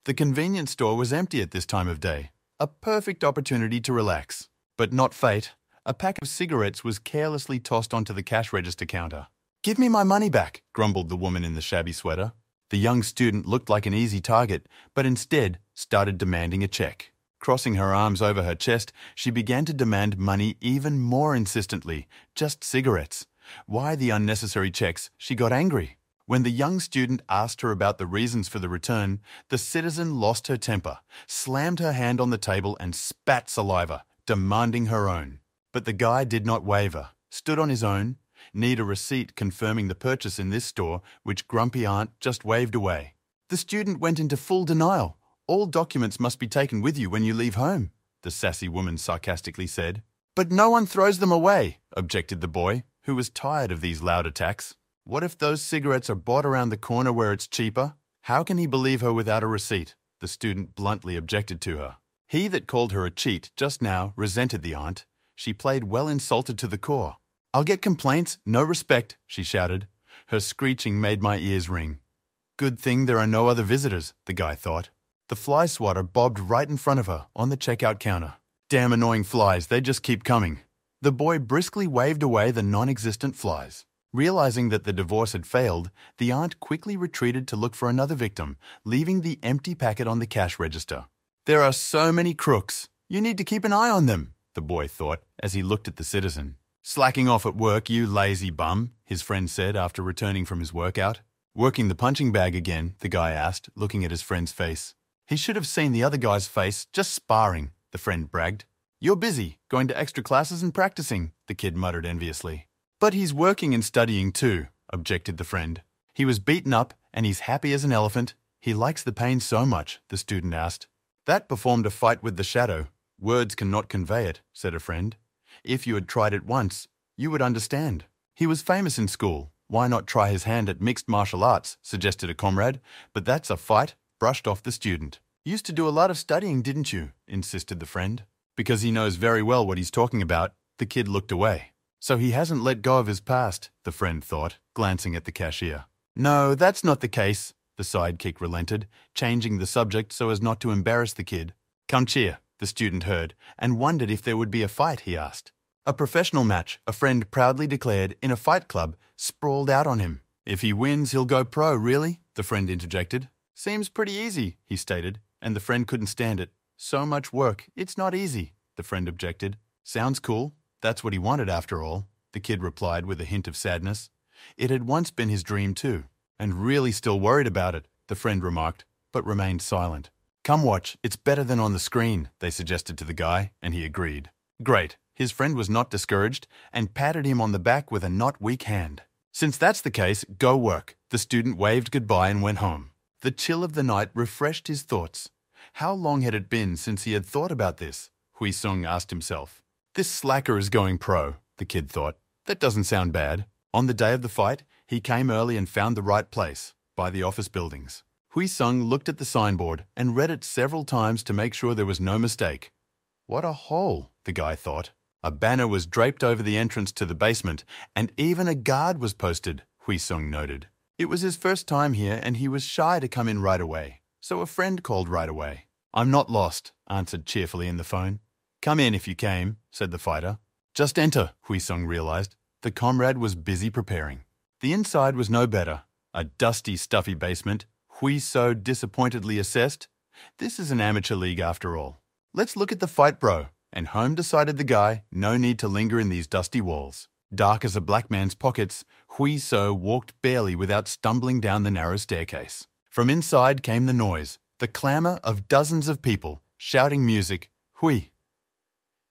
The convenience store was empty at this time of day, a perfect opportunity to relax. But not fate. A pack of cigarettes was carelessly tossed onto the cash register counter. "Give me my money back," grumbled the woman in the shabby sweater. The young student looked like an easy target, but instead started demanding a check. Crossing her arms over her chest, she began to demand money even more insistently. Just cigarettes. Why the unnecessary checks? She got angry. When the young student asked her about the reasons for the return, the citizen lost her temper, slammed her hand on the table and spat saliva, demanding her own. But the guy did not waver, stood on his own. Need a receipt confirming the purchase in this store, which grumpy aunt just waved away. The student went into full denial. "All documents must be taken with you when you leave home," the sassy woman sarcastically said. "But no one throws them away," objected the boy, who was tired of these loud attacks. What if those cigarettes are bought around the corner where it's cheaper? How can he believe her without a receipt? The student bluntly objected to her. He that called her a cheat just now resented the aunt. She played well insulted to the core. "I'll get complaints, no respect," she shouted. Her screeching made my ears ring. Good thing there are no other visitors, the guy thought. The fly swatter bobbed right in front of her on the checkout counter. Damn annoying flies, they just keep coming. The boy briskly waved away the non-existent flies. Realizing that the divorce had failed, the aunt quickly retreated to look for another victim, leaving the empty packet on the cash register. "There are so many crooks. You need to keep an eye on them," the boy thought as he looked at the citizen. "Slacking off at work, you lazy bum," his friend said after returning from his workout. "Working the punching bag again?" the guy asked, looking at his friend's face. He should have seen the other guy's face, just sparring, the friend bragged. "You're busy, going to extra classes and practicing," the kid muttered enviously. "But he's working and studying too," objected the friend. "He was beaten up and he's happy as an elephant. He likes the pain so much," the student asked. "That performed a fight with the shadow. Words cannot convey it," said a friend. "If you had tried it once, you would understand. He was famous in school. Why not try his hand at mixed martial arts?" suggested a comrade. "But that's a fight," brushed off the student. "Used to do a lot of studying, didn't you?" insisted the friend. Because he knows very well what he's talking about, the kid looked away. "So he hasn't let go of his past," the friend thought, glancing at the cashier. "No, that's not the case," the sidekick relented, changing the subject so as not to embarrass the kid. "Come cheer," the student heard, and wondered if there would be a fight, he asked. "A professional match," a friend proudly declared, in a fight club, sprawled out on him. "If he wins, he'll go pro, really?" the friend interjected. "Seems pretty easy," he stated, and the friend couldn't stand it. "So much work, it's not easy," the friend objected. "Sounds cool. That's what he wanted after all," the kid replied with a hint of sadness. It had once been his dream too, and really still worried about it, the friend remarked, but remained silent. "Come watch, it's better than on the screen," they suggested to the guy, and he agreed. Great, his friend was not discouraged and patted him on the back with a not weak hand. "Since that's the case, go work." The student waved goodbye and went home. The chill of the night refreshed his thoughts. How long had it been since he had thought about this? Hui Sung asked himself. This slacker is going pro, the kid thought. That doesn't sound bad. On the day of the fight, he came early and found the right place, by the office buildings. Hui Sung looked at the signboard and read it several times to make sure there was no mistake. What a hole, the guy thought. A banner was draped over the entrance to the basement, and even a guard was posted, Hui Sung noted. It was his first time here and he was shy to come in right away, so a friend called right away. "I'm not lost," answered cheerfully in the phone. "Come in if you came," said the fighter. "Just enter," Hui Sung realized. The comrade was busy preparing. The inside was no better. A dusty, stuffy basement, Hui So disappointedly assessed. This is an amateur league after all. "Let's look at the fight, bro." And home decided the guy, no need to linger in these dusty walls. Dark as a black man's pockets, Hui So walked barely without stumbling down the narrow staircase. From inside came the noise, the clamor of dozens of people, shouting music, Hui.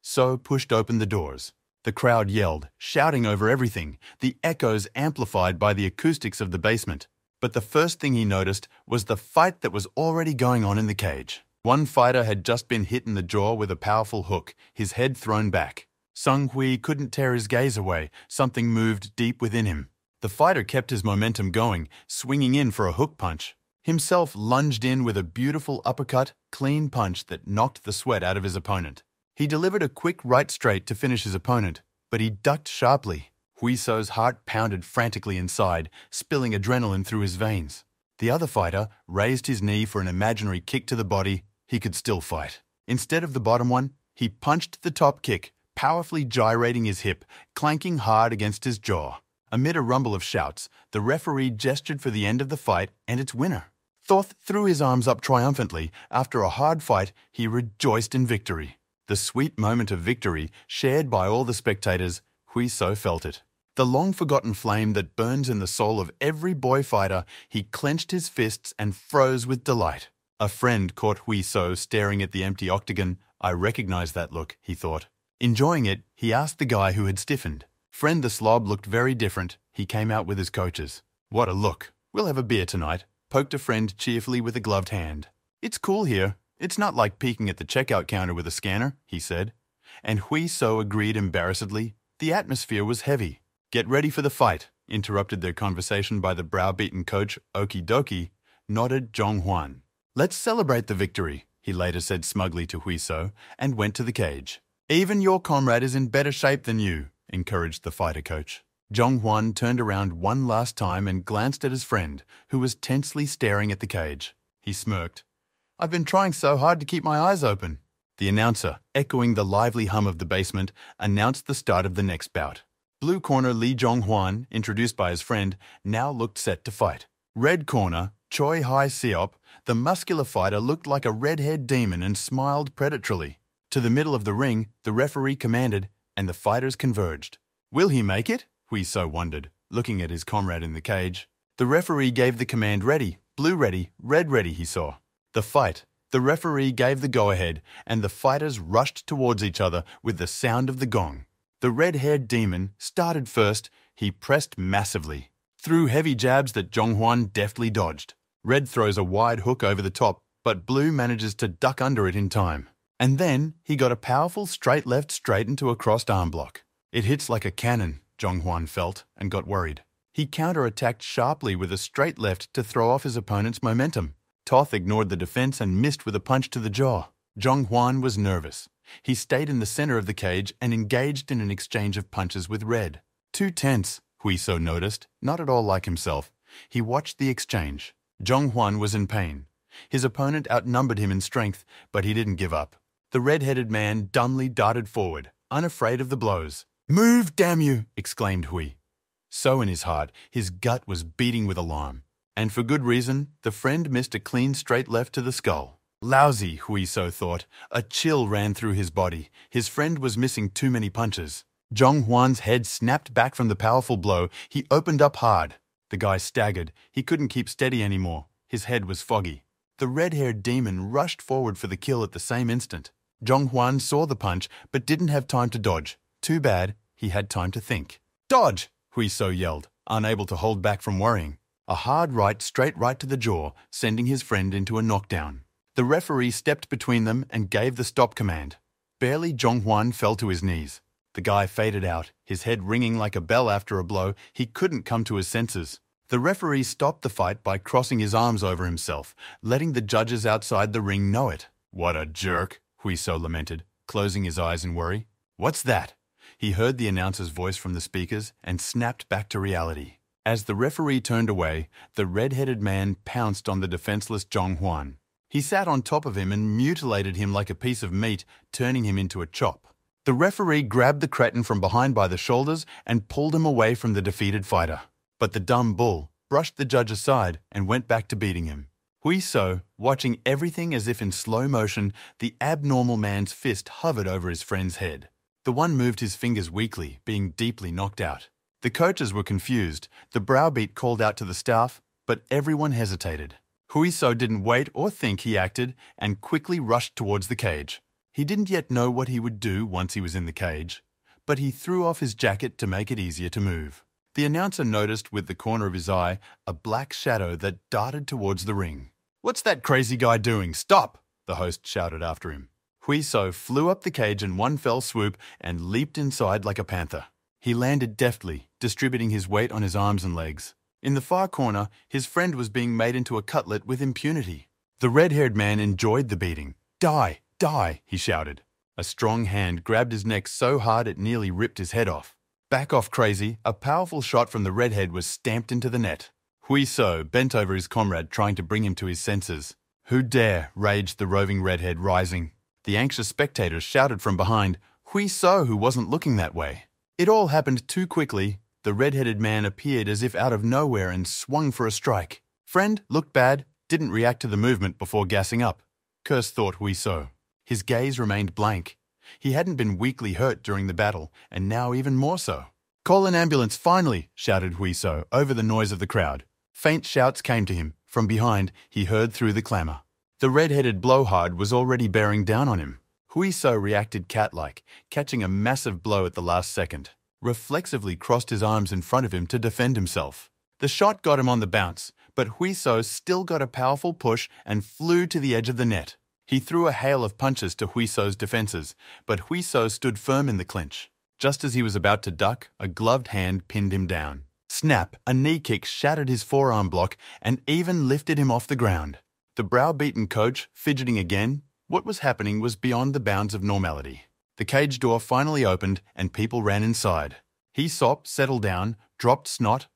So pushed open the doors. The crowd yelled, shouting over everything, the echoes amplified by the acoustics of the basement. But the first thing he noticed was the fight that was already going on in the cage. One fighter had just been hit in the jaw with a powerful hook, his head thrown back. Sung Hui couldn't tear his gaze away. Something moved deep within him. The fighter kept his momentum going, swinging in for a hook punch. Himself lunged in with a beautiful uppercut, clean punch that knocked the sweat out of his opponent. He delivered a quick right straight to finish his opponent, but he ducked sharply. Hui So's heart pounded frantically inside, spilling adrenaline through his veins. The other fighter raised his knee for an imaginary kick to the body. He could still fight. Instead of the bottom one, he punched the top kick, powerfully gyrating his hip, clanking hard against his jaw. Amid a rumble of shouts, the referee gestured for the end of the fight and its winner. Thoth threw his arms up triumphantly. After a hard fight, he rejoiced in victory. The sweet moment of victory, shared by all the spectators, Huiso felt it. The long-forgotten flame that burns in the soul of every boy fighter, he clenched his fists and froze with delight. A friend caught Huiso staring at the empty octagon. I recognize that look, he thought. Enjoying it, he asked the guy who had stiffened. Friend the slob looked very different. He came out with his coaches. What a look. We'll have a beer tonight, poked a friend cheerfully with a gloved hand. It's cool here. It's not like peeking at the checkout counter with a scanner, he said. And Huiso agreed embarrassedly. The atmosphere was heavy. Get ready for the fight, interrupted their conversation by the browbeaten coach, Okie Dokie, nodded Zhonghuan. Let's celebrate the victory, he later said smugly to Huiso, and went to the cage. Even your comrade is in better shape than you, encouraged the fighter coach. Zhonghuan turned around one last time and glanced at his friend, who was tensely staring at the cage. He smirked. I've been trying so hard to keep my eyes open. The announcer, echoing the lively hum of the basement, announced the start of the next bout. Blue corner Li Zhonghuan, introduced by his friend, now looked set to fight. Red corner, Choi Hai Seop, the muscular fighter looked like a red-haired demon and smiled predatorily. To the middle of the ring, the referee commanded, and the fighters converged. Will he make it? Huiso wondered, looking at his comrade in the cage. The referee gave the command ready, blue ready, red ready, he saw. The fight. The referee gave the go-ahead, and the fighters rushed towards each other with the sound of the gong. The red-haired demon started first. He pressed massively, threw heavy jabs that Zhonghuan deftly dodged. Red throws a wide hook over the top, but Blue manages to duck under it in time. And then he got a powerful straight left straight into a crossed arm block. It hits like a cannon, Zhonghuan felt, and got worried. He counter-attacked sharply with a straight left to throw off his opponent's momentum. Thoth ignored the defense and missed with a punch to the jaw. Zhonghuan was nervous. He stayed in the center of the cage and engaged in an exchange of punches with Red. Too tense, Huiso noticed, not at all like himself. He watched the exchange. Zhonghuan was in pain. His opponent outnumbered him in strength, but he didn't give up. The red-headed man dumbly darted forward, unafraid of the blows. "Move, damn you!" exclaimed Hui. So in his heart, his gut was beating with alarm. And for good reason, the friend missed a clean straight left to the skull. Lousy, Huiso thought. A chill ran through his body. His friend was missing too many punches. Zhonghuan's head snapped back from the powerful blow. He opened up hard. The guy staggered. He couldn't keep steady anymore. His head was foggy. The red-haired demon rushed forward for the kill at the same instant. Zhonghuan saw the punch, but didn't have time to dodge. Too bad, he had time to think. "Dodge!" Huiso yelled, unable to hold back from worrying. A hard right straight right to the jaw, sending his friend into a knockdown. The referee stepped between them and gave the stop command. Barely Zhonghuan fell to his knees. The guy faded out, his head ringing like a bell after a blow. He couldn't come to his senses. The referee stopped the fight by crossing his arms over himself, letting the judges outside the ring know it. "What a jerk," Huiso lamented, closing his eyes in worry. "What's that?" He heard the announcer's voice from the speakers and snapped back to reality. As the referee turned away, the red-headed man pounced on the defenseless Zhonghuan. He sat on top of him and mutilated him like a piece of meat, turning him into a chop. The referee grabbed the cretin from behind by the shoulders and pulled him away from the defeated fighter. But the dumb bull brushed the judge aside and went back to beating him. Huiso, watching everything as if in slow motion, the abnormal man's fist hovered over his friend's head. The one moved his fingers weakly, being deeply knocked out. The coaches were confused. The browbeat called out to the staff, but everyone hesitated. Huiso didn't wait or think, he acted, and quickly rushed towards the cage. He didn't yet know what he would do once he was in the cage, but he threw off his jacket to make it easier to move. The announcer noticed with the corner of his eye a black shadow that darted towards the ring. "What's that crazy guy doing? Stop!" the host shouted after him. Huiso flew up the cage in one fell swoop and leaped inside like a panther. He landed deftly, distributing his weight on his arms and legs. In the far corner, his friend was being made into a cutlet with impunity. The red-haired man enjoyed the beating. "Die! Die!" he shouted. A strong hand grabbed his neck so hard it nearly ripped his head off. "Back off, crazy!" A powerful shot from the redhead was stamped into the net. Hui So bent over his comrade, trying to bring him to his senses. "Who dare?" raged the roving redhead, rising. The anxious spectators shouted from behind, "Hui So, who wasn't looking that way." It all happened too quickly. The red-headed man appeared as if out of nowhere and swung for a strike. Friend looked bad, didn't react to the movement before gassing up. Curse, thought Hui So. His gaze remained blank. He hadn't been weakly hurt during the battle, and now even more so. "Call an ambulance, finally!" shouted Hui So over the noise of the crowd. Faint shouts came to him. From behind, he heard through the clamour. The red-headed blowhard was already bearing down on him. Hui So reacted cat-like, catching a massive blow at the last second. Reflexively crossed his arms in front of him to defend himself. The shot got him on the bounce, but Hui So still got a powerful push and flew to the edge of the net. He threw a hail of punches to Hui So's defences, but Hui So stood firm in the clinch. Just as he was about to duck, a gloved hand pinned him down. Snap, a knee kick shattered his forearm block and even lifted him off the ground. The browbeaten coach, fidgeting again, what was happening was beyond the bounds of normality. The cage door finally opened and people ran inside. He-Sop settled down, dropped snot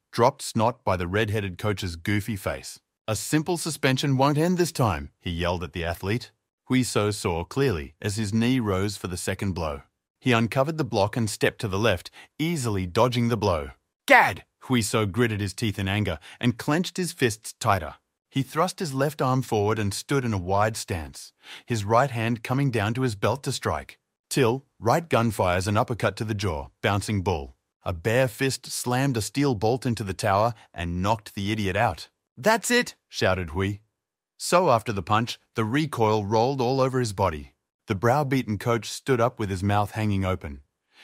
by the red-headed coach's goofy face. "A simple suspension won't end this time," he yelled at the athlete. Hui So saw clearly as his knee rose for the second blow. He uncovered the block and stepped to the left, easily dodging the blow. "Gad!" Hui So gritted his teeth in anger and clenched his fists tighter. He thrust his left arm forward and stood in a wide stance, his right hand coming down to his belt to strike. Till, right gun fires an uppercut to the jaw, bouncing bull. A bare fist slammed a steel bolt into the tower and knocked the idiot out. "That's it!" shouted Hui. So after the punch, the recoil rolled all over his body. The browbeaten coach stood up with his mouth hanging open.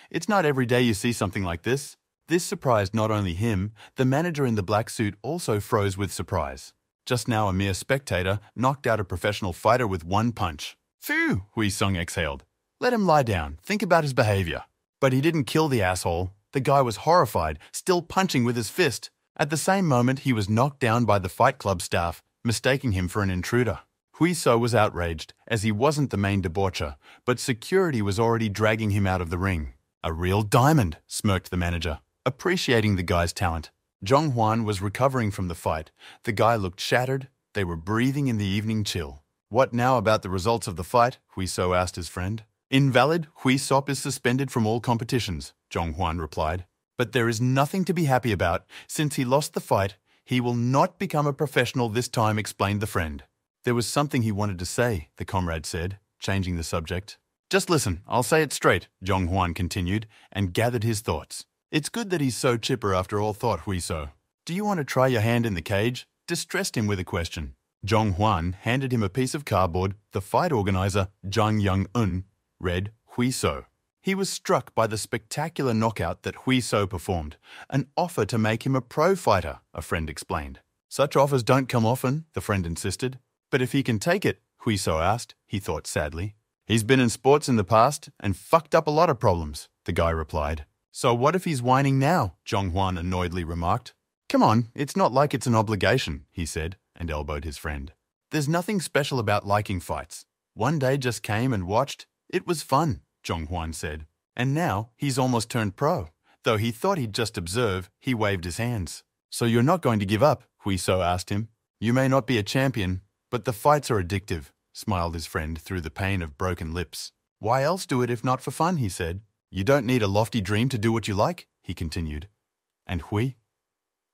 It's not every day you see something like this. This surprised not only him, the manager in the black suit also froze with surprise. Just now a mere spectator knocked out a professional fighter with one punch. "Phew," Hui Sung exhaled. "Let him lie down. Think about his behavior." But he didn't kill the asshole. The guy was horrified, still punching with his fist. At the same moment, he was knocked down by the Fight Club staff, mistaking him for an intruder. Hui So was outraged, as he wasn't the main debaucher, but security was already dragging him out of the ring. "A real diamond," smirked the manager, appreciating the guy's talent. Zhong Huan was recovering from the fight. The guy looked shattered. They were breathing in the evening chill. "What now about the results of the fight?" Hui So asked his friend. "Invalid. Hui Sop is suspended from all competitions," Zhong Huan replied. "But there is nothing to be happy about. Since he lost the fight, he will not become a professional this time," explained the friend. There was something he wanted to say, the comrade said, changing the subject. "Just listen, I'll say it straight," Zhong Huan continued, and gathered his thoughts. "It's good that he's so chipper after all, thought Hui So. Do you want to try your hand in the cage?" Distressed him with a question. Zhong Huan handed him a piece of cardboard. The fight organizer, Zhang Young-un, read Hui So. He was struck by the spectacular knockout that Hui So performed. "An offer to make him a pro fighter," a friend explained. "Such offers don't come often," the friend insisted. "But if he can take it?" Hui So asked, he thought sadly. "He's been in sports in the past and fucked up a lot of problems," the guy replied. "So what if he's whining now?" Zhong Huan annoyedly remarked. "Come on, it's not like it's an obligation," he said, and elbowed his friend. "There's nothing special about liking fights. One day just came and watched. It was fun," Zhong Huan said. "And now he's almost turned pro. Though he thought he'd just observe, he waved his hands." "So you're not going to give up?" Hui So asked him. "You may not be a champion, but the fights are addictive," smiled his friend through the pain of broken lips. "Why else do it if not for fun?" he said. "You don't need a lofty dream to do what you like," he continued. "And Hui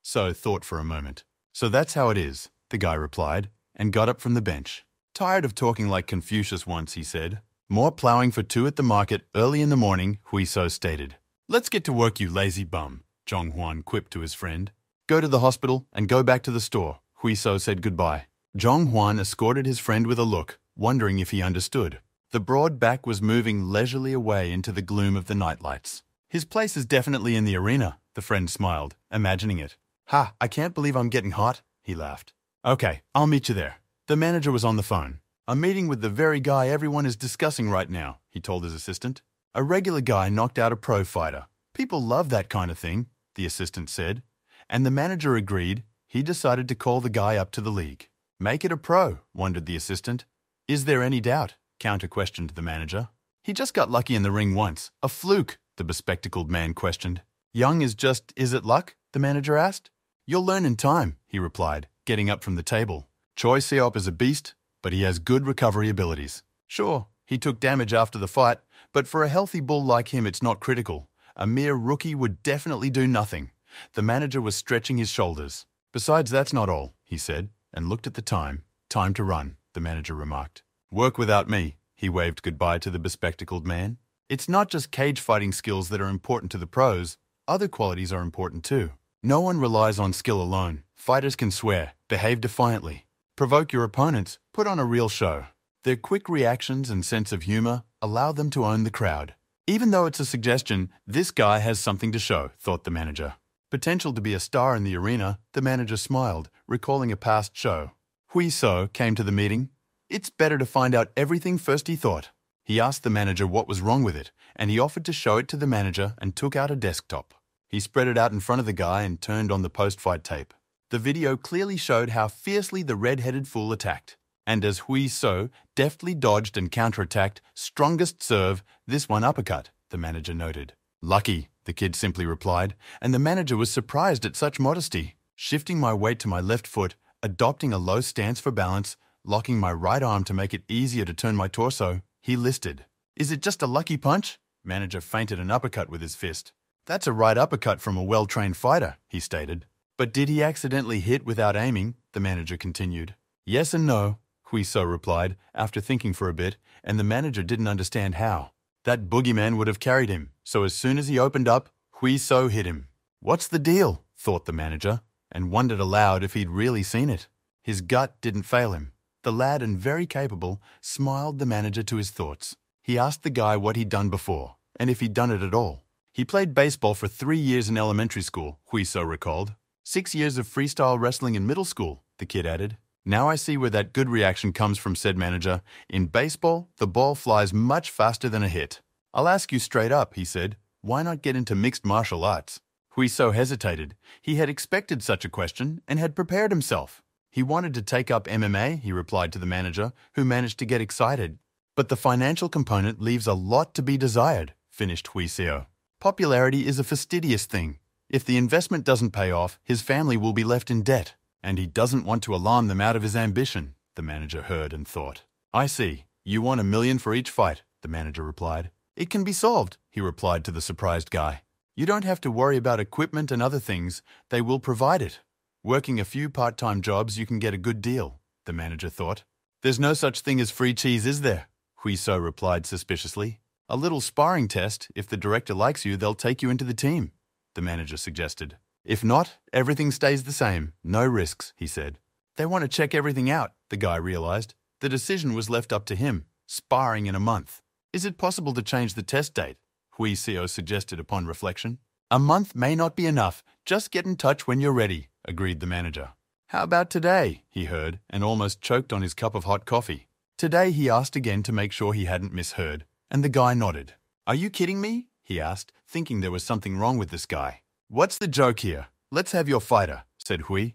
So thought for a moment. "So that's how it is," the guy replied, and got up from the bench. "Tired of talking like Confucius once," he said. "More ploughing for two at the market early in the morning," Hui So stated. "Let's get to work, you lazy bum," Zhong Huan quipped to his friend. "Go to the hospital and go back to the store." Hui So said goodbye. Zhong Huan escorted his friend with a look, wondering if he understood. The broad back was moving leisurely away into the gloom of the nightlights. "His place is definitely in the arena," the friend smiled, imagining it. "Ha, I can't believe I'm getting hot," he laughed. "Okay, I'll meet you there." The manager was on the phone. "I'm meeting with the very guy everyone is discussing right now," he told his assistant. "A regular guy knocked out a pro fighter. People love that kind of thing," the assistant said. And the manager agreed. He decided to call the guy up to the league. "Make it a pro," wondered the assistant. "Is there any doubt?" counter-questioned the manager. "He just got lucky in the ring once. A fluke," the bespectacled man questioned. "Young is it luck?" the manager asked. You'll learn in time, he replied, getting up from the table. Choi Seop is a beast, but he has good recovery abilities. Sure, he took damage after the fight, but for a healthy bull like him it's not critical. A mere rookie would definitely do nothing. The manager was stretching his shoulders. Besides, that's not all, he said, and looked at the time. Time to run, the manager remarked. Work without me, he waved goodbye to the bespectacled man. It's not just cage fighting skills that are important to the pros. Other qualities are important too. No one relies on skill alone. Fighters can swear, behave defiantly, provoke your opponents, put on a real show. Their quick reactions and sense of humor allow them to own the crowd. Even though it's a suggestion, this guy has something to show, thought the manager. Potential to be a star in the arena, the manager smiled, recalling a past show. Hui So came to the meeting. It's better to find out everything first, he thought. He asked the manager what was wrong with it, and he offered to show it to the manager and took out a desktop. He spread it out in front of the guy and turned on the post-fight tape. The video clearly showed how fiercely the red-headed fool attacked. And as Hui So deftly dodged and counterattacked, strongest serve, this one uppercut, the manager noted. Lucky, the kid simply replied, and the manager was surprised at such modesty. Shifting my weight to my left foot, adopting a low stance for balance, locking my right arm to make it easier to turn my torso, he listed. Is it just a lucky punch? Manager feinted an uppercut with his fist. That's a right uppercut from a well-trained fighter, he stated. But did he accidentally hit without aiming? The manager continued. Yes and no, Hui So replied, after thinking for a bit, and the manager didn't understand how. That boogeyman would have carried him, so as soon as he opened up, Hui So hit him. What's the deal? Thought the manager, and wondered aloud if he'd really seen it. His gut didn't fail him. The lad, and very capable, smiled the manager to his thoughts. He asked the guy what he'd done before, and if he'd done it at all. He played baseball for 3 years in elementary school, Hui So recalled. 6 years of freestyle wrestling in middle school, the kid added. Now I see where that good reaction comes from, said manager. In baseball, the ball flies much faster than a hit. I'll ask you straight up, he said. Why not get into mixed martial arts? Hui So hesitated. He had expected such a question and had prepared himself. He wanted to take up MMA, he replied to the manager, who managed to get excited. But the financial component leaves a lot to be desired, finished Hui So. Popularity is a fastidious thing. If the investment doesn't pay off, his family will be left in debt. And he doesn't want to alarm them out of his ambition, the manager heard and thought. I see. You want $1 million for each fight, the manager replied. It can be solved, he replied to the surprised guy. You don't have to worry about equipment and other things. They will provide it. Working a few part-time jobs, you can get a good deal, the manager thought. There's no such thing as free cheese, is there? Hui So replied suspiciously. A little sparring test. If the director likes you, they'll take you into the team, the manager suggested. If not, everything stays the same. No risks, he said. They want to check everything out, the guy realized. The decision was left up to him. Sparring in a month. Is it possible to change the test date? Hui So suggested upon reflection. A month may not be enough. Just get in touch when you're ready, agreed the manager. How about today? He heard, and almost choked on his cup of hot coffee. Today, he asked again to make sure he hadn't misheard, and the guy nodded. Are you kidding me? He asked, thinking there was something wrong with this guy. What's the joke here? Let's have your fighter, said Hui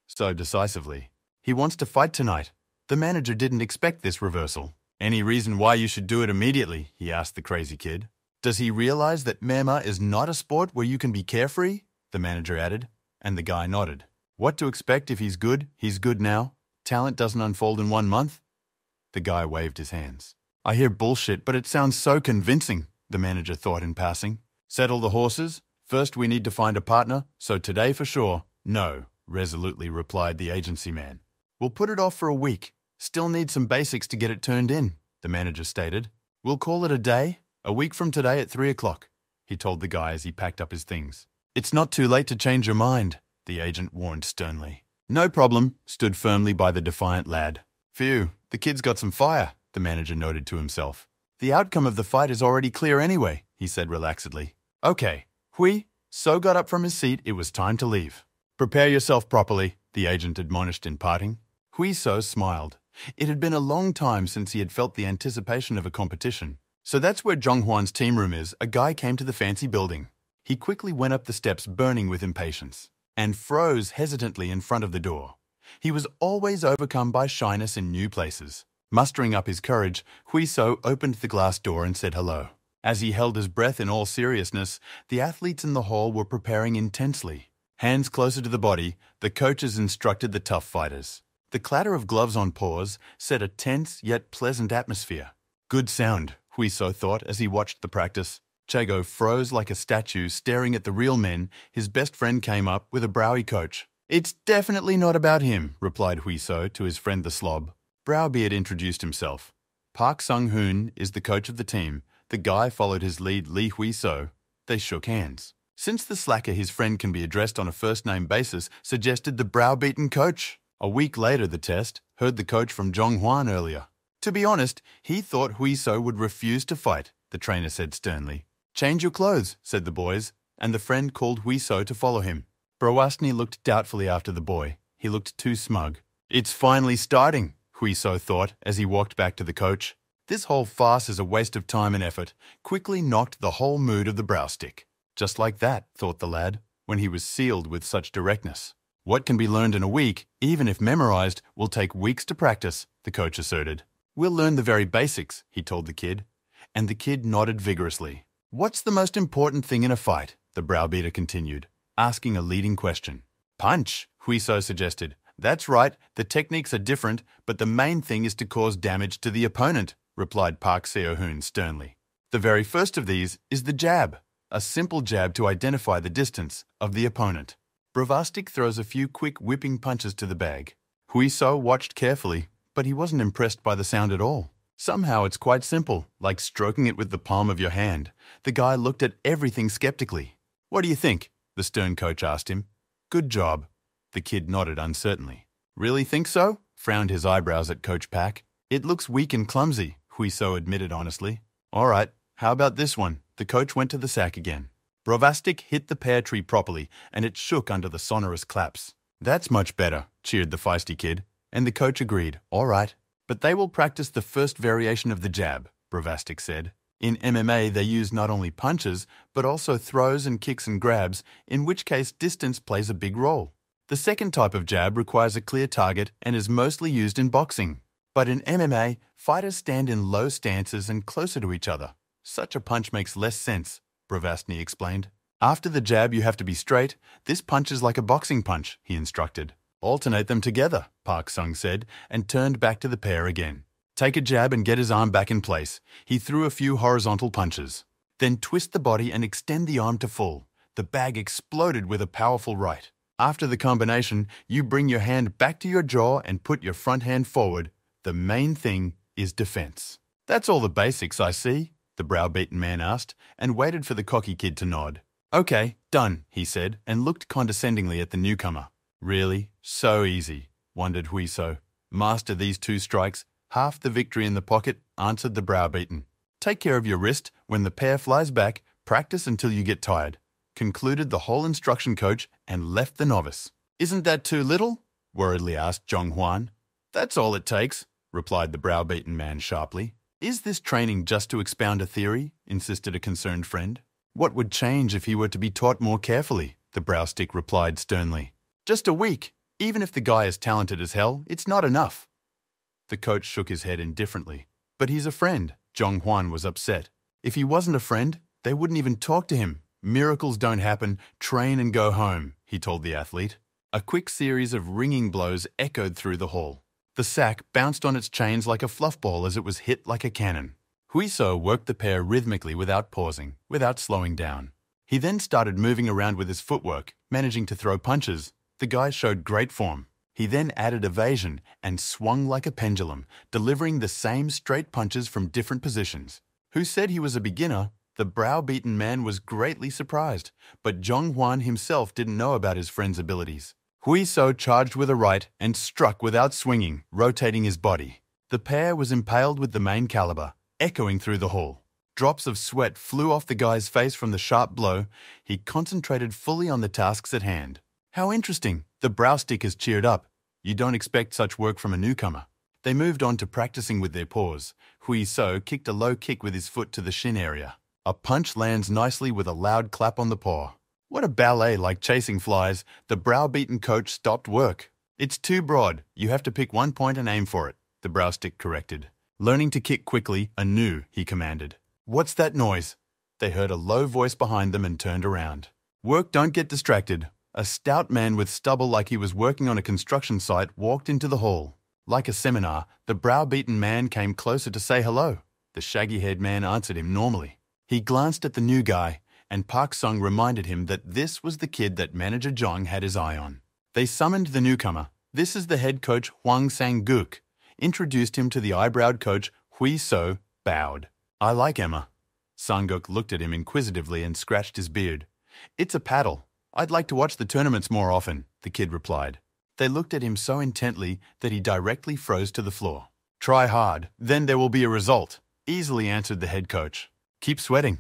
So decisively. He wants to fight tonight. The manager didn't expect this reversal. Any reason why you should do it immediately? He asked the crazy kid. Does he realize that MMA is not a sport where you can be carefree? The manager added, and the guy nodded. What to expect if he's good now. Talent doesn't unfold in 1 month. The guy waved his hands. I hear bullshit, but it sounds so convincing, the manager thought in passing. Settle the horses. First, we need to find a partner, so today for sure. No, resolutely replied the agency man. We'll put it off for a week. Still need some basics to get it turned in, the manager stated. We'll call it a day. A week from today at 3 o'clock, he told the guy as he packed up his things. It's not too late to change your mind, the agent warned sternly. No problem, stood firmly by the defiant lad. Phew, the kid's got some fire, the manager noted to himself. The outcome of the fight is already clear anyway, he said relaxedly. Okay. Hui So got up from his seat. It was time to leave. Prepare yourself properly, the agent admonished in parting. Hui So smiled. It had been a long time since he had felt the anticipation of a competition. So that's where Zhonghwan's team room is. A guy came to the fancy building. He quickly went up the steps, burning with impatience, and froze hesitantly in front of the door. He was always overcome by shyness in new places. Mustering up his courage, Hui So opened the glass door and said hello. As he held his breath in all seriousness, the athletes in the hall were preparing intensely. Hands closer to the body, the coaches instructed the tough fighters. The clatter of gloves on paws set a tense yet pleasant atmosphere. Good sound, Huiso thought as he watched the practice. Chago froze like a statue, staring at the real men. His best friend came up with a browy coach. "It's definitely not about him," replied Huiso to his friend the slob. Browbeard introduced himself. Park Sung-hoon is the coach of the team. The guy followed his lead, Lee Huiso. They shook hands. Since the slacker his friend can be addressed on a first-name basis, suggested the browbeaten coach. A week later, the test heard the coach from Jonghwan earlier. To be honest, he thought Huiso would refuse to fight, the trainer said sternly. "Change your clothes," said the boys, and the friend called Huiso to follow him. Browasny looked doubtfully after the boy. He looked too smug. "It's finally starting," Huiso thought as he walked back to the coach. This whole farce is a waste of time and effort. Quickly knocked the whole mood of the browstick. Just like that, thought the lad, when he was sealed with such directness. "What can be learned in a week, even if memorized, will take weeks to practice," the coach asserted. "We'll learn the very basics," he told the kid. And the kid nodded vigorously. "What's the most important thing in a fight?" the browbeater continued, asking a leading question. "Punch," Huiso suggested. "That's right, the techniques are different, but the main thing is to cause damage to the opponent," replied Park Seo-hoon sternly. "The very first of these is the jab, a simple jab to identify the distance of the opponent. Bravastik throws a few quick whipping punches to the bag. Huiso watched carefully, but he wasn't impressed by the sound at all. Somehow it's quite simple, like stroking it with the palm of your hand. The guy looked at everything skeptically. "What do you think?" the stern coach asked him. "Good job." The kid nodded uncertainly. "Really think so?" frowned his eyebrows at Coach Pak. "It looks weak and clumsy," Huiso admitted honestly. "All right, how about this one?" The coach went to the sack again. Brovastik hit the pear tree properly, and it shook under the sonorous claps. "That's much better," cheered the feisty kid, and the coach agreed. "All right. But they will practice the first variation of the jab," Brovastik said. "In MMA, they use not only punches, but also throws and kicks and grabs, in which case distance plays a big role. The second type of jab requires a clear target and is mostly used in boxing. But in MMA, fighters stand in low stances and closer to each other. Such a punch makes less sense," Bravastny explained. "After the jab, you have to be straight. This punch is like a boxing punch," he instructed. "Alternate them together," Park Sung said, and turned back to the pair again. "Take a jab and get his arm back in place." He threw a few horizontal punches. "Then twist the body and extend the arm to full." The bag exploded with a powerful right. "After the combination, you bring your hand back to your jaw and put your front hand forward. The main thing is defense." "That's all the basics, I see," the browbeaten man asked, and waited for the cocky kid to nod. "Okay, done," he said, and looked condescendingly at the newcomer. "Really? So easy," wondered Huiso. "Master these two strikes, half the victory in the pocket," answered the browbeaten. "Take care of your wrist. When the pair flies back, practice until you get tired," concluded the whole instruction coach and left the novice. "Isn't that too little?" worriedly asked Jonghwan. "That's all it takes," replied the browbeaten man sharply. "Is this training just to expound a theory?" insisted a concerned friend. "What would change if he were to be taught more carefully?" the browstick replied sternly. "Just a week. Even if the guy is talented as hell, it's not enough." The coach shook his head indifferently. "But he's a friend." Jonghwan was upset. "If he wasn't a friend, they wouldn't even talk to him. Miracles don't happen. Train and go home," he told the athlete. A quick series of ringing blows echoed through the hall. The sack bounced on its chains like a fluff ball as it was hit like a cannon. Huiso worked the pair rhythmically without pausing, without slowing down. He then started moving around with his footwork, managing to throw punches. The guy showed great form. He then added evasion and swung like a pendulum, delivering the same straight punches from different positions. Who said he was a beginner? The browbeaten man was greatly surprised, but Jonghwan himself didn't know about his friend's abilities. Huiso charged with a right and struck without swinging, rotating his body. The pair was impaled with the main caliber, echoing through the hall. Drops of sweat flew off the guy's face from the sharp blow. He concentrated fully on the tasks at hand. "How interesting. The browstickers cheered up. You don't expect such work from a newcomer." They moved on to practicing with their paws. Huiso kicked a low kick with his foot to the shin area. A punch lands nicely with a loud clap on the paw. What a ballet like chasing flies. The browbeaten coach stopped work. "It's too broad. You have to pick one point and aim for it," the browstick corrected. Learning to kick quickly, anew, he commanded. "What's that noise?" They heard a low voice behind them and turned around. "Work, don't get distracted." A stout man with stubble like he was working on a construction site walked into the hall. Like a seminar, the browbeaten man came closer to say hello. The shaggy-haired man answered him normally. He glanced at the new guy, and Park Sung reminded him that this was the kid that Manager Jong had his eye on. They summoned the newcomer. This is the head coach Hwang Sang-guk. Introduced him to the eyebrowed coach Hui So, bowed. I like Emma. Sang-guk looked at him inquisitively and scratched his beard. It's a paddle. I'd like to watch the tournaments more often, the kid replied. They looked at him so intently that he directly froze to the floor. Try hard, then there will be a result, easily answered the head coach. Keep sweating.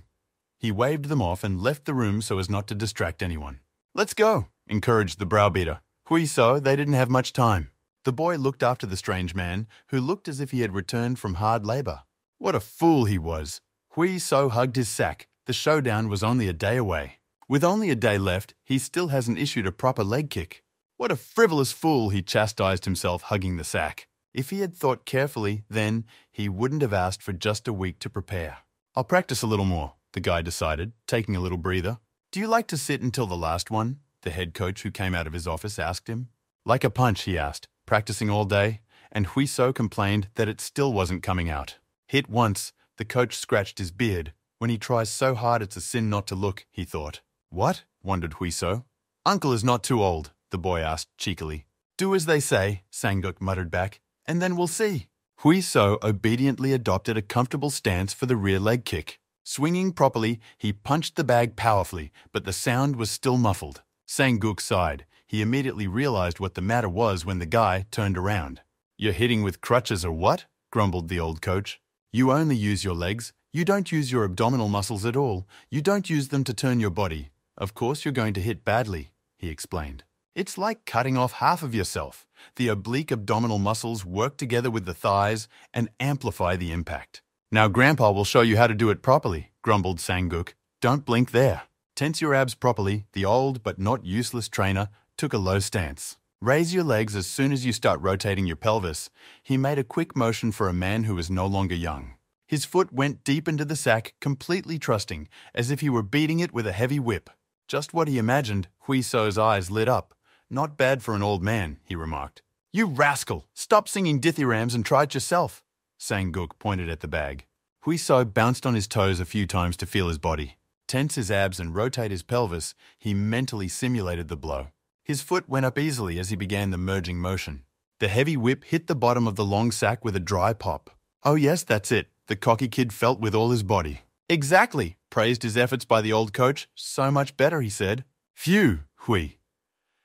He waved them off and left the room so as not to distract anyone. Let's go, encouraged the browbeater. Hui So, they didn't have much time. The boy looked after the strange man, who looked as if he had returned from hard labor. What a fool he was. Hui So hugged his sack. The showdown was only a day away. With only a day left, he still hasn't issued a proper leg kick. What a frivolous fool, he chastised himself, hugging the sack. If he had thought carefully, then he wouldn't have asked for just a week to prepare. I'll practice a little more, the guy decided, taking a little breather. Do you like to sit until the last one? The head coach who came out of his office asked him. Like a punch, he asked, practicing all day, and Hui So complained that it still wasn't coming out. Hit once, the coach scratched his beard. When he tries so hard it's a sin not to look, he thought. What? Wondered Hui So. Uncle is not too old, the boy asked cheekily. Do as they say, Sang-guk muttered back, and then we'll see. Hui So obediently adopted a comfortable stance for the rear leg kick. Swinging properly, he punched the bag powerfully, but the sound was still muffled. Sang-guk sighed. He immediately realized what the matter was when the guy turned around. You're hitting with crutches or what? Grumbled the old coach. You only use your legs. You don't use your abdominal muscles at all. You don't use them to turn your body. Of course you're going to hit badly, he explained. It's like cutting off half of yourself. The oblique abdominal muscles work together with the thighs and amplify the impact. Now Grandpa will show you how to do it properly, grumbled Sang-guk. Don't blink there. Tense your abs properly. The old but not useless trainer took a low stance. Raise your legs as soon as you start rotating your pelvis. He made a quick motion for a man who was no longer young. His foot went deep into the sack, completely trusting, as if he were beating it with a heavy whip. Just what he imagined. Hui So's eyes lit up. Not bad for an old man, he remarked. You rascal! Stop singing dithyrambs and try it yourself. Sang-guk pointed at the bag. Hui So bounced on his toes a few times to feel his body. Tense his abs and rotate his pelvis, he mentally simulated the blow. His foot went up easily as he began the merging motion. The heavy whip hit the bottom of the long sack with a dry pop. Oh yes, that's it, the cocky kid felt with all his body. Exactly, praised his efforts by the old coach. So much better, he said. Phew, Hui.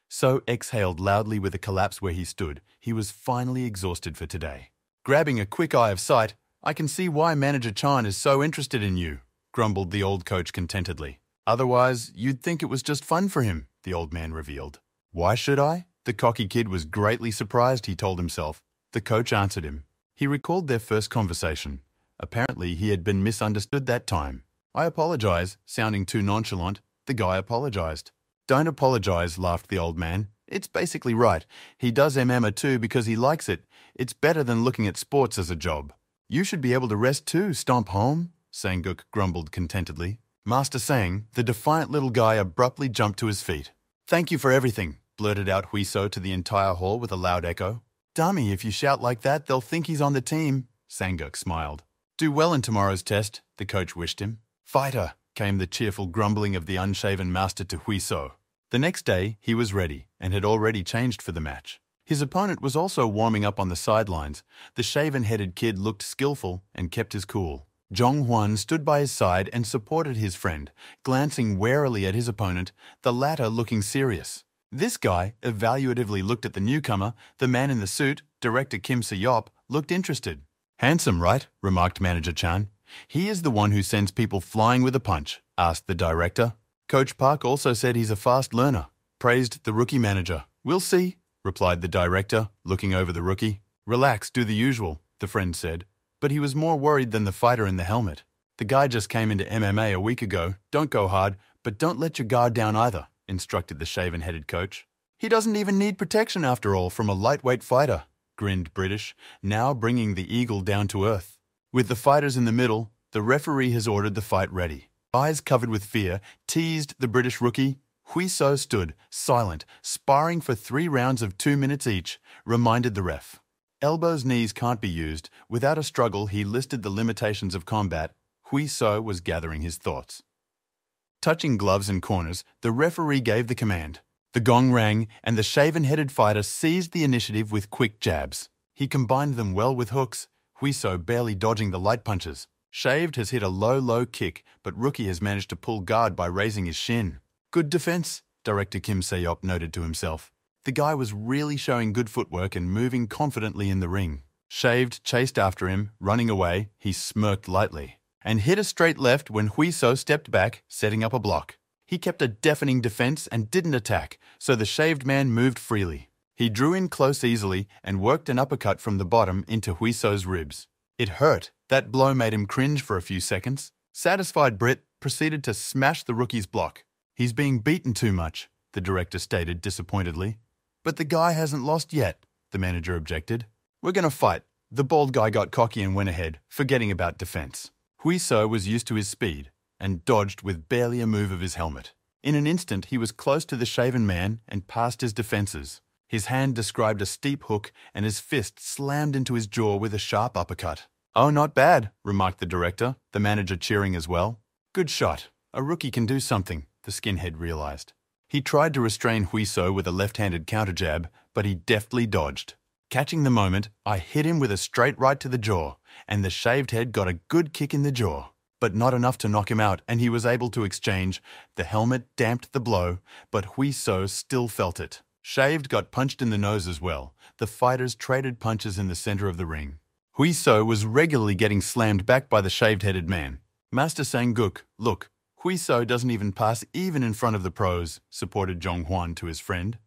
So exhaled loudly with a collapse where he stood. He was finally exhausted for today. Grabbing a quick eye of sight, I can see why Manager Chan is so interested in you, grumbled the old coach contentedly. Otherwise, you'd think it was just fun for him, the old man revealed. Why should I? The cocky kid was greatly surprised, he told himself. The coach answered him. He recalled their first conversation. Apparently, he had been misunderstood that time. I apologize, sounding too nonchalant. The guy apologized. Don't apologize, laughed the old man. It's basically right. He does MMA too because he likes it. It's better than looking at sports as a job. You should be able to rest too, stomp home, Sang-guk grumbled contentedly. Master Sang, the defiant little guy abruptly jumped to his feet. Thank you for everything, blurted out Hui So to the entire hall with a loud echo. Dummy, if you shout like that, they'll think he's on the team, Sang-guk smiled. Do well in tomorrow's test, the coach wished him. Fighter, came the cheerful grumbling of the unshaven master to Hui So. The next day, he was ready and had already changed for the match. His opponent was also warming up on the sidelines. The shaven-headed kid looked skillful and kept his cool. Jong Hwan stood by his side and supported his friend, glancing warily at his opponent, the latter looking serious. This guy evaluatively looked at the newcomer. The man in the suit, Director Kim Se-yop, looked interested. Handsome, right? Remarked Manager Chan. He is the one who sends people flying with a punch, asked the director. Coach Park also said he's a fast learner, praised the rookie manager. We'll see, replied the director, looking over the rookie. Relax, do the usual, the friend said. But he was more worried than the fighter in the helmet. The guy just came into MMA a week ago. Don't go hard, but don't let your guard down either, instructed the shaven-headed coach. He doesn't even need protection after all from a lightweight fighter, grinned British, now bringing the eagle down to earth. With the fighters in the middle, the referee has ordered the fight ready. Eyes covered with fear, teased the British rookie. Huiso stood, silent, sparring for 3 rounds of 2 minutes each, reminded the ref. Elbows, knees can't be used. Without a struggle, he listed the limitations of combat. Huiso was gathering his thoughts. Touching gloves and corners, the referee gave the command. The gong rang, and the shaven-headed fighter seized the initiative with quick jabs. He combined them well with hooks, Huiso barely dodging the light punches. Shaved has hit a low kick, but Rookie has managed to pull guard by raising his shin. Good defense, Director Kim Se-op noted to himself. The guy was really showing good footwork and moving confidently in the ring. Shaved chased after him, running away. He smirked lightly and hit a straight left when Huiso stepped back, setting up a block. He kept a deafening defense and didn't attack, so the shaved man moved freely. He drew in close easily and worked an uppercut from the bottom into Huiso's ribs. It hurt. That blow made him cringe for a few seconds. Satisfied, Britt proceeded to smash the rookie's block. He's being beaten too much, the director stated disappointedly. But the guy hasn't lost yet, the manager objected. We're going to fight. The bald guy got cocky and went ahead, forgetting about defense. Huiso was used to his speed and dodged with barely a move of his helmet. In an instant, he was close to the shaven man and past his defenses. His hand described a steep hook and his fist slammed into his jaw with a sharp uppercut. Oh, not bad, remarked the director, the manager cheering as well. Good shot. A rookie can do something, the skinhead realized. He tried to restrain Huiso with a left-handed counter jab, but he deftly dodged. Catching the moment, I hit him with a straight right to the jaw, and the shaved head got a good kick in the jaw, but not enough to knock him out, and he was able to exchange. The helmet damped the blow, but Huiso still felt it. Shaved got punched in the nose as well. The fighters traded punches in the center of the ring. Huiso was regularly getting slammed back by the shaved-headed man. Master Sang-guk, look, Huiso doesn't even pass even in front of the pros, supported Jong-hwan to his friend.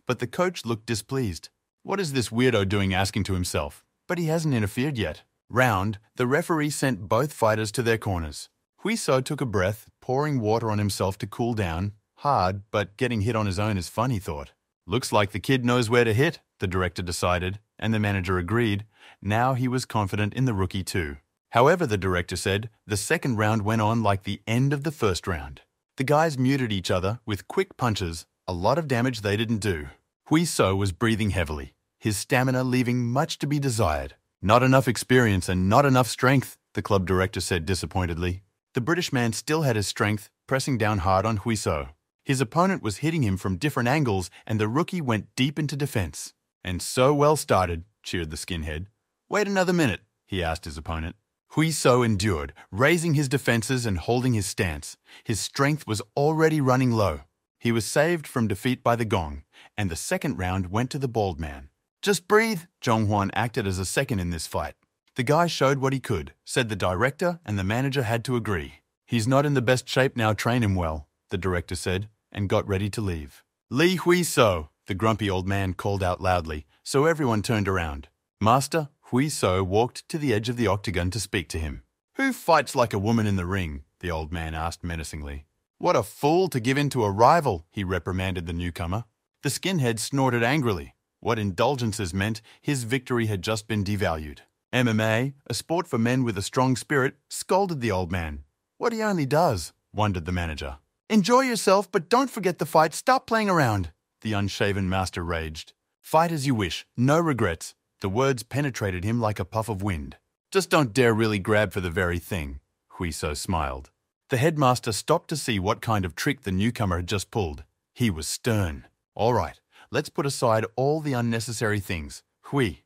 But the coach looked displeased. What is this weirdo doing, asking to himself? But he hasn't interfered yet. Round, the referee sent both fighters to their corners. Huiso took a breath, pouring water on himself to cool down. Hard, but getting hit on his own is fun, he thought. Looks like the kid knows where to hit, the director decided, and the manager agreed. Now he was confident in the rookie too. However, the director said, the second round went on like the end of the first round. The guys muted each other with quick punches, a lot of damage they didn't do. Huiso was breathing heavily, his stamina leaving much to be desired. Not enough experience and not enough strength, the club director said disappointedly. The British man still had his strength, pressing down hard on Huiso. His opponent was hitting him from different angles, and the rookie went deep into defense. And so well started, cheered the skinhead. Wait another minute, he asked his opponent. Huiso endured, raising his defenses and holding his stance. His strength was already running low. He was saved from defeat by the gong, and the second round went to the bald man. Just breathe, Jong-hwan acted as a second in this fight. The guy showed what he could, said the director, and the manager had to agree. He's not in the best shape now, train him well, the director said, and got ready to leave. Lee Huiso, the grumpy old man called out loudly, so everyone turned around. Master, Huiso walked to the edge of the octagon to speak to him. Who fights like a woman in the ring? The old man asked menacingly. What a fool to give in to a rival, he reprimanded the newcomer. The skinhead snorted angrily. What indulgences meant, his victory had just been devalued. MMA, a sport for men with a strong spirit, scolded the old man. What he only does, wondered the manager. Enjoy yourself, but don't forget the fight. Stop playing around, the unshaven master raged. Fight as you wish, no regrets. The words penetrated him like a puff of wind. Just don't dare really grab for the very thing, Huiso smiled. The headmaster stopped to see what kind of trick the newcomer had just pulled. He was stern. All right, let's put aside all the unnecessary things. Hui.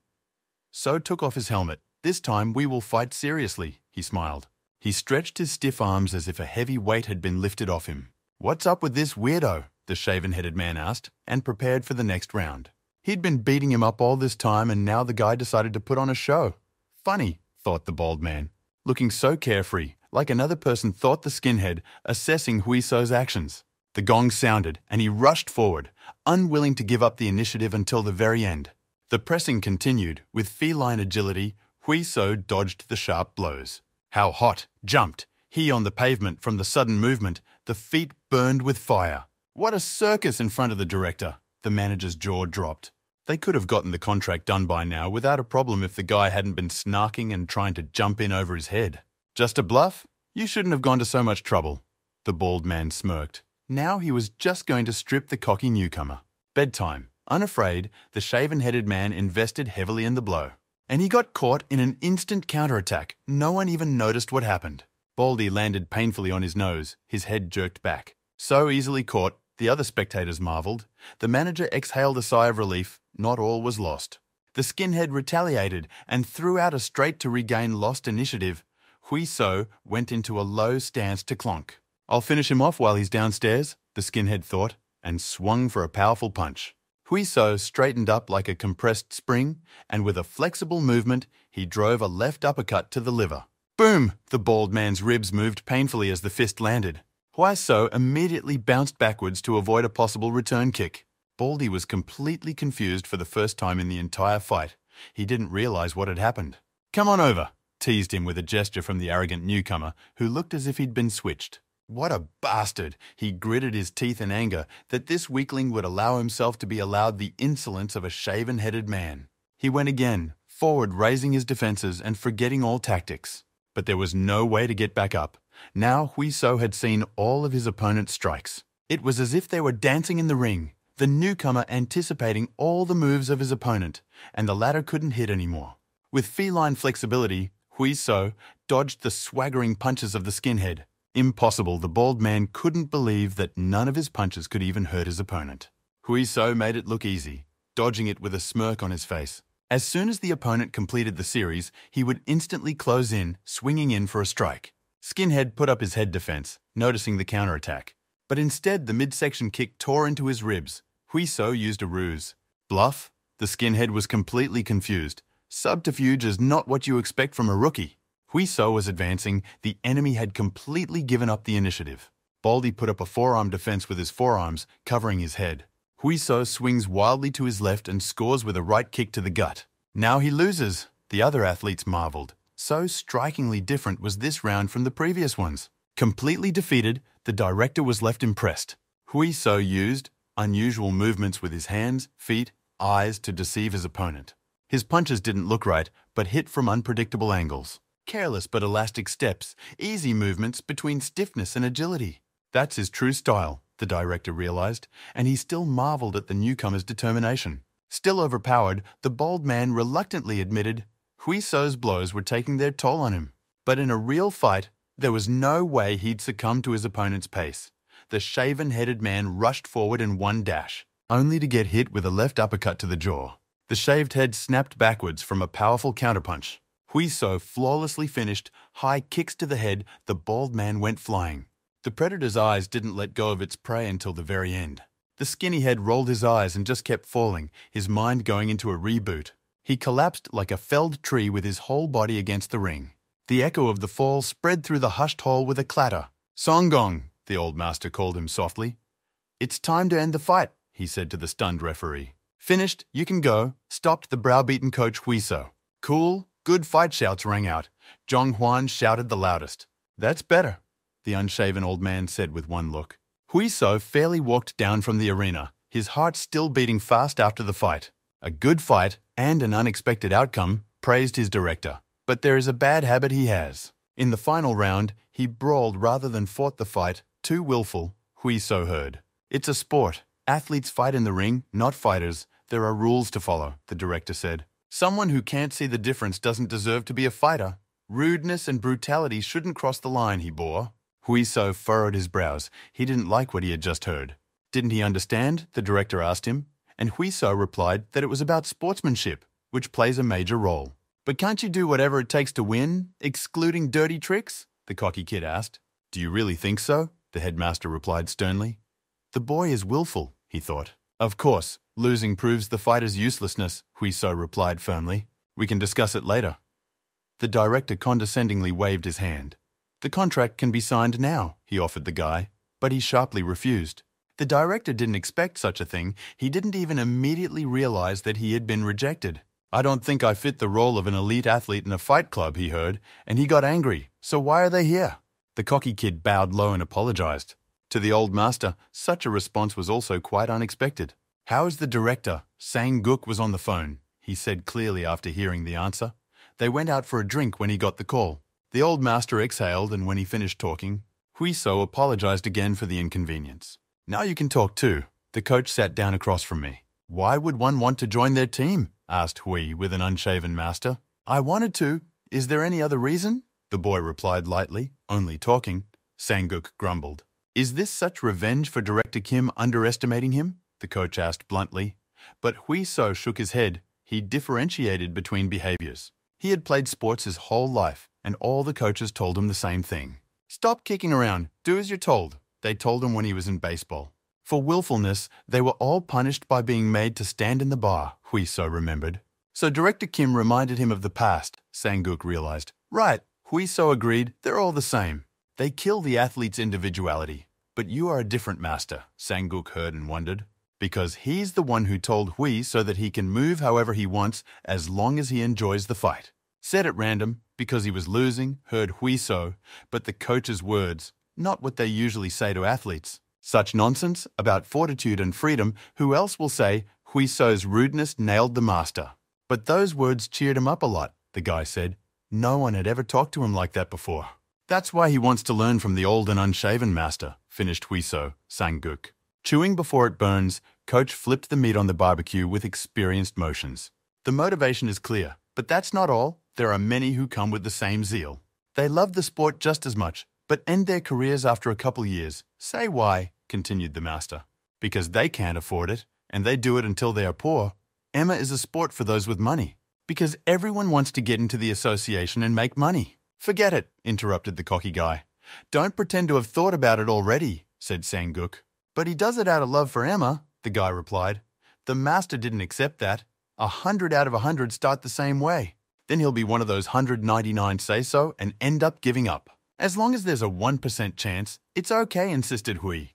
So took off his helmet. This time we will fight seriously, he smiled. He stretched his stiff arms as if a heavy weight had been lifted off him. What's up with this weirdo? The shaven-headed man asked, and prepared for the next round. He'd been beating him up all this time, and now the guy decided to put on a show. Funny, thought the bald man, looking so carefree, like another person thought the skinhead, assessing Huiso's actions. The gong sounded, and he rushed forward, unwilling to give up the initiative until the very end. The pressing continued. With feline agility, Huiso dodged the sharp blows. How hot, jumped, he on the pavement from the sudden movement, the feet burned with fire. What a circus in front of the director. The manager's jaw dropped. They could have gotten the contract done by now without a problem if the guy hadn't been snarking and trying to jump in over his head. Just a bluff? You shouldn't have gone to so much trouble. The bald man smirked. Now he was just going to strip the cocky newcomer. Bedtime. Unafraid, the shaven-headed man invested heavily in the blow. And he got caught in an instant counterattack. No one even noticed what happened. Baldy landed painfully on his nose, his head jerked back. So easily caught, the other spectators marveled. The manager exhaled a sigh of relief. Not all was lost. The skinhead retaliated and threw out a straight to regain lost initiative. Hui So went into a low stance to clonk. I'll finish him off while he's downstairs, the skinhead thought, and swung for a powerful punch. Hui So straightened up like a compressed spring, and with a flexible movement, he drove a left uppercut to the liver. Boom! The bald man's ribs moved painfully as the fist landed. Hui So immediately bounced backwards to avoid a possible return kick. Baldy was completely confused for the first time in the entire fight. He didn't realize what had happened. Come on over, teased him with a gesture from the arrogant newcomer, who looked as if he'd been switched. What a bastard! He gritted his teeth in anger that this weakling would allow himself to be allowed the insolence of a shaven-headed man. He went again, forward raising his defenses and forgetting all tactics. But there was no way to get back up. Now Hui So had seen all of his opponent's strikes. It was as if they were dancing in the ring, the newcomer anticipating all the moves of his opponent, and the latter couldn't hit anymore. With feline flexibility, Hui So dodged the swaggering punches of the skinhead. Impossible, the bald man couldn't believe that none of his punches could even hurt his opponent. Hui So made it look easy, dodging it with a smirk on his face. As soon as the opponent completed the series, he would instantly close in, swinging in for a strike. Skinhead put up his head defense, noticing the counterattack. But instead, the midsection kick tore into his ribs. Hui So used a ruse. Bluff? The skinhead was completely confused. Subterfuge is not what you expect from a rookie. Hui So was advancing. The enemy had completely given up the initiative. Baldy put up a forearm defense with his forearms, covering his head. Hui So swings wildly to his left and scores with a right kick to the gut. Now he loses. The other athletes marveled. So strikingly different was this round from the previous ones. Completely defeated, the director was left impressed. Hui So used unusual movements with his hands, feet, eyes to deceive his opponent. His punches didn't look right, but hit from unpredictable angles. Careless but elastic steps, easy movements between stiffness and agility. That's his true style, the director realized, and he still marveled at the newcomer's determination. Still overpowered, the bald man reluctantly admitted Hui So's blows were taking their toll on him. But in a real fight, there was no way he'd succumb to his opponent's pace. The shaven-headed man rushed forward in one dash, only to get hit with a left uppercut to the jaw. The shaved head snapped backwards from a powerful counterpunch. Hui So flawlessly finished, high kicks to the head, the bald man went flying. The predator's eyes didn't let go of its prey until the very end. The skinny head rolled his eyes and just kept falling, his mind going into a reboot. He collapsed like a felled tree with his whole body against the ring. The echo of the fall spread through the hushed hall with a clatter. "Songgong," the old master called him softly. "It's time to end the fight," he said to the stunned referee. "Finished, you can go," stopped the browbeaten coach Hui So. "Cool, good fight," shouts rang out. Zhong Huan shouted the loudest. "That's better," the unshaven old man said with one look. Hui So fairly walked down from the arena, his heart still beating fast after the fight. A good fight and an unexpected outcome, praised his director. But there is a bad habit he has. In the final round, he brawled rather than fought the fight, too willful, Hui So heard. "It's a sport. Athletes fight in the ring, not fighters. There are rules to follow," the director said. "Someone who can't see the difference doesn't deserve to be a fighter. Rudeness and brutality shouldn't cross the line," he bore. Hui So furrowed his brows. He didn't like what he had just heard. Didn't he understand? The director asked him. And Hui So replied that it was about sportsmanship, which plays a major role. "But can't you do whatever it takes to win, excluding dirty tricks?" the cocky kid asked. "Do you really think so?" the headmaster replied sternly. "The boy is willful," he thought. "Of course, losing proves the fighter's uselessness," Hui So replied firmly. "We can discuss it later." The director condescendingly waved his hand. "The contract can be signed now," he offered the guy, but he sharply refused. The director didn't expect such a thing. He didn't even immediately realize that he had been rejected. "I don't think I fit the role of an elite athlete in a fight club," he heard, and he got angry. "So why are they here?" The cocky kid bowed low and apologized. To the old master, such a response was also quite unexpected. "How is the director?" Sang-guk was on the phone, he said clearly after hearing the answer. They went out for a drink when he got the call. The old master exhaled, and when he finished talking, Hui So apologized again for the inconvenience. Now you can talk too. The coach sat down across from me. Why would one want to join their team? Asked Hui with an unshaven master. I wanted to. Is there any other reason? The boy replied lightly, only talking. Sang-guk grumbled. Is this such revenge for Director Kim underestimating him? The coach asked bluntly. But Hui So shook his head. He differentiated between behaviors. He had played sports his whole life, and all the coaches told him the same thing. Stop kicking around. Do as you're told. They told him when he was in baseball. For willfulness, they were all punished by being made to stand in the bar, Hui So remembered. So Director Kim reminded him of the past, Sang-guk realized. Right, Hui So agreed, they're all the same. They kill the athlete's individuality. But you are a different master, Sang-guk heard and wondered. Because he's the one who told Hui so that he can move however he wants as long as he enjoys the fight. Said at random, because he was losing, heard Hui So, but the coach's words, not what they usually say to athletes. Such nonsense about fortitude and freedom, who else will say Hui So's rudeness nailed the master? But those words cheered him up a lot, the guy said. No one had ever talked to him like that before. That's why he wants to learn from the old and unshaven master, finished Hui So, Sang-guk. Chewing before it burns, Coach flipped the meat on the barbecue with experienced motions. The motivation is clear, but that's not all. There are many who come with the same zeal. They love the sport just as much, but end their careers after a couple years. Say why, continued the master. Because they can't afford it, and they do it until they are poor. Emma is a sport for those with money. Because everyone wants to get into the association and make money. Forget it, interrupted the cocky guy. Don't pretend to have thought about it already, said Sang-guk. But he does it out of love for Emma, the guy replied. The master didn't accept that. 100 out of 100 start the same way. Then he'll be one of those 199 say-so and end up giving up. As long as there's a 1% chance, it's okay, insisted Hui.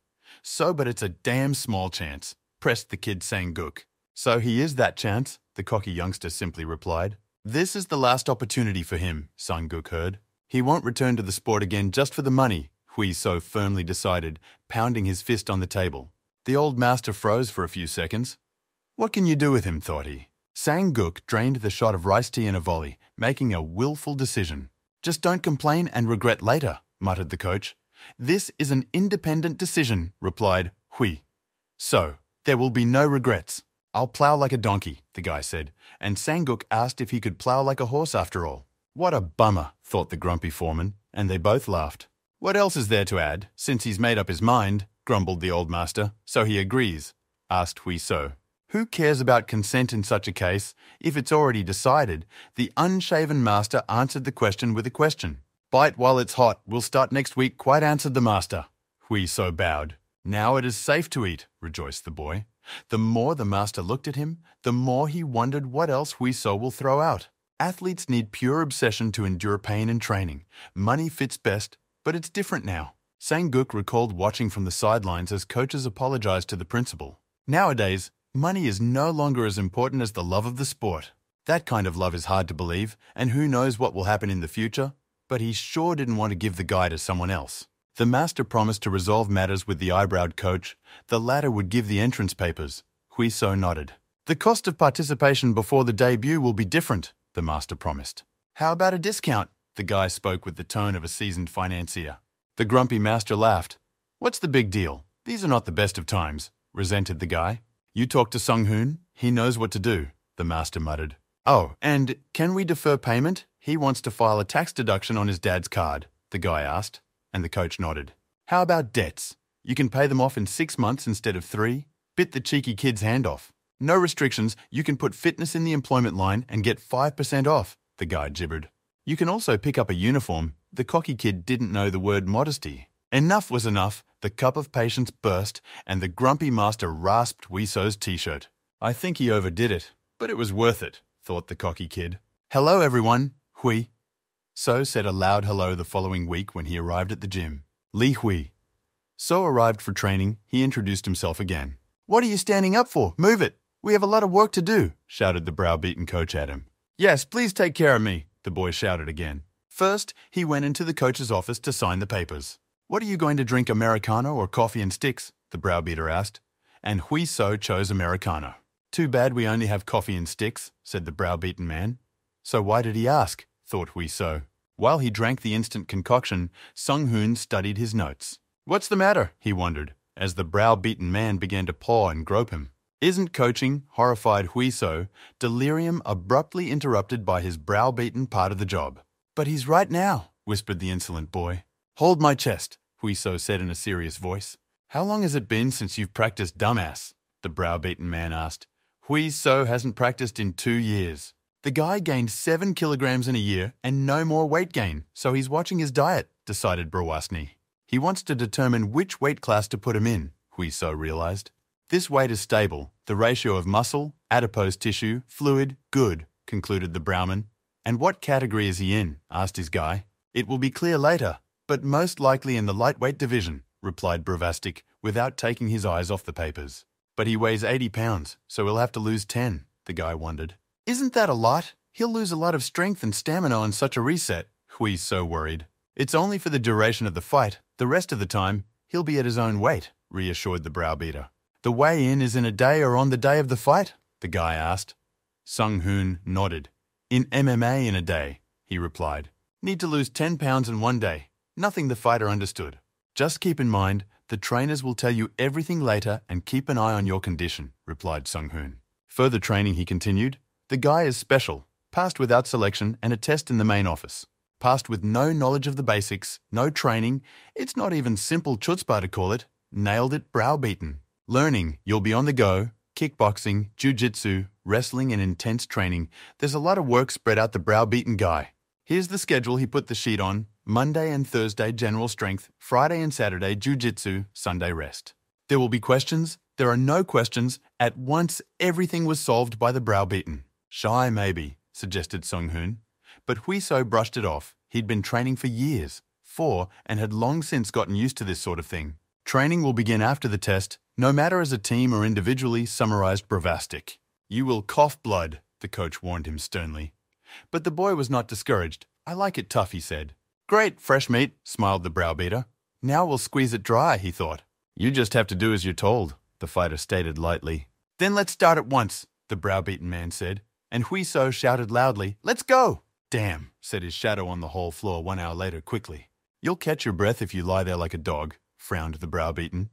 So, but it's a damn small chance, pressed the kid Sang-guk. So he is that chance, the cocky youngster simply replied. This is the last opportunity for him, Sang-guk heard. He won't return to the sport again just for the money, Hui So firmly decided, pounding his fist on the table. The old master froze for a few seconds. What can you do with him, thought he. Sang-guk drained the shot of rice tea in a volley, making a willful decision. Just don't complain and regret later, muttered the coach. This is an independent decision, replied Hui. So, there will be no regrets. I'll plow like a donkey, the guy said, and Sang-guk asked if he could plow like a horse after all. What a bummer, thought the grumpy foreman, and they both laughed. What else is there to add, since he's made up his mind, grumbled the old master, so he agrees, asked Hui So. Who cares about consent in such a case? If it's already decided, the unshaven master answered the question with a question. Bite while it's hot, we'll start next week, quite answered the master. Hui So bowed. Now it is safe to eat, rejoiced the boy. The more the master looked at him, the more he wondered what else Hui So will throw out. Athletes need pure obsession to endure pain in training. Money fits best, but it's different now. Sang-guk recalled watching from the sidelines as coaches apologized to the principal. Nowadays, money is no longer as important as the love of the sport. That kind of love is hard to believe, and who knows what will happen in the future? But he sure didn't want to give the guy to someone else. The master promised to resolve matters with the eyebrowed coach. The latter would give the entrance papers. Hui So nodded. The cost of participation before the debut will be different, the master promised. How about a discount? The guy spoke with the tone of a seasoned financier. The grumpy master laughed. What's the big deal? These are not the best of times, resented the guy. You talk to Sung-hoon. He knows what to do, the master muttered. Oh, and can we defer payment? He wants to file a tax deduction on his dad's card, the guy asked, and the coach nodded. How about debts? You can pay them off in 6 months instead of 3. Bit the cheeky kid's hand off. No restrictions, you can put fitness in the employment line and get 5% off, the guy gibbered. You can also pick up a uniform. The cocky kid didn't know the word modesty. Enough was enough. The cup of patience burst, and the grumpy master rasped Hui So's t-shirt. I think he overdid it, but it was worth it, thought the cocky kid. Hello, everyone, Hui. So said a loud hello the following week when he arrived at the gym. Li Hui. So arrived for training, he introduced himself again. What are you standing up for? Move it. We have a lot of work to do, shouted the browbeaten coach at him. Yes, please take care of me, the boy shouted again. First, he went into the coach's office to sign the papers. What are you going to drink, Americano or coffee and sticks? The browbeater asked. And Hui So chose Americano. Too bad we only have coffee and sticks, said the browbeaten man. So why did he ask? Thought Hui So. While he drank the instant concoction, Sung-hoon studied his notes. "What's the matter?" he wondered, as the brow-beaten man began to paw and grope him. "Isn't coaching," horrified Huiso, delirium abruptly interrupted by his brow-beaten part of the job. "But he's right now," whispered the insolent boy. "Hold my chest," Huiso said in a serious voice. "How long has it been since you've practiced, dumbass?" the brow-beaten man asked. "Huiso hasn't practiced in 2 years. The guy gained 7 kilograms in a year and no more weight gain, so he's watching his diet," decided Brawasny. "He wants to determine which weight class to put him in," Huiso realized. "This weight is stable, the ratio of muscle, adipose tissue, fluid, good," concluded the Browman. "And what category is he in?" asked his guy. "It will be clear later, but most likely in the lightweight division," replied Bravastic, without taking his eyes off the papers. "But he weighs 80 pounds, so he'll have to lose 10, the guy wondered. "Isn't that a lot? He'll lose a lot of strength and stamina on such a reset," Huiso worried. "It's only for the duration of the fight. The rest of the time, he'll be at his own weight," reassured the browbeater. "The weigh-in is in a day or on the day of the fight?" the guy asked. Sung-hoon nodded. "In MMA in a day," he replied. "Need to lose 10 pounds in 1 day. Nothing the fighter understood. Just keep in mind, the trainers will tell you everything later and keep an eye on your condition," replied Sung-hoon. "Further training," he continued. "The guy is special, passed without selection and a test in the main office. Passed with no knowledge of the basics, no training, it's not even simple chutzpah to call it, nailed it browbeaten. Learning, you'll be on the go, kickboxing, jiu-jitsu, wrestling and intense training. There's a lot of work spread out the browbeaten guy. Here's the schedule he put the sheet on. Monday and Thursday general strength, Friday and Saturday jiu-jitsu, Sunday rest. There will be questions. There are no questions. At once, everything was solved by the browbeaten." "Shy, maybe," suggested Sung-hoon. But Huiso brushed it off. He'd been training for years, and had long since gotten used to this sort of thing. "Training will begin after the test, no matter as a team or individually," summarized Bravastic. "You will cough blood," the coach warned him sternly. But the boy was not discouraged. "I like it tough," he said. "Great, fresh meat," smiled the browbeater. "Now we'll squeeze it dry," he thought. "You just have to do as you're told," the fighter stated lightly. "Then let's start at once," the browbeaten man said, and Huiso shouted loudly, "Let's go!" "Damn," said his shadow on the hall floor 1 hour later quickly. "You'll catch your breath if you lie there like a dog," frowned the browbeaten.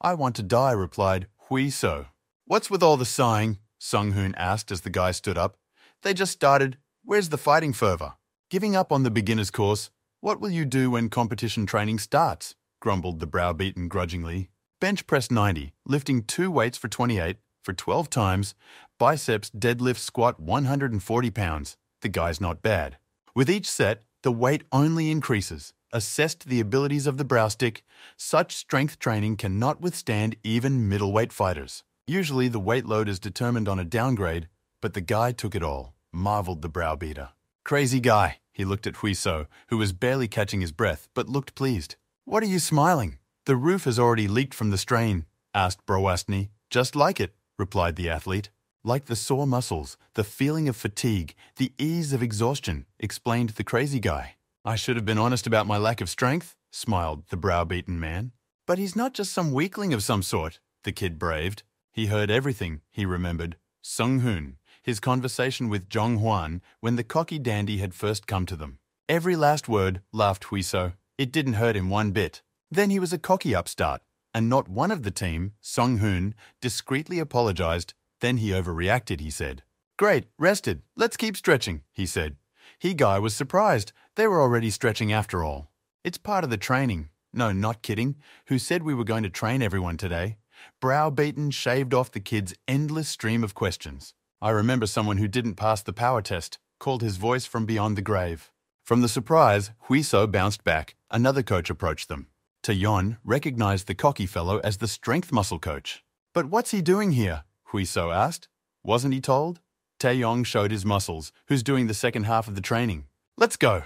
"I want to die," replied Huiso. "What's with all the sighing?" Sung-hoon asked as the guy stood up. "They just started. Where's the fighting fervor?" "Giving up on the beginner's course. What will you do when competition training starts?" grumbled the browbeaten grudgingly. "Bench press 90, lifting 2 weights for 28, for 12 times, biceps deadlift squat 140 pounds. The guy's not bad. With each set, the weight only increases. Assessed the abilities of the browstick, such strength training cannot withstand even middleweight fighters. Usually the weight load is determined on a downgrade, but the guy took it all," marveled the browbeater. "Crazy guy," he looked at Huiso, who was barely catching his breath, but looked pleased. "What are you smiling? The roof has already leaked from the strain," asked Brawasny. "Just like it," replied the athlete. "Like the sore muscles, the feeling of fatigue, the ease of exhaustion," explained the crazy guy. "I should have been honest about my lack of strength," smiled the browbeaten man. "But he's not just some weakling of some sort," the kid braved. He heard everything, he remembered. Sung-hoon, his conversation with Jong-hwan when the cocky dandy had first come to them. "Every last word," laughed Huiso. "It didn't hurt him one bit." Then he was a cocky upstart, and not one of the team, Sung-hoon, discreetly apologized. Then he overreacted, he said. "Great, rested. Let's keep stretching," he said. He guy was surprised. They were already stretching after all. "It's part of the training." "No, not kidding. Who said we were going to train everyone today?" Browbeaten shaved off the kid's endless stream of questions. "I remember someone who didn't pass the power test," called his voice from beyond the grave. From the surprise, Huiso bounced back. Another coach approached them. Taeyeon recognized the cocky fellow as the strength muscle coach. "But what's he doing here?" Huiso asked. "Wasn't he told?" Taeyong showed his muscles, who's doing the second half of the training. "Let's go."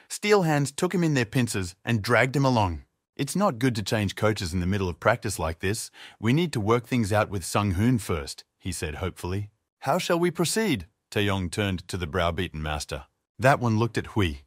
Steel Hands took him in their pincers and dragged him along. "It's not good to change coaches in the middle of practice like this. We need to work things out with Sung-hoon first," he said hopefully. "How shall we proceed?" Taeyong turned to the browbeaten master. That one looked at Hui.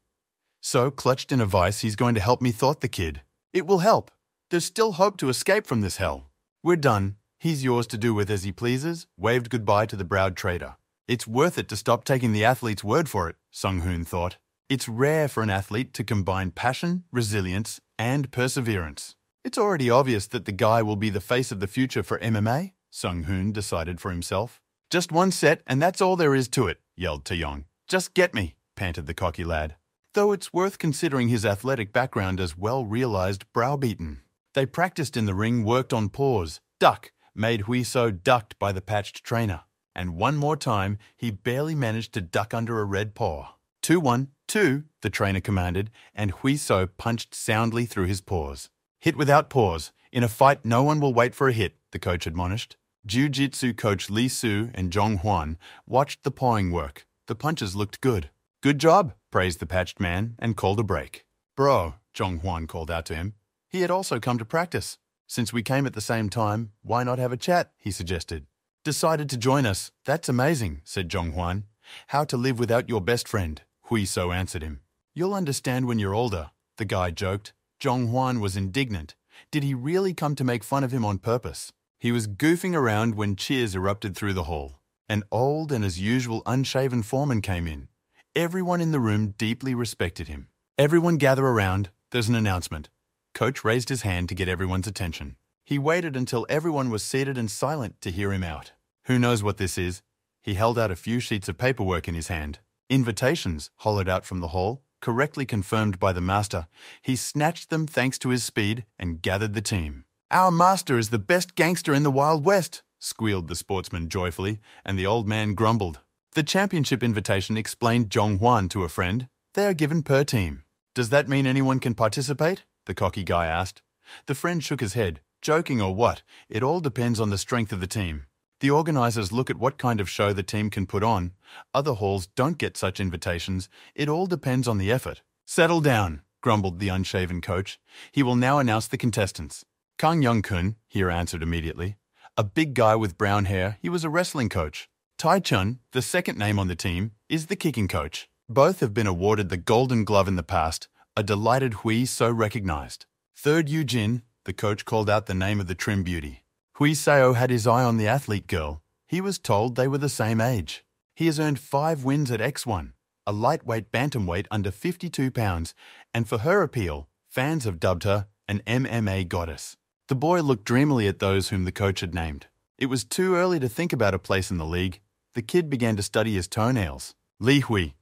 "So, clutched in a vice, he's going to help me," thought the kid. "It will help. There's still hope to escape from this hell. We're done. He's yours to do with as he pleases," waved goodbye to the browed trader. "It's worth it to stop taking the athlete's word for it," Sung-hoon thought. It's rare for an athlete to combine passion, resilience, and perseverance. It's already obvious that the guy will be the face of the future for MMA, Sung-hoon decided for himself. Just one set and that's all there is to it, yelled Taeyong. Just get me, panted the cocky lad. Though it's worth considering his athletic background as well-realized browbeaten. They practiced in the ring, worked on pause, duck, made Huiso ducked by the patched trainer. And one more time, he barely managed to duck under a red paw. 2-1, 2, the trainer commanded, and Huiso punched soundly through his paws. Hit without pause. In a fight, no one will wait for a hit, the coach admonished. Jiu-Jitsu coach Lee Soo and Jong Hwan watched the pawing work. The punches looked good. Good job, praised the patched man and called a break. Bro, Jong Hwan called out to him. He had also come to practice. Since we came at the same time, why not have a chat, he suggested. Decided to join us. That's amazing, said Jong Hwan. How to live without your best friend, Huiso answered him. You'll understand when you're older, the guy joked. Jong Hwan was indignant. Did he really come to make fun of him on purpose? He was goofing around when cheers erupted through the hall. An old and as usual unshaven foreman came in. Everyone in the room deeply respected him. Everyone gather around. There's an announcement. Coach raised his hand to get everyone's attention. He waited until everyone was seated and silent to hear him out. Who knows what this is? He held out a few sheets of paperwork in his hand. Invitations hollowed out from the hall, correctly confirmed by the master. He snatched them thanks to his speed and gathered the team. Our master is the best gangster in the Wild West, squealed the sportsman joyfully, and the old man grumbled. The championship invitation explained Jong Hwan to a friend. They are given per team. Does that mean anyone can participate? The cocky guy asked. The friend shook his head. Joking or what? It all depends on the strength of the team. The organizers look at what kind of show the team can put on. Other halls don't get such invitations. It all depends on the effort. Settle down, grumbled the unshaven coach. He will now announce the contestants. Kang Young-kun here answered immediately. A big guy with brown hair, he was a wrestling coach. Tai Chun, the second name on the team, is the kicking coach. Both have been awarded the Golden Glove in the past. A delighted Hui so recognized. Third Yu Jin, the coach called out the name of the trim beauty. Hui Seo had his eye on the athlete girl. He was told they were the same age. He has earned 5 wins at X1, a lightweight bantamweight under 52 pounds, and for her appeal, fans have dubbed her an MMA goddess. The boy looked dreamily at those whom the coach had named. It was too early to think about a place in the league. The kid began to study his toenails. Li Hui.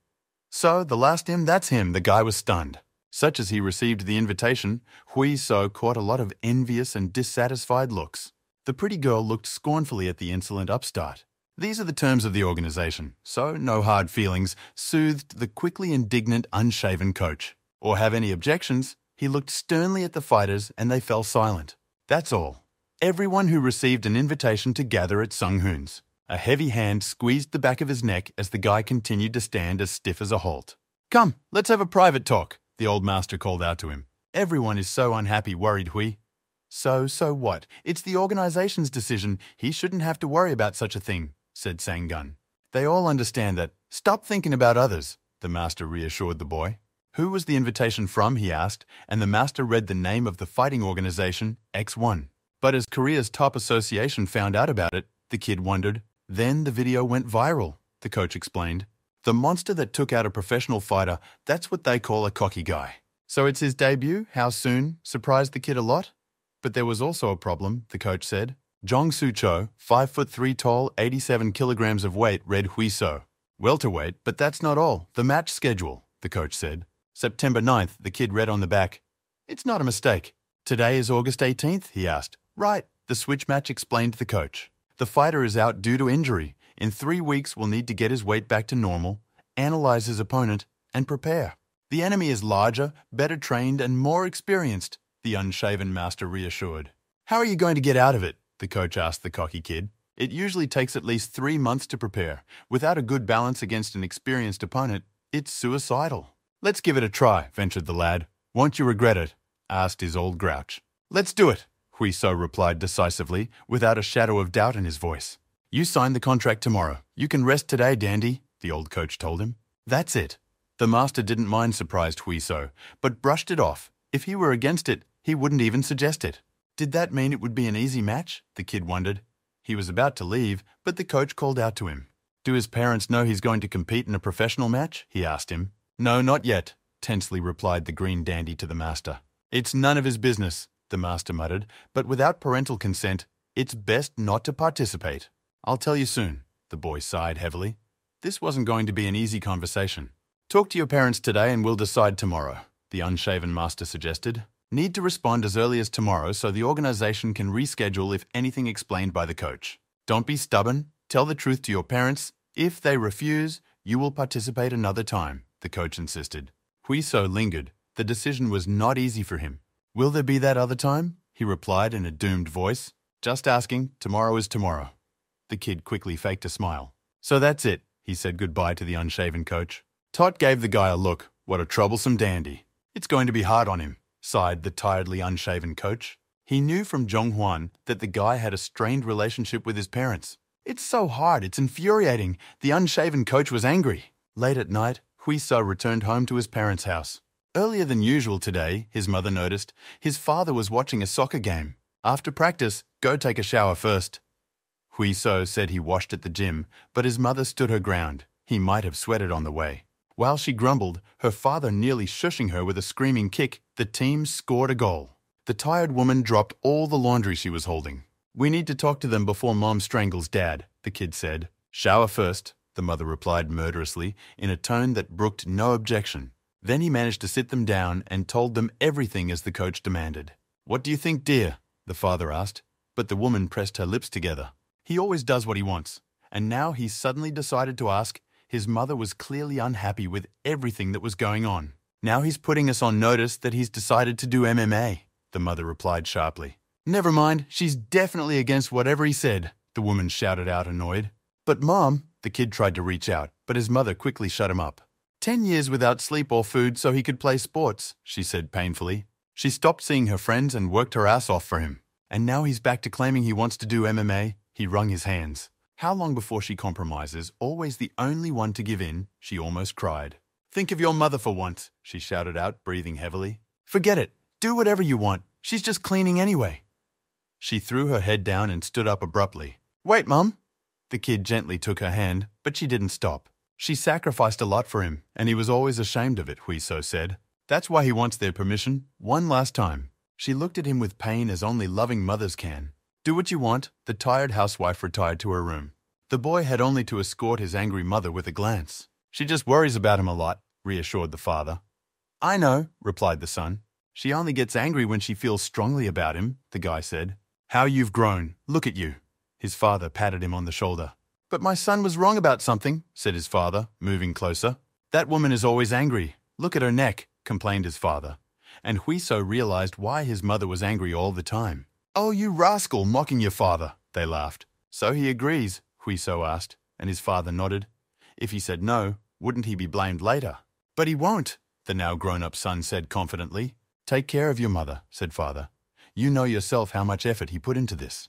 So, the last him, that's him, the guy was stunned. Such as he received the invitation, Hui So caught a lot of envious and dissatisfied looks. The pretty girl looked scornfully at the insolent upstart. These are the terms of the organization, so no hard feelings, soothed the quickly indignant, unshaven coach. Or have any objections, he looked sternly at the fighters and they fell silent. That's all. Everyone who received an invitation to gather at Sung-hoon's. A heavy hand squeezed the back of his neck as the guy continued to stand as stiff as a halt. Come, let's have a private talk, the old master called out to him. Everyone is so unhappy, worried Hui. So what? It's the organization's decision. He shouldn't have to worry about such a thing, said Sang-gun. They all understand that. Stop thinking about others, the master reassured the boy. Who was the invitation from, he asked, and the master read the name of the fighting organization, X1. But as Korea's top association found out about it, the kid wondered. Then the video went viral, the coach explained. The monster that took out a professional fighter, that's what they call a cocky guy. So it's his debut? How soon? Surprised the kid a lot? But there was also a problem, the coach said. Jong Soo-cho, 5'3" tall, 87 kilograms of weight, read Huiso. Welterweight, but that's not all. The match schedule, the coach said. September 9th, the kid read on the back. It's not a mistake. Today is August 18th, he asked. Right, the switch match explained the coach. The fighter is out due to injury. In 3 weeks, we'll need to get his weight back to normal, analyze his opponent, and prepare. The enemy is larger, better trained, and more experienced, the unshaven master reassured. How are you going to get out of it? The coach asked the cocky kid. It usually takes at least 3 months to prepare. Without a good balance against an experienced opponent, it's suicidal. Let's give it a try, ventured the lad. Won't you regret it? Asked his old grouch. Let's do it, Huiso replied decisively, without a shadow of doubt in his voice. You signed the contract tomorrow. You can rest today, dandy, the old coach told him. That's it. The master didn't mind surprised Huiso, but brushed it off. If he were against it, he wouldn't even suggest it. Did that mean it would be an easy match? The kid wondered. He was about to leave, but the coach called out to him. Do his parents know he's going to compete in a professional match? He asked him. No, not yet, tensely replied the green dandy to the master. It's none of his business, the master muttered, but without parental consent, it's best not to participate. I'll tell you soon, the boy sighed heavily. This wasn't going to be an easy conversation. Talk to your parents today and we'll decide tomorrow, the unshaven master suggested. Need to respond as early as tomorrow so the organization can reschedule if anything explained by the coach. Don't be stubborn. Tell the truth to your parents. If they refuse, you will participate another time, the coach insisted. Huiso lingered. The decision was not easy for him. Will there be that other time? He replied in a doomed voice. Just asking. Tomorrow is tomorrow. The kid quickly faked a smile. So that's it, he said goodbye to the unshaven coach. Tot gave the guy a look. What a troublesome dandy. It's going to be hard on him, sighed the tiredly unshaven coach. He knew from Zhonghwan that the guy had a strained relationship with his parents. It's so hard, it's infuriating. The unshaven coach was angry. Late at night, Huiso returned home to his parents' house. Earlier than usual today, his mother noticed, his father was watching a soccer game. After practice, go take a shower first. Huiso said he washed at the gym, but his mother stood her ground. He might have sweated on the way. While she grumbled, her father nearly shushing her with a screaming kick, the team scored a goal. The tired woman dropped all the laundry she was holding. We need to talk to them before Mom strangles Dad, the kid said. Shower first, the mother replied murderously, in a tone that brooked no objection. Then he managed to sit them down and told them everything as the coach demanded. What do you think, dear? The father asked, but the woman pressed her lips together. He always does what he wants, and now he suddenly decided to ask. His mother was clearly unhappy with everything that was going on. Now he's putting us on notice that he's decided to do MMA, the mother replied sharply. Never mind, she's definitely against whatever he said, the woman shouted out annoyed. But Mom, the kid tried to reach out, but his mother quickly shut him up. 10 years without sleep or food so he could play sports, she said painfully. She stopped seeing her friends and worked her ass off for him. And now he's back to claiming he wants to do MMA. He wrung his hands. How long before she compromises, always the only one to give in, she almost cried. Think of your mother for once, she shouted out, breathing heavily. Forget it. Do whatever you want. She's just cleaning anyway. She threw her head down and stood up abruptly. Wait, Mum. The kid gently took her hand, but she didn't stop. She sacrificed a lot for him, and he was always ashamed of it, Huiso said. That's why he wants their permission, one last time. She looked at him with pain as only loving mothers can. Do what you want, the tired housewife retired to her room. The boy had only to escort his angry mother with a glance. She just worries about him a lot, reassured the father. I know, replied the son. She only gets angry when she feels strongly about him, the guy said. How you've grown. Look at you. His father patted him on the shoulder. But my son was wrong about something, said his father, moving closer. That woman is always angry. Look at her neck, complained his father. And Huiso realized why his mother was angry all the time. Oh, you rascal, mocking your father, they laughed. So he agrees, Huiso asked, and his father nodded. If he said no, wouldn't he be blamed later? But he won't, the now grown-up son said confidently. Take care of your mother, said father. You know yourself how much effort he put into this.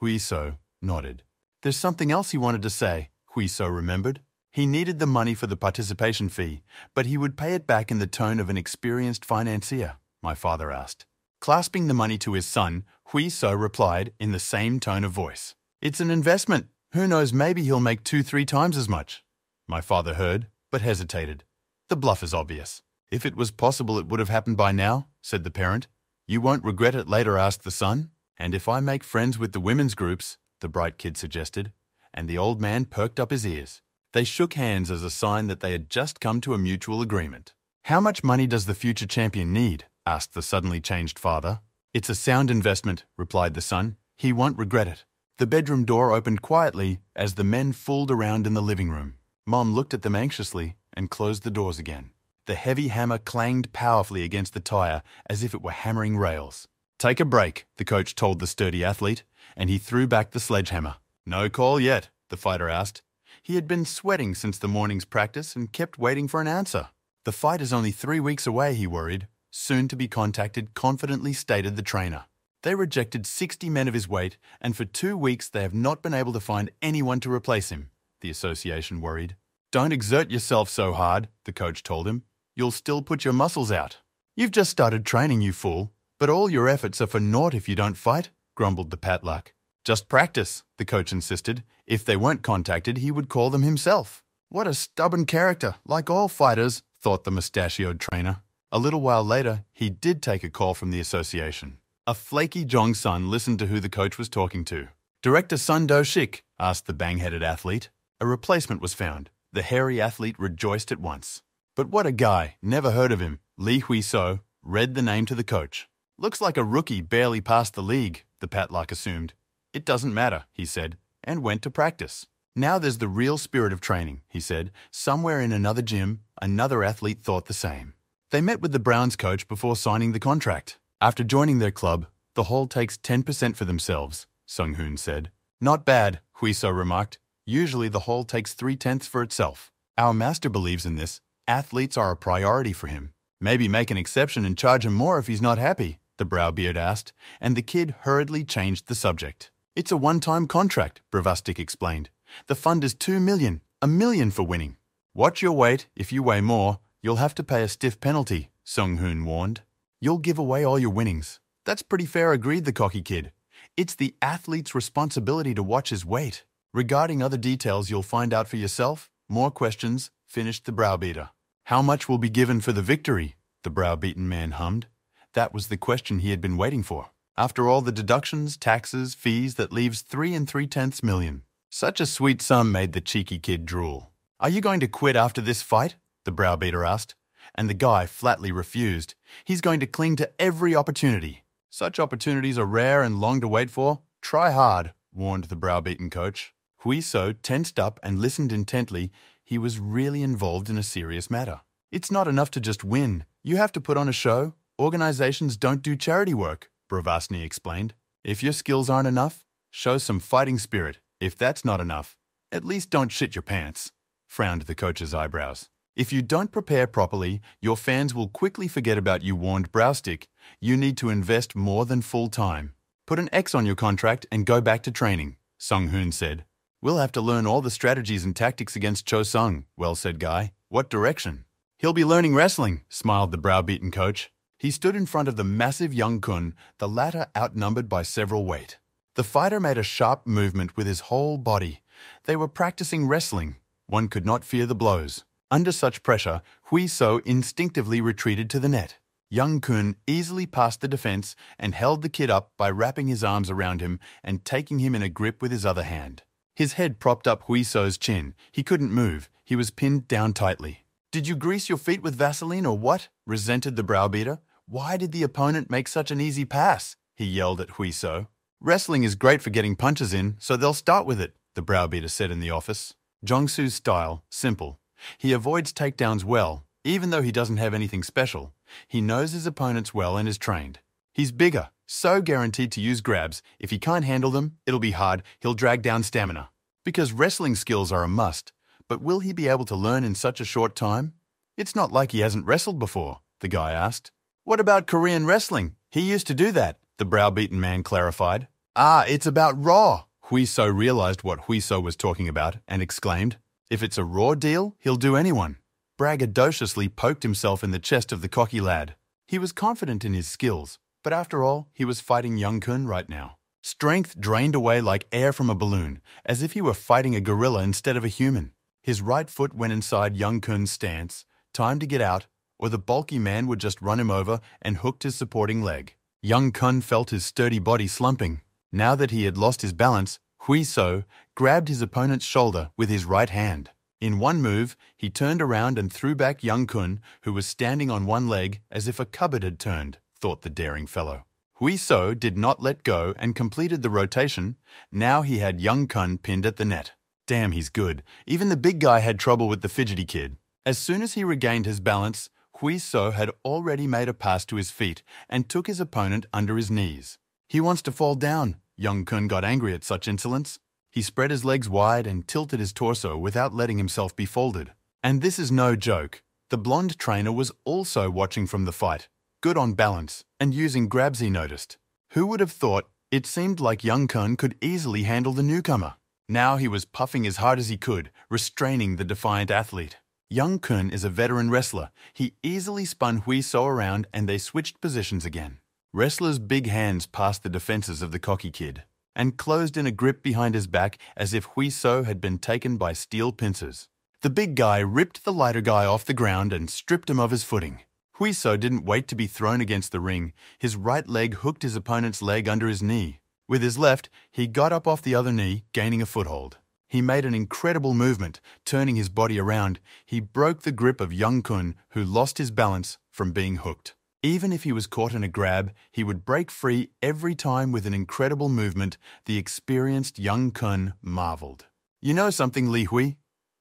Huiso nodded. There's something else he wanted to say, Huiso remembered. He needed the money for the participation fee, but he would pay it back in the tone of an experienced financier, my father asked. Clasping the money to his son, Huiso replied in the same tone of voice. It's an investment. Who knows, maybe he'll make 2-3 times as much. My father heard, but hesitated. The bluff is obvious. If it was possible it would have happened by now, said the parent. You won't regret it later, asked the son. And if I make friends with the women's groups, the bright kid suggested, and the old man perked up his ears. They shook hands as a sign that they had just come to a mutual agreement. How much money does the future champion need? Asked the suddenly changed father. It's a sound investment, replied the son. He won't regret it. The bedroom door opened quietly as the men fooled around in the living room. Mom looked at them anxiously and closed the doors again. The heavy hammer clanged powerfully against the tire as if it were hammering rails. Take a break, the coach told the sturdy athlete, and he threw back the sledgehammer. No call yet, the fighter asked. He had been sweating since the morning's practice and kept waiting for an answer. The fight is only 3 weeks away, he worried. Soon to be contacted, confidently stated the trainer. They rejected 60 men of his weight, and for 2 weeks they have not been able to find anyone to replace him, the association worried. Don't exert yourself so hard, the coach told him. You'll still put your muscles out. You've just started training, you fool. But all your efforts are for naught if you don't fight, grumbled the patluck. Just practice, the coach insisted. If they weren't contacted, he would call them himself. What a stubborn character. Like all fighters, thought the mustachioed trainer. A little while later, he did take a call from the association. A flaky Jong-sun listened to who the coach was talking to. "Director Sun Do-shik," asked the bang-headed athlete. A replacement was found. The hairy athlete rejoiced at once. "But what a guy, never heard of him." Lee Hui-so read the name to the coach. "Looks like a rookie barely passed the league," the patlock assumed. "It doesn't matter," he said, and went to practice. "Now there's the real spirit of training," he said. Somewhere in another gym, another athlete thought the same. They met with the Browns coach before signing the contract. After joining their club, the Hall takes 10% for themselves, Sung-hoon said. "Not bad," Hui-so remarked. "Usually the Hall takes 3/10 for itself. Our master believes in this. Athletes are a priority for him. Maybe make an exception and charge him more if he's not happy," the browbeard asked, and the kid hurriedly changed the subject. "It's a one-time contract," Bravastik explained. "The fund is 2 million, $1 million for winning." "Watch your weight. If you weigh more, you'll have to pay a stiff penalty," Sung-hoon warned. "You'll give away all your winnings." "That's pretty fair," agreed the cocky kid. "It's the athlete's responsibility to watch his weight. Regarding other details you'll find out for yourself. More questions," finished the browbeater. "How much will be given for the victory?" the browbeaten man hummed. That was the question he had been waiting for. After all the deductions, taxes, fees, that leaves 3 3/10 million. Such a sweet sum made the cheeky kid drool. "Are you going to quit after this fight?" the browbeater asked, and the guy flatly refused. He's going to cling to every opportunity. "Such opportunities are rare and long to wait for. Try hard," warned the browbeaten coach. Hui-so tensed up and listened intently. He was really involved in a serious matter. "It's not enough to just win. You have to put on a show. Organizations don't do charity work," Bravasny explained. "If your skills aren't enough, show some fighting spirit. If that's not enough, at least don't shit your pants," frowned the coach's eyebrows. "If you don't prepare properly, your fans will quickly forget about you," warned Browstick. "You need to invest more than full time. Put an X on your contract and go back to training," Sung-hoon said. "We'll have to learn all the strategies and tactics against Cho-sung," well said Guy. "What direction?" "He'll be learning wrestling," smiled the browbeaten coach. He stood in front of the massive young Kun, the latter outnumbered by several weight. The fighter made a sharp movement with his whole body. They were practicing wrestling. One could not fear the blows. Under such pressure, Hui-so instinctively retreated to the net. Young Kun easily passed the defense and held the kid up by wrapping his arms around him and taking him in a grip with his other hand. His head propped up Hui-so's chin. He couldn't move. He was pinned down tightly. "Did you grease your feet with Vaseline or what?" resented the browbeater. "Why did the opponent make such an easy pass?" he yelled at Hui-so. "Wrestling is great for getting punches in, so they'll start with it," the browbeater said in the office. Jong-su's style, simple. He avoids takedowns well, even though he doesn't have anything special. He knows his opponents well and is trained. He's bigger, so guaranteed to use grabs. If he can't handle them, it'll be hard. He'll drag down stamina. Because wrestling skills are a must. But will he be able to learn in such a short time? "It's not like he hasn't wrestled before," the guy asked. "What about Korean wrestling? He used to do that," the browbeaten man clarified. "Ah, it's about Raw." Hui-so realized what Hui-so was talking about and exclaimed, "If it's a Raw deal, he'll do anyone." Braggadociously poked himself in the chest of the cocky lad. He was confident in his skills, but after all, he was fighting young Kun right now. Strength drained away like air from a balloon, as if he were fighting a gorilla instead of a human. His right foot went inside young Kun's stance, time to get out, or the bulky man would just run him over and hooked his supporting leg. Young Kun felt his sturdy body slumping. Now that he had lost his balance, Hui-so grabbed his opponent's shoulder with his right hand. In one move, he turned around and threw back young Kun, who was standing on one leg as if a cupboard had turned, thought the daring fellow. Hui-so did not let go and completed the rotation. Now he had young Kun pinned at the net. Damn, he's good. Even the big guy had trouble with the fidgety kid. As soon as he regained his balance, Hui-so had already made a pass to his feet and took his opponent under his knees. "He wants to fall down." Young Kun got angry at such insolence. He spread his legs wide and tilted his torso without letting himself be folded. And this is no joke. The blonde trainer was also watching from the fight, good on balance, and using grabs he noticed. Who would have thought? It seemed like young Kun could easily handle the newcomer. Now he was puffing as hard as he could, restraining the defiant athlete. Young Kun is a veteran wrestler. He easily spun Hui-so around and they switched positions again. Wrestler's big hands passed the defenses of the cocky kid and closed in a grip behind his back as if Hui-so had been taken by steel pincers. The big guy ripped the lighter guy off the ground and stripped him of his footing. Huiso didn't wait to be thrown against the ring. His right leg hooked his opponent's leg under his knee. With his left, he got up off the other knee, gaining a foothold. He made an incredible movement, turning his body around. He broke the grip of Young Kun, who lost his balance from being hooked. Even if he was caught in a grab, he would break free every time with an incredible movement. The experienced Young Kun marveled. "You know something, Li Hui?"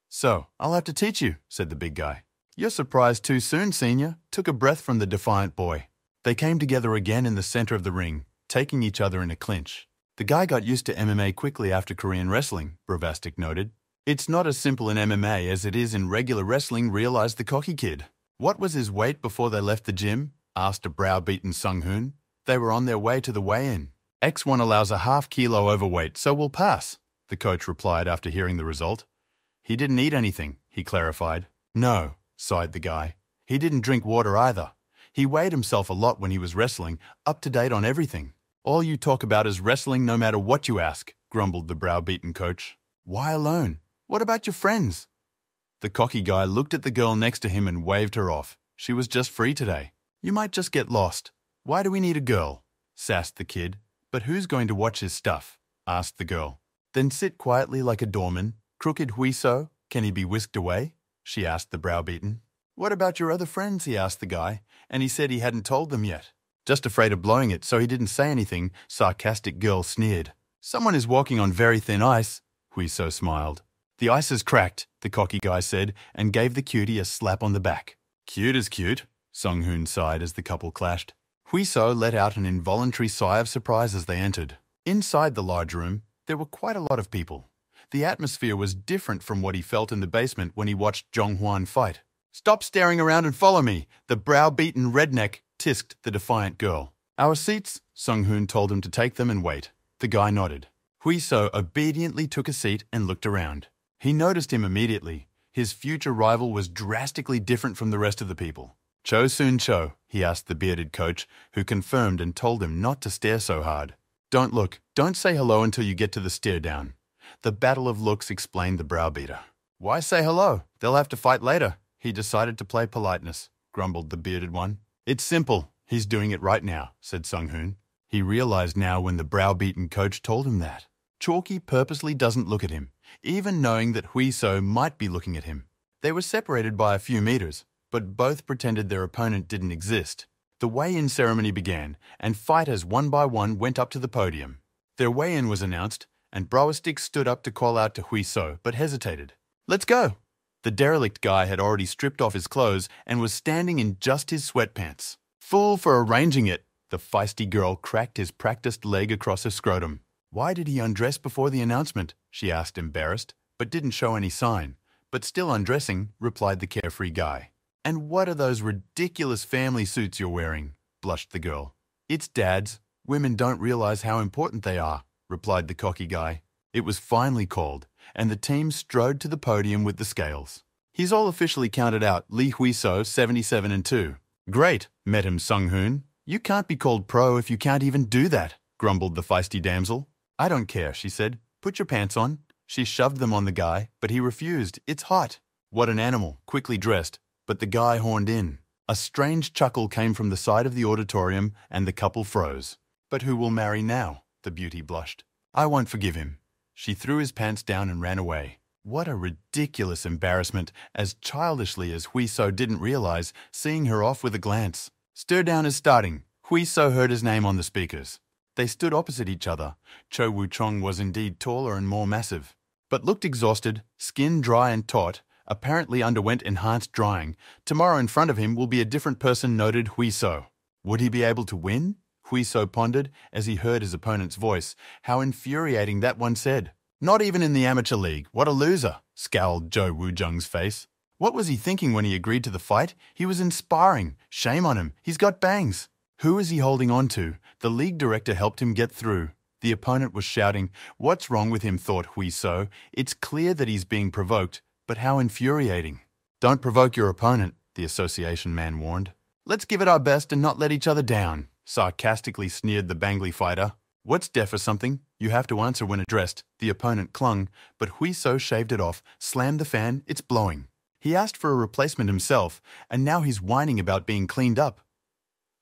"So, I'll have to teach you," said the big guy. "You're surprised too soon, senior," took a breath from the defiant boy. They came together again in the center of the ring, taking each other in a clinch. "The guy got used to MMA quickly after Korean wrestling," Brovastic noted. "It's not as simple in MMA as it is in regular wrestling," realized the cocky kid. "What was his weight before they left the gym?" asked a browbeaten Sung-hoon. "They were on their way to the weigh-in. X1 allows a half-kilo overweight, so we'll pass," the coach replied after hearing the result. "He didn't eat anything," he clarified. "No," sighed the guy. "He didn't drink water either. He weighed himself a lot when he was wrestling, up to date on everything." "All you talk about is wrestling no matter what you ask," grumbled the browbeaten coach. "Why alone? What about your friends?" The cocky guy looked at the girl next to him and waved her off. She was just free today. "You might just get lost. Why do we need a girl?" sassed the kid. "But who's going to watch his stuff?" asked the girl. "Then sit quietly like a doorman. Crooked Huiso, can he be whisked away?" she asked the browbeaten. "What about your other friends?" he asked the guy, and he said he hadn't told them yet. "Just afraid of blowing it, so he didn't say anything," sarcastic girl sneered. "Someone is walking on very thin ice," Huiso smiled. "The ice is cracked," the cocky guy said, and gave the cutie a slap on the back. "Cute is cute," Sung-hoon sighed as the couple clashed. Huiso let out an involuntary sigh of surprise as they entered. Inside the large room, there were quite a lot of people. The atmosphere was different from what he felt in the basement when he watched Jong-hwan fight. "Stop staring around and follow me," the brow-beaten redneck tisked the defiant girl. "Our seats?" Sung-hoon told him to take them and wait. The guy nodded. Huiso obediently took a seat and looked around. He noticed him immediately. His future rival was drastically different from the rest of the people. "Cho Soon-cho," he asked the bearded coach, who confirmed and told him not to stare so hard. "Don't look. Don't say hello until you get to the stare-down." The battle of looks explained the browbeater. "Why say hello? They'll have to fight later." He decided to play politeness, grumbled the bearded one. "It's simple. He's doing it right now," said Sung-hoon. He realized now when the browbeaten coach told him that. Chalky purposely doesn't look at him, even knowing that Huiso might be looking at him. They were separated by a few meters, but both pretended their opponent didn't exist. The weigh-in ceremony began, and fighters one by one went up to the podium. Their weigh-in was announced, and Browistic stood up to call out to Huiso, but hesitated. "Let's go!" The derelict guy had already stripped off his clothes and was standing in just his sweatpants. "Fool for arranging it!" The feisty girl cracked his practiced leg across her scrotum. "Why did he undress before the announcement?" she asked, embarrassed, but didn't show any sign. "But still undressing," replied the carefree guy. "And what are those ridiculous family suits you're wearing?" blushed the girl. "It's Dad's. Women don't realize how important they are," replied the cocky guy. It was finally called, and the team strode to the podium with the scales. "He's all officially counted out, Li Huiso, 77-2. "Great," met him Sung-hoon. "You can't be called pro if you can't even do that," grumbled the feisty damsel. "I don't care," she said. "Put your pants on." She shoved them on the guy, but he refused. "It's hot." What an animal, quickly dressed, but the guy horned in. A strange chuckle came from the side of the auditorium, and the couple froze. "But who will marry now?" the beauty blushed. "I won't forgive him." She threw his pants down and ran away. What a ridiculous embarrassment, as childishly as Huiso didn't realize, seeing her off with a glance. "Stir down is starting." Huiso heard his name on the speakers. They stood opposite each other. Cho Woo-chong was indeed taller and more massive, but looked exhausted, skin dry and taut, apparently underwent enhanced drying. Tomorrow in front of him will be a different person, noted Huiso. Would he be able to win? Huiso pondered as he heard his opponent's voice. How infuriating that one said. "Not even in the amateur league. What a loser," scowled Jo Woo-jung's face. What was he thinking when he agreed to the fight? He was inspiring. Shame on him. He's got bangs. Who is he holding on to? The league director helped him get through. The opponent was shouting. What's wrong with him, thought Huiso. It's clear that he's being provoked, but how infuriating. Don't provoke your opponent, the association man warned. Let's give it our best and not let each other down, sarcastically sneered the Bangli fighter. What's deaf or something? You have to answer when addressed. The opponent clung, but Huiso shaved it off, slammed the fan, it's blowing. He asked for a replacement himself, and now he's whining about being cleaned up.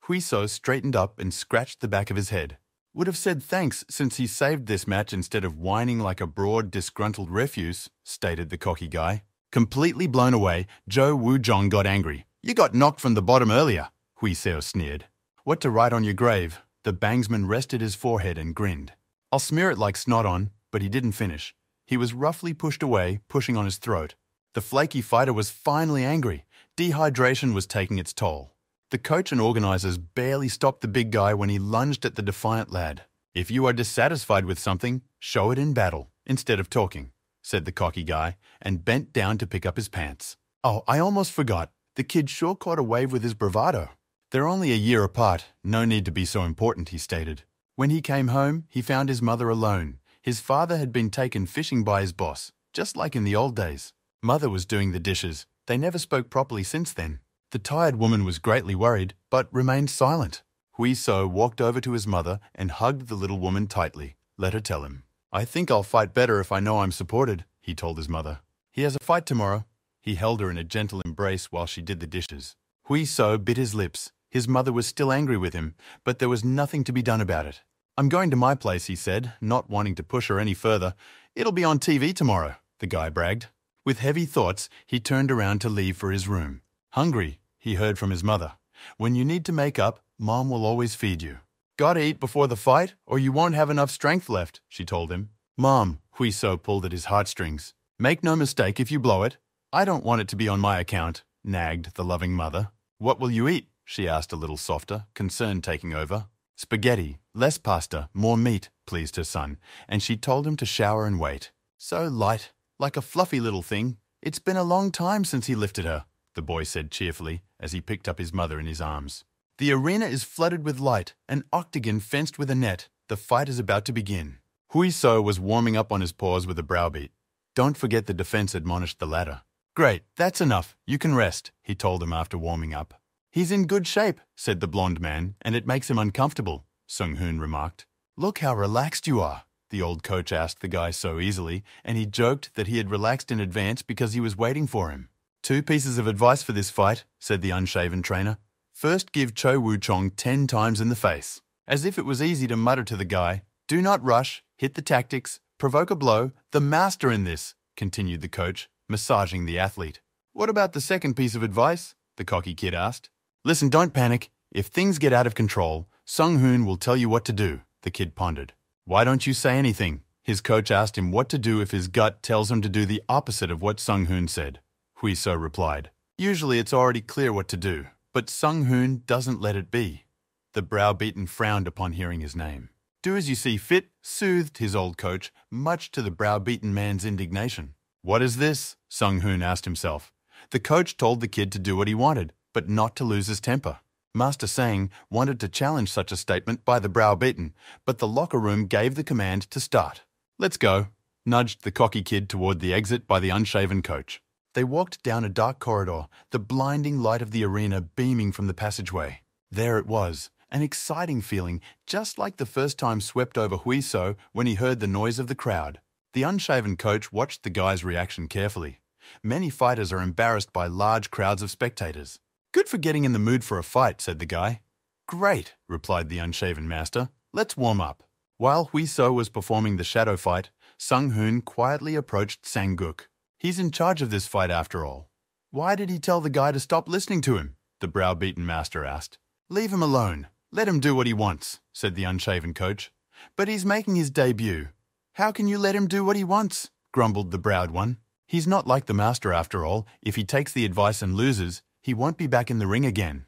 Huiso straightened up and scratched the back of his head. Would have said thanks since he saved this match instead of whining like a broad, disgruntled refuse, stated the cocky guy. Completely blown away, Zhou Wuzhong got angry. You got knocked from the bottom earlier, Huiso sneered. What to write on your grave? The bangsman rested his forehead and grinned. I'll smear it like snot on, but he didn't finish. He was roughly pushed away, pushing on his throat. The flaky fighter was finally angry. Dehydration was taking its toll. The coach and organizers barely stopped the big guy when he lunged at the defiant lad. If you are dissatisfied with something, show it in battle, instead of talking, said the cocky guy, and bent down to pick up his pants. Oh, I almost forgot. The kid sure caught a wave with his bravado. They're only a year apart. No need to be so important, he stated. When he came home, he found his mother alone. His father had been taken fishing by his boss, just like in the old days. Mother was doing the dishes. They never spoke properly since then. The tired woman was greatly worried, but remained silent. Huiso walked over to his mother and hugged the little woman tightly. Let her tell him. I think I'll fight better if I know I'm supported, he told his mother. He has a fight tomorrow. He held her in a gentle embrace while she did the dishes. Huiso bit his lips. His mother was still angry with him, but there was nothing to be done about it. I'm going to my place, he said, not wanting to push her any further. It'll be on TV tomorrow, the guy bragged. With heavy thoughts, he turned around to leave for his room. Hungry, he heard from his mother. When you need to make up, Mom will always feed you. Gotta eat before the fight, or you won't have enough strength left, she told him. Mom, Huiso pulled at his heartstrings. Make no mistake if you blow it. I don't want it to be on my account, nagged the loving mother. What will you eat? She asked a little softer, concern taking over. Spaghetti, less pasta, more meat, pleased her son, and she told him to shower and wait. So light, like a fluffy little thing. It's been a long time since he lifted her, the boy said cheerfully as he picked up his mother in his arms. The arena is flooded with light, an octagon fenced with a net. The fight is about to begin. Huiso was warming up on his paws with a browbeat. Don't forget the defense, admonished the latter. Great, that's enough. You can rest, he told him after warming up. He's in good shape, said the blonde man, and it makes him uncomfortable, Sung-hoon remarked. Look how relaxed you are, the old coach asked the guy so easily, and he joked that he had relaxed in advance because he was waiting for him. 2 pieces of advice for this fight, said the unshaven trainer. First, give Cho Woo-chong 10 times in the face. As if it was easy to mutter to the guy, do not rush, hit the tactics, provoke a blow, the master in this, continued the coach, massaging the athlete. What about the second piece of advice? The cocky kid asked. Listen, don't panic. If things get out of control, Sung-hoon will tell you what to do, the kid pondered. Why don't you say anything? His coach asked him what to do if his gut tells him to do the opposite of what Sung-hoon said. Huiso replied, Usually it's already clear what to do, but Sung-hoon doesn't let it be. The browbeaten frowned upon hearing his name. Do as you see fit, soothed his old coach, much to the browbeaten man's indignation. What is this? Sung-hoon asked himself. The coach told the kid to do what he wanted, but not to lose his temper. Master Sang wanted to challenge such a statement by the browbeaten, but the locker room gave the command to start. Let's go, nudged the cocky kid toward the exit by the unshaven coach. They walked down a dark corridor, the blinding light of the arena beaming from the passageway. There it was, an exciting feeling, just like the first time swept over Huiso when he heard the noise of the crowd. The unshaven coach watched the guy's reaction carefully. Many fighters are embarrassed by large crowds of spectators. Good for getting in the mood for a fight, said the guy. Great, replied the unshaven master. Let's warm up. While Huiso was performing the shadow fight, Sung-hoon quietly approached Sang-guk. He's in charge of this fight after all. Why did he tell the guy to stop listening to him? The browbeaten master asked. Leave him alone. Let him do what he wants, said the unshaven coach. But he's making his debut. How can you let him do what he wants? Grumbled the browed one. He's not like the master after all. If he takes the advice and loses, he won't be back in the ring again.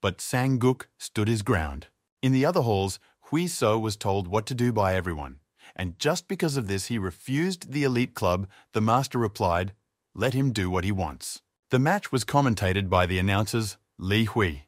But Sang-guk stood his ground. In the other halls, Huiso was told what to do by everyone. And just because of this he refused the elite club, the master replied, let him do what he wants. The match was commentated by the announcers Li Hui.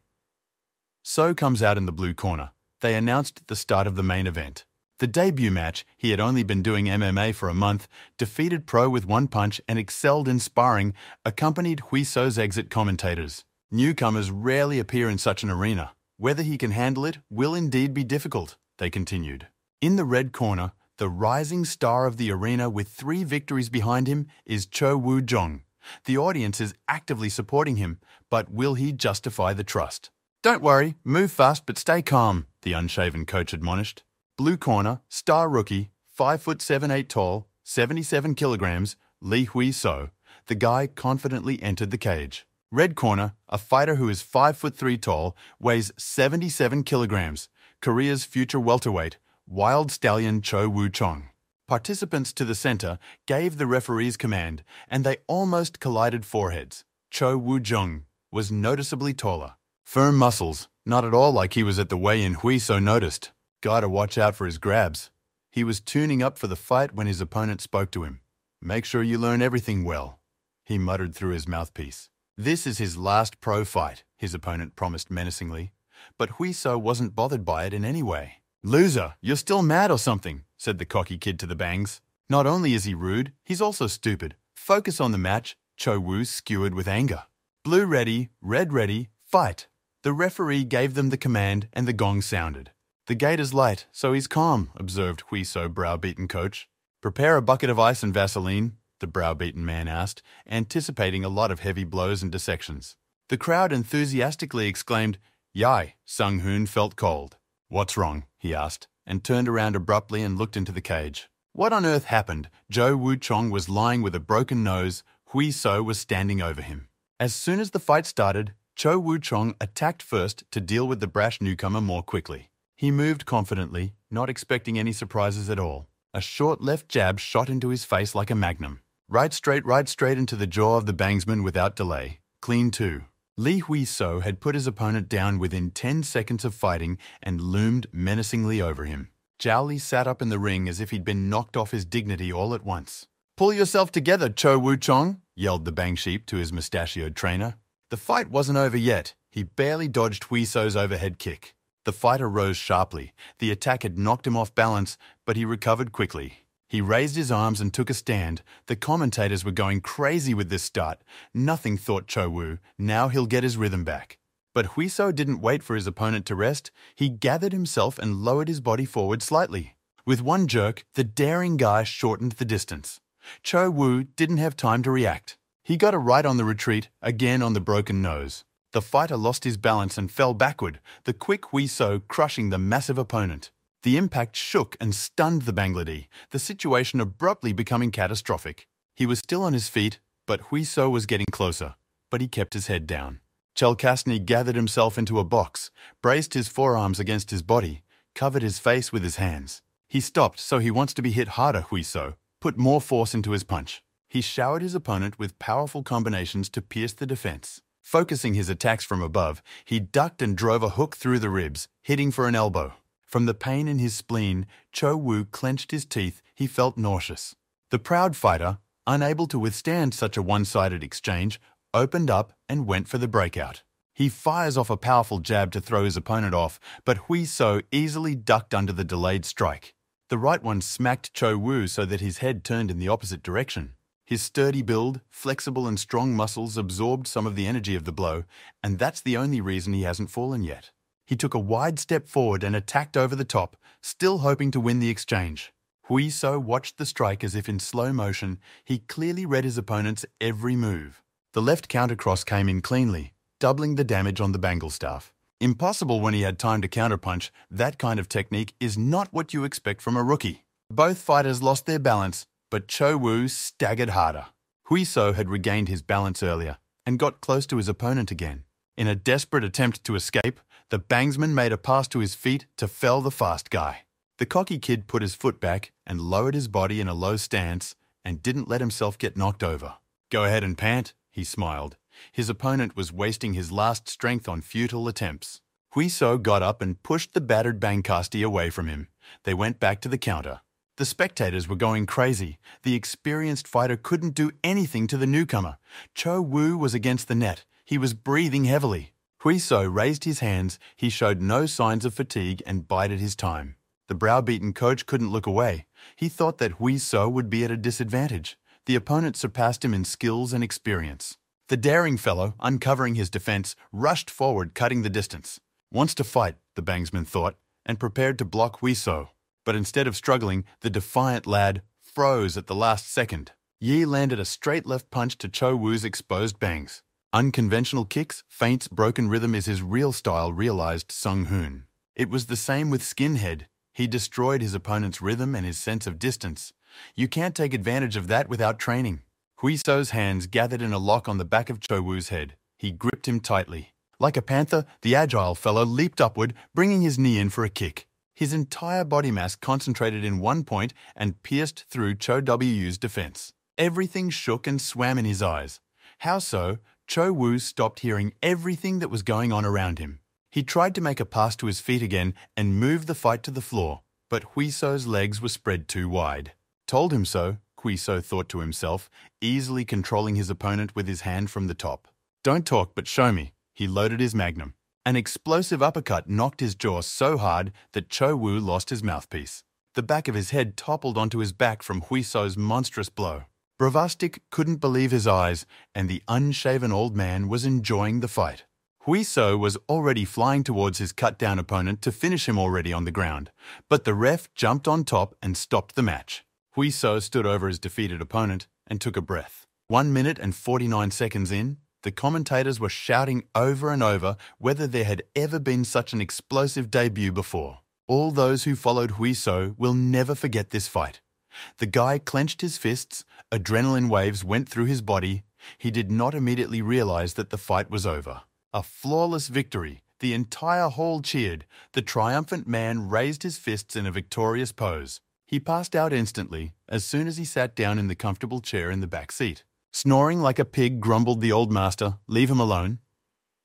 So comes out in the blue corner. They announced the start of the main event. The debut match, he had only been doing MMA for a month, defeated Pro with 1 punch and excelled in sparring, accompanied Huiso's exit commentators. Newcomers rarely appear in such an arena. Whether he can handle it will indeed be difficult, they continued. In the red corner, the rising star of the arena with 3 victories behind him is Cho Woo-jong. The audience is actively supporting him, but will he justify the trust? Don't worry, move fast but stay calm, the unshaven coach admonished. Blue corner, star rookie, 5'7" tall, 77 kilograms, Lee Hui-so. The guy confidently entered the cage. Red corner, a fighter who is 5'3" tall, weighs 77 kilograms, Korea's future welterweight, Wild Stallion Cho Woo-chong. Participants to the center gave the referee's command, and they almost collided foreheads. Cho Woo-jong was noticeably taller. Firm muscles, not at all like he was at the weigh-in. Hui-so noticed. Gotta watch out for his grabs. He was tuning up for the fight when his opponent spoke to him. Make sure you learn everything well, he muttered through his mouthpiece. This is his last pro fight, his opponent promised menacingly. But Hui-so wasn't bothered by it in any way. Loser, you're still mad or something, said the cocky kid to the bangs. Not only is he rude, he's also stupid. Focus on the match, Cho Woo skewered with anger. Blue ready, red ready, fight. The referee gave them the command and the gong sounded. The gate is light, so he's calm, observed Hui-so browbeaten coach. Prepare a bucket of ice and Vaseline, the browbeaten man asked, anticipating a lot of heavy blows and dissections. The crowd enthusiastically exclaimed, Yai! Sung-hoon felt cold. What's wrong? He asked, and turned around abruptly and looked into the cage. What on earth happened? Cho Woo-chong was lying with a broken nose. Hui-so was standing over him. As soon as the fight started, Cho Woo-chong attacked first to deal with the brash newcomer more quickly. He moved confidently, not expecting any surprises at all. A short left jab shot into his face like a magnum. Right straight into the jaw of the bangsman without delay. Clean 2. Lee Hui-so had put his opponent down within 10 seconds of fighting and loomed menacingly over him. Jowly sat up in the ring as if he'd been knocked off his dignity all at once. Pull yourself together, Cho Woo-chong, yelled the bang sheep to his mustachioed trainer. The fight wasn't over yet. He barely dodged Hui-so's overhead kick. The fighter rose sharply. The attack had knocked him off balance, but he recovered quickly. He raised his arms and took a stand. The commentators were going crazy with this start. Nothing, thought Cho Woo. Now he'll get his rhythm back. But Hui-so didn't wait for his opponent to rest. He gathered himself and lowered his body forward slightly. With one jerk, the daring guy shortened the distance. Cho Woo didn't have time to react. He got a right on the retreat, again on the broken nose. The fighter lost his balance and fell backward, the quick Hui-so crushing the massive opponent. The impact shook and stunned the Bangladeshi, the situation abruptly becoming catastrophic. He was still on his feet, but Hui-so was getting closer, but he kept his head down. Chelkasny gathered himself into a box, braced his forearms against his body, covered his face with his hands. He stopped, so he wants to be hit harder, Hui-so. Put more force into his punch. He showered his opponent with powerful combinations to pierce the defense. Focusing his attacks from above, he ducked and drove a hook through the ribs, hitting for an elbow. From the pain in his spleen, Cho Woo clenched his teeth. He felt nauseous. The proud fighter, unable to withstand such a one-sided exchange, opened up and went for the breakout. He fires off a powerful jab to throw his opponent off, but Hui-so easily ducked under the delayed strike. The right one smacked Cho Woo so that his head turned in the opposite direction. His sturdy build, flexible and strong muscles absorbed some of the energy of the blow, and that's the only reason he hasn't fallen yet. He took a wide step forward and attacked over the top, still hoping to win the exchange. Hui-so watched the strike as if in slow motion. He clearly read his opponent's every move. The left countercross came in cleanly, doubling the damage on the Bengal staff. Impossible when he had time to counterpunch. That kind of technique is not what you expect from a rookie. Both fighters lost their balance, but Cho Woo staggered harder. Hui-so had regained his balance earlier and got close to his opponent again. In a desperate attempt to escape, the bangsman made a pass to his feet to fell the fast guy. The cocky kid put his foot back and lowered his body in a low stance and didn't let himself get knocked over. Go ahead and pant, he smiled. His opponent was wasting his last strength on futile attempts. Hui-so got up and pushed the battered Bangkasti away from him. They went back to the counter. The spectators were going crazy. The experienced fighter couldn't do anything to the newcomer. Cho Woo was against the net. He was breathing heavily. Hui-so raised his hands. He showed no signs of fatigue and bided his time. The browbeaten coach couldn't look away. He thought that Hui-so would be at a disadvantage. The opponent surpassed him in skills and experience. The daring fellow, uncovering his defense, rushed forward, cutting the distance. Wants to fight, the bangsman thought, and prepared to block Hui-so. But instead of struggling, the defiant lad froze at the last second. Yi landed a straight left punch to Cho Woo's exposed bangs. Unconventional kicks, feints, broken rhythm is his real style, realized Sung Hoon. It was the same with Skinhead. He destroyed his opponent's rhythm and his sense of distance. You can't take advantage of that without training. Hui So's hands gathered in a lock on the back of Cho Woo's head. He gripped him tightly. Like a panther, the agile fellow leaped upward, bringing his knee in for a kick. His entire body mass concentrated in one point and pierced through Cho Wu's defense. Everything shook and swam in his eyes. How so? Cho Woo stopped hearing everything that was going on around him. He tried to make a pass to his feet again and move the fight to the floor, but Hui So's legs were spread too wide. Told him so, Hui So thought to himself, easily controlling his opponent with his hand from the top. Don't talk, but show me. He loaded his magnum. An explosive uppercut knocked his jaw so hard that Cho Woo lost his mouthpiece. The back of his head toppled onto his back from Hui So's monstrous blow. Bravastik couldn't believe his eyes, and the unshaven old man was enjoying the fight. Hui So was already flying towards his cut-down opponent to finish him already on the ground, but the ref jumped on top and stopped the match. Hui So stood over his defeated opponent and took a breath. 1 minute and 49 seconds in, the commentators were shouting over and over whether there had ever been such an explosive debut before. All those who followed Hui So will never forget this fight. The guy clenched his fists, adrenaline waves went through his body. He did not immediately realize that the fight was over. A flawless victory. The entire hall cheered. The triumphant man raised his fists in a victorious pose. He passed out instantly as soon as he sat down in the comfortable chair in the back seat. Snoring like a pig, grumbled the old master. Leave him alone.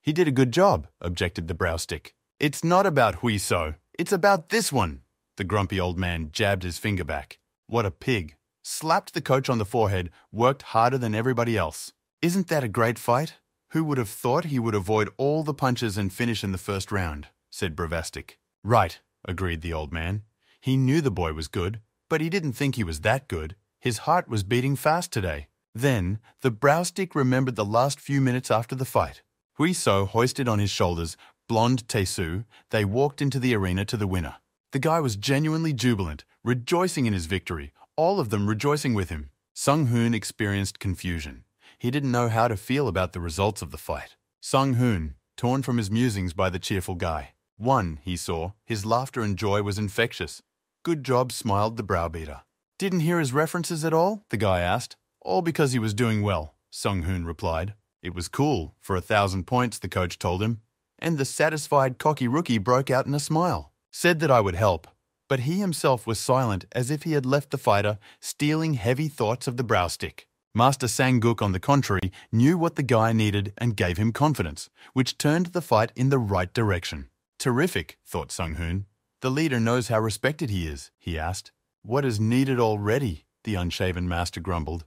He did a good job, objected the brow stick. It's not about Hui So. It's about this one. The grumpy old man jabbed his finger back. What a pig. Slapped the coach on the forehead, worked harder than everybody else. Isn't that a great fight? Who would have thought he would avoid all the punches and finish in the first round, said Bravastik. Right, agreed the old man. He knew the boy was good, but he didn't think he was that good. His heart was beating fast today. Then, the browstick remembered the last few minutes after the fight. Hui So hoisted on his shoulders blonde Taesu. They walked into the arena to the winner. The guy was genuinely jubilant, rejoicing in his victory, all of them rejoicing with him. Sung Hoon experienced confusion. He didn't know how to feel about the results of the fight. Sung Hoon, torn from his musings by the cheerful guy. One, he saw, his laughter and joy was infectious. Good job, smiled the browbeater. Didn't hear his references at all? The guy asked. All because he was doing well, Sung Hoon replied. It was cool, for 1,000 points, the coach told him. And the satisfied cocky rookie broke out in a smile. Said that I would help. But he himself was silent as if he had left the fighter, stealing heavy thoughts of the browstick. Master Sang-guk, on the contrary, knew what the guy needed and gave him confidence, which turned the fight in the right direction. Terrific, thought Sung Hoon. The leader knows how respected he is, he asked. What is needed already? The unshaven master grumbled.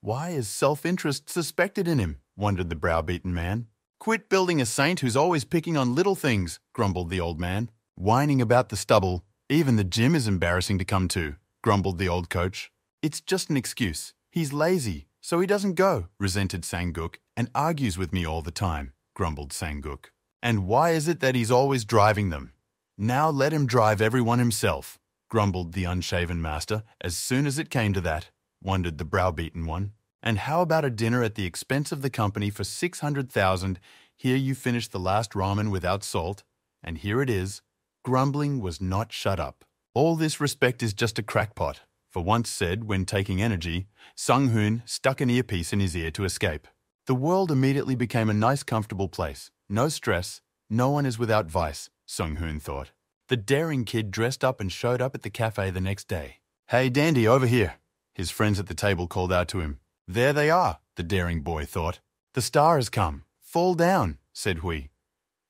Why is self-interest suspected in him? Wondered the browbeaten man. Quit building a saint who's always picking on little things, grumbled the old man. Whining about the stubble. Even the gym is embarrassing to come to, grumbled the old coach. It's just an excuse. He's lazy, so he doesn't go, resented Sang-guk, and argues with me all the time, grumbled Sang-guk. And why is it that he's always driving them? Now let him drive everyone himself, grumbled the unshaven master, as soon as it came to that, wondered the browbeaten one. And how about a dinner at the expense of the company for 600,000? Here you finish the last ramen without salt, and here it is. Grumbling was not shut up. All this respect is just a crackpot, for once said when taking energy. Sung Hoon stuck an earpiece in his ear to escape. The world immediately became a nice, comfortable place. No stress, no one is without vice, Sung Hoon thought. The daring kid dressed up and showed up at the cafe the next day. Hey, Dandy, over here. His friends at the table called out to him. There they are, the daring boy thought. The star has come. Fall down, said Hui.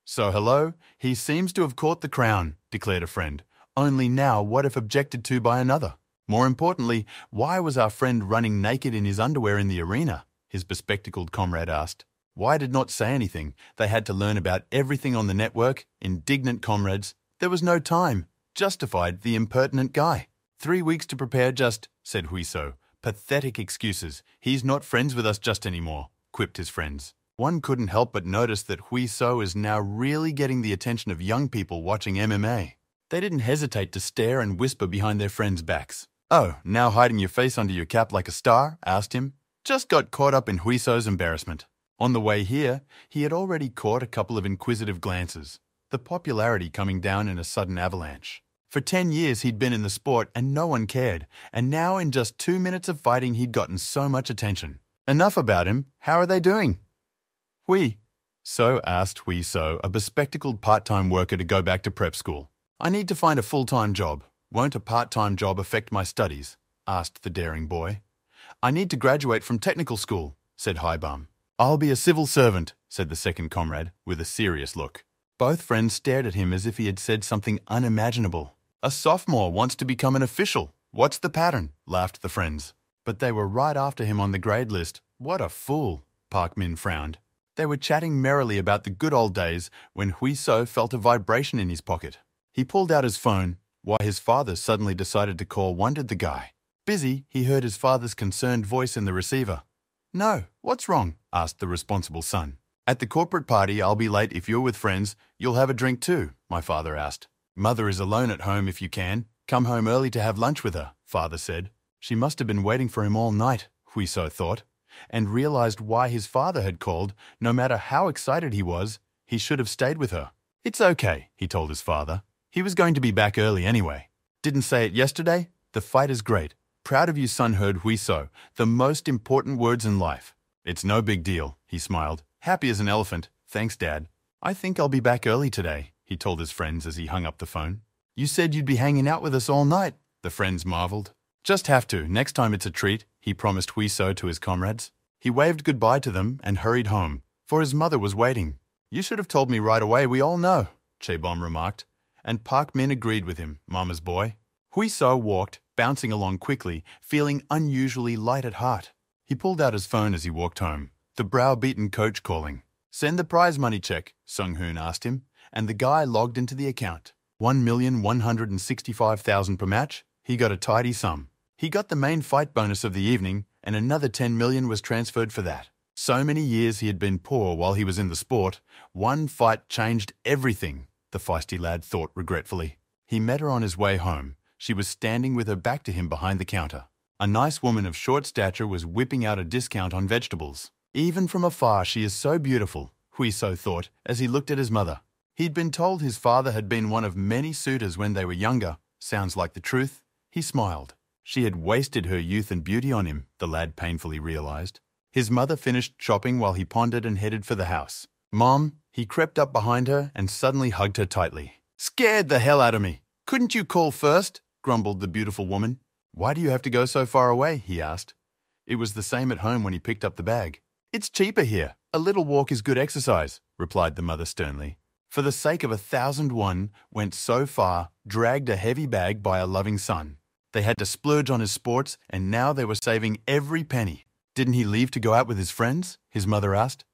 So hello, he seems to have caught the crown, declared a friend. Only now what if objected to by another? More importantly, why was our friend running naked in his underwear in the arena? His bespectacled comrade asked. Why did not say anything? They had to learn about everything on the network. Indignant comrades. There was no time. Justified the impertinent guy. 3 weeks to prepare just, said Huiso. Pathetic excuses. He's not friends with us just anymore, quipped his friends. One couldn't help but notice that Hui So is now really getting the attention of young people watching MMA. They didn't hesitate to stare and whisper behind their friends' backs. "Oh, now hiding your face under your cap like a star?" asked him. Just got caught up in Huiso's embarrassment. On the way here, he had already caught a couple of inquisitive glances, the popularity coming down in a sudden avalanche. For 10 years he'd been in the sport and no one cared, and now in just 2 minutes of fighting he'd gotten so much attention. Enough about him. How are they doing? So asked Huiso, a bespectacled part-time worker to go back to prep school. "I need to find a full-time job. Won't a part-time job affect my studies?" asked the daring boy. "I need to graduate from technical school," said Haibum. "I'll be a civil servant," said the second comrade, with a serious look. Both friends stared at him as if he had said something unimaginable. "A sophomore wants to become an official. What's the pattern?" laughed the friends. But they were right after him on the grade list. What a fool, Park Min frowned. They were chatting merrily about the good old days when Huiso felt a vibration in his pocket. He pulled out his phone. Why his father suddenly decided to call wondered the guy. Busy, he heard his father's concerned voice in the receiver. "No, what's wrong?" asked the responsible son. "At the corporate party, I'll be late. If you're with friends, you'll have a drink too," my father asked. "Mother is alone at home if you can. Come home early to have lunch with her," father said. She must have been waiting for him all night, Huiso thought, and realized why his father had called. No matter how excited he was, he should have stayed with her. "It's okay," he told his father. He was going to be back early anyway. "Didn't say it yesterday? The fight is great. Proud of you, son," heard Huiso, the most important words in life. "It's no big deal," he smiled. "Happy as an elephant. Thanks, Dad. I think I'll be back early today," he told his friends as he hung up the phone. "You said you'd be hanging out with us all night," the friends marveled. "Just have to. Next time it's a treat," he promised Huiso to his comrades. He waved goodbye to them and hurried home, for his mother was waiting. "You should have told me right away, we all know," Chaebom remarked, and Park Min agreed with him, Mama's boy. Huiso walked, bouncing along quickly, feeling unusually light at heart. He pulled out his phone as he walked home, the brow-beaten coach calling. "Send the prize money check," Sung-hoon asked him, and the guy logged into the account. 1,165,000 per match. He got a tidy sum. He got the main fight bonus of the evening, and another 10 million was transferred for that. So many years he had been poor while he was in the sport. One fight changed everything, the feisty lad thought regretfully. He met her on his way home. She was standing with her back to him behind the counter. A nice woman of short stature was whipping out a discount on vegetables. Even from afar she is so beautiful, Huiso thought as he looked at his mother. He'd been told his father had been one of many suitors when they were younger. Sounds like the truth. He smiled. She had wasted her youth and beauty on him, the lad painfully realized. His mother finished shopping while he pondered and headed for the house. "Mom," he crept up behind her and suddenly hugged her tightly. "Scared the hell out of me. Couldn't you call first?" grumbled the beautiful woman. "Why do you have to go so far away?" he asked. It was the same at home when he picked up the bag. "It's cheaper here. A little walk is good exercise," replied the mother sternly. For the sake of 1,001, went so far, dragged a heavy bag by a loving son. They had to splurge on his sports, and now they were saving every penny. "Didn't he leave to go out with his friends?" his mother asked.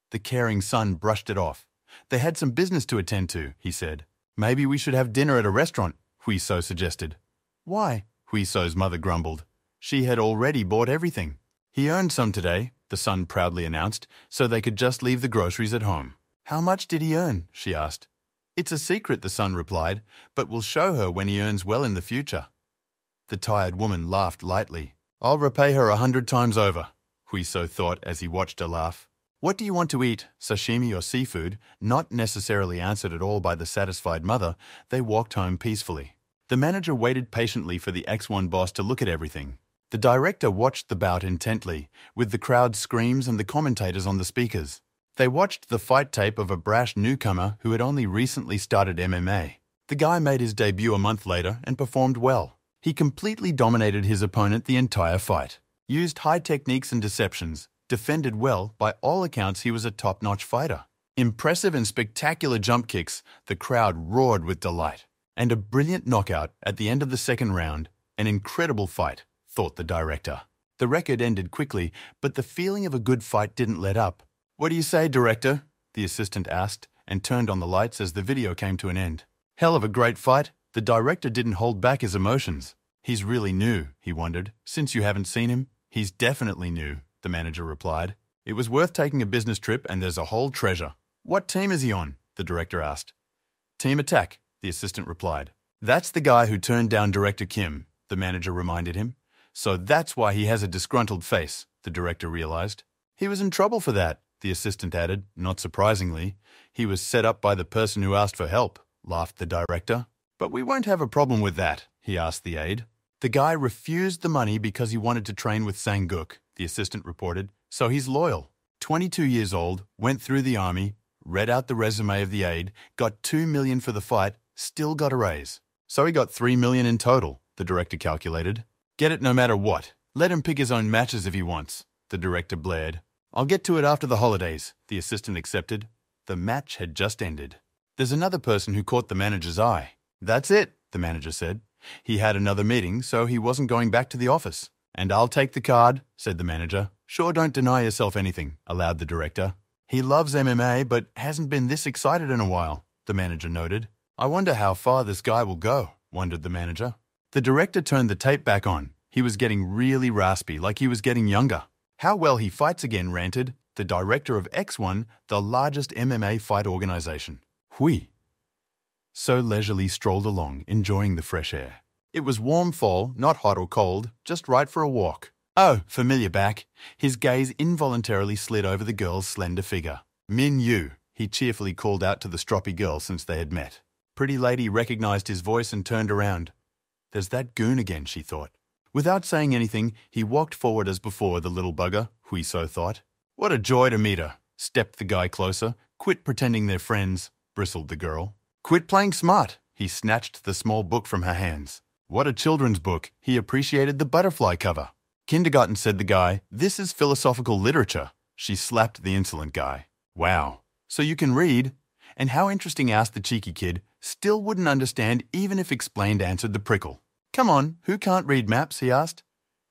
The caring son brushed it off. "They had some business to attend to," he said. "Maybe we should have dinner at a restaurant," Huiso suggested. "Why?" Huiso's mother grumbled. She had already bought everything. "He earned some today," the son proudly announced, so they could just leave the groceries at home. "How much did he earn?" she asked. "It's a secret," the son replied, "but we'll show her when he earns well in the future." The tired woman laughed lightly. "I'll repay her 100 times over," Huiso thought as he watched her laugh. "What do you want to eat, sashimi or seafood?" Not necessarily answered at all by the satisfied mother, they walked home peacefully. The manager waited patiently for the X1 boss to look at everything. The director watched the bout intently, with the crowd's screams and the commentators on the speakers. They watched the fight tape of a brash newcomer who had only recently started MMA. The guy made his debut a month later and performed well. He completely dominated his opponent the entire fight, used high techniques and deceptions, defended well. By all accounts, he was a top-notch fighter. Impressive and spectacular jump kicks, the crowd roared with delight. And a brilliant knockout at the end of the second round. An incredible fight, thought the director. The record ended quickly, but the feeling of a good fight didn't let up. "What do you say, director?" the assistant asked, and turned on the lights as the video came to an end. "Hell of a great fight." The director didn't hold back his emotions. "He's really new," he wondered. "Since you haven't seen him?" "He's definitely new," the manager replied. "It was worth taking a business trip and there's a whole treasure." "What team is he on?" the director asked. "Team Attack," the assistant replied. That's the guy who turned down director Kim, the manager reminded him. So that's why he has a disgruntled face, the director realized. He was in trouble for that, the assistant added, not surprisingly. He was set up by the person who asked for help, laughed the director. But we won't have a problem with that, he asked the aide. The guy refused the money because he wanted to train with Sang-guk, the assistant reported, so he's loyal. 22 years old, went through the army, read out the resume of the aide, got $2 million for the fight, still got a raise. So he got $3 million in total, the director calculated. Get it no matter what. Let him pick his own matches if he wants, the director blared. I'll get to it after the holidays, the assistant accepted. The match had just ended. There's another person who caught the manager's eye. That's it, the manager said. He had another meeting, so he wasn't going back to the office. And I'll take the card, said the manager. Sure, don't deny yourself anything, allowed the director. He loves MMA, but hasn't been this excited in a while, the manager noted. I wonder how far this guy will go, wondered the manager. The director turned the tape back on. He was getting really raspy, like he was getting younger. How well he fights again, ranted the director of X1, the largest MMA fight organization. Hui. So leisurely strolled along, enjoying the fresh air. It was warm fall, not hot or cold, just right for a walk. Oh, familiar back. His gaze involuntarily slid over the girl's slender figure. Min Yu, he cheerfully called out to the stroppy girl since they had met. Pretty lady recognized his voice and turned around. There's that goon again, she thought. Without saying anything, he walked forward as before, the little bugger, Hui So thought. What a joy to meet her, stepped the guy closer. Quit pretending they're friends, bristled the girl. Quit playing smart, he snatched the small book from her hands. What a children's book, he appreciated the butterfly cover. Kindergarten, said the guy, this is philosophical literature. She slapped the insolent guy. Wow, so you can read? And how interesting, asked the cheeky kid, still wouldn't understand even if explained, answered the prickle. Come on, who can't read maps, he asked.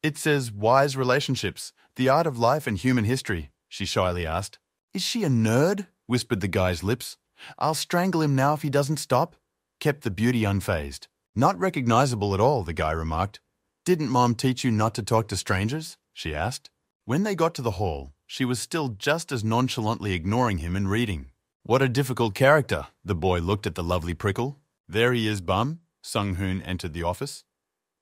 It says wise relationships, the art of life and human history, she shyly asked. Is she a nerd? Whispered the guy's lips. I'll strangle him now if he doesn't stop. Kept the beauty unfazed. Not recognizable at all, the guy remarked. Didn't Mom teach you not to talk to strangers? She asked. When they got to the hall, she was still just as nonchalantly ignoring him and reading. What a difficult character, the boy looked at the lovely prickle. There he is, bum. Sung-hoon entered the office.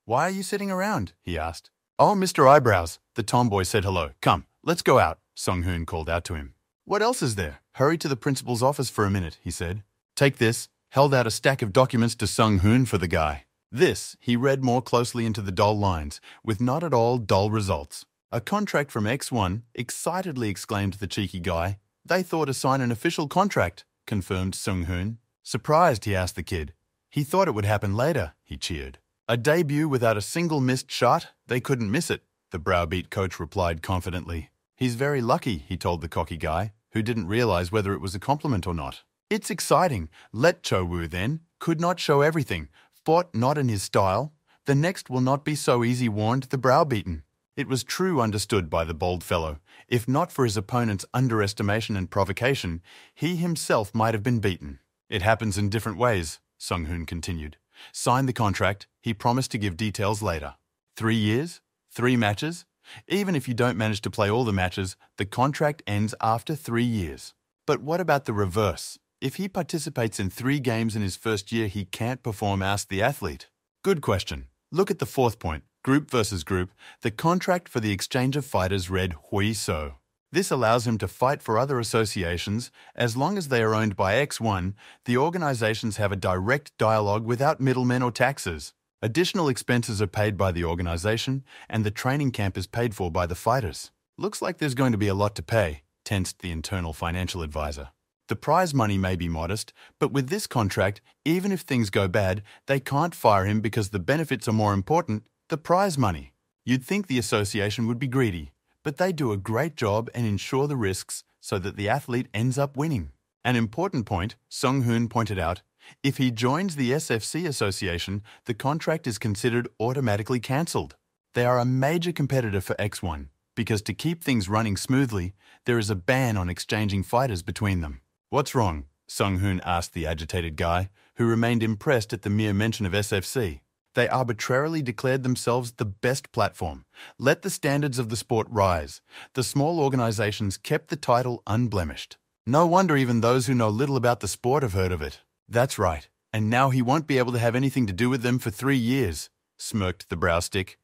Why are you sitting around? He asked. Oh, Mr. Eyebrows, the tomboy said hello. Come, let's go out, Sung-hoon called out to him. What else is there? Hurry to the principal's office for a minute, he said. Take this, held out a stack of documents to Sung-hoon for the guy. This, he read more closely into the dull lines, with not at all dull results. A contract from X1, excitedly exclaimed the cheeky guy. They thought to sign an official contract, confirmed Sung-hoon. Surprised, he asked the kid. He thought it would happen later, he cheered. A debut without a single missed shot? They couldn't miss it, the browbeat coach replied confidently. He's very lucky, he told the cocky guy, who didn't realize whether it was a compliment or not. It's exciting. Let Cho-woo then. Could not show everything. Fought not in his style. The next will not be so easy, warned the browbeaten. It was true, understood by the bold fellow. If not for his opponent's underestimation and provocation, he himself might have been beaten. It happens in different ways, Sung-hoon continued. Sign the contract. He promised to give details later. 3 years? 3 matches? Even if you don't manage to play all the matches, the contract ends after 3 years. But what about the reverse? If he participates in 3 games in his first year, he can't perform, asked the athlete. Good question. Look at the 4th point, group versus group. The contract for the exchange of fighters read Hui So. This allows him to fight for other associations. As long as they are owned by X1, the organizations have a direct dialogue without middlemen or taxes. Additional expenses are paid by the organization, and the training camp is paid for by the fighters. Looks like there's going to be a lot to pay, tensed the internal financial advisor. The prize money may be modest, but with this contract, even if things go bad, they can't fire him because the benefits are more important, the prize money. You'd think the association would be greedy, but they do a great job and insure the risks so that the athlete ends up winning. An important point, Sung-hoon pointed out, if he joins the SFC association, the contract is considered automatically cancelled. They are a major competitor for X1, because to keep things running smoothly, there is a ban on exchanging fighters between them. What's wrong? Sung-hoon asked the agitated guy, who remained impressed at the mere mention of SFC. They arbitrarily declared themselves the best platform. Let the standards of the sport rise. The small organizations kept the title unblemished. No wonder even those who know little about the sport have heard of it. That's right. And now he won't be able to have anything to do with them for 3 years, smirked the brow stick.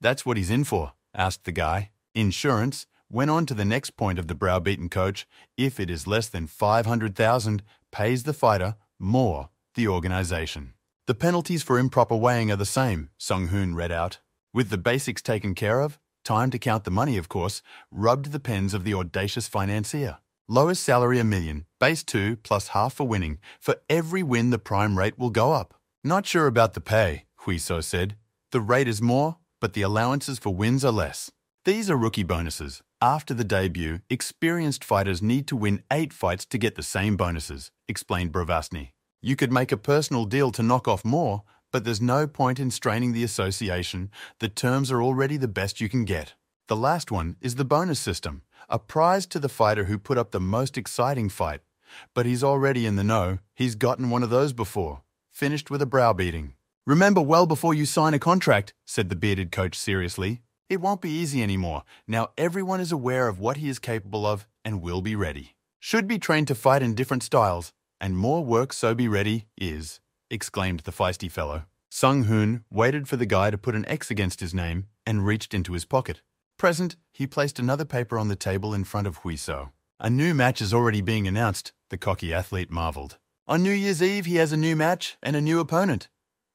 That's what he's in for, asked the guy. Insurance went on to the next point of the browbeaten coach. If it is less than 500,000, pays the fighter more the organization. The penalties for improper weighing are the same, Sung-hoon read out. With the basics taken care of, time to count the money, of course, rubbed the pens of the audacious financier. Lowest salary $1 million, base 2 plus half for winning. For every win, the prime rate will go up. Not sure about the pay, Huiso said. The rate is more, but the allowances for wins are less. These are rookie bonuses. After the debut, experienced fighters need to win 8 fights to get the same bonuses, explained Bravasny. You could make a personal deal to knock off more, but there's no point in straining the association. The terms are already the best you can get. The last one is the bonus system, a prize to the fighter who put up the most exciting fight. But he's already in the know. He's gotten one of those before. Finished with a browbeating. Remember well before you sign a contract, said the bearded coach seriously. It won't be easy anymore. Now everyone is aware of what he is capable of and will be ready. Should be trained to fight in different styles, and more work so be ready is, exclaimed the feisty fellow. Sung-hoon waited for the guy to put an X against his name and reached into his pocket. Present, he placed another paper on the table in front of Huiso. A new match is already being announced, the cocky athlete marveled. On New Year's Eve, he has a new match and a new opponent.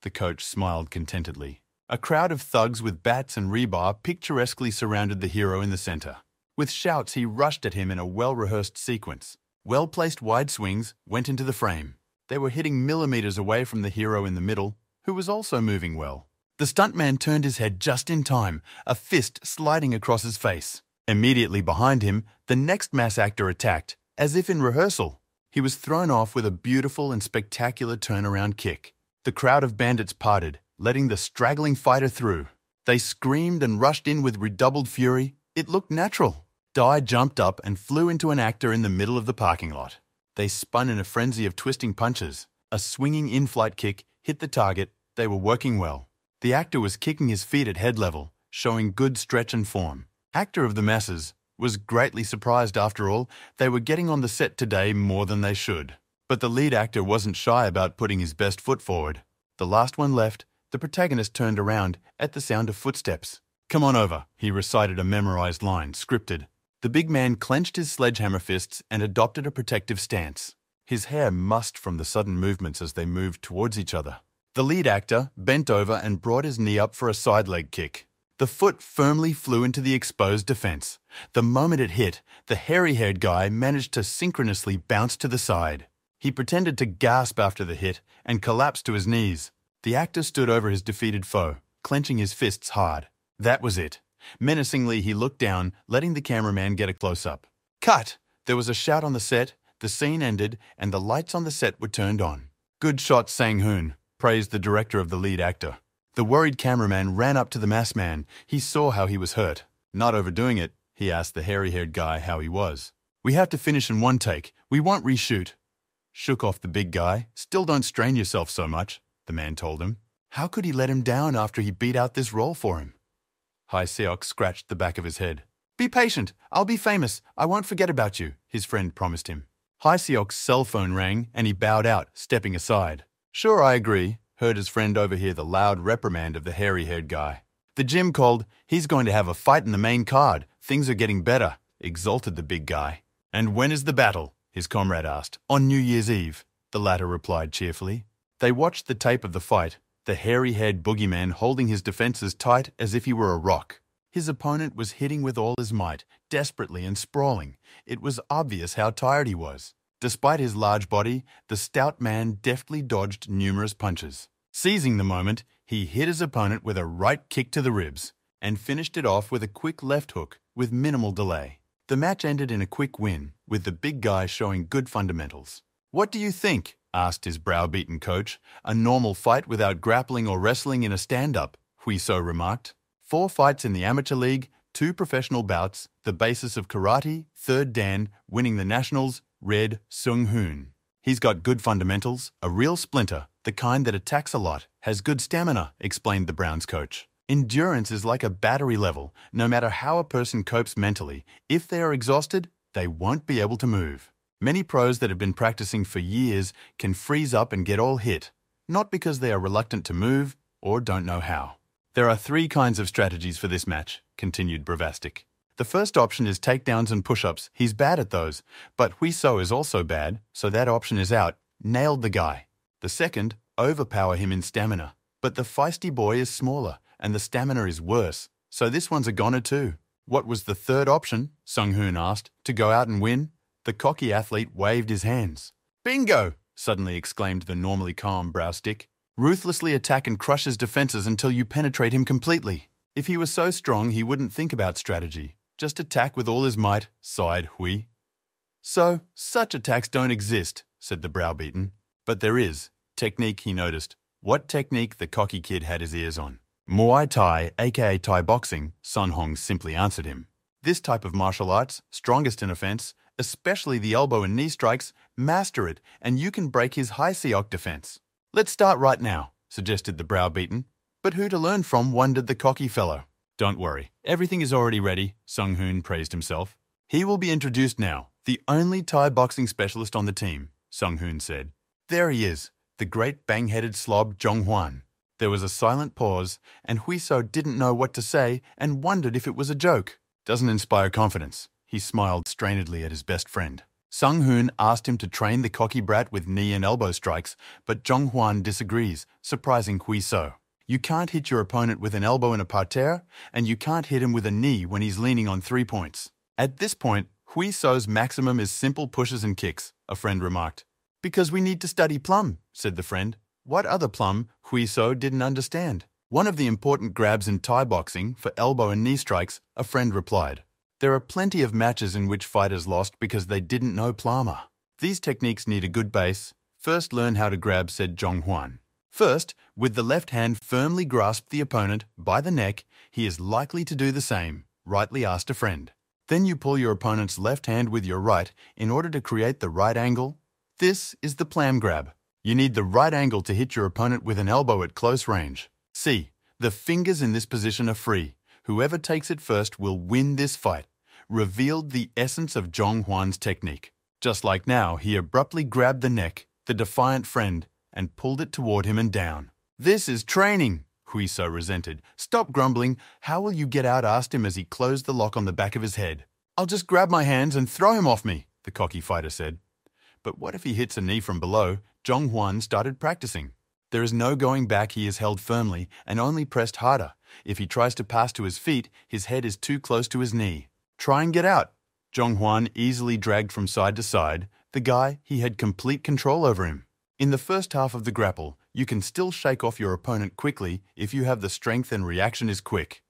The coach smiled contentedly. A crowd of thugs with bats and rebar picturesquely surrounded the hero in the center. With shouts, he rushed at him in a well-rehearsed sequence. Well-placed wide swings went into the frame. They were hitting millimeters away from the hero in the middle, who was also moving well. The stuntman turned his head just in time, a fist sliding across his face. Immediately behind him, the next mass actor attacked, as if in rehearsal. He was thrown off with a beautiful and spectacular turnaround kick. The crowd of bandits parted, letting the straggling fighter through. They screamed and rushed in with redoubled fury. It looked natural. Dai jumped up and flew into an actor in the middle of the parking lot. They spun in a frenzy of twisting punches. A swinging in-flight kick hit the target. They were working well. The actor was kicking his feet at head level, showing good stretch and form. Actor of the masses was greatly surprised after all. They were getting on the set today more than they should. But the lead actor wasn't shy about putting his best foot forward. The last one left, the protagonist turned around at the sound of footsteps. Come on over, he recited a memorized line, scripted. The big man clenched his sledgehammer fists and adopted a protective stance. His hair mussed from the sudden movements as they moved towards each other. The lead actor bent over and brought his knee up for a side leg kick. The foot firmly flew into the exposed defense. The moment it hit, the hairy-haired guy managed to synchronously bounce to the side. He pretended to gasp after the hit and collapsed to his knees. The actor stood over his defeated foe, clenching his fists hard. That was it. Menacingly, he looked down, letting the cameraman get a close-up. Cut! There was a shout on the set, the scene ended, and the lights on the set were turned on. Good shot, Sang-hoon, praised the director of the lead actor. The worried cameraman ran up to the masked man. He saw how he was hurt. Not overdoing it, he asked the hairy-haired guy how he was. We have to finish in one take. We won't reshoot. Shook off the big guy. Still don't strain yourself so much, the man told him. How could he let him down after he beat out this role for him? Hai-seok scratched the back of his head. Be patient. I'll be famous. I won't forget about you, his friend promised him. Hai-seok's cell phone rang and he bowed out, stepping aside. Sure, I agree, heard his friend overhear the loud reprimand of the hairy-haired guy. The gym called. He's going to have a fight in the main card. Things are getting better, exulted the big guy. And when is the battle? His comrade asked. On New Year's Eve, the latter replied cheerfully. They watched the tape of the fight, the hairy-haired boogeyman holding his defenses tight as if he were a rock. His opponent was hitting with all his might, desperately and sprawling. It was obvious how tired he was. Despite his large body, the stout man deftly dodged numerous punches. Seizing the moment, he hit his opponent with a right kick to the ribs and finished it off with a quick left hook with minimal delay. The match ended in a quick win, with the big guy showing good fundamentals. What do you think? Asked his browbeaten coach. A normal fight without grappling or wrestling in a stand-up, Huiso remarked. 4 fights in the amateur league, 2 professional bouts, the basis of karate, 3rd Dan, winning the nationals, Red Sung-hoon. He's got good fundamentals, a real splinter, the kind that attacks a lot, has good stamina, explained the Browns coach. Endurance is like a battery level. No matter how a person copes mentally, if they are exhausted, they won't be able to move. Many pros that have been practicing for years can freeze up and get all hit, not because they are reluctant to move or don't know how. There are 3 kinds of strategies for this match, continued Bravastic. The first option is takedowns and push-ups. He's bad at those, but Huiso is also bad, so that option is out. Nailed the guy. The second, overpower him in stamina. But the feisty boy is smaller, and the stamina is worse, so this one's a goner too. What was the third option? Sung-hoon asked. To go out and win? The cocky athlete waved his hands. Bingo! Suddenly exclaimed the normally calm Browstick. Ruthlessly attack and crush his defenses until you penetrate him completely. If he was so strong, he wouldn't think about strategy. Just attack with all his might, sighed Hui. So, such attacks don't exist, said the browbeaten. But there is. Technique, he noticed. What technique? The cocky kid had his ears on. Muay Thai, aka Thai boxing, Sun Hong simply answered him. This type of martial arts, strongest in offense, especially the elbow and knee strikes, master it, and you can break his high Seok defense. Let's start right now, suggested the browbeaten. But who to learn from, wondered the cocky fellow. Don't worry, everything is already ready, Sung-hoon praised himself. He will be introduced now, the only Thai boxing specialist on the team, Sung-hoon said. There he is, the great bang-headed slob Jong-hwan. There was a silent pause, and Huiso didn't know what to say and wondered if it was a joke. Doesn't inspire confidence. He smiled strainedly at his best friend. Sung-hoon asked him to train the cocky brat with knee and elbow strikes, but Jong-hwan disagrees, surprising Huiso. You can't hit your opponent with an elbow in a parterre, and you can't hit him with a knee when he's leaning on 3 points. At this point, Huiso's maximum is simple pushes and kicks, a friend remarked. Because we need to study plum, said the friend. What other plum? Huiso didn't understand. One of the important grabs in Thai boxing for elbow and knee strikes, a friend replied. There are plenty of matches in which fighters lost because they didn't know plama. These techniques need a good base. First learn how to grab, said Jong-hwan. First, with the left hand firmly grasp the opponent by the neck, he is likely to do the same, rightly asked a friend. Then you pull your opponent's left hand with your right in order to create the right angle. This is the plam grab. You need the right angle to hit your opponent with an elbow at close range. See, the fingers in this position are free. Whoever takes it first will win this fight. Revealed the essence of Jong-hwan's technique. Just like now, he abruptly grabbed the neck, the defiant friend, and pulled it toward him and down. This is training, Huiso resented. Stop grumbling. How will you get out? Asked him as he closed the lock on the back of his head. I'll just grab my hands and throw him off me, the cocky fighter said. But what if he hits a knee from below? Jong-hwan started practicing. There is no going back. He is held firmly and only pressed harder. If he tries to pass to his feet, his head is too close to his knee. Try and get out. Jong-hwan easily dragged from side to side. The guy, he had complete control over him. In the first half of the grapple, you can still shake off your opponent quickly if you have the strength and reaction is quick.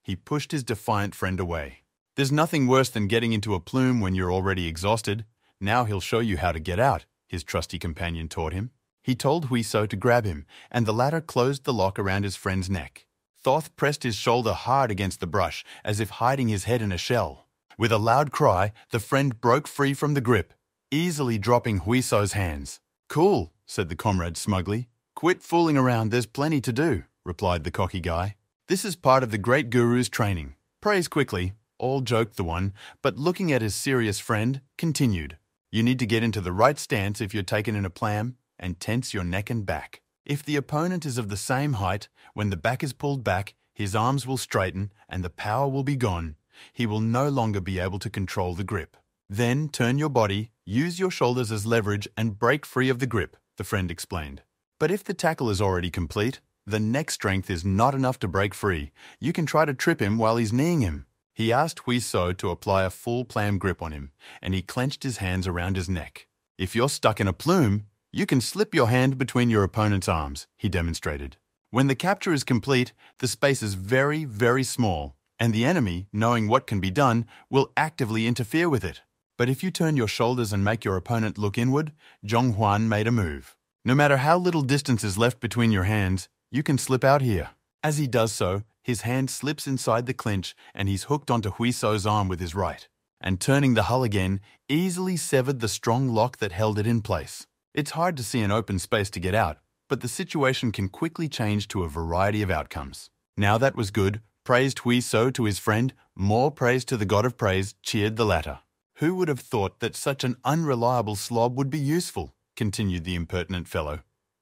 He pushed his defiant friend away. There's nothing worse than getting into a plume when you're already exhausted. Now he'll show you how to get out, his trusty companion taught him. He told Huiso to grab him, and the latter closed the lock around his friend's neck. Thoth pressed his shoulder hard against the brush, as if hiding his head in a shell. With a loud cry, the friend broke free from the grip, easily dropping Huiso's hands. Cool, said the comrade smugly. Quit fooling around, there's plenty to do, replied the cocky guy. This is part of the great guru's training. Praise quickly, all joked the one, but looking at his serious friend, continued. You need to get into the right stance if you're taken in a plam, and tense your neck and back. If the opponent is of the same height, when the back is pulled back, his arms will straighten and the power will be gone. He will no longer be able to control the grip. Then turn your body, use your shoulders as leverage and break free of the grip, the friend explained. But if the tackle is already complete, the neck strength is not enough to break free. You can try to trip him while he's kneeing him. He asked Huiso to apply a full plam grip on him, and he clenched his hands around his neck. If you're stuck in a plume, you can slip your hand between your opponent's arms, he demonstrated. When the capture is complete, the space is very, very small, and the enemy, knowing what can be done, will actively interfere with it. But if you turn your shoulders and make your opponent look inward, Jong-hwan made a move. No matter how little distance is left between your hands, you can slip out here. As he does so, his hand slips inside the clinch and he's hooked onto Huiso's arm with his right, and turning the hull again, easily severed the strong lock that held it in place. It's hard to see an open space to get out, but the situation can quickly change to a variety of outcomes. Now that was good, praised Huiso to his friend, more praise to the god of praise, cheered the latter. Who would have thought that such an unreliable slob would be useful? Continued the impertinent fellow.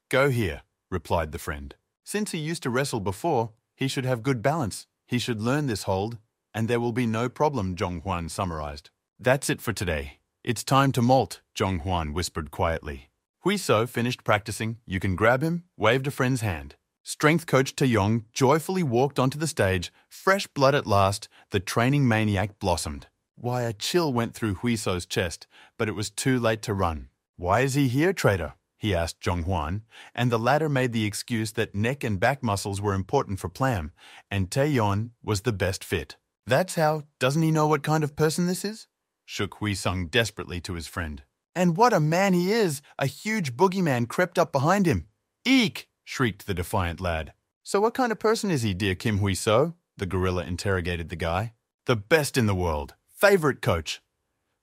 Go here, replied the friend. Since he used to wrestle before, he should have good balance. He should learn this hold, and there will be no problem, Zhonghuan summarized. That's it for today. It's time to molt, Zhonghuan whispered quietly. Huiso finished practicing. You can grab him, waved a friend's hand. Strength coach Taeyong joyfully walked onto the stage. Fresh blood at last, the training maniac blossomed. Why, a chill went through Huiso's chest, but it was too late to run. Why is he here, trader? He asked Zhonghuan, and the latter made the excuse that neck and back muscles were important for Plam, and Taeyeon was the best fit. That's how, doesn't he know what kind of person this is? Shook Huisung desperately to his friend. And what a man he is! A huge boogeyman crept up behind him. Eek! Shrieked the defiant lad. So what kind of person is he, dear Kim Huiso? The gorilla interrogated the guy. The best in the world. Favorite coach.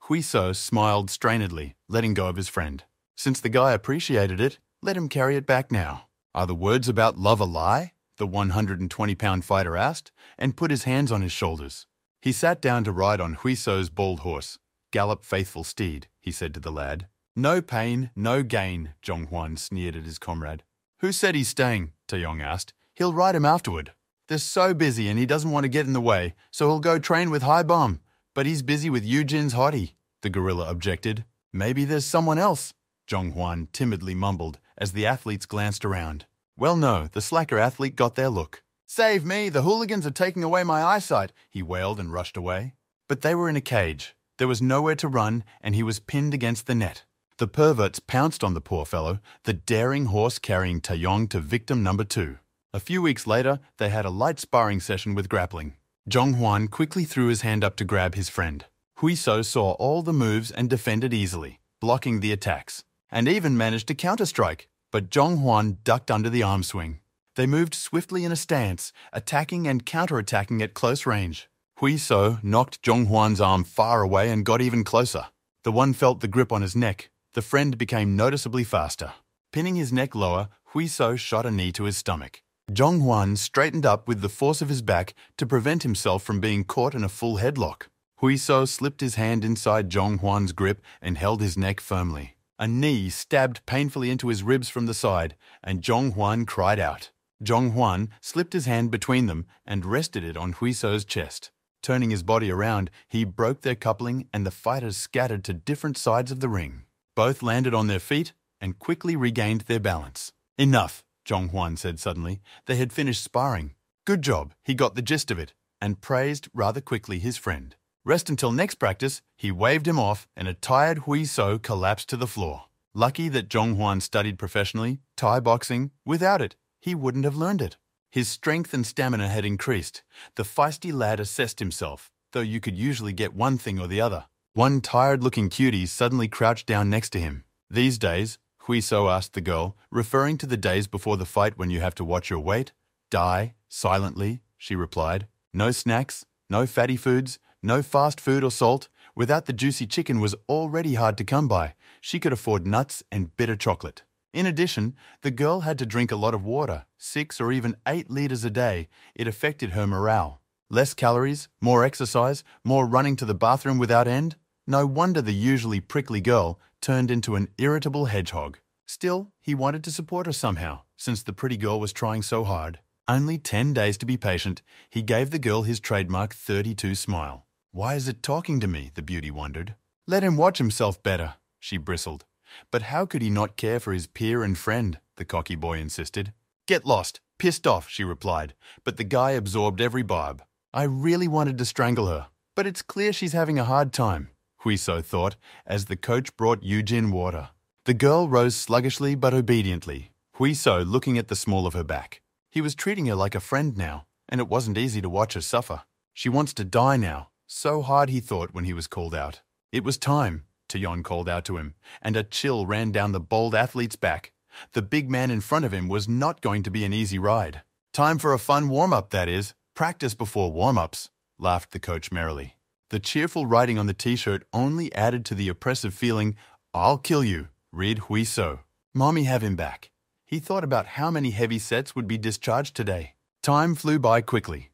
Huiso smiled strainedly, letting go of his friend. Since the guy appreciated it, let him carry it back now. Are the words about love a lie? The 120-pound fighter asked, and put his hands on his shoulders. He sat down to ride on Huiso's bald horse. Gallop, faithful steed, he said to the lad. No pain, no gain, Zhonghuan sneered at his comrade. Who said he's staying? Taeyong asked. He'll ride him afterward. They're so busy and he doesn't want to get in the way, so he'll go train with Hai Bom. But he's busy with Eugene hottie, the gorilla objected. Maybe there's someone else, Zhonghuan timidly mumbled as the athletes glanced around. Well, no, the slacker athlete got their look. Save me, the hooligans are taking away my eyesight, he wailed and rushed away. But they were in a cage. There was nowhere to run, and he was pinned against the net. The perverts pounced on the poor fellow, the daring horse carrying Taeyong to victim number 2. A few weeks later, they had a light sparring session with grappling. Zhonghuan quickly threw his hand up to grab his friend. Huiso saw all the moves and defended easily, blocking the attacks, and even managed to counter-strike. But Zhonghuan ducked under the arm swing. They moved swiftly in a stance, attacking and counter-attacking at close range. Huiso knocked Zhonghuan's arm far away and got even closer. The one felt the grip on his neck. The friend became noticeably faster. Pinning his neck lower, Huiso shot a knee to his stomach. Zhonghuan straightened up with the force of his back to prevent himself from being caught in a full headlock. Huiso slipped his hand inside Zhonghuan's grip and held his neck firmly. A knee stabbed painfully into his ribs from the side, and Zhonghuan cried out. Zhonghuan slipped his hand between them and rested it on Huiso's chest. Turning his body around, he broke their coupling and the fighters scattered to different sides of the ring. Both landed on their feet and quickly regained their balance. Enough, Zhonghuan said suddenly. They had finished sparring. Good job, he got the gist of it, and praised rather quickly his friend. Rest until next practice, he waved him off, and a tired Huiso collapsed to the floor. Lucky that Zhonghuan studied professionally, Thai boxing. Without it, he wouldn't have learned it. His strength and stamina had increased. The feisty lad assessed himself, though you could usually get one thing or the other. One tired-looking cutie suddenly crouched down next to him. These days, Huiso asked the girl, referring to the days before the fight when you have to watch your weight. Die, silently, she replied. No snacks, no fatty foods, no fast food or salt. Without the juicy chicken was already hard to come by. She could afford nuts and bitter chocolate. In addition, the girl had to drink a lot of water, 6 or even 8 liters a day. It affected her morale. Less calories, more exercise, more running to the bathroom without end. No wonder the usually prickly girl turned into an irritable hedgehog. Still, he wanted to support her somehow, since the pretty girl was trying so hard. Only 10 days to be patient, he gave the girl his trademark 32 smile. Why is it talking to me? The beauty wondered. Let him watch himself better, she bristled. But how could he not care for his peer and friend? The cocky boy insisted. Get lost. Pissed off, she replied, but the guy absorbed every barb. I really wanted to strangle her, but it's clear she's having a hard time, Huiso thought, as the coach brought Eugene water. The girl rose sluggishly but obediently, Huiso looking at the small of her back. He was treating her like a friend now, and it wasn't easy to watch her suffer. She wants to die now. So hard, he thought when he was called out. It was time, Taeyeon called out to him, and a chill ran down the bold athlete's back. The big man in front of him was not going to be an easy ride. Time for a fun warm-up, that is. Practice before warm-ups, laughed the coach merrily. The cheerful writing on the t-shirt only added to the oppressive feeling, I'll kill you, read Huiso. Mommy have him back. He thought about how many heavy sets would be discharged today. Time flew by quickly.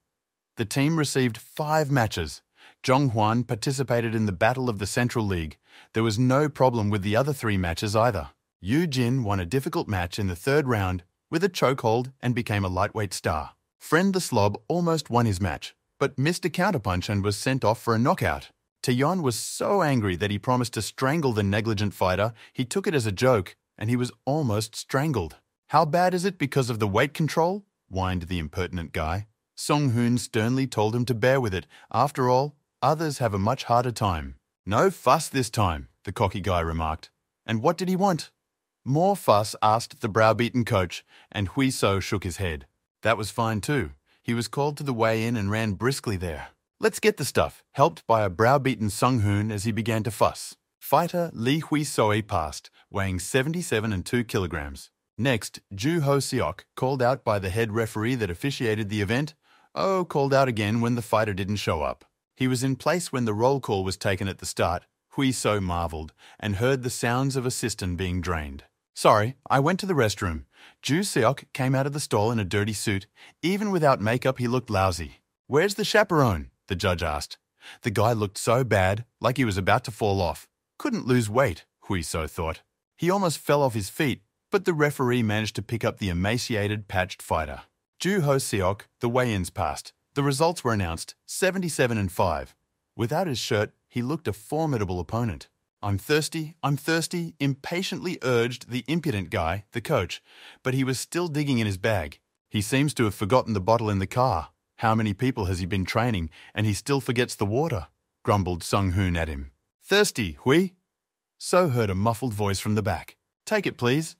The team received 5 matches. Zhonghua participated in the Battle of the Central League. There was no problem with the other 3 matches either. Yu Jin won a difficult match in the 3rd round with a chokehold and became a lightweight star. Friend the Slob almost won his match, but missed a counterpunch and was sent off for a knockout. Taeyeon was so angry that he promised to strangle the negligent fighter, he took it as a joke, and he was almost strangled. How bad is it because of the weight control? Whined the impertinent guy. Song-hoon sternly told him to bear with it. After all, others have a much harder time. No fuss this time, the cocky guy remarked. And what did he want? More fuss, asked the browbeaten coach, and Huiso shook his head. That was fine too. He was called to the weigh-in and ran briskly there. Let's get the stuff, helped by a browbeaten Sung-hoon as he began to fuss. Fighter Lee Hui-soe passed, weighing 77 2 kilograms. Next, Ju Ho-seok, called out by the head referee that officiated the event, called out again when the fighter didn't show up. He was in place when the roll call was taken at the start. Hui-so marveled and heard the sounds of a cistern being drained. Sorry, I went to the restroom. Ju Seok came out of the stall in a dirty suit. Even without makeup, he looked lousy. Where's the chaperone? The judge asked. The guy looked so bad, like he was about to fall off. Couldn't lose weight, Hui-so thought. He almost fell off his feet, but the referee managed to pick up the emaciated, patched fighter. Ju Ho-seok, the weigh-ins passed. The results were announced, 77 5. Without his shirt, he looked a formidable opponent. I'm thirsty, impatiently urged the impudent guy, the coach, but he was still digging in his bag. He seems to have forgotten the bottle in the car. How many people has he been training, and he still forgets the water? Grumbled Sung-hoon at him. Thirsty, Hui? So heard a muffled voice from the back. Take it, please.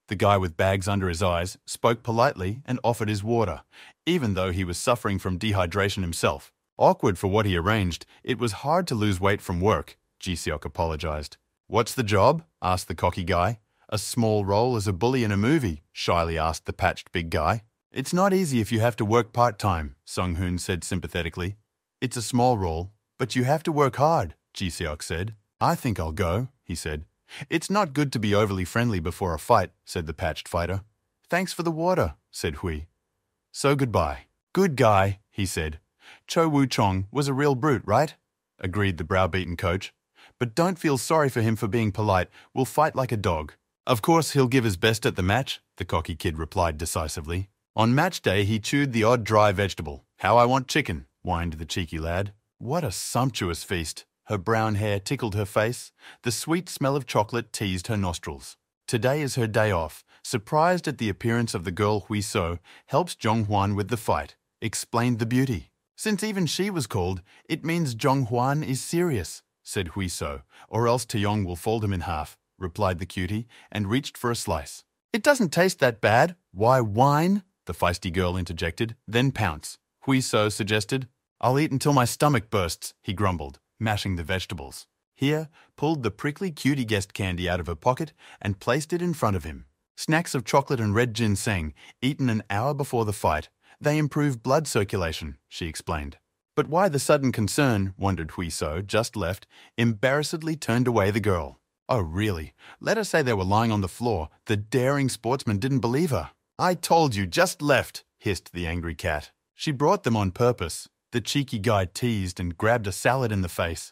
The guy with bags under his eyes spoke politely and offered his water, even though he was suffering from dehydration himself. Awkward for what he arranged, it was hard to lose weight from work, Ji-seok apologized. What's the job? Asked the cocky guy. A small role as a bully in a movie, shyly asked the patched big guy. It's not easy if you have to work part-time, Sung-hoon said sympathetically. It's a small role, but you have to work hard, Ji-seok said. I think I'll go, he said. It's not good to be overly friendly before a fight, said the patched fighter. Thanks for the water, said Hui. So goodbye. Good guy, he said. Cho Woo-chong was a real brute, right? Agreed the browbeaten coach. But don't feel sorry for him for being polite. We'll fight like a dog. Of course he'll give his best at the match, the cocky kid replied decisively. On match day, he chewed the odd dry vegetable. How I want chicken, whined the cheeky lad. What a sumptuous feast. Her brown hair tickled her face. The sweet smell of chocolate teased her nostrils. Today is her day off. Surprised at the appearance of the girl Hui-so, helps Zhonghua with the fight. Explained the beauty. Since even she was called, it means Zhonghua is serious, said Hui-so, or else Taeyong will fold him in half, replied the cutie, and reached for a slice. It doesn't taste that bad. Why whine? The feisty girl interjected, then pounce. Hui-so suggested. I'll eat until my stomach bursts, he grumbled, mashing the vegetables. Here, pulled the prickly cutie guest candy out of her pocket and placed it in front of him. Snacks of chocolate and red ginseng, eaten an hour before the fight. They improve blood circulation, she explained. But why the sudden concern, wondered Hui-so, just left, embarrassedly turned away the girl. Oh, really? Let her say they were lying on the floor. The daring sportsman didn't believe her. I told you, just left, hissed the angry cat. She brought them on purpose. The cheeky guy teased and grabbed a salad in the face.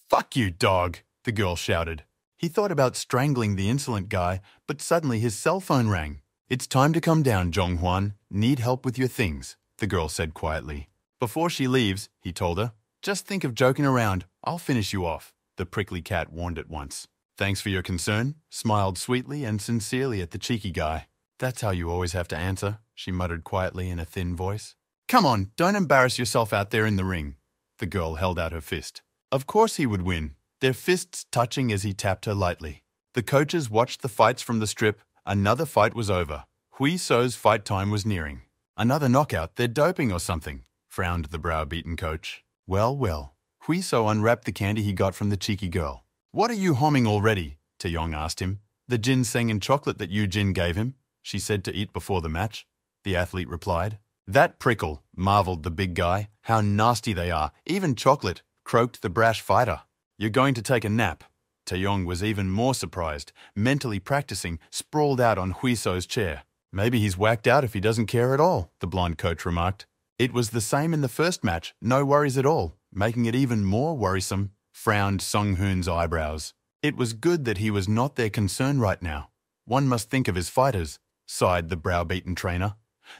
Fuck you, dog, the girl shouted. He thought about strangling the insolent guy, but suddenly his cell phone rang. It's time to come down, Zhonghua. Need help with your things, the girl said quietly. Before she leaves, he told her, just think of joking around. I'll finish you off, the prickly cat warned at once. Thanks for your concern, smiled sweetly and sincerely at the cheeky guy. That's how you always have to answer, she muttered quietly in a thin voice. Come on, don't embarrass yourself out there in the ring. The girl held out her fist. Of course he would win, their fists touching as he tapped her lightly. The coaches watched the fights from the strip. Another fight was over. Hui-so's fight time was nearing. Another knockout, they're doping or something, frowned the browbeaten coach. Well, well. Hui-so unwrapped the candy he got from the cheeky girl. What are you humming already? Taeyong asked him. The ginseng and chocolate that Yu-jin gave him, she said to eat before the match. The athlete replied. That prickle, marveled the big guy. How nasty they are, even chocolate, croaked the brash fighter. You're going to take a nap. Taeyong was even more surprised, mentally practicing, sprawled out on Hui-so's chair. Maybe he's whacked out if he doesn't care at all, the blonde coach remarked. It was the same in the first match, no worries at all, making it even more worrisome, frowned Sung-hoon's eyebrows. It was good that he was not their concern right now. One must think of his fighters, sighed the browbeaten trainer.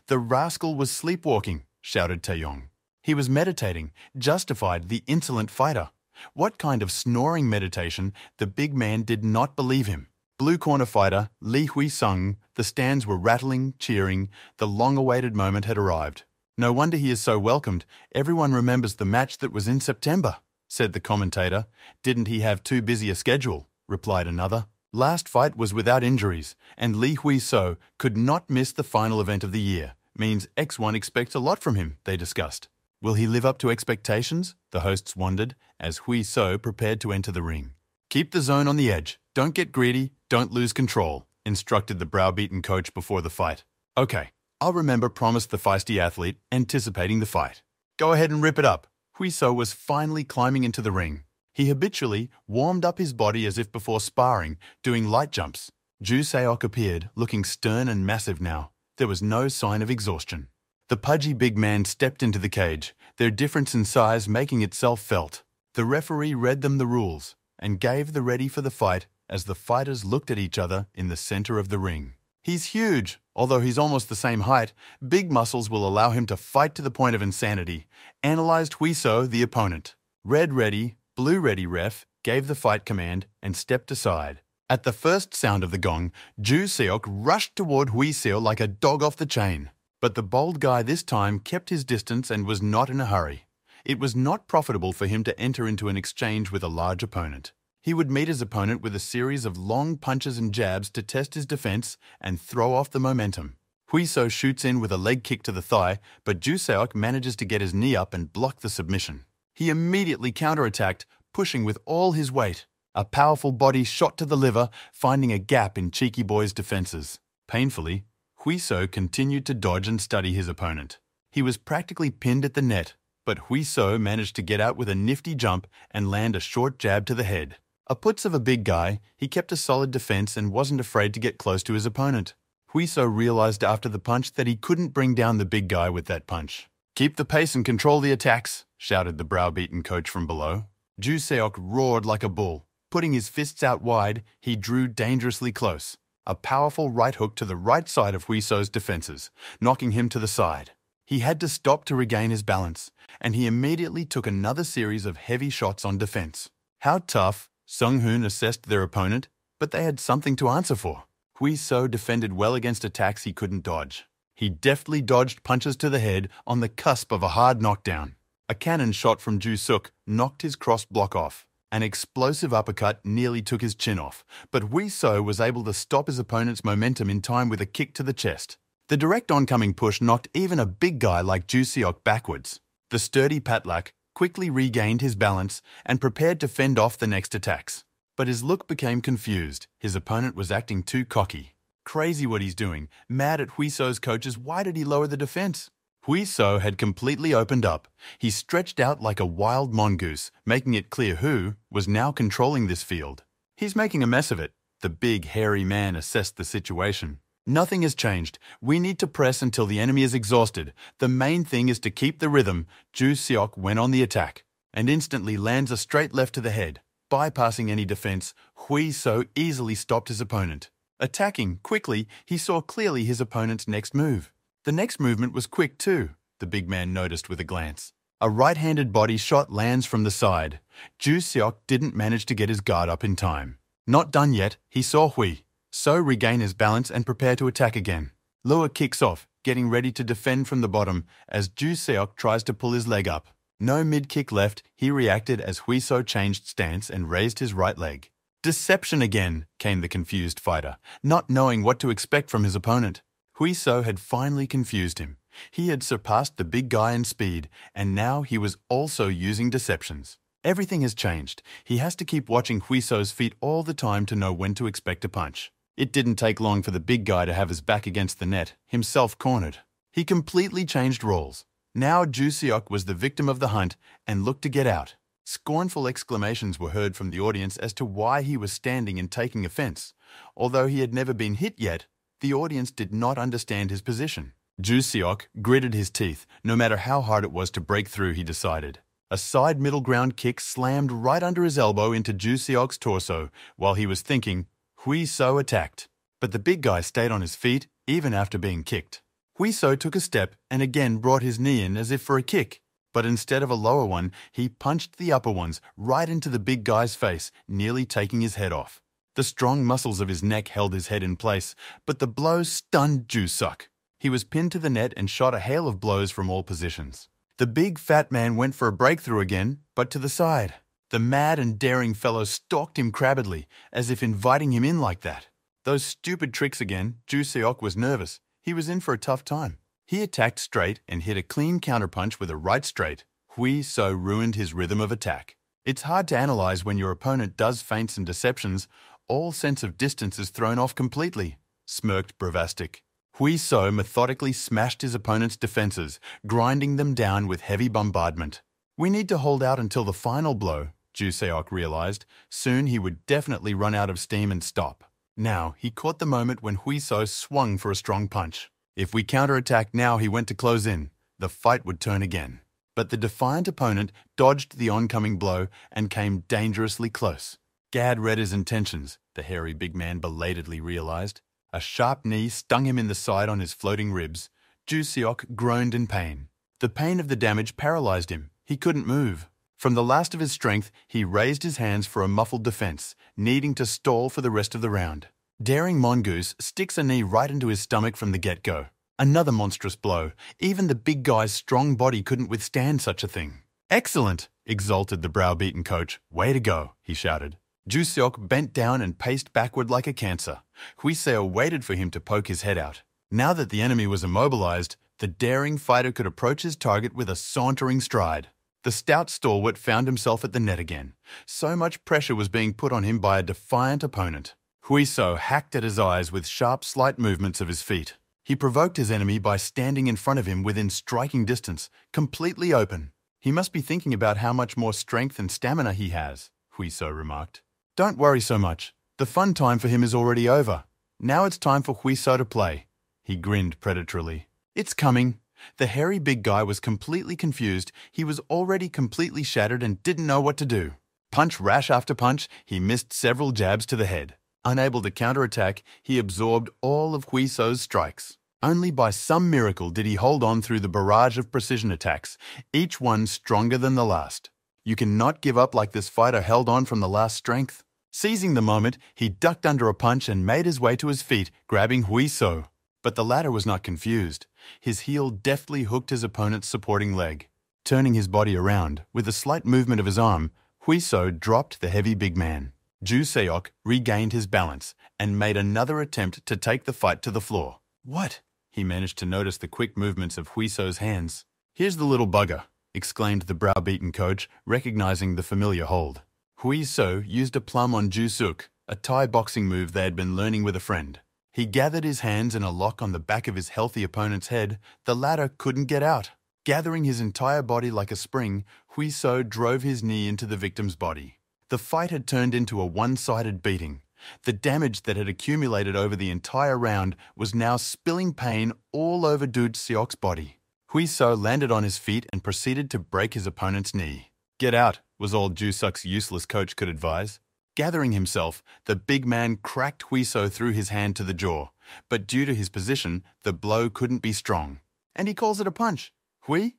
The rascal was sleepwalking, shouted Taeyong. He was meditating, justified the insolent fighter. What kind of snoring meditation? The big man did not believe him. Blue corner fighter, Lee Hui-sung, the stands were rattling, cheering. The long-awaited moment had arrived. No wonder he is so welcomed. Everyone remembers the match that was in September, said the commentator. Didn't he have too busy a schedule? Replied another. Last fight was without injuries, and Lee Hui-so could not miss the final event of the year. Means X1 expects a lot from him, they discussed. Will he live up to expectations? The hosts wondered, as Hui-so prepared to enter the ring. Keep the zone on the edge. Don't get greedy. Don't lose control, instructed the browbeaten coach before the fight. Okay, I'll remember, promised the feisty athlete, anticipating the fight. Go ahead and rip it up. Hui-so was finally climbing into the ring. He habitually warmed up his body as if before sparring, doing light jumps. Ju Seok appeared, looking stern and massive now. There was no sign of exhaustion. The pudgy big man stepped into the cage, their difference in size making itself felt. The referee read them the rules and gave the ready for the fight as the fighters looked at each other in the center of the ring. He's huge. Although he's almost the same height, big muscles will allow him to fight to the point of insanity, analyzed Hui-so, the opponent. Red ready, blue ready ref gave the fight command and stepped aside. At the first sound of the gong, Ju Seok rushed toward Hui-so like a dog off the chain. But the bold guy this time kept his distance and was not in a hurry. It was not profitable for him to enter into an exchange with a large opponent. He would meet his opponent with a series of long punches and jabs to test his defense and throw off the momentum. Hui-so shoots in with a leg kick to the thigh, but Ju Seok manages to get his knee up and block the submission. He immediately counterattacked, pushing with all his weight. A powerful body shot to the liver, finding a gap in Cheeky Boy's defenses. Painfully, Hui-so continued to dodge and study his opponent. He was practically pinned at the net, but Hui-so managed to get out with a nifty jump and land a short jab to the head. A putz of a big guy, he kept a solid defense and wasn't afraid to get close to his opponent. Hui-so realized after the punch that he couldn't bring down the big guy with that punch. Keep the pace and control the attacks, shouted the browbeaten coach from below. Ju Seok roared like a bull. Putting his fists out wide, he drew dangerously close. A powerful right hook to the right side of Hui-so's defenses, knocking him to the side. He had to stop to regain his balance, and he immediately took another series of heavy shots on defense. How tough, Sung-hoon assessed their opponent, but they had something to answer for. Hui-so defended well against attacks he couldn't dodge. He deftly dodged punches to the head on the cusp of a hard knockdown. A cannon shot from Ju Seok knocked his cross block off. An explosive uppercut nearly took his chin off, but Hui-so was able to stop his opponent's momentum in time with a kick to the chest. The direct oncoming push knocked even a big guy like Ju Seok backwards. The sturdy Patlak quickly regained his balance and prepared to fend off the next attacks. But his look became confused. His opponent was acting too cocky. Crazy what he's doing. Mad at Hui-so's coaches, why did he lower the defense? Hui-so had completely opened up. He stretched out like a wild mongoose, making it clear who was now controlling this field. He's making a mess of it. The big, hairy man assessed the situation. Nothing has changed. We need to press until the enemy is exhausted. The main thing is to keep the rhythm. Ju Seok went on the attack and instantly lands a straight left to the head. Bypassing any defense, Hui-so easily stopped his opponent. Attacking quickly, he saw clearly his opponent's next move. The next movement was quick too, the big man noticed with a glance. A right-handed body shot lands from the side. Ju Seok didn't manage to get his guard up in time. Not done yet, he saw Hui-so regain his balance and prepare to attack again. Lua kicks off, getting ready to defend from the bottom as Ju Seok tries to pull his leg up. No mid-kick left, he reacted as Hui-so changed stance and raised his right leg. Deception again, came the confused fighter, not knowing what to expect from his opponent. Hui-so had finally confused him. He had surpassed the big guy in speed, and now he was also using deceptions. Everything has changed. He has to keep watching Hui-so's feet all the time to know when to expect a punch. It didn't take long for the big guy to have his back against the net, himself cornered. He completely changed roles. Now Ju Seok was the victim of the hunt and looked to get out. Scornful exclamations were heard from the audience as to why he was standing and taking offense. Although he had never been hit yet, the audience did not understand his position. Ju Seok gritted his teeth. No matter how hard it was to break through, he decided. A side middle ground kick slammed right under his elbow into Ju Seok's torso. While he was thinking, Hui So attacked. But the big guy stayed on his feet even after being kicked. Hui So took a step and again brought his knee in as if for a kick. But instead of a lower one, he punched the upper ones right into the big guy's face, nearly taking his head off. The strong muscles of his neck held his head in place, but the blow stunned Ju Seok. He was pinned to the net and shot a hail of blows from all positions. The big fat man went for a breakthrough again, but to the side. The mad and daring fellow stalked him crabbedly, as if inviting him in like that. Those stupid tricks again. Ju Seok was nervous. He was in for a tough time. He attacked straight and hit a clean counterpunch with a right straight. Hui So ruined his rhythm of attack. It's hard to analyze when your opponent does feints and deceptions. All sense of distance is thrown off completely, smirked Bravastic. Hui So methodically smashed his opponent's defenses, grinding them down with heavy bombardment. We need to hold out until the final blow, Ju Seok realized. Soon he would definitely run out of steam and stop. Now, he caught the moment when Hui So swung for a strong punch. If we counterattack now, he went to close in. The fight would turn again. But the defiant opponent dodged the oncoming blow and came dangerously close. Gad read his intentions, the hairy big man belatedly realized. A sharp knee stung him in the side on his floating ribs. Ju Seok groaned in pain. The pain of the damage paralyzed him. He couldn't move. From the last of his strength, he raised his hands for a muffled defense, needing to stall for the rest of the round. Daring Mongoose sticks a knee right into his stomach from the get-go. Another monstrous blow. Even the big guy's strong body couldn't withstand such a thing. "Excellent!" exulted the browbeaten coach. "Way to go!" he shouted. Ju Seok bent down and paced backward like a cancer. Hui So waited for him to poke his head out. Now that the enemy was immobilized, the daring fighter could approach his target with a sauntering stride. The stout stalwart found himself at the net again. So much pressure was being put on him by a defiant opponent. Hui So hacked at his eyes with sharp, slight movements of his feet. He provoked his enemy by standing in front of him within striking distance, completely open. "He must be thinking about how much more strength and stamina he has," Hui So remarked. "Don't worry so much. The fun time for him is already over. Now it's time for Hui So to play." He grinned predatorily. "It's coming." The hairy big guy was completely confused. He was already completely shattered and didn't know what to do. Punch rash after punch, he missed several jabs to the head. Unable to counterattack, he absorbed all of Hui So's strikes. Only by some miracle did he hold on through the barrage of precision attacks, each one stronger than the last. You cannot give up like this fighter held on from the last strength. Seizing the moment, he ducked under a punch and made his way to his feet, grabbing Hui So. But the latter was not confused. His heel deftly hooked his opponent's supporting leg. Turning his body around, with a slight movement of his arm, Hui So dropped the heavy big man. Ju Seok regained his balance and made another attempt to take the fight to the floor. "What?" He managed to notice the quick movements of Hui So's hands. "Here's the little bugger," exclaimed the browbeaten coach, recognizing the familiar hold. Hui So used a plum on Ju Seok, a Thai boxing move they had been learning with a friend. He gathered his hands in a lock on the back of his healthy opponent's head. The latter couldn't get out. Gathering his entire body like a spring, Hui So drove his knee into the victim's body. The fight had turned into a one-sided beating. The damage that had accumulated over the entire round was now spilling pain all over Ju Seok's body. Hui So landed on his feet and proceeded to break his opponent's knee. "Get out," was all Ju Seok's useless coach could advise. Gathering himself, the big man cracked Hui So through his hand to the jaw. But due to his position, the blow couldn't be strong. "And he calls it a punch. Hui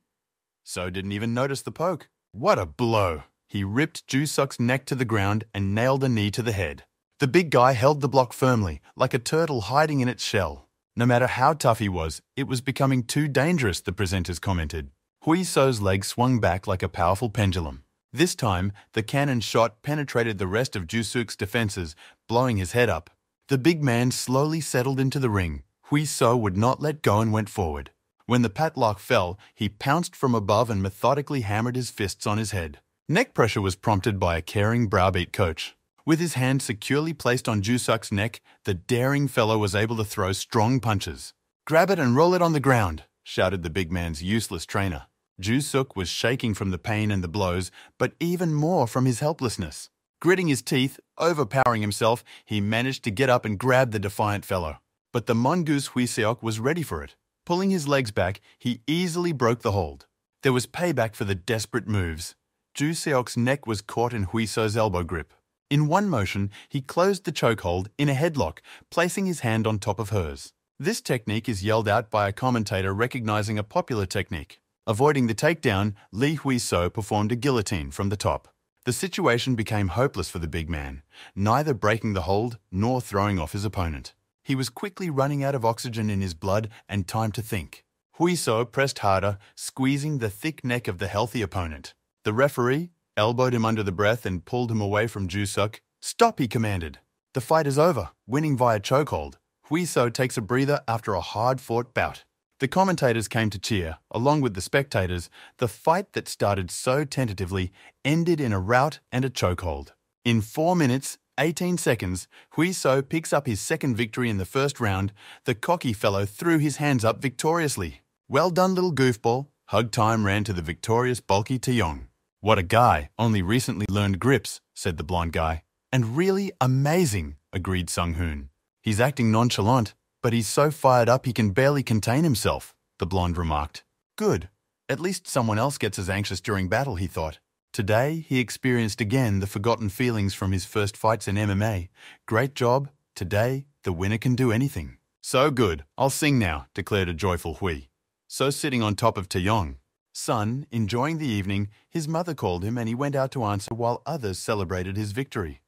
So didn't even notice the poke. What a blow! He ripped Ju Seok's neck to the ground and nailed a knee to the head. The big guy held the block firmly, like a turtle hiding in its shell. No matter how tough he was, it was becoming too dangerous, the presenters commented. Hui So's leg swung back like a powerful pendulum. This time, the cannon shot penetrated the rest of Ju Seok's defenses, blowing his head up. The big man slowly settled into the ring. Hui So would not let go and went forward. When the padlock fell, he pounced from above and methodically hammered his fists on his head. Neck pressure was prompted by a caring browbeat coach. With his hand securely placed on Ju Seok's neck, the daring fellow was able to throw strong punches. "Grab it and roll it on the ground," shouted the big man's useless trainer. Ju Seok was shaking from the pain and the blows, but even more from his helplessness. Gritting his teeth, overpowering himself, he managed to get up and grab the defiant fellow. But the mongoose Hui Seok was ready for it. Pulling his legs back, he easily broke the hold. There was payback for the desperate moves. Ju Seok's neck was caught in Huiso's elbow grip. In one motion, he closed the chokehold in a headlock, placing his hand on top of hers. This technique is yelled out by a commentator recognizing a popular technique. Avoiding the takedown, Lee Huiso performed a guillotine from the top. The situation became hopeless for the big man, neither breaking the hold nor throwing off his opponent. He was quickly running out of oxygen in his blood and time to think. Huiso pressed harder, squeezing the thick neck of the healthy opponent. The referee elbowed him under the breath and pulled him away from Ju Seok. "Stop," he commanded. The fight is over, winning via chokehold. Huiso takes a breather after a hard-fought bout. The commentators came to cheer, along with the spectators. The fight that started so tentatively ended in a rout and a chokehold. In 4 minutes, 18 seconds, Huiso picks up his second victory in the first round. The cocky fellow threw his hands up victoriously. "Well done, little goofball." Hug time ran to the victorious bulky Taeyong. "What a guy, only recently learned grips," said the blonde guy. "And really amazing," agreed Sung-hoon. "He's acting nonchalant, but he's so fired up he can barely contain himself," the blonde remarked. "Good. At least someone else gets as anxious during battle," he thought. Today, he experienced again the forgotten feelings from his first fights in MMA. Great job. Today, the winner can do anything. "So good. I'll sing now," declared a joyful Hui. So sitting on top of Taeyong. Son, enjoying the evening, his mother called him and he went out to answer while others celebrated his victory.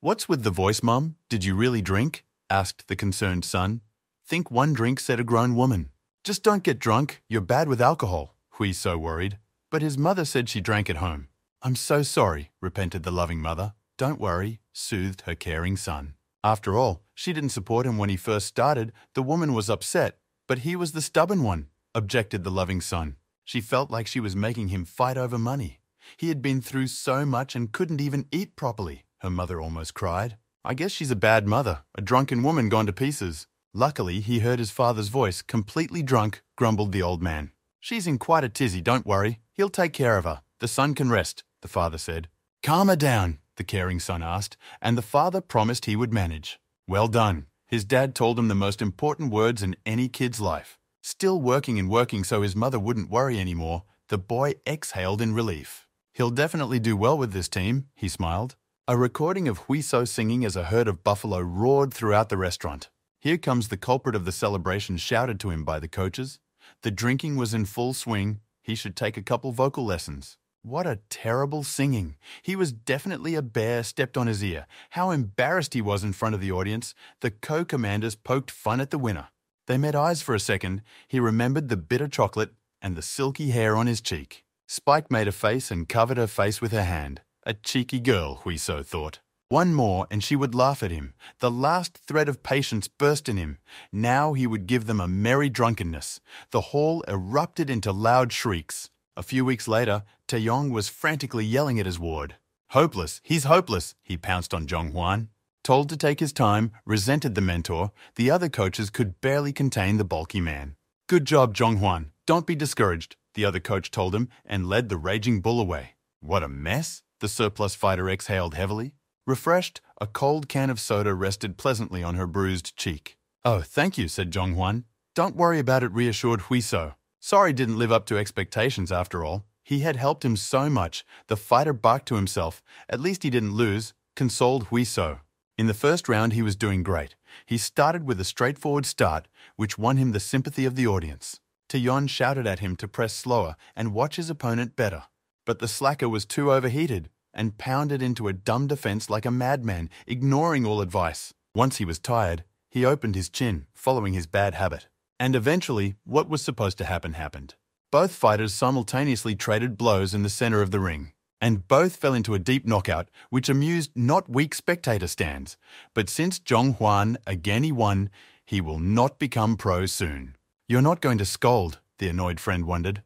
"What's with the voice, Mum? Did you really drink?" asked the concerned son. "Think one drink," said a grown woman. "Just don't get drunk. You're bad with alcohol," Hui so worried. But his mother said she drank at home. "I'm so sorry," repented the loving mother. "Don't worry," soothed her caring son. After all, she didn't support him when he first started. The woman was upset, but he was the stubborn one, objected the loving son. She felt like she was making him fight over money. He had been through so much and couldn't even eat properly, her mother almost cried. "I guess she's a bad mother, a drunken woman gone to pieces." Luckily, he heard his father's voice. "Completely drunk," grumbled the old man. "She's in quite a tizzy, don't worry. He'll take care of her. The son can rest," the father said. "Calm her down," the caring son asked, and the father promised he would manage. Well done. His dad told him the most important words in any kid's life. Still working and working so his mother wouldn't worry anymore, the boy exhaled in relief. "He'll definitely do well with this team," he smiled. A recording of Huiso singing as a herd of buffalo roared throughout the restaurant. "Here comes the culprit of the celebration," shouted to him by the coaches. The drinking was in full swing. He should take a couple vocal lessons. What a terrible singing. He was definitely a bear stepped on his ear. How embarrassed he was in front of the audience. The co-commanders poked fun at the winner. They met eyes for a second. He remembered the bitter chocolate and the silky hair on his cheek. Spike made a face and covered her face with her hand. A cheeky girl, Huiso thought. One more and she would laugh at him. The last thread of patience burst in him. Now he would give them a merry drunkenness. The hall erupted into loud shrieks. A few weeks later, Taeyong was frantically yelling at his ward. "Hopeless! He's hopeless!" He pounced on Jong-hwan. Told to take his time, resented the mentor, the other coaches could barely contain the bulky man. "Good job, Jong-hwan. Don't be discouraged," the other coach told him and led the raging bull away. "What a mess!" The surplus fighter exhaled heavily. Refreshed, a cold can of soda rested pleasantly on her bruised cheek. "Oh, thank you," said Jong-hwan. "Don't worry about it," reassured Huiso. Sorry didn't live up to expectations after all. He had helped him so much. The fighter barked to himself. At least he didn't lose, consoled Huiso. In the first round, he was doing great. He started with a straightforward start, which won him the sympathy of the audience. Taeyeon shouted at him to press slower and watch his opponent better. But the slacker was too overheated and pounded into a dumb defense like a madman, ignoring all advice. Once he was tired, he opened his chin, following his bad habit. And eventually, what was supposed to happen happened. Both fighters simultaneously traded blows in the center of the ring, and both fell into a deep knockout, which amused not weak spectator stands. But since Jong-hwan again won, he will not become pro soon. "You're not going to scold," the annoyed friend wondered.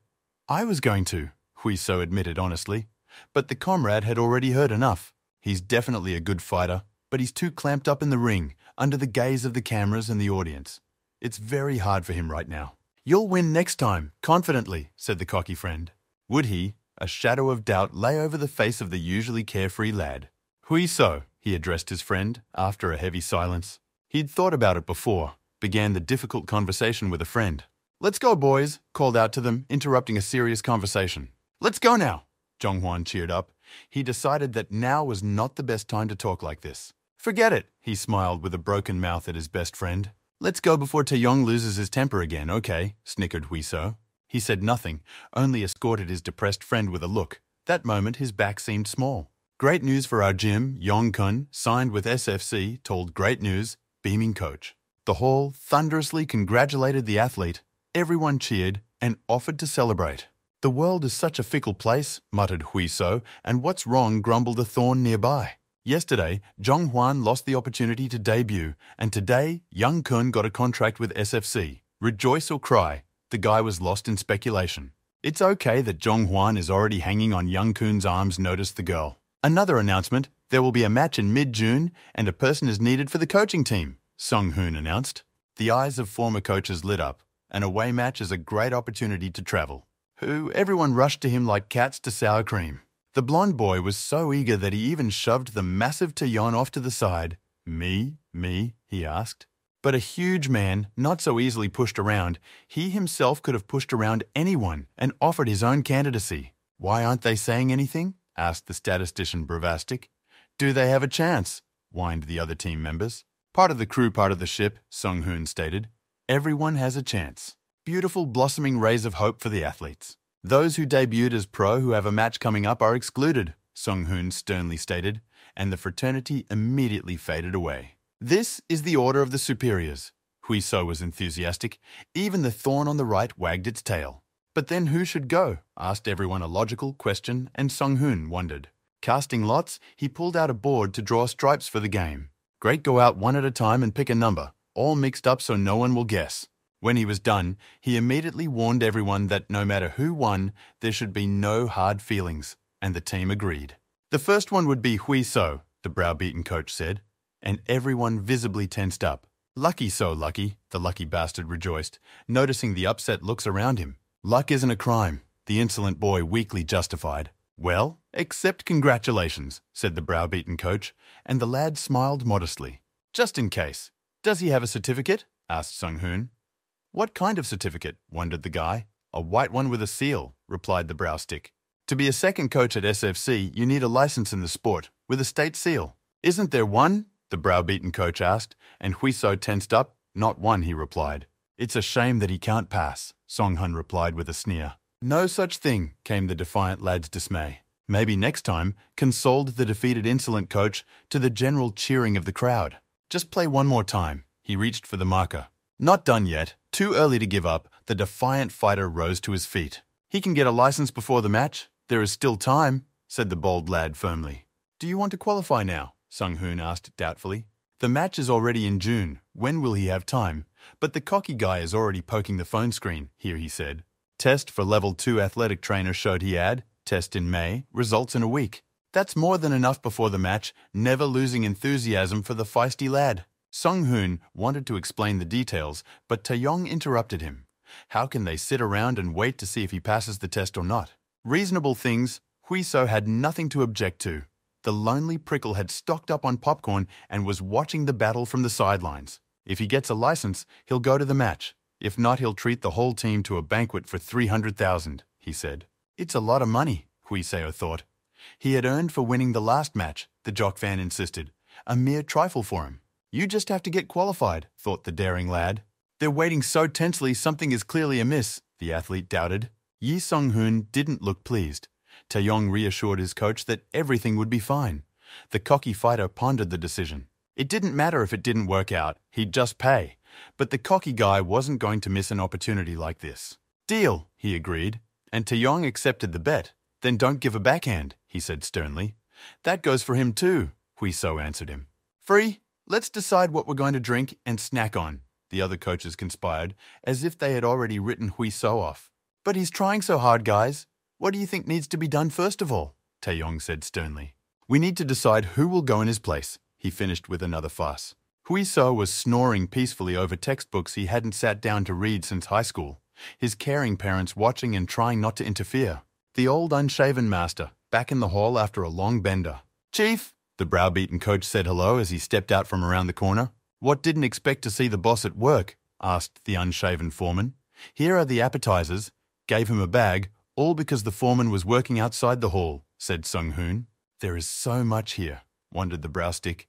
"I was going to," Huiso admitted honestly. But the comrade had already heard enough. He's definitely a good fighter, but he's too clamped up in the ring, under the gaze of the cameras and the audience. It's very hard for him right now. "You'll win next time, confidently," said the cocky friend. Would he? A shadow of doubt lay over the face of the usually carefree lad. "Huiso," he addressed his friend, after a heavy silence. He'd thought about it before, began the difficult conversation with a friend. "Let's go, boys," called out to them, interrupting a serious conversation. "Let's go now," Zhonghwan cheered up. He decided that now was not the best time to talk like this. "Forget it," he smiled with a broken mouth at his best friend. "Let's go before Taeyong loses his temper again, okay?" snickered Huiso. He said nothing, only escorted his depressed friend with a look. That moment his back seemed small. "Great news for our gym, Yong-kun, signed with SFC, told great news, beaming coach." The hall thunderously congratulated the athlete. Everyone cheered and offered to celebrate. "The world is such a fickle place," muttered Huiso, "and what's wrong?" grumbled a thorn nearby. Yesterday, Zhonghwan lost the opportunity to debut, and today, Young Kun got a contract with SFC. Rejoice or cry, the guy was lost in speculation. "It's okay that Zhonghwan is already hanging on Young Kun's arms," noticed the girl. "Another announcement, there will be a match in mid-June, and a person is needed for the coaching team," Sung-hoon announced. The eyes of former coaches lit up. An away match is a great opportunity to travel. Everyone rushed to him like cats to sour cream. The blonde boy was so eager that he even shoved the massive Taeyeon off to the side. Me, he asked. But a huge man, not so easily pushed around, he himself could have pushed around anyone and offered his own candidacy. "Why aren't they saying anything?" asked the statistician Bravastic. "Do they have a chance?" whined the other team members. "Part of the crew, part of the ship," Sung-hoon stated. "Everyone has a chance." Beautiful blossoming rays of hope for the athletes. "Those who debuted as pro who have a match coming up are excluded," Sung-hoon sternly stated, and the fraternity immediately faded away. "This is the order of the superiors." Huiso was enthusiastic. Even the thorn on the right wagged its tail. "But then who should go?" asked everyone a logical question, and Sung-hoon wondered. Casting lots, he pulled out a board to draw stripes for the game. "Great, go out one at a time and pick a number, all mixed up so no one will guess." When he was done, he immediately warned everyone that no matter who won, there should be no hard feelings, and the team agreed. "The first one would be Huiso," the browbeaten coach said, and everyone visibly tensed up. "Lucky so lucky," the lucky bastard rejoiced, noticing the upset looks around him. "Luck isn't a crime," the insolent boy weakly justified. "Well, accept congratulations," said the browbeaten coach, and the lad smiled modestly. "Just in case. Does he have a certificate?" asked Sung-hoon. "What kind of certificate?" wondered the guy. "A white one with a seal," replied the browstick. "To be a second coach at SFC, you need a license in the sport, with a state seal." "Isn't there one?" the browbeaten coach asked, and Huiso tensed up. "Not one," he replied. "It's a shame that he can't pass," Song-hun replied with a sneer. "No such thing," came the defiant lad's dismay. "Maybe next time," consoled the defeated insolent coach to the general cheering of the crowd. "Just play one more time." He reached for the marker. Not done yet. Too early to give up, the defiant fighter rose to his feet. "He can get a license before the match. There is still time," said the bold lad firmly. "Do you want to qualify now?" Sung-hoon asked doubtfully. "The match is already in June. When will he have time?" "But the cocky guy is already poking the phone screen," here he said. "Test for level 2 athletic trainer showed he had. Test in May. Results in a week. That's more than enough before the match, never losing enthusiasm for the feisty lad." Sung-hoon wanted to explain the details, but Taeyong interrupted him. How can they sit around and wait to see if he passes the test or not? Reasonable things, Huiso had nothing to object to. The lonely prickle had stocked up on popcorn and was watching the battle from the sidelines. If he gets a license, he'll go to the match. If not, he'll treat the whole team to a banquet for 300,000, he said. "It's a lot of money," Huiseo thought. He had earned for winning the last match, the jock fan insisted. A mere trifle for him. "You just have to get qualified," thought the daring lad. "They're waiting so tensely something is clearly amiss," the athlete doubted. Yi Sung-hoon didn't look pleased. Taeyong reassured his coach that everything would be fine. The cocky fighter pondered the decision. It didn't matter if it didn't work out, he'd just pay. But the cocky guy wasn't going to miss an opportunity like this. "Deal," he agreed, and Taeyong accepted the bet. "Then don't give a backhand," he said sternly. "That goes for him too," Huiso answered him. "Free? Let's decide what we're going to drink and snack on," the other coaches conspired, as if they had already written Huiso off. "But he's trying so hard, guys. What do you think needs to be done first of all?" Taeyong said sternly. "We need to decide who will go in his place," he finished with another fuss. Huiso was snoring peacefully over textbooks he hadn't sat down to read since high school, his caring parents watching and trying not to interfere. The old unshaven master, back in the hall after a long bender. "Chief!" The browbeaten coach said hello as he stepped out from around the corner. "What, didn't expect to see the boss at work?" asked the unshaven foreman. Here are the appetizers. Gave him a bag, all because the foreman was working outside the hall, said Sung-hoon. There is so much here, wondered the brow stick.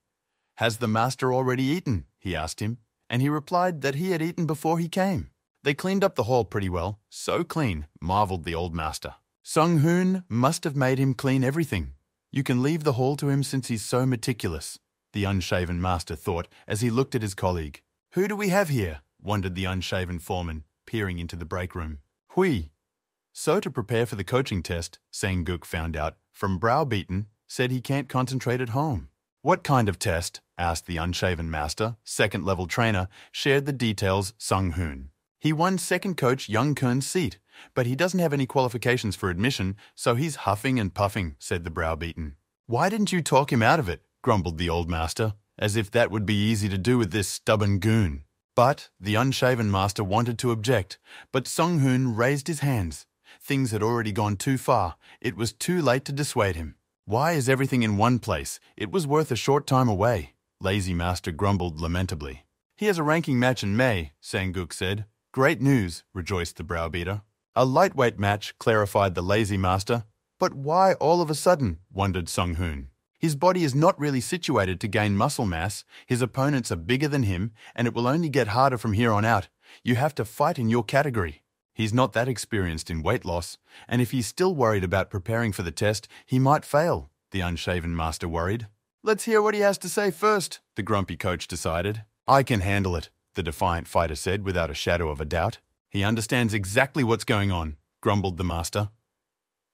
Has the master already eaten? He asked him, and he replied that he had eaten before he came. They cleaned up the hall pretty well, so clean, marveled the old master. Sung-hoon must have made him clean everything. You can leave the hall to him since he's so meticulous, the unshaven master thought as he looked at his colleague. Who do we have here? Wondered the unshaven foreman, peering into the break room. Hui. So to prepare for the coaching test, Sang-guk found out, from browbeaten, said he can't concentrate at home. What kind of test? Asked the unshaven master, second-level trainer, shared the details Sung-hoon. He won second coach Young Keun's seat, but he doesn't have any qualifications for admission, so he's huffing and puffing, said the browbeaten. Why didn't you talk him out of it? Grumbled the old master, as if that would be easy to do with this stubborn goon. But the unshaven master wanted to object, but Sung-hoon raised his hands. Things had already gone too far. It was too late to dissuade him. Why is everything in one place? It was worth a short time away. Lazy master grumbled lamentably. He has a ranking match in May, Sang-guk said. Great news, rejoiced the browbeater. A lightweight match, clarified the lazy master. But why all of a sudden? Wondered Sung-hoon. His body is not really situated to gain muscle mass, his opponents are bigger than him, and it will only get harder from here on out. You have to fight in your category. He's not that experienced in weight loss, and if he's still worried about preparing for the test, he might fail, the unshaven master worried. Let's hear what he has to say first, the grumpy coach decided. I can handle it, the defiant fighter said without a shadow of a doubt. He understands exactly what's going on, grumbled the master.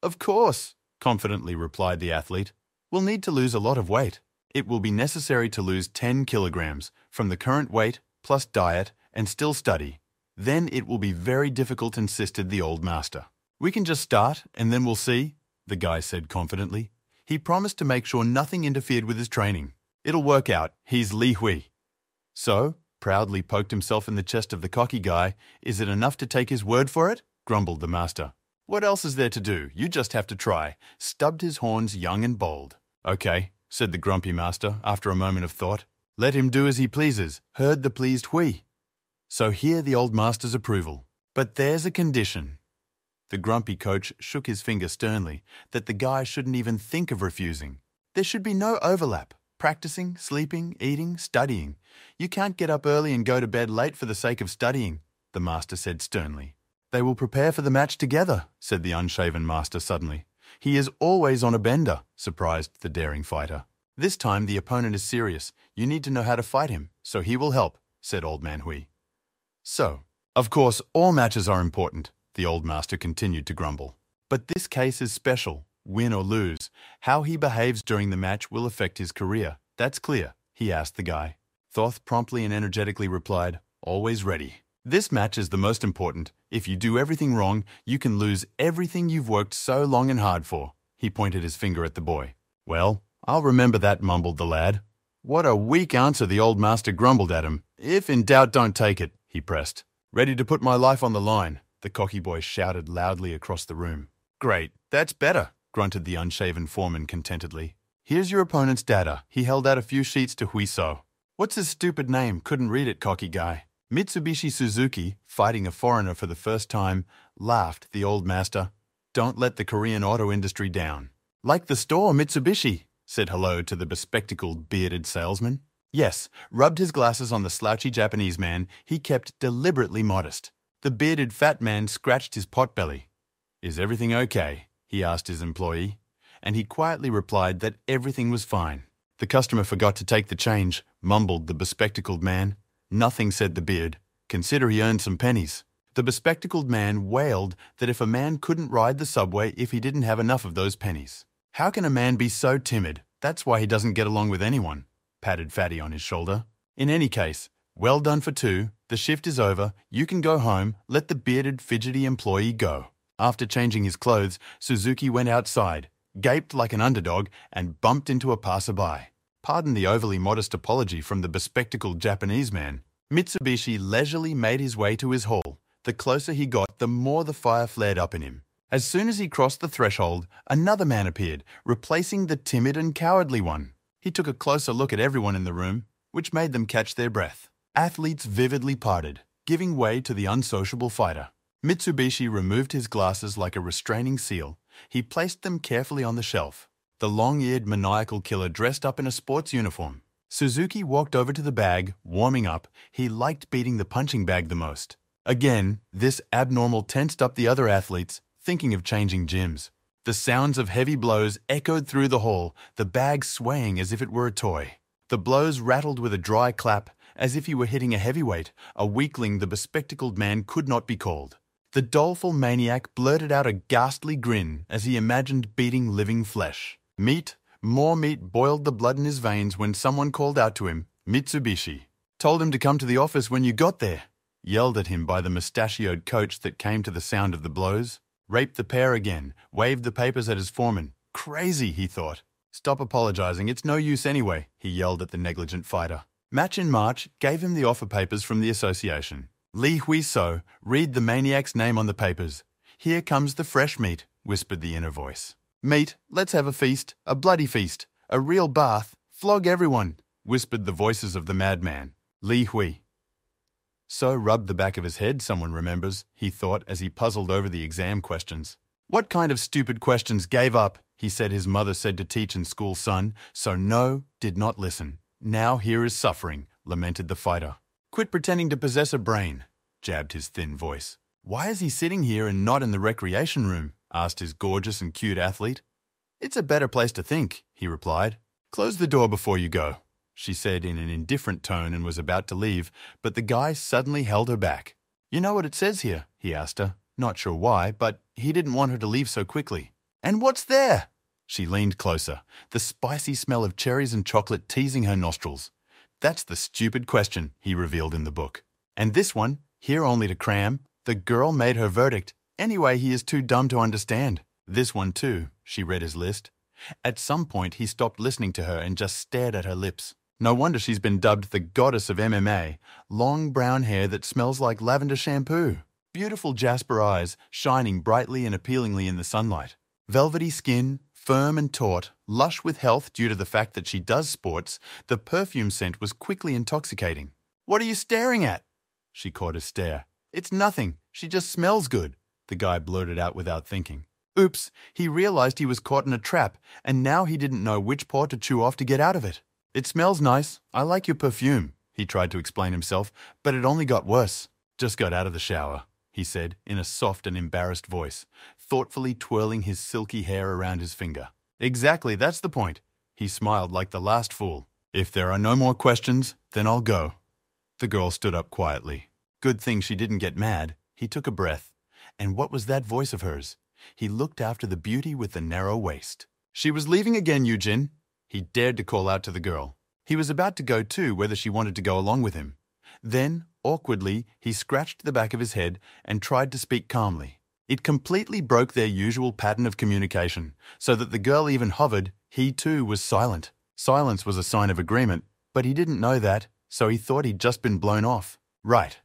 Of course, confidently replied the athlete. We'll need to lose a lot of weight. It will be necessary to lose 10 kilograms from the current weight plus diet and still study. Then it will be very difficult, insisted the old master. We can just start and then we'll see, the guy said confidently. He promised to make sure nothing interfered with his training. It'll work out. He's Li Hui. So, proudly poked himself in the chest of the cocky guy, is it enough to take his word for it? Grumbled the master. What else is there to do? You just have to try. Stubbed his horns young and bold. Okay, said the grumpy master after a moment of thought. Let him do as he pleases, heard the pleased Hui. So hear the old master's approval. But there's a condition. The grumpy coach shook his finger sternly that the guy shouldn't even think of refusing. There should be no overlap. Practicing, sleeping, eating, studying. You can't get up early and go to bed late for the sake of studying, the master said sternly. They will prepare for the match together, said the unshaven master suddenly. He is always on a bender, surprised the daring fighter. This time the opponent is serious. You need to know how to fight him, so he will help, said old man Hui. So, of course, all matches are important, the old master continued to grumble. But this case is special. Win or lose, how he behaves during the match will affect his career. That's clear, he asked the guy. Thoth promptly and energetically replied, always ready. This match is the most important. If you do everything wrong, you can lose everything you've worked so long and hard for. He pointed his finger at the boy. Well, I'll remember that, mumbled the lad. What a weak answer, the old master grumbled at him. If in doubt, don't take it, he pressed. Ready to put my life on the line, the cocky boy shouted loudly across the room. Great, that's better, grunted the unshaven foreman contentedly. Here's your opponent's data. He held out a few sheets to Huiso. What's his stupid name? Couldn't read it, cocky guy. Mitsubishi Suzuki, fighting a foreigner for the first time, laughed, the old master. Don't let the Korean auto industry down. Like the store, Mitsubishi, said hello to the bespectacled, bearded salesman. Yes, rubbed his glasses on the slouchy Japanese man, he kept deliberately modest. The bearded fat man scratched his potbelly. Is everything okay? He asked his employee, and he quietly replied that everything was fine. The customer forgot to take the change, mumbled the bespectacled man. Nothing, said the beard. Consider he earned some pennies. The bespectacled man wailed that if a man couldn't ride the subway if he didn't have enough of those pennies. How can a man be so timid? That's why he doesn't get along with anyone, patted Fatty on his shoulder. In any case, well done for two. The shift is over. You can go home. Let the bearded, fidgety employee go. After changing his clothes, Suzuki went outside, gaped like an underdog, and bumped into a passerby. Pardon the overly modest apology from the bespectacled Japanese man. Mitsubishi leisurely made his way to his hall. The closer he got, the more the fire flared up in him. As soon as he crossed the threshold, another man appeared, replacing the timid and cowardly one. He took a closer look at everyone in the room, which made them catch their breath. Athletes vividly parted, giving way to the unsociable fighter. Mitsubishi removed his glasses like a restraining seal. He placed them carefully on the shelf. The long-eared maniacal killer dressed up in a sports uniform. Suzuki walked over to the bag, warming up. He liked beating the punching bag the most. Again, this abnormal tensed up the other athletes, thinking of changing gyms. The sounds of heavy blows echoed through the hall, the bag swaying as if it were a toy. The blows rattled with a dry clap, as if he were hitting a heavyweight, a weakling the bespectacled man could not be called. The doleful maniac blurted out a ghastly grin as he imagined beating living flesh. Meat, more meat boiled the blood in his veins when someone called out to him, "Mitsubishi." "Told him to come to the office when you got there," yelled at him by the mustachioed coach that came to the sound of the blows. Raped the pair again, waved the papers at his foreman. Crazy, he thought. "Stop apologizing, it's no use anyway," he yelled at the negligent fighter. Match in March gave him the offer papers from the association. "Li Hui-so, read the maniac's name on the papers." "Here comes the fresh meat," whispered the inner voice. "Meat, let's have a feast, a bloody feast, a real bath, flog everyone," whispered the voices of the madman. Li Hui. So rubbed the back of his head, someone remembers, he thought as he puzzled over the exam questions. "What kind of stupid questions? Gave up," he said his mother said to teach in school, son, so no, did not listen. "Now here is suffering," lamented the fighter. "Quit pretending to possess a brain," jabbed his thin voice. "Why is he sitting here and not in the recreation room?" asked his gorgeous and cute athlete. "It's a better place to think," he replied. "Close the door before you go," she said in an indifferent tone and was about to leave, but the guy suddenly held her back. "You know what it says here?" he asked her. Not sure why, but he didn't want her to leave so quickly. "And what's there?" She leaned closer, the spicy smell of cherries and chocolate teasing her nostrils. "That's the stupid question," he revealed in the book. "And this one, here only to cram, the girl made her verdict. Anyway, he is too dumb to understand. This one too," she read his list. At some point, he stopped listening to her and just stared at her lips. No wonder she's been dubbed the goddess of MMA. Long brown hair that smells like lavender shampoo. Beautiful jasper eyes, shining brightly and appealingly in the sunlight. Velvety skin, firm and taut, lush with health due to the fact that she does sports, the perfume scent was quickly intoxicating. "What are you staring at?" She caught his stare. "It's nothing. She just smells good," the guy blurted out without thinking. Oops, he realized he was caught in a trap, and now he didn't know which paw to chew off to get out of it. "It smells nice. I like your perfume," he tried to explain himself, but it only got worse. "Just got out of the shower," he said in a soft and embarrassed voice, thoughtfully twirling his silky hair around his finger. "Exactly, that's the point." He smiled like the last fool. "If there are no more questions, then I'll go." The girl stood up quietly. Good thing she didn't get mad. He took a breath. And what was that voice of hers? He looked after the beauty with the narrow waist. "She was leaving again, Eugene." He dared to call out to the girl. He was about to go too, whether she wanted to go along with him. Then, awkwardly, he scratched the back of his head and tried to speak calmly. It completely broke their usual pattern of communication, so that the girl even hovered, he too was silent. Silence was a sign of agreement, but he didn't know that, so he thought he'd just been blown off. Right.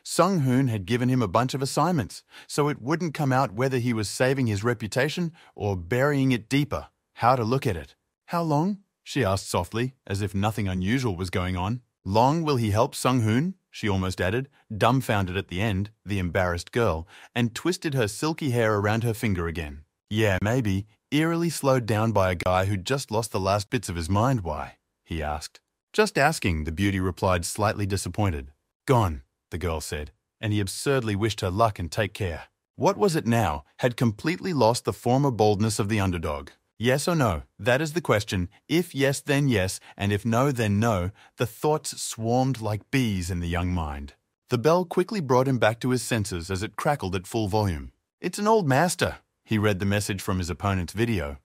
Sung-hoon had given him a bunch of assignments, so it wouldn't come out whether he was saving his reputation or burying it deeper. How to look at it. "How long?" she asked softly, as if nothing unusual was going on. "Long will he help Sung-hoon?" she almost added, dumbfounded at the end, the embarrassed girl, and twisted her silky hair around her finger again. "Yeah, maybe," eerily slowed down by a guy who'd just lost the last bits of his mind. "Why?" he asked. "Just asking," the beauty replied, slightly disappointed. "Gone," the girl said, and he absurdly wished her luck and take care. What was it now? Had completely lost the former boldness of the underdog. Yes or no? That is the question. If yes, then yes, and if no, then no. The thoughts swarmed like bees in the young mind. The bell quickly brought him back to his senses as it crackled at full volume. "It's an old master," he read the message from his opponent's video.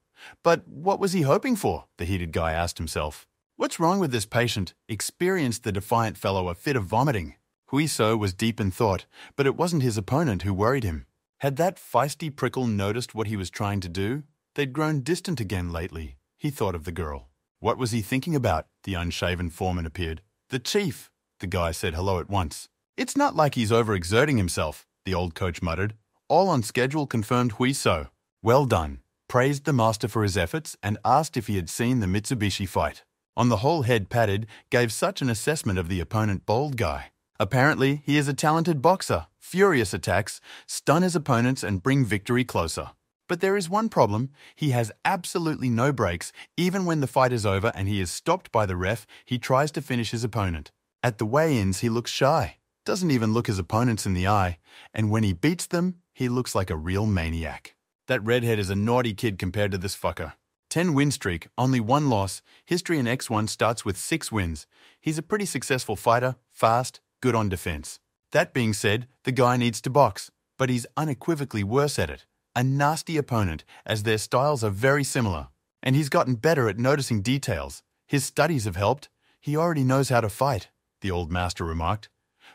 But what was he hoping for? The heated guy asked himself. What's wrong with this patient? Experienced the defiant fellow a fit of vomiting. Huiso was deep in thought, but it wasn't his opponent who worried him. Had that feisty prickle noticed what he was trying to do? They'd grown distant again lately. He thought of the girl. What was he thinking about? The unshaven foreman appeared. "The chief," the guy said hello at once. "It's not like he's overexerting himself," the old coach muttered. "All on schedule," confirmed Huiso. "Well done," praised the master for his efforts and asked if he had seen the Mitsubishi fight. On the whole, head patted, gave such an assessment of the opponent bold guy. Apparently, he is a talented boxer. Furious attacks stun his opponents and bring victory closer. But there is one problem. He has absolutely no breaks. Even when the fight is over and he is stopped by the ref, he tries to finish his opponent. At the weigh-ins, he looks shy, doesn't even look his opponents in the eye, and when he beats them, he looks like a real maniac. That redhead is a naughty kid compared to this fucker. 10-win streak, only 1 loss. History in X1 starts with 6 wins. He's a pretty successful fighter, fast, good on defense. That being said, the guy needs to box, but he's unequivocally worse at it. A nasty opponent, as their styles are very similar. And he's gotten better at noticing details. His studies have helped. He already knows how to fight, the old master remarked.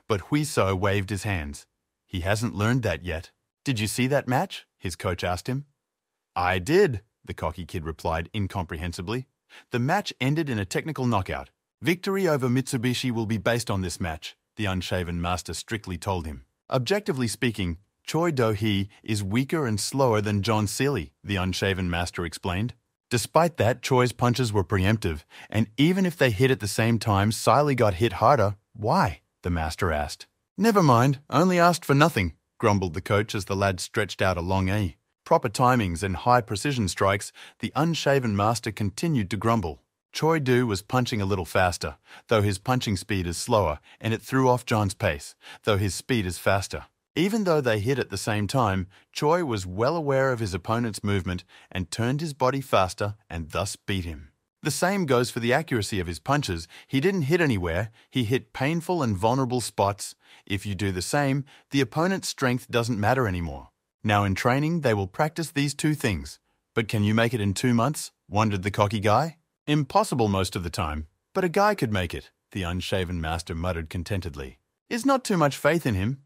But Huiso waved his hands. He hasn't learned that yet. Did you see that match? His coach asked him. I did, the cocky kid replied incomprehensibly. The match ended in a technical knockout. Victory over Mitsubishi will be based on this match, the unshaven master strictly told him. Objectively speaking, Choi Do-hee is weaker and slower than John Seeley, the unshaven master explained. Despite that, Choi's punches were preemptive, and even if they hit at the same time, Seeley got hit harder. Why? The master asked. Never mind, only asked for nothing, grumbled the coach as the lad stretched out a long A. Proper timings and high precision strikes, the unshaven master continued to grumble. Choi Do was punching a little faster, though his punching speed is slower, and it threw off John's pace, though his speed is faster. Even though they hit at the same time, Choi was well aware of his opponent's movement and turned his body faster and thus beat him. The same goes for the accuracy of his punches. He didn't hit anywhere, he hit painful and vulnerable spots. If you do the same, the opponent's strength doesn't matter anymore. Now in training, they will practice these 2 things. But can you make it in 2 months? Wondered the cocky guy. Impossible most of the time, but a guy could make it, the unshaven master muttered contentedly. Is not too much faith in him.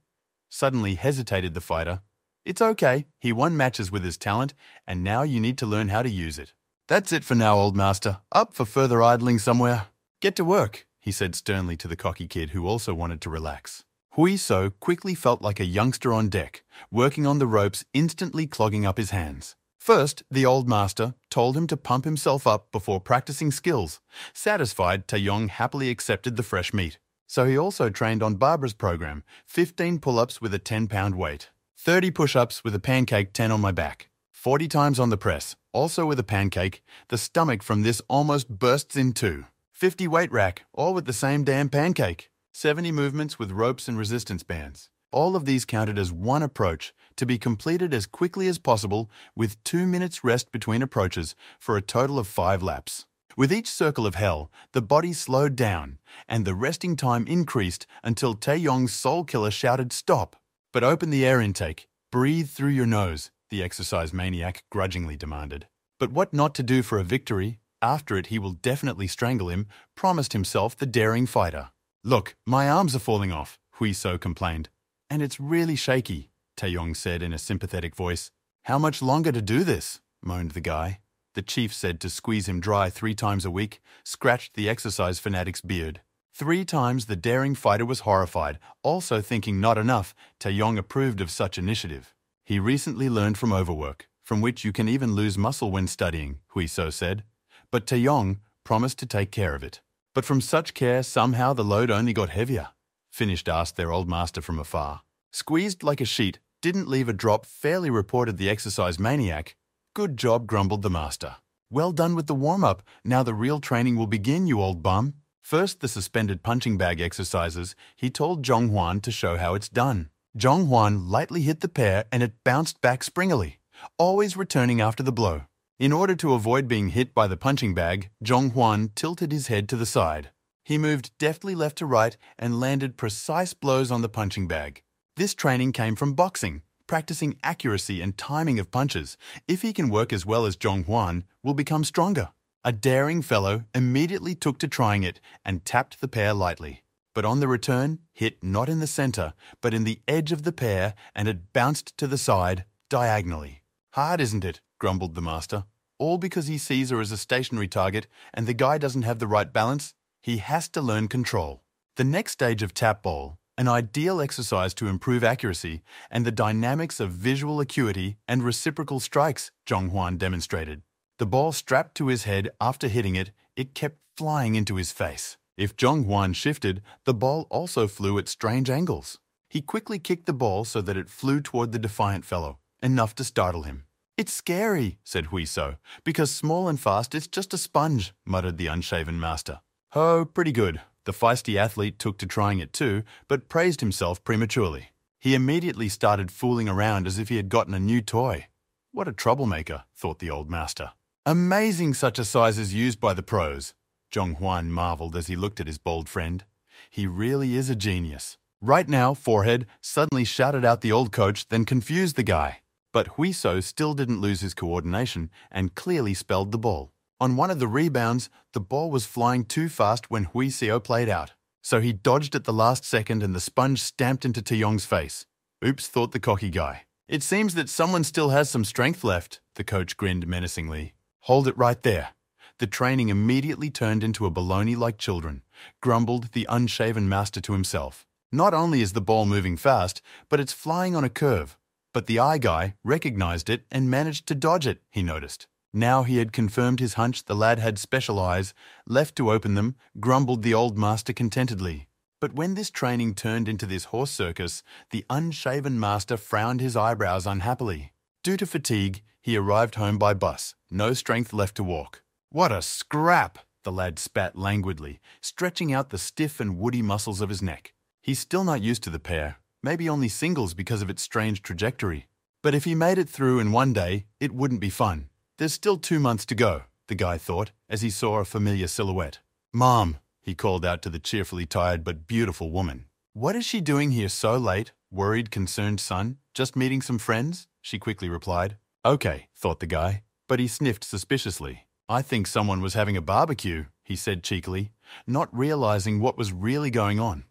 Suddenly hesitated the fighter. It's okay, he won matches with his talent, and now you need to learn how to use it. That's it for now, old master. Up for further idling somewhere? Get to work, he said sternly to the cocky kid who also wanted to relax. Huiso quickly felt like a youngster on deck, working on the ropes, instantly clogging up his hands. First, the old master told him to pump himself up before practicing skills. Satisfied, Taeyong happily accepted the fresh meat. So he also trained on Barbara's program, 15 pull-ups with a 10-pound weight, 30 push-ups with a pancake 10 on my back, 40 times on the press, also with a pancake. The stomach from this almost bursts in 2. 50 weight rack, all with the same damn pancake. 70 movements with ropes and resistance bands. All of these counted as one approach, to be completed as quickly as possible with 2 minutes rest between approaches for a total of 5 laps. With each circle of hell, the body slowed down, and the resting time increased until Taeyong's soul killer shouted stop. But open the air intake. Breathe through your nose, the exercise maniac grudgingly demanded. But what not to do for a victory? After it he will definitely strangle him, promised himself the daring fighter. Look, my arms are falling off, Huiso complained. And it's really shaky, Taeyong said in a sympathetic voice. How much longer to do this? Moaned the guy. The chief said to squeeze him dry 3 times a week, scratched the exercise fanatic's beard. 3 times the daring fighter was horrified, also thinking not enough, Taeyong approved of such initiative. He recently learned from overwork, from which you can even lose muscle when studying, Huiso said. But Taeyong promised to take care of it. But from such care, somehow the load only got heavier, finished asked their old master from afar. Squeezed like a sheet, didn't leave a drop, fairly reported the exercise maniac. Good job, grumbled the master. Well done with the warm-up. Now the real training will begin, you old bum. First, the suspended punching bag exercises. He told Zhonghwan to show how it's done. Zhonghwan lightly hit the pair and it bounced back springily, always returning after the blow. In order to avoid being hit by the punching bag, Zhonghwan tilted his head to the side. He moved deftly left to right and landed precise blows on the punching bag. This training came from boxing, practicing accuracy and timing of punches. If he can work as well as Zhonghwan, will become stronger. A daring fellow immediately took to trying it and tapped the pair lightly. But on the return, hit not in the center, but in the edge of the pair, and it bounced to the side, diagonally. Hard, isn't it? Grumbled the master. All because he sees her as a stationary target and the guy doesn't have the right balance? He has to learn control. The next stage of tap ball, an ideal exercise to improve accuracy and the dynamics of visual acuity and reciprocal strikes, Zhonghwan demonstrated. The ball strapped to his head after hitting it, it kept flying into his face. If Zhonghua shifted, the ball also flew at strange angles. He quickly kicked the ball so that it flew toward the defiant fellow, enough to startle him. "It's scary," said Huiso, "because small and fast it's just a sponge," muttered the unshaven master. "Oh, pretty good." The feisty athlete took to trying it too, but praised himself prematurely. He immediately started fooling around as if he had gotten a new toy. What a troublemaker, thought the old master. Amazing such a size is used by the pros. Zhonghua marveled as he looked at his bold friend. He really is a genius. Right now, Forehead suddenly shouted out the old coach, then confused the guy. But Huiso still didn't lose his coordination and clearly spelled the ball. On one of the rebounds, the ball was flying too fast when Huiseo played out. So he dodged at the last second and the sponge stamped into Taeyong's face. Oops, thought the cocky guy. It seems that someone still has some strength left, the coach grinned menacingly. Hold it right there. The training immediately turned into a baloney like children, grumbled the unshaven master to himself. Not only is the ball moving fast, but it's flying on a curve. But the eye guy recognized it and managed to dodge it, he noticed. Now he had confirmed his hunch the lad had special eyes, left to open them, grumbled the old master contentedly. But when this training turned into this horse circus, the unshaven master frowned his eyebrows unhappily. Due to fatigue, he arrived home by bus, no strength left to walk. "What a scrap!" the lad spat languidly, stretching out the stiff and woody muscles of his neck. He's still not used to the pair, maybe only singles because of its strange trajectory. But if he made it through in one day, it wouldn't be fun. There's still 2 months to go, the guy thought, as he saw a familiar silhouette. "Mom," he called out to the cheerfully tired but beautiful woman. "What is she doing here so late?" Worried, concerned son. "Just meeting some friends?" she quickly replied. "Okay," thought the guy, but he sniffed suspiciously. "I think someone was having a barbecue," he said cheekily, not realizing what was really going on.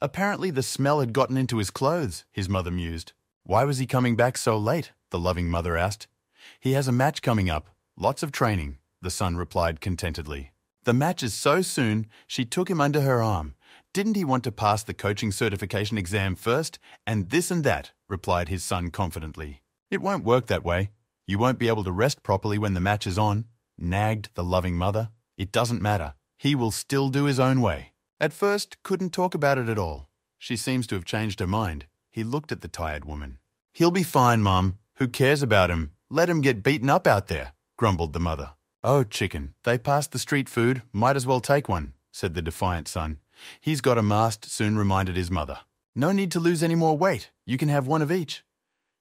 Apparently the smell had gotten into his clothes, his mother mused. "Why was he coming back so late?" the loving mother asked. "He has a match coming up. Lots of training," the son replied contentedly. "The match is so soon," she took him under her arm. "Didn't he want to pass the coaching certification exam first? And this and that," replied his son confidently. "It won't work that way. You won't be able to rest properly when the match is on," nagged the loving mother. "It doesn't matter. He will still do his own way." At first, couldn't talk about it at all. She seems to have changed her mind. He looked at the tired woman. "He'll be fine, Mom. Who cares about him? Let him get beaten up out there," grumbled the mother. "Oh, chicken, they passed the street food. Might as well take one," said the defiant son. "He's got a mast," soon reminded his mother. "No need to lose any more weight. You can have one of each."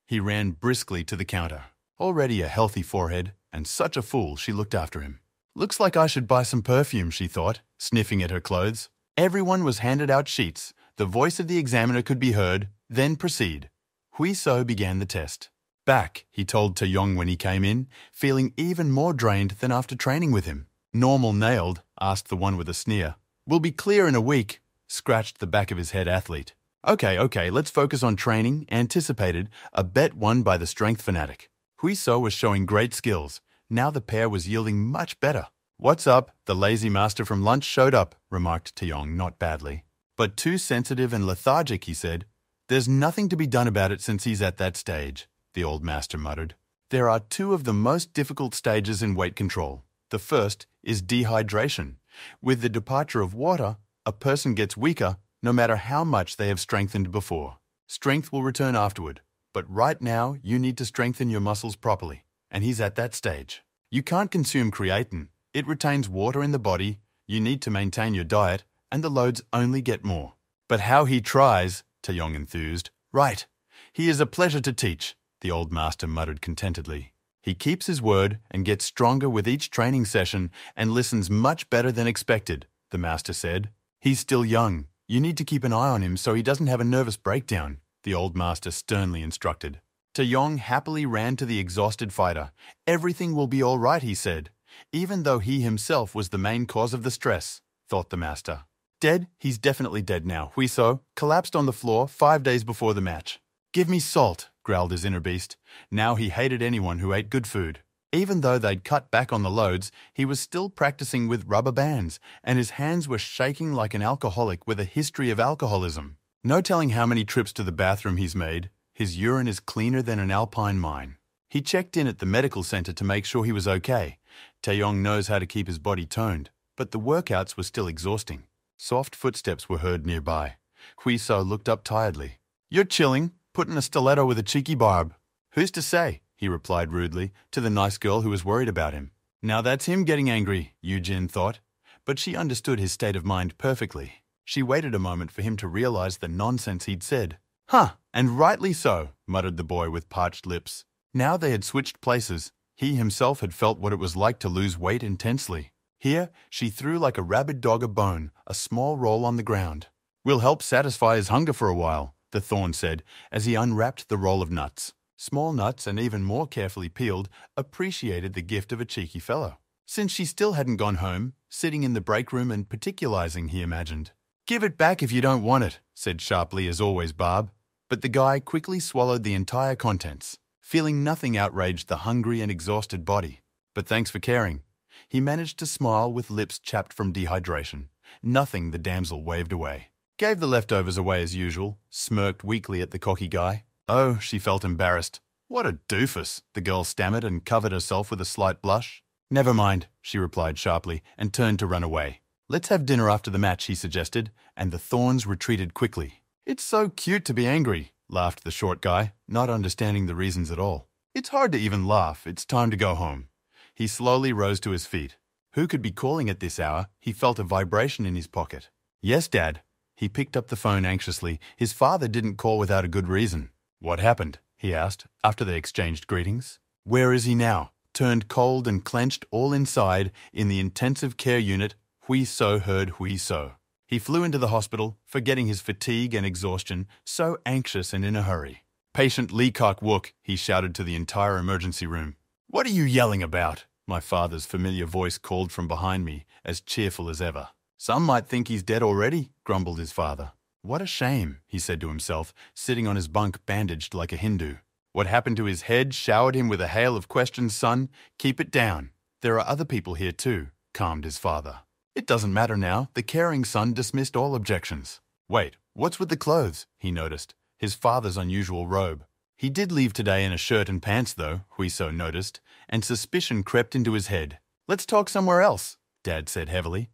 He ran briskly to the counter. Already a healthy forehead, and such a fool she looked after him. "Looks like I should buy some perfume," she thought, sniffing at her clothes. Everyone was handed out sheets. The voice of the examiner could be heard. Then proceed. Huiso began the test. "Back," he told Taeyong when he came in, feeling even more drained than after training with him. "Normal nailed?" asked the one with a sneer. "Will be clear in a week," scratched the back of his head athlete. Okay, let's focus on training," anticipated, a bet won by the strength fanatic. Huiso was showing great skills. Now the pair was yielding much better. "What's up? The lazy master from lunch showed up," remarked Taeyong not badly. "But too sensitive and lethargic," he said. "There's nothing to be done about it since he's at that stage," the old master muttered. "There are 2 of the most difficult stages in weight control. The first is dehydration. With the departure of water, a person gets weaker no matter how much they have strengthened before. Strength will return afterward, but right now you need to strengthen your muscles properly, and he's at that stage. You can't consume creatine. It retains water in the body, you need to maintain your diet, and the loads only get more." "But how he tries," Taeyong enthused. "Right. He is a pleasure to teach," the old master muttered contentedly. "He keeps his word and gets stronger with each training session and listens much better than expected," the master said. "He's still young. You need to keep an eye on him so he doesn't have a nervous breakdown," the old master sternly instructed. Taeyong happily ran to the exhausted fighter. "Everything will be all right," he said, even though he himself was the main cause of the stress, thought the master. "Dead? He's definitely dead now. Huiso collapsed on the floor 5 days before the match." "Give me salt," growled his inner beast. Now he hated anyone who ate good food. Even though they'd cut back on the loads, he was still practicing with rubber bands, and his hands were shaking like an alcoholic with a history of alcoholism. No telling how many trips to the bathroom he's made. His urine is cleaner than an alpine mine. He checked in at the medical center to make sure he was okay. Taeyong knows how to keep his body toned, but the workouts were still exhausting. Soft footsteps were heard nearby. Huiso looked up tiredly. "You're chilling, putting a stiletto with a cheeky barb." "Who's to say?" he replied rudely to the nice girl who was worried about him. Now that's him getting angry, Eugene thought. But she understood his state of mind perfectly. She waited a moment for him to realize the nonsense he'd said. "Huh, and rightly so," muttered the boy with parched lips. Now they had switched places. He himself had felt what it was like to lose weight intensely. Here, she threw like a rabid dog a bone, a small roll on the ground. "We'll help satisfy his hunger for a while," the thorn said as he unwrapped the roll of nuts. Small nuts, and even more carefully peeled, appreciated the gift of a cheeky fellow. Since she still hadn't gone home, sitting in the break room and particularizing, he imagined. "Give it back if you don't want it," said sharply as always Barb. But the guy quickly swallowed the entire contents. Feeling nothing outraged the hungry and exhausted body. "But thanks for caring." He managed to smile with lips chapped from dehydration. Nothing the damsel waved away. Gave the leftovers away as usual, smirked weakly at the cocky guy. Oh, she felt embarrassed. "What a doofus," the girl stammered and covered herself with a slight blush. "Never mind," she replied sharply and turned to run away. "Let's have dinner after the match," he suggested, and the thorns retreated quickly. "It's so cute to be angry," laughed the short guy, not understanding the reasons at all. "It's hard to even laugh. It's time to go home." He slowly rose to his feet. Who could be calling at this hour? He felt a vibration in his pocket. "Yes, Dad." He picked up the phone anxiously. His father didn't call without a good reason. "What happened?" he asked, after they exchanged greetings. "Where is he now?" Turned cold and clenched all inside, in the intensive care unit, Huiso heard Huiso. He flew into the hospital, forgetting his fatigue and exhaustion, so anxious and in a hurry. "Patient Lee Kok-wook," he shouted to the entire emergency room. "What are you yelling about?" My father's familiar voice called from behind me, as cheerful as ever. "Some might think he's dead already," grumbled his father. "What a shame," he said to himself, sitting on his bunk bandaged like a Hindu. "What happened to his head showered him with a hail of questions, son. Keep it down. There are other people here too," calmed his father. "It doesn't matter now." The caring son dismissed all objections. "Wait, what's with the clothes?" he noticed. His father's unusual robe. He did leave today in a shirt and pants, though, Huiso noticed, and suspicion crept into his head. "Let's talk somewhere else," Dad said heavily.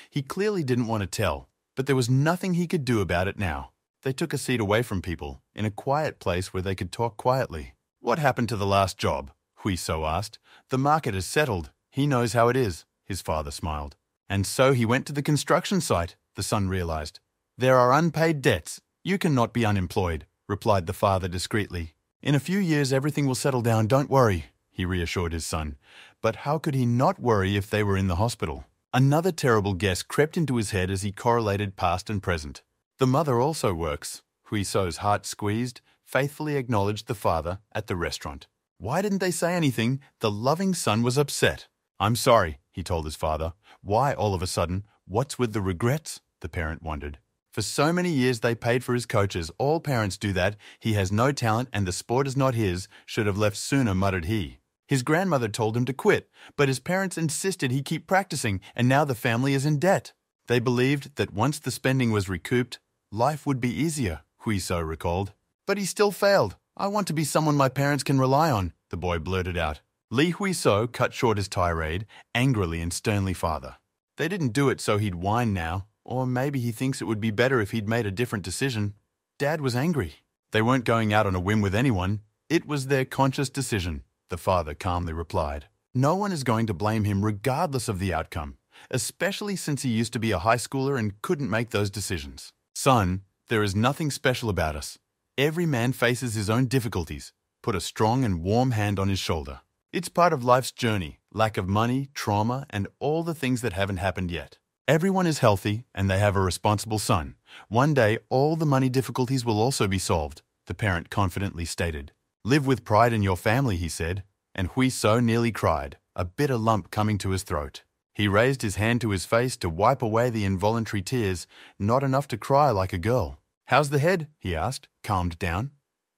He clearly didn't want to tell, but there was nothing he could do about it now. They took a seat away from people, in a quiet place where they could talk quietly. "What happened to the last job?" Huiso asked. "The market has settled. He knows how it is," his father smiled. "And so he went to the construction site," the son realized. "There are unpaid debts. You cannot be unemployed," replied the father discreetly. "In a few years everything will settle down, don't worry," he reassured his son. But how could he not worry if they were in the hospital? Another terrible guess crept into his head as he correlated past and present. "The mother also works," Huiso's heart squeezed, faithfully acknowledged the father at the restaurant. Why didn't they say anything? The loving son was upset. "I'm sorry," he told his father. "Why all of a sudden? What's with the regrets?" the parent wondered. "For so many years they paid for his coaches. All parents do that. He has no talent and the sport is not his. Should have left sooner," muttered he. His grandmother told him to quit, but his parents insisted he keep practicing, and now the family is in debt. They believed that once the spending was recouped, life would be easier, Huiso recalled. "But he still failed. I want to be someone my parents can rely on," the boy blurted out. Li Huiso cut short his tirade, angrily and sternly father. They didn't do it so he'd whine now, or maybe he thinks it would be better if he'd made a different decision. Dad was angry. They weren't going out on a whim with anyone. It was their conscious decision, the father calmly replied. No one is going to blame him regardless of the outcome, especially since he used to be a high schooler and couldn't make those decisions. "Son, there is nothing special about us. Every man faces his own difficulties," put a strong and warm hand on his shoulder. "It's part of life's journey, lack of money, trauma, and all the things that haven't happened yet. Everyone is healthy, and they have a responsible son. One day, all the money difficulties will also be solved," the parent confidently stated. "Live with pride in your family," he said, and Huiso nearly cried, a bitter lump coming to his throat. He raised his hand to his face to wipe away the involuntary tears, not enough to cry like a girl. "How's the head?" he asked, calmed down.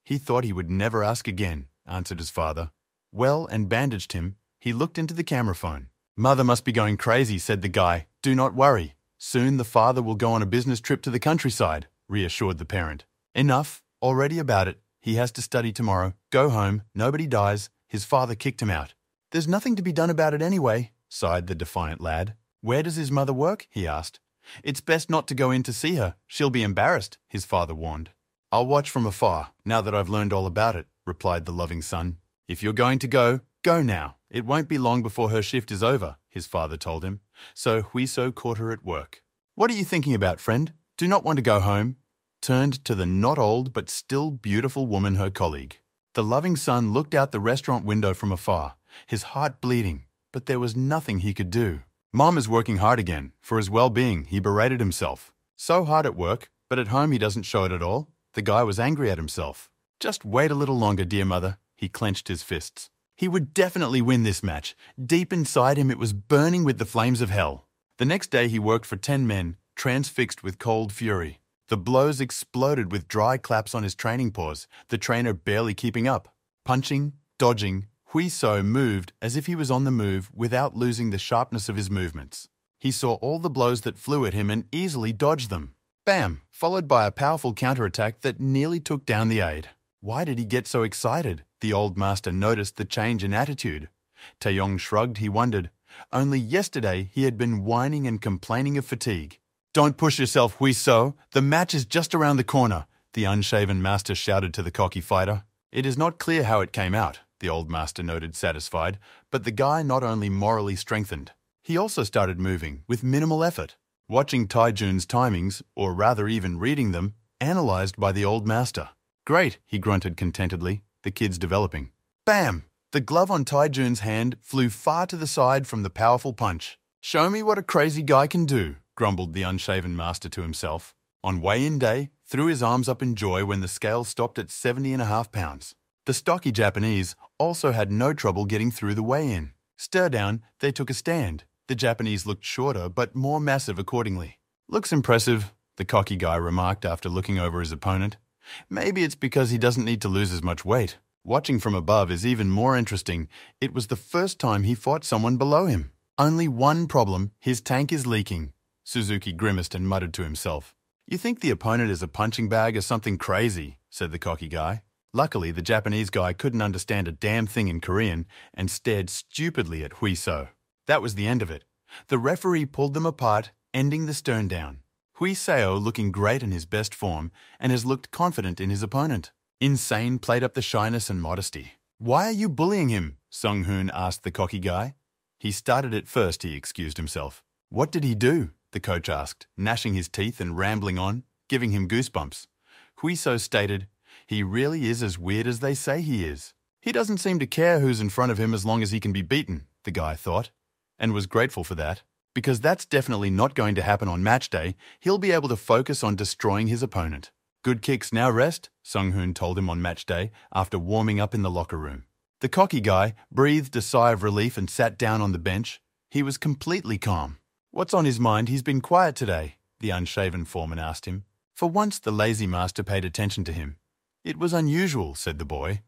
He thought he would never ask again, answered his father. Well, and bandaged him. He looked into the camera phone. "Mother must be going crazy," said the guy. "Do not worry. Soon the father will go on a business trip to the countryside," reassured the parent. "Enough. Already about it. He has to study tomorrow. Go home. Nobody dies. His father kicked him out." "There's nothing to be done about it anyway," sighed the defiant lad. "Where does his mother work?" he asked. It's best not to go in to see her. She'll be embarrassed, his father warned. I'll watch from afar, now that I've learned all about it, replied the loving son. If you're going to go, go now. It won't be long before her shift is over, his father told him. So Huiso caught her at work. What are you thinking about, friend? Do not want to go home? Turned to the not old but still beautiful woman, her colleague. The loving son looked out the restaurant window from afar, his heart bleeding, but there was nothing he could do. Mom is working hard again. For his well-being, he berated himself. So hard at work, but at home he doesn't show it at all. The guy was angry at himself. Just wait a little longer, dear mother. He clenched his fists. He would definitely win this match. Deep inside him, it was burning with the flames of hell. The next day he worked for 10 men, transfixed with cold fury. The blows exploded with dry claps on his training paws, the trainer barely keeping up. Punching, dodging, Huiso moved as if he was on the move without losing the sharpness of his movements. He saw all the blows that flew at him and easily dodged them. Bam! Followed by a powerful counterattack that nearly took down the aide. Why did he get so excited? The old master noticed the change in attitude. Taeyong shrugged, he wondered. Only yesterday he had been whining and complaining of fatigue. Don't push yourself, Huiso. The match is just around the corner, the unshaven master shouted to the cocky fighter. It is not clear how it came out, the old master noted, satisfied, but the guy not only morally strengthened, he also started moving with minimal effort. Watching Taijun's timings, or rather even reading them, analyzed by the old master. Great, he grunted contentedly, the kid's developing. Bam! The glove on Taijun's hand flew far to the side from the powerful punch. Show me what a crazy guy can do, grumbled the unshaven master to himself. On weigh-in day, threw his arms up in joy when the scale stopped at 70.5 pounds. The stocky Japanese also had no trouble getting through the weigh-in. Stir down, they took a stand. The Japanese looked shorter, but more massive accordingly. Looks impressive, the cocky guy remarked after looking over his opponent. Maybe it's because he doesn't need to lose as much weight. Watching from above is even more interesting. It was the first time he fought someone below him. Only one problem, his tank is leaking. Suzuki grimaced and muttered to himself. You think the opponent is a punching bag or something crazy, said the cocky guy. Luckily, the Japanese guy couldn't understand a damn thing in Korean and stared stupidly at Huiso. That was the end of it. The referee pulled them apart, ending the stern down. Huiseo looking great in his best form and has looked confident in his opponent. Insane played up the shyness and modesty. Why are you bullying him? Sung-hoon asked the cocky guy. He started it first, he excused himself. What did he do? The coach asked, gnashing his teeth and rambling on, giving him goosebumps. Huiso stated, he really is as weird as they say he is. He doesn't seem to care who's in front of him as long as he can be beaten, the guy thought, and was grateful for that. Because that's definitely not going to happen on match day, he'll be able to focus on destroying his opponent. Good kicks, now rest, Sung-hoon told him on match day after warming up in the locker room. The cocky guy breathed a sigh of relief and sat down on the bench. He was completely calm. What's on his mind? He's been quiet today, the unshaven foreman asked him. For once the lazy master paid attention to him. It was unusual, said the boy.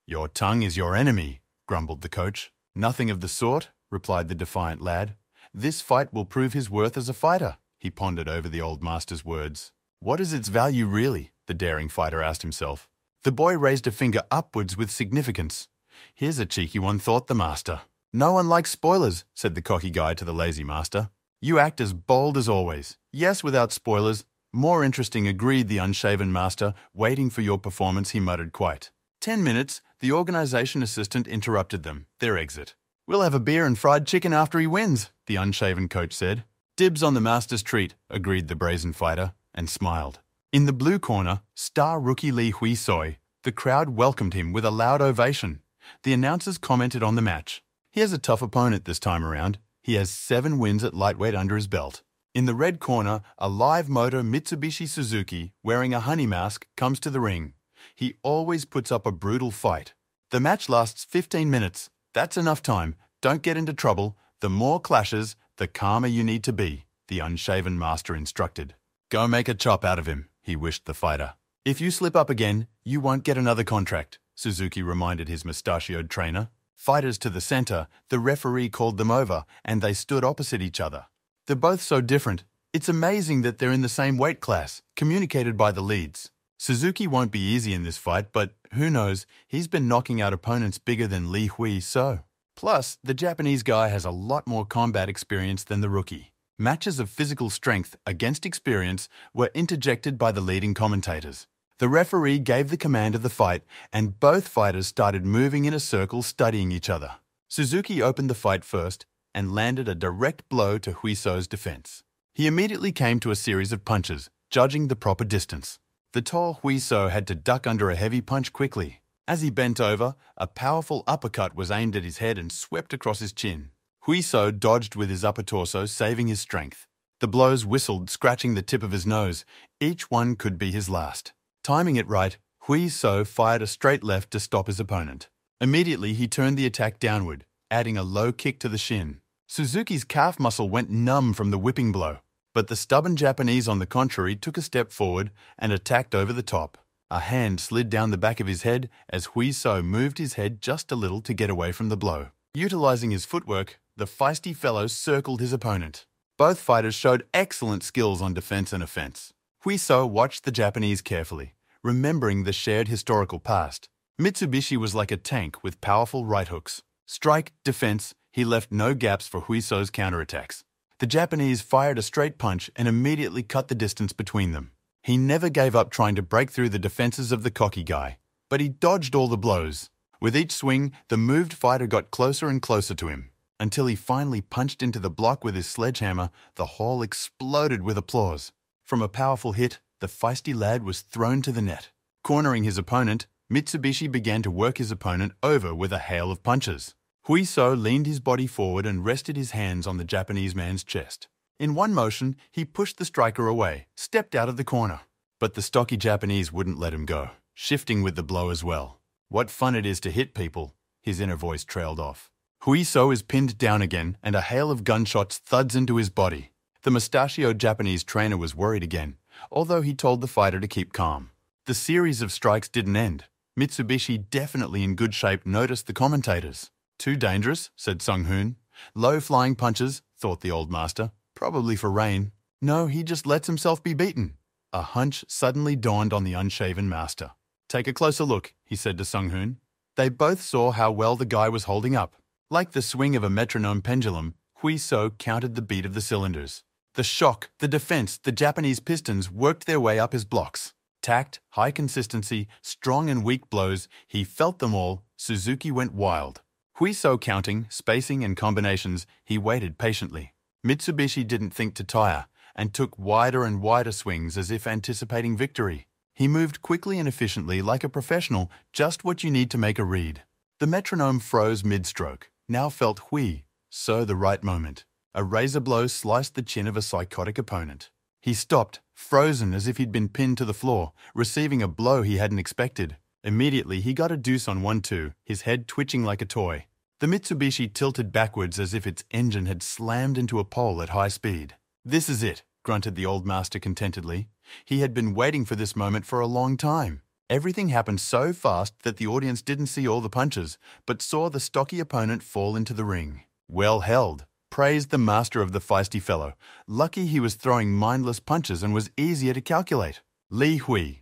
Your tongue is your enemy, grumbled the coach. Nothing of the sort, replied the defiant lad. This fight will prove his worth as a fighter, he pondered over the old master's words. What is its value really? The daring fighter asked himself. The boy raised a finger upwards with significance. Here's a cheeky one, thought the master. No one likes spoilers, said the cocky guy to the lazy master. You act as bold as always. Yes, without spoilers. More interesting, agreed the unshaven master. Waiting for your performance, he muttered quite. 10 minutes, the organization assistant interrupted them. Their exit. We'll have a beer and fried chicken after he wins, the unshaven coach said. Dibs on the master's treat, agreed the brazen fighter, and smiled. In the blue corner, star rookie Lee Hui-soi. The crowd welcomed him with a loud ovation. The announcers commented on the match. He has a tough opponent this time around. He has 7 wins at lightweight under his belt. In the red corner, a live motor Mitsubishi Suzuki wearing a honey mask comes to the ring. He always puts up a brutal fight. The match lasts 15 minutes. That's enough time. Don't get into trouble. The more clashes, the calmer you need to be, the unshaven master instructed. Go make a chop out of him, he wished the fighter. If you slip up again, you won't get another contract, Suzuki reminded his mustachioed trainer. Fighters to the center, the referee called them over, and they stood opposite each other. They're both so different. It's amazing that they're in the same weight class, communicated by the leads. Suzuki won't be easy in this fight, but who knows, he's been knocking out opponents bigger than Lee Hui-so. Plus, the Japanese guy has a lot more combat experience than the rookie. Matches of physical strength against experience were interjected by the leading commentators. The referee gave the command of the fight, and both fighters started moving in a circle studying each other. Suzuki opened the fight first and landed a direct blow to Huisou's defense. He immediately came to a series of punches, judging the proper distance. The tall Huisou had to duck under a heavy punch quickly. As he bent over, a powerful uppercut was aimed at his head and swept across his chin. Huisou dodged with his upper torso, saving his strength. The blows whistled, scratching the tip of his nose. Each one could be his last. Timing it right, Huisou fired a straight left to stop his opponent. Immediately, he turned the attack downward, adding a low kick to the shin. Suzuki's calf muscle went numb from the whipping blow, but the stubborn Japanese, on the contrary, took a step forward and attacked over the top. A hand slid down the back of his head as Huisou moved his head just a little to get away from the blow. Utilizing his footwork, the feisty fellow circled his opponent. Both fighters showed excellent skills on defense and offense. Huisou watched the Japanese carefully, remembering the shared historical past. Mitsubishi was like a tank with powerful right hooks. Strike, defense, he left no gaps for Huisou's counterattacks. The Japanese fired a straight punch and immediately cut the distance between them. He never gave up trying to break through the defenses of the cocky guy, but he dodged all the blows. With each swing, the moved fighter got closer and closer to him. Until he finally punched into the block with his sledgehammer, the hall exploded with applause. From a powerful hit, the feisty lad was thrown to the net. Cornering his opponent, Mitsubishi began to work his opponent over with a hail of punches. Huisou leaned his body forward and rested his hands on the Japanese man's chest. In one motion, he pushed the striker away, stepped out of the corner. But the stocky Japanese wouldn't let him go, shifting with the blow as well. What fun it is to hit people, his inner voice trailed off. Huisou is pinned down again, and a hail of gunshots thuds into his body. The mustachioed Japanese trainer was worried again, although he told the fighter to keep calm. The series of strikes didn't end. Mitsubishi, definitely in good shape, noticed the commentators. Too dangerous, said Sung-hoon. Low-flying punches, thought the old master. Probably for rain. No, he just lets himself be beaten. A hunch suddenly dawned on the unshaven master. Take a closer look, he said to Sung-hoon. They both saw how well the guy was holding up. Like the swing of a metronome pendulum, Huisou counted the beat of the cylinders. The shock, the defense, the Japanese pistons worked their way up his blocks. Tact, high consistency, strong and weak blows, he felt them all. Suzuki went wild. Huisou counting, spacing and combinations, he waited patiently. Mitsubishi didn't think to tire, and took wider and wider swings as if anticipating victory. He moved quickly and efficiently like a professional, just what you need to make a read. The metronome froze mid-stroke, now felt hui, so the right moment. A razor blow sliced the chin of a psychotic opponent. He stopped, frozen as if he'd been pinned to the floor, receiving a blow he hadn't expected. Immediately, he got a deuce on 1-2, his head twitching like a toy. The Mitsubishi tilted backwards as if its engine had slammed into a pole at high speed. This is it, grunted the old master contentedly. He had been waiting for this moment for a long time. Everything happened so fast that the audience didn't see all the punches, but saw the stocky opponent fall into the ring. Well held, praised the master of the feisty fellow. Lucky he was throwing mindless punches and was easier to calculate. Li Hui.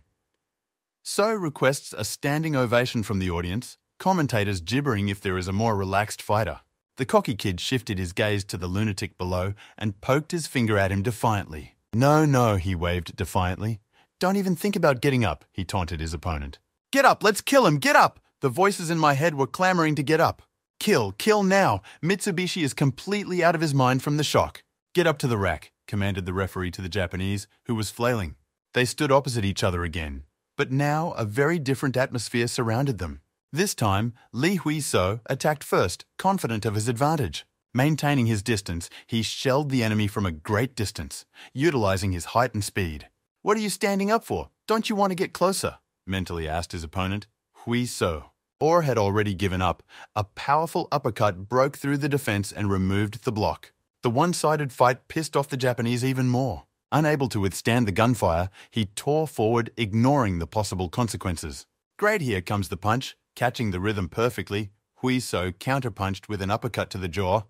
So requests a standing ovation from the audience, commentators gibbering if there is a more relaxed fighter. The cocky kid shifted his gaze to the lunatic below and poked his finger at him defiantly. No, he waved defiantly. Don't even think about getting up, he taunted his opponent. Get up, let's kill him, get up! The voices in my head were clamoring to get up. Kill now! Mitsubishi is completely out of his mind from the shock. Get up to the rack, commanded the referee to the Japanese, who was flailing. They stood opposite each other again. But now a very different atmosphere surrounded them. This time, Li Huisou attacked first, confident of his advantage. Maintaining his distance, he shelled the enemy from a great distance, utilizing his height and speed. What are you standing up for? Don't you want to get closer? Mentally asked his opponent. Huisou. Or had already given up. A powerful uppercut broke through the defense and removed the block. The one-sided fight pissed off the Japanese even more. Unable to withstand the gunfire, he tore forward, ignoring the possible consequences. Great, here comes the punch. Catching the rhythm perfectly, Huisou counterpunched with an uppercut to the jaw.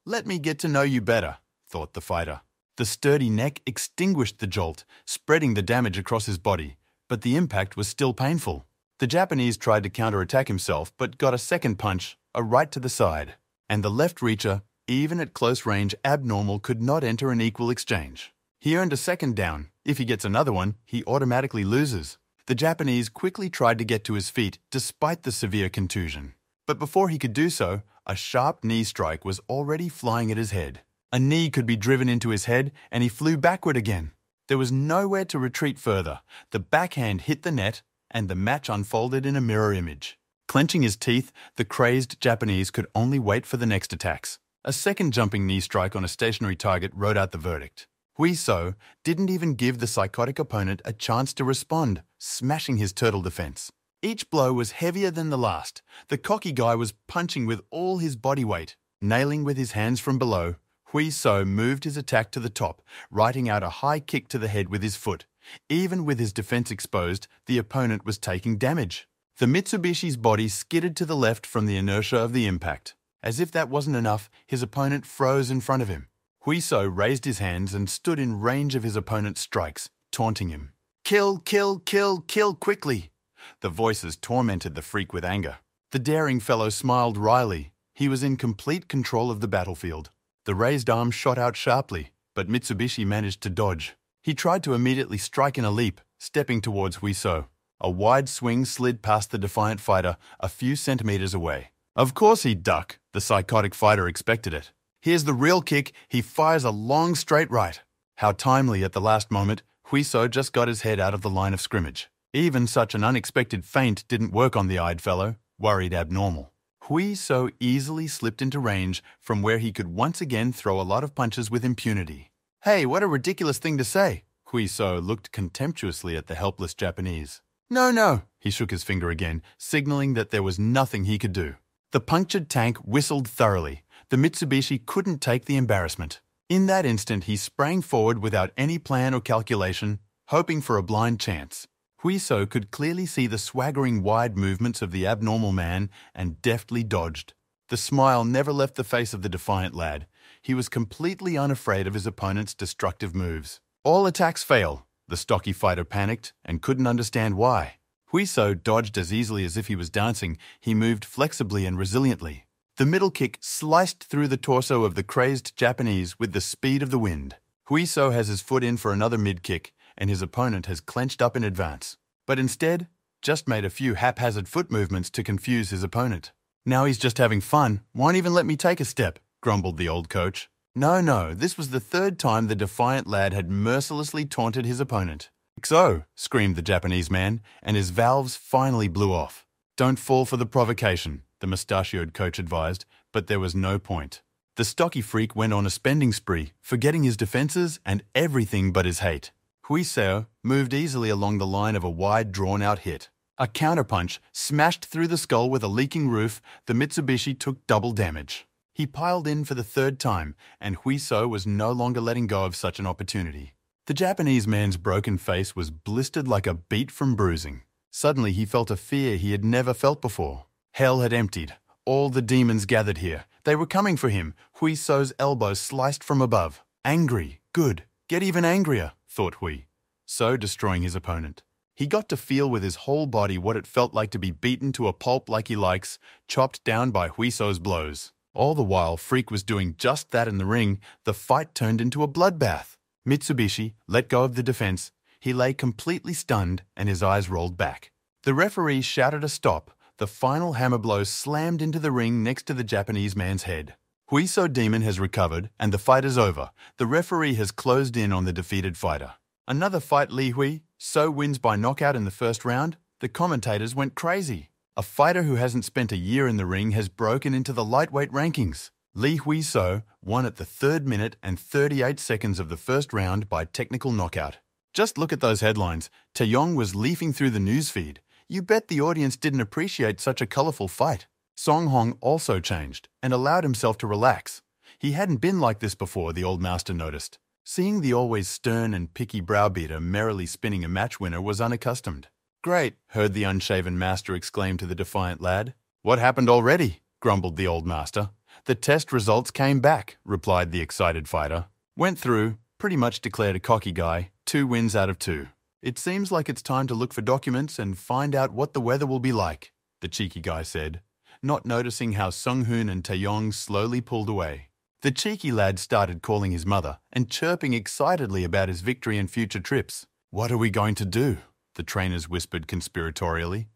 Let me get to know you better, thought the fighter. The sturdy neck extinguished the jolt, spreading the damage across his body, but the impact was still painful. The Japanese tried to counterattack himself, but got a second punch, a right to the side, and the left reacher Even at close range, Abnormal could not enter an equal exchange. He earned a second down. If he gets another one, he automatically loses. The Japanese quickly tried to get to his feet despite the severe contusion. But before he could do so, a sharp knee strike was already flying at his head. A knee could be driven into his head, and he flew backward again. There was nowhere to retreat further. The backhand hit the net, and the match unfolded in a mirror image. Clenching his teeth, the crazed Japanese could only wait for the next attacks. A second jumping knee strike on a stationary target wrote out the verdict. Hui So didn't even give the psychotic opponent a chance to respond, smashing his turtle defense. Each blow was heavier than the last. The cocky guy was punching with all his body weight. Nailing with his hands from below, Hui So moved his attack to the top, writing out a high kick to the head with his foot. Even with his defense exposed, the opponent was taking damage. The Mitsubishi's body skidded to the left from the inertia of the impact. As if that wasn't enough, his opponent froze in front of him. Hui So raised his hands and stood in range of his opponent's strikes, taunting him. "Kill, kill, kill, kill quickly!" The voices tormented the freak with anger. The daring fellow smiled wryly. He was in complete control of the battlefield. The raised arm shot out sharply, but Mitsubishi managed to dodge. He tried to immediately strike in a leap, stepping towards Hui So. A wide swing slid past the defiant fighter a few centimeters away. Of course he'd duck. The psychotic fighter expected it. Here's the real kick. He fires a long straight right. How timely at the last moment, Hui So just got his head out of the line of scrimmage. Even such an unexpected feint didn't work on the eyed fellow, worried Abnormal. Hui So easily slipped into range from where he could once again throw a lot of punches with impunity. "Hey, what a ridiculous thing to say!" Hui So looked contemptuously at the helpless Japanese. "No, no," he shook his finger again, signaling that there was nothing he could do. The punctured tank whistled thoroughly. The Mitsubishi couldn't take the embarrassment. In that instant, he sprang forward without any plan or calculation, hoping for a blind chance. Hui So could clearly see the swaggering wide movements of the Abnormal man and deftly dodged. The smile never left the face of the defiant lad. He was completely unafraid of his opponent's destructive moves. All attacks fail. The stocky fighter panicked and couldn't understand why. Hui So dodged as easily as if he was dancing. He moved flexibly and resiliently. The middle kick sliced through the torso of the crazed Japanese with the speed of the wind. Hui So has his foot in for another mid-kick, and his opponent has clenched up in advance. But instead, just made a few haphazard foot movements to confuse his opponent. "Now he's just having fun. Won't even let me take a step," grumbled the old coach. No, this was the third time the defiant lad had mercilessly taunted his opponent. "So," screamed the Japanese man, and his valves finally blew off. "Don't fall for the provocation," the mustachioed coach advised, but there was no point. The stocky freak went on a spending spree, forgetting his defenses and everything but his hate. Hui So moved easily along the line of a wide, drawn-out hit. A counterpunch smashed through the skull with a leaking roof. The Mitsubishi took double damage. He piled in for the third time, and Hui So was no longer letting go of such an opportunity. The Japanese man's broken face was blistered like a beet from bruising. Suddenly he felt a fear he had never felt before. Hell had emptied. All the demons gathered here. They were coming for him. Hui So's elbow sliced from above. Angry. Good. Get even angrier, thought Hui So, destroying his opponent. He got to feel with his whole body what it felt like to be beaten to a pulp like he likes, chopped down by Hui So's blows. All the while Freak was doing just that in the ring, the fight turned into a bloodbath. Mitsubishi let go of the defense. He lay completely stunned and his eyes rolled back. The referee shouted a stop. The final hammer blow slammed into the ring next to the Japanese man's head. Hui So Demon has recovered and the fight is over. The referee has closed in on the defeated fighter. Another fight, Li Hui So wins by knockout in the first round. The commentators went crazy. A fighter who hasn't spent a year in the ring has broken into the lightweight rankings. Li Hui So won at the 3rd minute and 38 seconds of the first round by technical knockout. Just look at those headlines. Taeyong was leafing through the newsfeed. You bet the audience didn't appreciate such a colourful fight. Song Hong also changed and allowed himself to relax. He hadn't been like this before, the old master noticed. Seeing the always stern and picky browbeater merrily spinning a match winner was unaccustomed. "Great," heard the unshaven master exclaim to the defiant lad. "What happened already?" grumbled the old master. "The test results came back," replied the excited fighter. "Went through, pretty much declared a cocky guy, 2 wins out of 2. It seems like it's time to look for documents and find out what the weather will be like," the cheeky guy said, not noticing how Sung Hoon and Taeyong slowly pulled away. The cheeky lad started calling his mother and chirping excitedly about his victory and future trips. "What are we going to do?" the trainers whispered conspiratorially.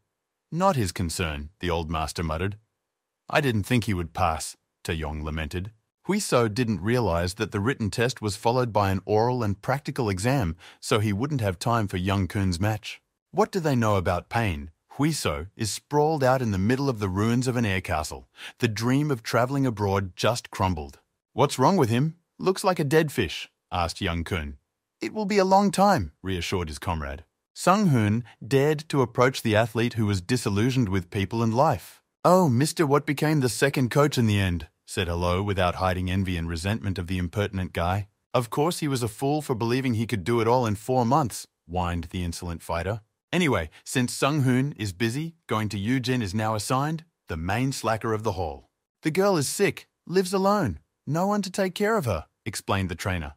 "Not his concern," the old master muttered. "I didn't think he would pass," Taeyong lamented. Huiso didn't realize that the written test was followed by an oral and practical exam, so he wouldn't have time for young Kun's match. What do they know about pain? Huiso is sprawled out in the middle of the ruins of an air castle. The dream of traveling abroad just crumbled. "What's wrong with him? Looks like a dead fish," asked young Kun. "It will be a long time," reassured his comrade. Sung-hoon dared to approach the athlete who was disillusioned with people and life. "Oh, Mr. What became the second coach in the end," said Hello without hiding envy and resentment of the impertinent guy. "Of course he was a fool for believing he could do it all in 4 months, whined the insolent fighter. Anyway, since Sung-hoon is busy, going to Yujin is now assigned, the main slacker of the hall. The girl is sick, lives alone, no one to take care of her, explained the trainer.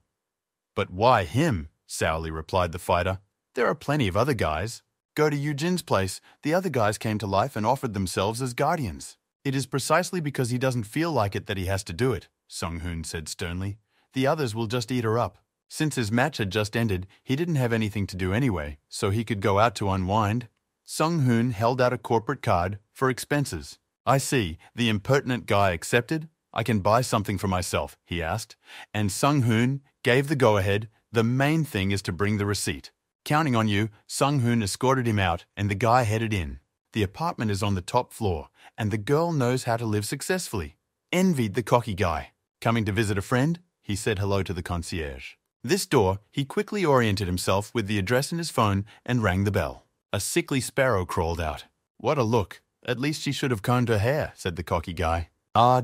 But why him? Sourly replied the fighter. There are plenty of other guys. Go to Yujin's place, the other guys came to life and offered themselves as guardians. It is precisely because he doesn't feel like it that he has to do it, Sung-hoon said sternly. The others will just eat her up. Since his match had just ended, he didn't have anything to do anyway, so he could go out to unwind. Sung-hoon held out a corporate card for expenses. I see, the impertinent guy accepted. I can buy something for myself, he asked, and Sung-hoon gave the go-ahead. The main thing is to bring the receipt. Counting on you, Sung-hoon escorted him out and the guy headed in. The apartment is on the top floor, and the girl knows how to live successfully. Envied the cocky guy. Coming to visit a friend? He said hello to the concierge. This door, he quickly oriented himself with the address in his phone and rang the bell. A sickly sparrow crawled out. What a look. At least she should have combed her hair, said the cocky guy.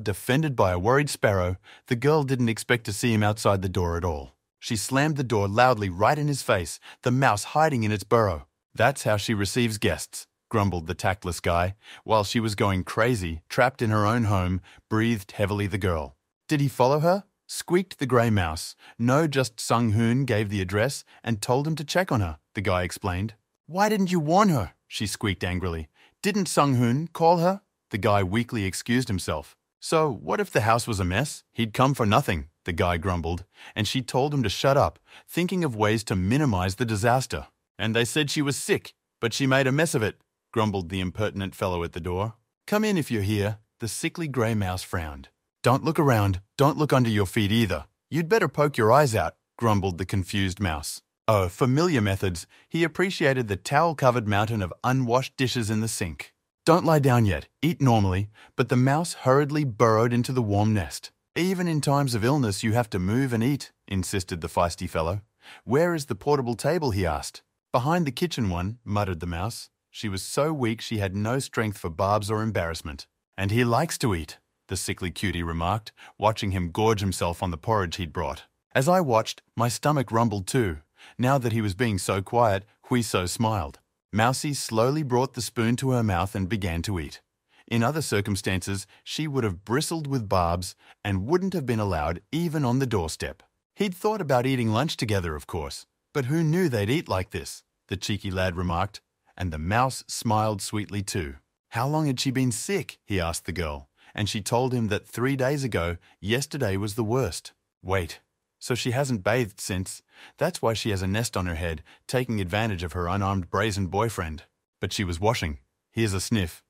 Defended by a worried sparrow, the girl didn't expect to see him outside the door at all. She slammed the door loudly right in his face, the mouse hiding in its burrow. That's how she receives guests, grumbled the tactless guy. While she was going crazy, trapped in her own home, breathed heavily the girl. Did he follow her? Squeaked the grey mouse. No, just Sung-hoon gave the address and told him to check on her, the guy explained. Why didn't you warn her? She squeaked angrily. Didn't Sung-hoon call her? The guy weakly excused himself. So, what if the house was a mess? He'd come for nothing, the guy grumbled, and she told him to shut up, thinking of ways to minimize the disaster. And they said she was sick, but she made a mess of it, grumbled the impertinent fellow at the door. Come in if you're here, the sickly grey mouse frowned. Don't look around, don't look under your feet either. You'd better poke your eyes out, grumbled the confused mouse. Oh, familiar methods. He appreciated the towel-covered mountain of unwashed dishes in the sink. Don't lie down yet, eat normally, but the mouse hurriedly burrowed into the warm nest. Even in times of illness you have to move and eat, insisted the feisty fellow. Where is the portable table, he asked. Behind the kitchen one, muttered the mouse. She was so weak she had no strength for barbs or embarrassment. And he likes to eat, the sickly cutie remarked, watching him gorge himself on the porridge he'd brought. As I watched, my stomach rumbled too. Now that he was being so quiet, Huiso smiled. Mousie slowly brought the spoon to her mouth and began to eat. In other circumstances, she would have bristled with barbs and wouldn't have been allowed even on the doorstep. He'd thought about eating lunch together, of course, but who knew they'd eat like this, the cheeky lad remarked, and the mouse smiled sweetly too. How long had she been sick? He asked the girl, and she told him that 3 days ago, yesterday was the worst. Wait, so she hasn't bathed since. That's why she has a nest on her head, taking advantage of her unarmed brazen boyfriend. But she was washing. Here's a sniff.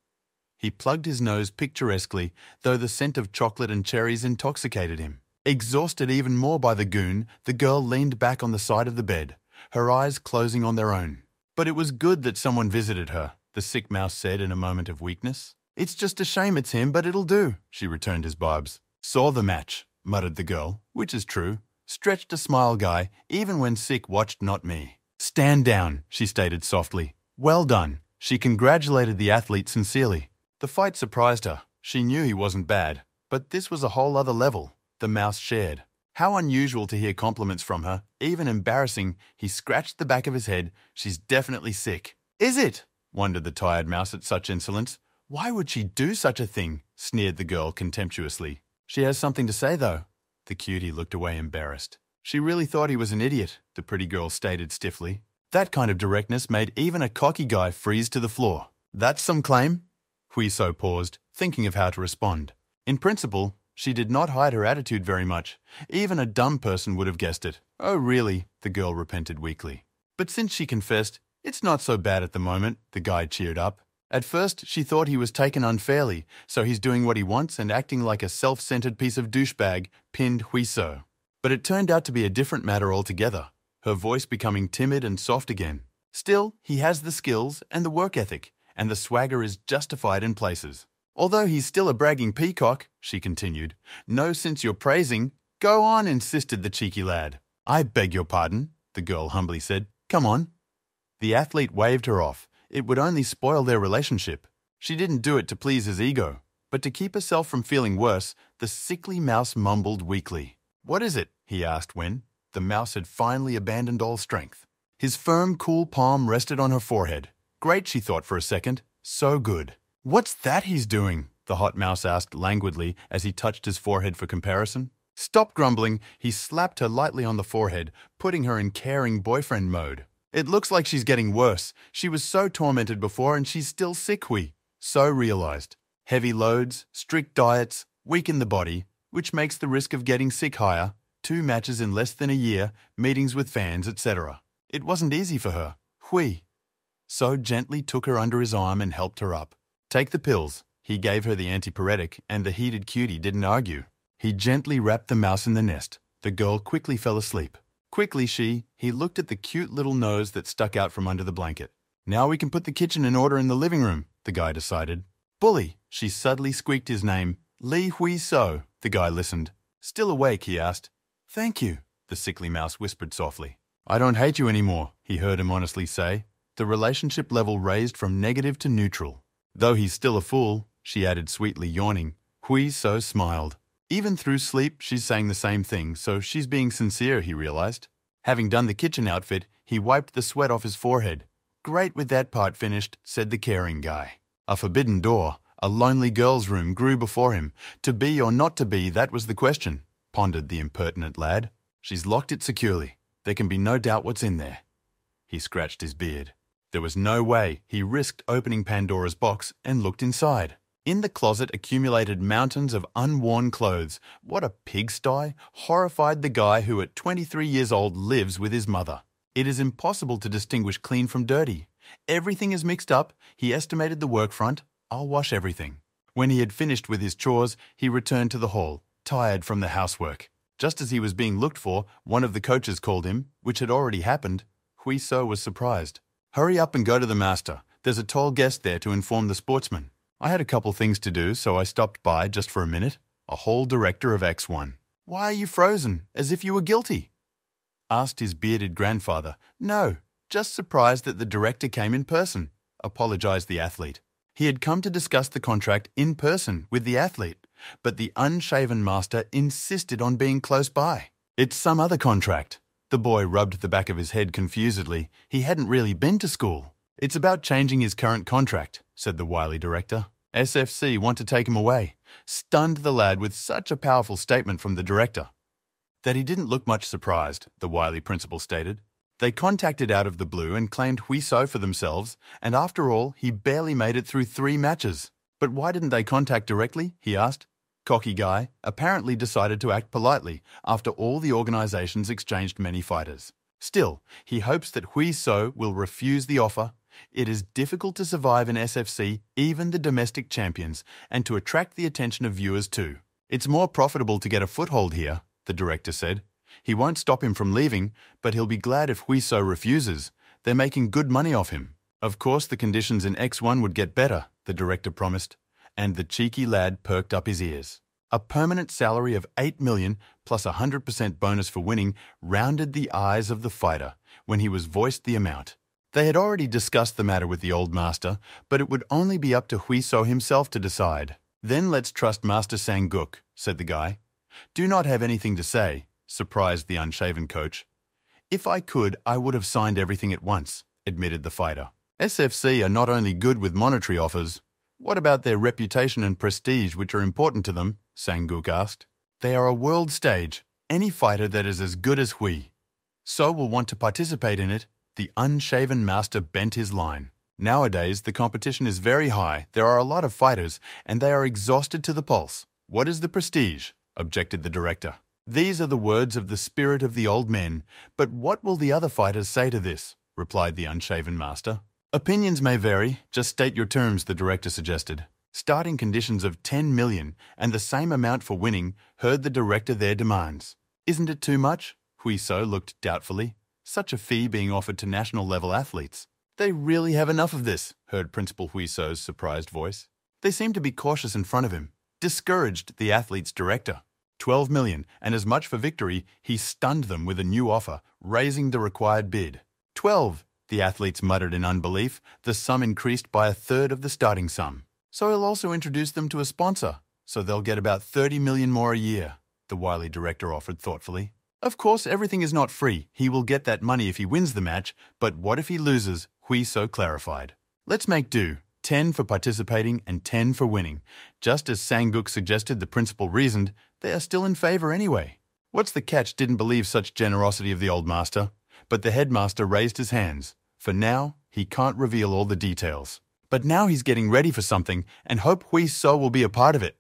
He plugged his nose picturesquely, though the scent of chocolate and cherries intoxicated him. Exhausted even more by the goon, the girl leaned back on the side of the bed, her eyes closing on their own. But it was good that someone visited her, the sick mouse said in a moment of weakness. It's just a shame it's him, but it'll do, she returned his barbs. Saw the match, muttered the girl, which is true. Stretched a smile guy, even when sick watched not me. Stand down, she stated softly. Well done. She congratulated the athlete sincerely. The fight surprised her. She knew he wasn't bad, but this was a whole other level. The mouse shared. How unusual to hear compliments from her, even embarrassing. He scratched the back of his head. She's definitely sick. Is it? Wondered the tired mouse at such insolence. Why would she do such a thing? Sneered the girl contemptuously. She has something to say, though. The cutie looked away embarrassed. She really thought he was an idiot, the pretty girl stated stiffly. That kind of directness made even a cocky guy freeze to the floor. That's some claim? Huiso paused, thinking of how to respond. In principle, She did not hide her attitude very much. Even a dumb person would have guessed it. Oh, really? The girl repented weakly. But since she confessed, it's not so bad at the moment, the guy cheered up. At first, she thought he was taken unfairly, so he's doing what he wants and acting like a self-centered piece of douchebag, pinned Huiso. But it turned out to be a different matter altogether, her voice becoming timid and soft again. Still, he has the skills and the work ethic, and the swagger is justified in places. Although he's still a bragging peacock, she continued. No sense you're praising. Go on, insisted the cheeky lad. I beg your pardon, the girl humbly said. Come on. The athlete waved her off. It would only spoil their relationship. She didn't do it to please his ego, but to keep herself from feeling worse, the sickly mouse mumbled weakly. What is it? He asked when the mouse had finally abandoned all strength. His firm, cool palm rested on her forehead. Great, she thought for a second. So good. What's that he's doing? The hot mouse asked languidly as he touched his forehead for comparison. Stop grumbling. He slapped her lightly on the forehead, putting her in caring boyfriend mode. It looks like she's getting worse. She was so tormented before and she's still sick, So realized. Heavy loads, strict diets, weaken the body, which makes the risk of getting sick higher, 2 matches in less than a year, meetings with fans, etc. It wasn't easy for her. So gently took her under his arm and helped her up. Take the pills. He gave her the antipyretic and the heated cutie didn't argue. He gently wrapped the mouse in the nest. The girl quickly fell asleep. Quickly he looked at the cute little nose that stuck out from under the blanket. Now we can put the kitchen in order in the living room, the guy decided. Bully, she suddenly squeaked his name. Li Hui So, the guy listened. Still awake, he asked. Thank you, the sickly mouse whispered softly. I don't hate you anymore, he heard him honestly say. The relationship level raised from negative to neutral. Though he's still a fool, she added sweetly, yawning. Hui So smiled. Even through sleep, she's saying the same thing, so she's being sincere, he realized. Having done the kitchen outfit, he wiped the sweat off his forehead. Great with that part finished, said the caring guy. A forbidden door, a lonely girl's room grew before him. To be or not to be, that was the question, pondered the impertinent lad. She's locked it securely. There can be no doubt what's in there. He scratched his beard. There was no way. He risked opening Pandora's box and looked inside. In the closet accumulated mountains of unworn clothes. What a pigsty, horrified the guy who at 23 years old lives with his mother. It is impossible to distinguish clean from dirty. Everything is mixed up. He estimated the work front. I'll wash everything. When he had finished with his chores, he returned to the hall, tired from the housework. Just as he was being looked for, one of the coaches called him, which had already happened. Hui So was surprised. Hurry up and go to the master. There's a tall guest there to inform the sportsman. I had a couple things to do, so I stopped by just for a minute. A whole director of X1. Why are you frozen, as if you were guilty? Asked his bearded grandfather. No, just surprised that the director came in person, apologized the athlete. He had come to discuss the contract in person with the athlete, but the unshaven master insisted on being close by. It's some other contract. The boy rubbed the back of his head confusedly. He hadn't really been to school. It's about changing his current contract, said the wily director. SFC want to take him away. Stunned the lad with such a powerful statement from the director that he didn't look much surprised, the wily principal stated. They contacted out of the blue and claimed Huiso for themselves, and after all, he barely made it through 3 matches. But why didn't they contact directly? He asked. Cocky guy apparently decided to act politely after all the organizations exchanged many fighters. Still, he hopes that Huiso will refuse the offer. It is difficult to survive in SFC, even the domestic champions, and to attract the attention of viewers too. It's more profitable to get a foothold here, the director said. He won't stop him from leaving, but he'll be glad if Huiso refuses. They're making good money off him. Of course, the conditions in X1 would get better, the director promised, and the cheeky lad perked up his ears. A permanent salary of 8 million plus a 100% bonus for winning rounded the eyes of the fighter when he was voiced the amount. They had already discussed the matter with the old master, but it would only be up to Huiso himself to decide. Then let's trust Master Sanguk, said the guy. Do not have anything to say, surprised the unshaven coach. If I could, I would have signed everything at once, admitted the fighter. SFC are not only good with monetary offers. What about their reputation and prestige, which are important to them? Sanguk asked. They are a world stage. Any fighter that is as good as Hui So will want to participate in it. The unshaven master bent his line. Nowadays, the competition is very high. There are a lot of fighters, and they are exhausted to the pulse. What is the prestige? Objected the director. These are the words of the spirit of the old men, but what will the other fighters say to this? Replied the unshaven master. Opinions may vary, just state your terms, the director suggested. Starting conditions of 10 million and the same amount for winning heard the director their demands. Isn't it too much? Huiso looked doubtfully. Such a fee being offered to national-level athletes. They really have enough of this, heard Principal Huiso's surprised voice. They seemed to be cautious in front of him. Discouraged the athlete's director. 12 million, and as much for victory, he stunned them with a new offer, raising the required bid. 12, the athletes muttered in unbelief, the sum increased by a third of the starting sum. So he'll also introduce them to a sponsor, so they'll get about 30 million more a year, the wily director offered thoughtfully. Of course, everything is not free. He will get that money if he wins the match, but what if he loses? Huiso clarified. Let's make do. 10 for participating and 10 for winning. Just as Sang-guk suggested, the principal reasoned, they are still in favor anyway. What's the catch? Didn't believe such generosity of the old master. But the headmaster raised his hands. For now, he can't reveal all the details. But now he's getting ready for something and hope Huiso will be a part of it.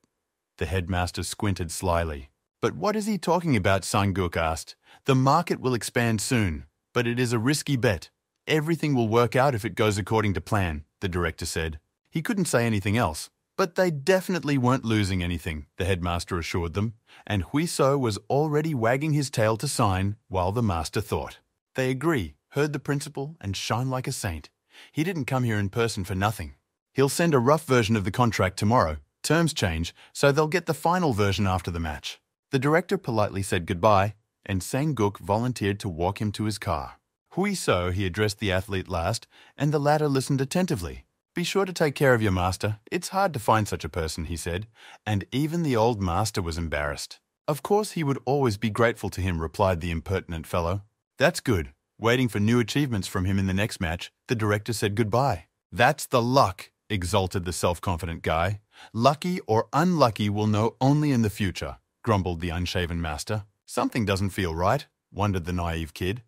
The headmaster squinted slyly. But what is he talking about? Sang-guk asked. The market will expand soon, but it is a risky bet. Everything will work out if it goes according to plan, the director said. He couldn't say anything else, but they definitely weren't losing anything, the headmaster assured them, and Huiso was already wagging his tail to sign while the master thought. They agree, heard the principal, and shine like a saint. He didn't come here in person for nothing. He'll send a rough version of the contract tomorrow. Terms change, so they'll get the final version after the match. The director politely said goodbye, and Sang-guk volunteered to walk him to his car. Huiso, he addressed the athlete last, and the latter listened attentively. Be sure to take care of your master. It's hard to find such a person, he said, and even the old master was embarrassed. Of course he would always be grateful to him, replied the impertinent fellow. That's good. Waiting for new achievements from him in the next match, the director said goodbye. That's the luck, exulted the self-confident guy. Lucky or unlucky we'll know only in the future, grumbled the unshaven master. Something doesn't feel right, wondered the naive kid.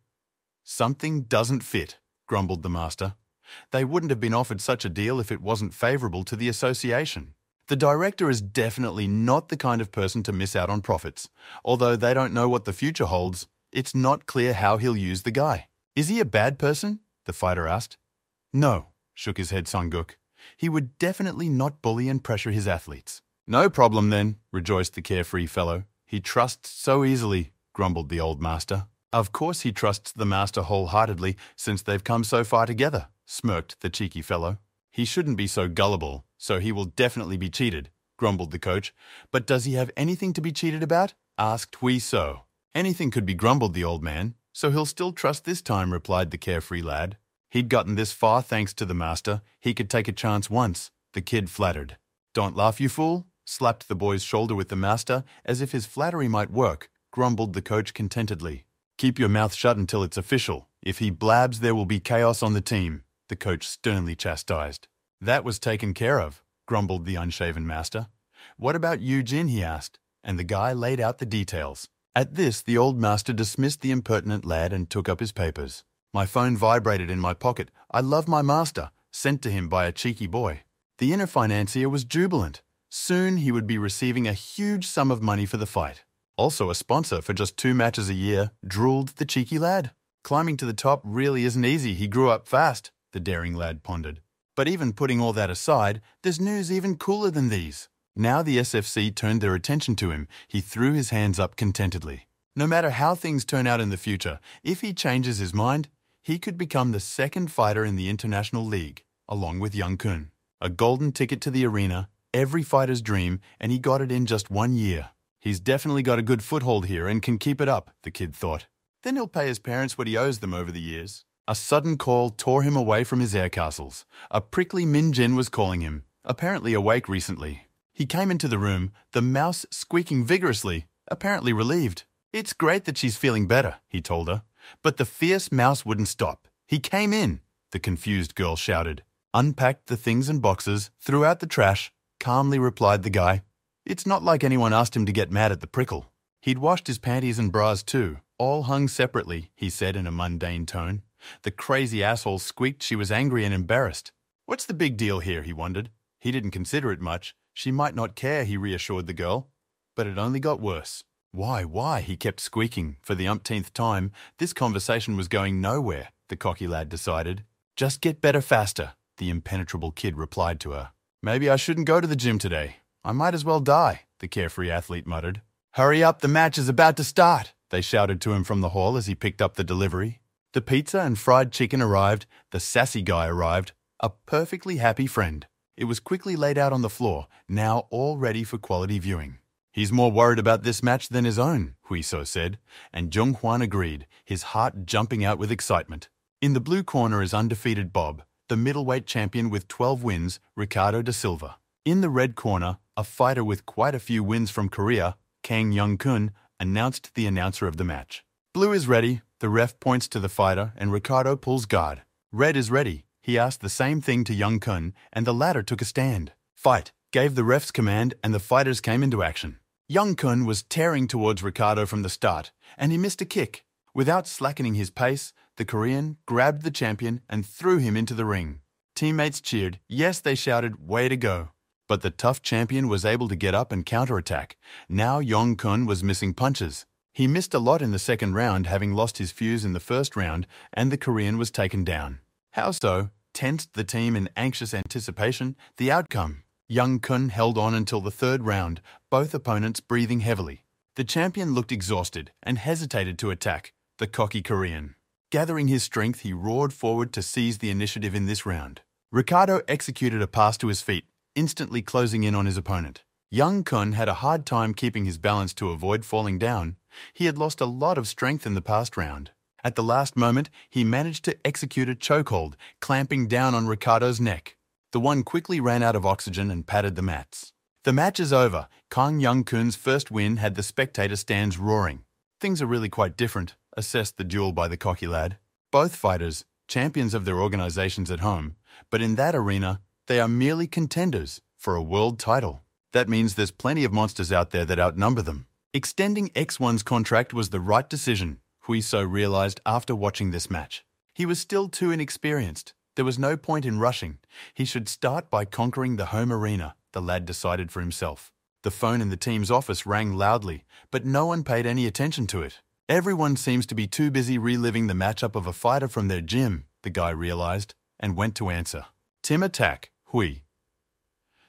Something doesn't fit, grumbled the master. They wouldn't have been offered such a deal if it wasn't favorable to the association. The director is definitely not the kind of person to miss out on profits. Although they don't know what the future holds, it's not clear how he'll use the guy. Is he a bad person? The fighter asked. No, shook his head Sang-guk. He would definitely not bully and pressure his athletes. No problem then, rejoiced the carefree fellow. He trusts so easily, grumbled the old master. Of course he trusts the master wholeheartedly since they've come so far together, smirked the cheeky fellow. He shouldn't be so gullible, so he will definitely be cheated, grumbled the coach. But does he have anything to be cheated about? Asked Huiso. Anything could be, grumbled the old man, so he'll still trust this time, replied the carefree lad. He'd gotten this far thanks to the master. He could take a chance once, the kid flattered. Don't laugh, you fool, slapped the boy's shoulder with the master as if his flattery might work, grumbled the coach contentedly. Keep your mouth shut until it's official. If he blabs, there will be chaos on the team, the coach sternly chastised. That was taken care of, grumbled the unshaven master. What about you, Jin? He asked, and the guy laid out the details. At this, the old master dismissed the impertinent lad and took up his papers. My phone vibrated in my pocket. I love my master, sent to him by a cheeky boy. The inner financier was jubilant. Soon he would be receiving a huge sum of money for the fight. Also a sponsor for just 2 matches a year, drooled the cheeky lad. Climbing to the top really isn't easy. He grew up fast, the daring lad pondered. But even putting all that aside, there's news even cooler than these. Now the SFC turned their attention to him. He threw his hands up contentedly. No matter how things turn out in the future, if he changes his mind, he could become the second fighter in the International League, along with Young Kun. A golden ticket to the arena, every fighter's dream, and he got it in just 1 year. He's definitely got a good foothold here and can keep it up, the kid thought. Then he'll pay his parents what he owes them over the years. A sudden call tore him away from his air castles. A prickly Min Jin was calling him, apparently awake recently. He came into the room, the mouse squeaking vigorously, apparently relieved. It's great that she's feeling better, he told her. But the fierce mouse wouldn't stop. He came in, the confused girl shouted. Unpacked the things and boxes, threw out the trash, calmly replied the guy. It's not like anyone asked him to get mad at the prickle. He'd washed his panties and bras too, all hung separately, he said in a mundane tone. The crazy asshole squeaked she was angry and embarrassed. What's the big deal here, he wondered. He didn't consider it much. She might not care, he reassured the girl. But it only got worse. Why, he kept squeaking. For the umpteenth time, this conversation was going nowhere, the cocky lad decided. Just get better faster, the impenetrable kid replied to her. Maybe I shouldn't go to the gym today. I might as well die, the carefree athlete muttered. Hurry up, the match is about to start, they shouted to him from the hall as he picked up the delivery. The pizza and fried chicken arrived, the sassy guy arrived, a perfectly happy friend. It was quickly laid out on the floor, now all ready for quality viewing. He's more worried about this match than his own, Huiso said, and Jung Hwan agreed, his heart jumping out with excitement. In the blue corner is undefeated Bob, the middleweight champion with 12 wins, Ricardo da Silva. In the red corner, a fighter with quite a few wins from Korea, Kang Young-kun, announced the announcer of the match. Blue is ready, the ref points to the fighter, and Ricardo pulls guard. Red is ready. He asked the same thing to Young-kun, and the latter took a stand. Fight, gave the ref's command, and the fighters came into action. Young-kun was tearing towards Ricardo from the start, and he missed a kick. Without slackening his pace, the Korean grabbed the champion and threw him into the ring. Teammates cheered. Yes, they shouted, way to go. But the tough champion was able to get up and counterattack. Now Young-kun was missing punches. He missed a lot in the second round, having lost his fuse in the first round, and the Korean was taken down. How so? Tensed the team in anxious anticipation. The outcome. Young-kun held on until the third round, both opponents breathing heavily. The champion looked exhausted and hesitated to attack, the cocky Korean. Gathering his strength, he roared forward to seize the initiative in this round. Ricardo executed a pass to his feet, instantly closing in on his opponent. Young-kun had a hard time keeping his balance to avoid falling down. He had lost a lot of strength in the past round. At the last moment, he managed to execute a chokehold, clamping down on Ricardo's neck. The one quickly ran out of oxygen and patted the mats. The match is over. Kang Young-kun's first win had the spectator stands roaring. Things are really quite different, assessed the duel by the cocky lad. Both fighters, champions of their organizations at home, but in that arena, they are merely contenders for a world title. That means there's plenty of monsters out there that outnumber them. Extending X1's contract was the right decision, Huiso realized after watching this match. He was still too inexperienced. There was no point in rushing. He should start by conquering the home arena, the lad decided for himself. The phone in the team's office rang loudly, but no one paid any attention to it. Everyone seems to be too busy reliving the matchup of a fighter from their gym, the guy realized, and went to answer. Tim Attack, Hui.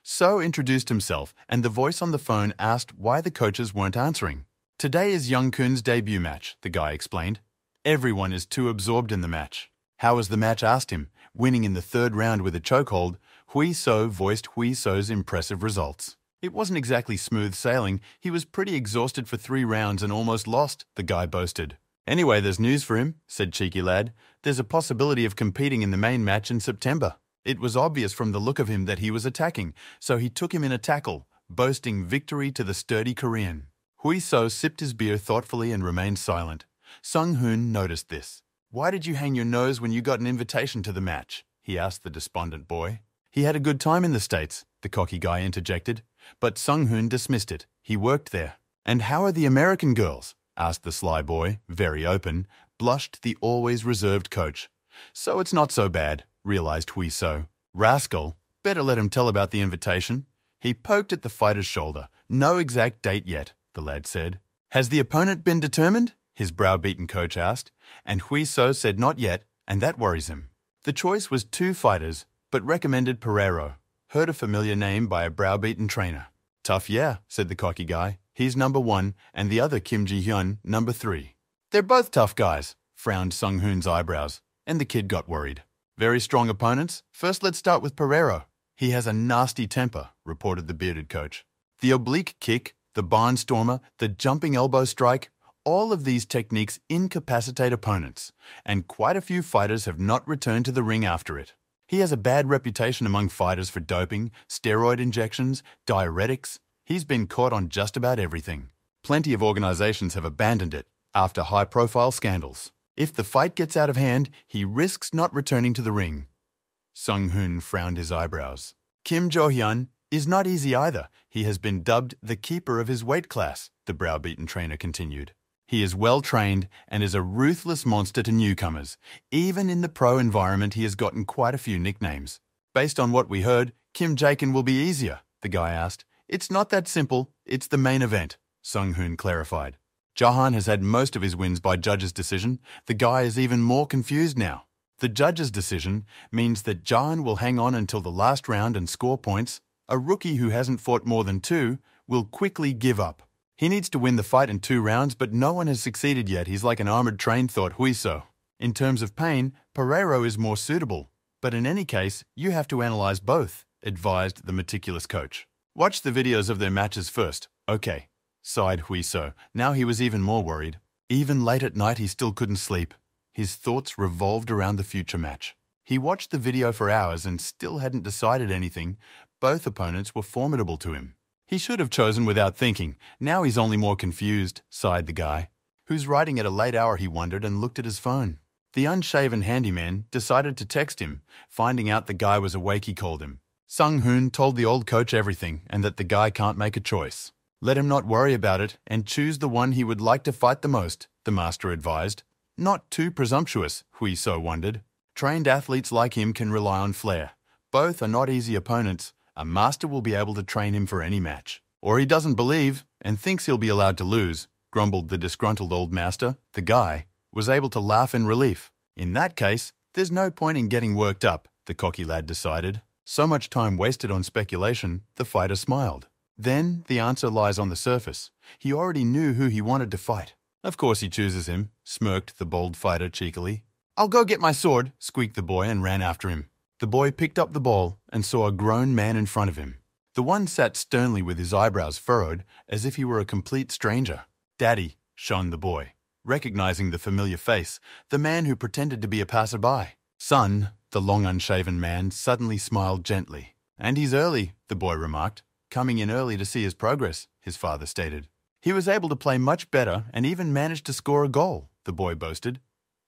So introduced himself, and the voice on the phone asked why the coaches weren't answering. Today is Young-kun's debut match, the guy explained. Everyone is too absorbed in the match. How was the match, asked him. Winning in the third round with a chokehold, Huiso voiced Huiso's impressive results. It wasn't exactly smooth sailing. He was pretty exhausted for 3 rounds and almost lost, the guy boasted. Anyway, there's news for him, said Cheeky Lad. There's a possibility of competing in the main match in September. It was obvious from the look of him that he was attacking, so he took him in a tackle, boasting victory to the sturdy Korean. Huiso sipped his beer thoughtfully and remained silent. Sung-hoon noticed this. Why did you hang your nose when you got an invitation to the match? He asked the despondent boy. He had a good time in the States, the cocky guy interjected. But Sung-hoon dismissed it. He worked there. And how are the American girls? Asked the sly boy, very open, blushed the always reserved coach. So it's not so bad, realized Huiso. Rascal, better let him tell about the invitation. He poked at the fighter's shoulder. No exact date yet, the lad said. Has the opponent been determined? His browbeaten coach asked, and Huiso said not yet, and that worries him. The choice was 2 fighters, but recommended Pereiro. Heard a familiar name by a browbeaten trainer. Tough, yeah, said the cocky guy. He's number 1, and the other Kim Ji-hyun, number 3. They're both tough guys, frowned Sung-hoon's eyebrows, and the kid got worried. Very strong opponents. First, let's start with Pereiro. He has a nasty temper, reported the bearded coach. The oblique kick, the barnstormer, the jumping elbow strike, all of these techniques incapacitate opponents, and quite a few fighters have not returned to the ring after it. He has a bad reputation among fighters for doping, steroid injections, diuretics. He's been caught on just about everything. Plenty of organizations have abandoned it after high-profile scandals. If the fight gets out of hand, he risks not returning to the ring. Sung-hoon frowned his eyebrows. Kim Jo-hyun is not easy either. He has been dubbed the keeper of his weight class, the browbeaten trainer continued. He is well-trained and is a ruthless monster to newcomers. Even in the pro environment, he has gotten quite a few nicknames. Based on what we heard, Kim Jakin will be easier, the guy asked. It's not that simple. It's the main event, Sung-hoon clarified. Jahan has had most of his wins by judge's decision. The guy is even more confused now. The judge's decision means that Jahan will hang on until the last round and score points. A rookie who hasn't fought more than 2 will quickly give up. He needs to win the fight in 2 rounds, but no one has succeeded yet. He's like an armored train, thought Huiso. In terms of pain, Pereiro is more suitable. But in any case, you have to analyze both, advised the meticulous coach. Watch the videos of their matches first. Okay, sighed Huiso. Now he was even more worried. Even late at night, he still couldn't sleep. His thoughts revolved around the future match. He watched the video for hours and still hadn't decided anything. Both opponents were formidable to him. He should have chosen without thinking. Now he's only more confused, sighed the guy. Who's writing at a late hour, he wondered, and looked at his phone. The unshaven handyman decided to text him. Finding out the guy was awake, he called him. Sung-hoon told the old coach everything and that the guy can't make a choice. Let him not worry about it and choose the one he would like to fight the most, the master advised. Not too presumptuous, Huiso wondered. Trained athletes like him can rely on flair. Both are not easy opponents. A master will be able to train him for any match. Or he doesn't believe and thinks he'll be allowed to lose, grumbled the disgruntled old master. The guy was able to laugh in relief. In that case, there's no point in getting worked up, the cocky lad decided. So much time wasted on speculation, the fighter smiled. Then the answer lies on the surface. He already knew who he wanted to fight. Of course he chooses him, smirked the bold fighter cheekily. I'll go get my sword, squeaked the boy and ran after him. The boy picked up the ball and saw a grown man in front of him. The one sat sternly with his eyebrows furrowed, as if he were a complete stranger. Daddy, shone the boy, recognizing the familiar face, the man who pretended to be a passerby. Son, the long unshaven man, suddenly smiled gently. And he's early, the boy remarked. Coming in early to see his progress, his father stated. He was able to play much better and even managed to score a goal, the boy boasted.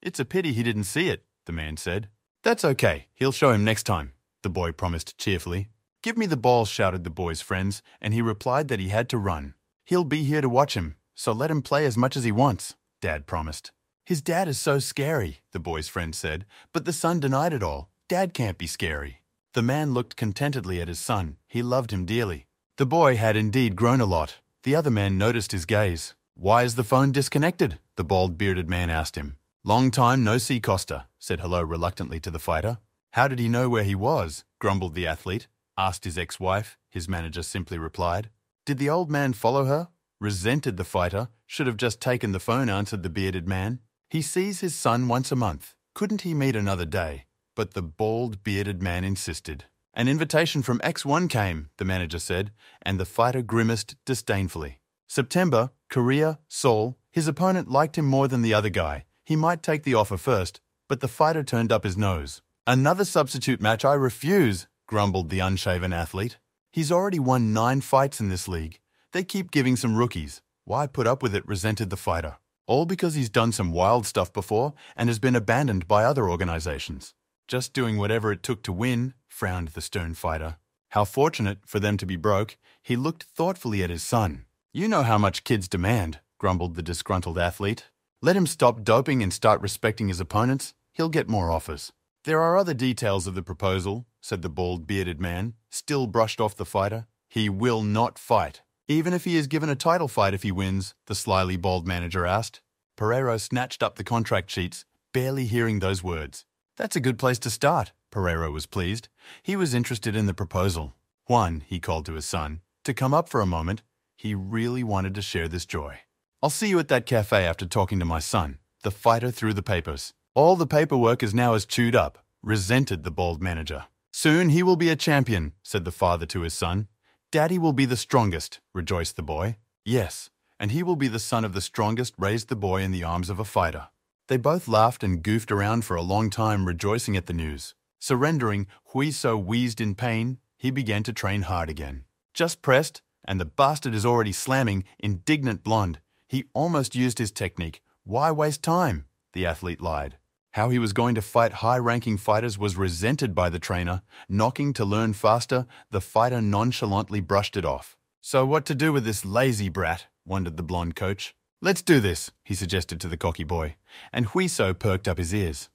It's a pity he didn't see it, the man said. That's okay, he'll show him next time, the boy promised cheerfully. Give me the ball, shouted the boy's friends, and he replied that he had to run. He'll be here to watch him, so let him play as much as he wants, Dad promised. His dad is so scary, the boy's friend said, but the son denied it all. Dad can't be scary. The man looked contentedly at his son. He loved him dearly. The boy had indeed grown a lot. The other man noticed his gaze. Why is the phone disconnected? The bald bearded man asked him. Long time no see, Costa, said hello reluctantly to the fighter. How did he know where he was? Grumbled the athlete. Asked his ex-wife, his manager simply replied. Did the old man follow her? Resented the fighter. Should have just taken the phone, answered the bearded man. He sees his son once a month. Couldn't he meet another day? But the bald bearded man insisted. An invitation from X1 came, the manager said, and the fighter grimaced disdainfully. September, Korea, Seoul. His opponent liked him more than the other guy. He might take the offer first, but the fighter turned up his nose. Another substitute match, I refuse, grumbled the unshaven athlete. He's already won 9 fights in this league. They keep giving some rookies. Why put up with it, resented the fighter. All because he's done some wild stuff before and has been abandoned by other organizations. Just doing whatever it took to win, frowned the stern fighter. How fortunate for them to be broke. He looked thoughtfully at his son. You know how much kids demand, grumbled the disgruntled athlete. Let him stop doping and start respecting his opponents. He'll get more offers. There are other details of the proposal, said the bald bearded man, still brushed off the fighter. He will not fight. Even if he is given a title fight if he wins, the slyly bald manager asked. Pereiro snatched up the contract sheets, barely hearing those words. That's a good place to start, Pereiro was pleased. He was interested in the proposal. Juan, he called to his son, to come up for a moment. He really wanted to share this joy. I'll see you at that cafe after talking to my son. The fighter threw the papers. All the paperwork is now as chewed up, resented the bald manager. Soon he will be a champion, said the father to his son. Daddy will be the strongest, rejoiced the boy. Yes, and he will be the son of the strongest, raised the boy in the arms of a fighter. They both laughed and goofed around for a long time, rejoicing at the news. Surrendering, Huiso wheezed in pain. He began to train hard again. Just pressed, and the bastard is already slamming, indignant blonde. He almost used his technique. Why waste time? The athlete lied. How he was going to fight high-ranking fighters was resented by the trainer. Knocking to learn faster, the fighter nonchalantly brushed it off. So what to do with this lazy brat? Wondered the blonde coach. Let's do this, he suggested to the cocky boy. And Huiso perked up his ears.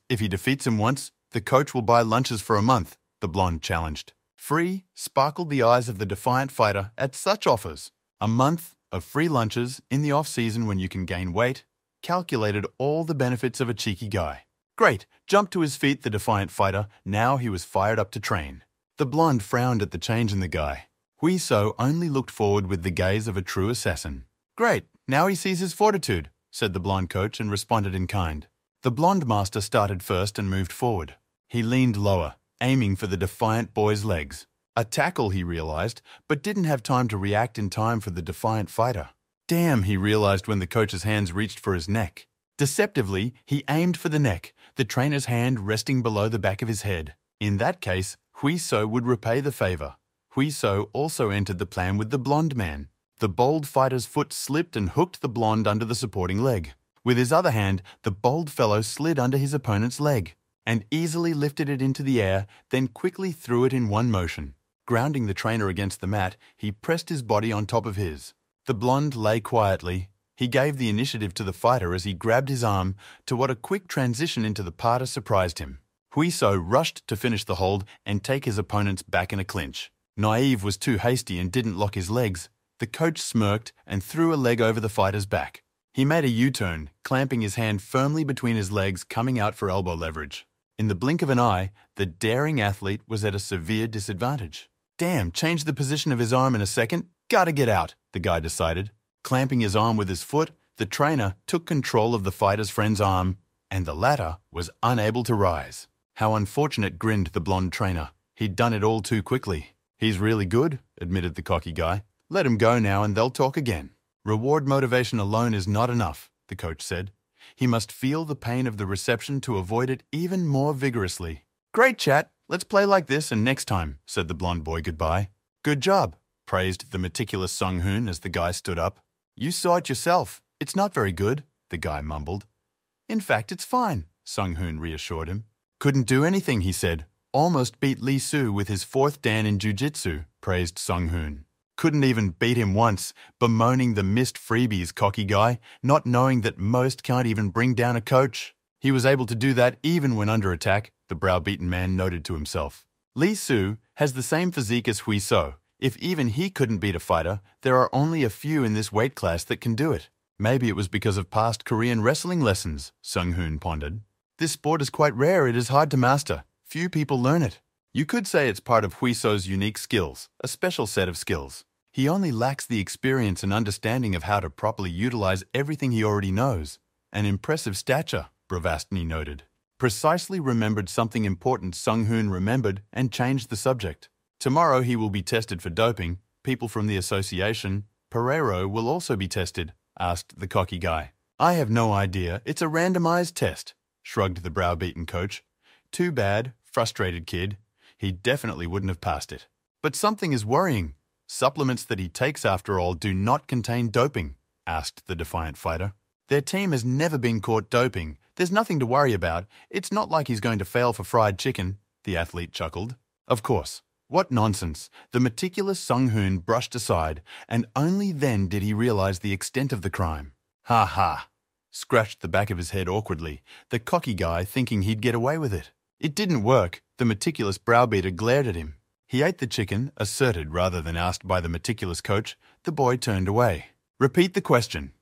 If he defeats him once, the coach will buy lunches for a month, the blonde challenged. Free sparkled the eyes of the defiant fighter at such offers. A month of free lunches in the off-season when you can gain weight calculated all the benefits of a cheeky guy. Great! Jumped to his feet, the defiant fighter. Now he was fired up to train. The blonde frowned at the change in the guy. Huiso only looked forward with the gaze of a true assassin. Great! Now he sees his fortitude, said the blonde coach and responded in kind. The blonde master started first and moved forward. He leaned lower, aiming for the defiant boy's legs. A tackle, he realized, but didn't have time to react in time for the defiant fighter. Damn, he realized when the coach's hands reached for his neck. Deceptively, he aimed for the neck, the trainer's hand resting below the back of his head. In that case, Huiso would repay the favor. Huiso also entered the plan with the blonde man. The bold fighter's foot slipped and hooked the blonde under the supporting leg. With his other hand, the bold fellow slid under his opponent's leg and easily lifted it into the air, then quickly threw it in one motion. Grounding the trainer against the mat, he pressed his body on top of his. The blonde lay quietly. He gave the initiative to the fighter as he grabbed his arm to what a quick transition into the parter surprised him. Huiso rushed to finish the hold and take his opponent's back in a clinch. Naive was too hasty and didn't lock his legs. The coach smirked and threw a leg over the fighter's back. He made a U-turn, clamping his hand firmly between his legs, coming out for elbow leverage. In the blink of an eye, the daring athlete was at a severe disadvantage. Damn, changed the position of his arm in a second? Gotta get out, the guy decided. Clamping his arm with his foot, the trainer took control of the fighter's friend's arm, and the latter was unable to rise. How unfortunate, grinned the blonde trainer. He'd done it all too quickly. He's really good, admitted the cocky guy. Let him go now and they'll talk again. Reward motivation alone is not enough, the coach said. He must feel the pain of the reception to avoid it even more vigorously. Great chat. Let's play like this and next time, said the blonde boy goodbye. Good job, praised the meticulous Sung-hoon as the guy stood up. You saw it yourself. It's not very good, the guy mumbled. In fact, it's fine, Sung-hoon reassured him. Couldn't do anything, he said. Almost beat Lee Soo with his 4th dan in jiu-jitsu, praised Sung-hoon. Couldn't even beat him once, bemoaning the missed freebies, cocky guy, not knowing that most can't even bring down a coach. He was able to do that even when under attack, the browbeaten man noted to himself. Lee Soo has the same physique as Huiso. If even he couldn't beat a fighter, there are only a few in this weight class that can do it. Maybe it was because of past Korean wrestling lessons, Sung-hoon pondered. This sport is quite rare, it is hard to master. Few people learn it. You could say it's part of Huiso's unique skills, a special set of skills. He only lacks the experience and understanding of how to properly utilize everything he already knows. An impressive stature, Bravastny noted. Precisely remembered something important. Sung-hoon remembered and changed the subject. Tomorrow he will be tested for doping. People from the association, Pereiro, will also be tested, asked the cocky guy. I have no idea. It's a randomized test, shrugged the browbeaten coach. Too bad, frustrated kid. He definitely wouldn't have passed it. But something is worrying. Supplements that he takes, after all, do not contain doping, asked the defiant fighter. Their team has never been caught doping. There's nothing to worry about. It's not like he's going to fail for fried chicken, the athlete chuckled. Of course. What nonsense. The meticulous Sung-hoon brushed aside, and only then did he realize the extent of the crime. Ha ha. Scratched the back of his head awkwardly, the cocky guy thinking he'd get away with it. It didn't work. The meticulous browbeater glared at him. He ate the chicken, asserted rather than asked by the meticulous coach. The boy turned away. Repeat the question.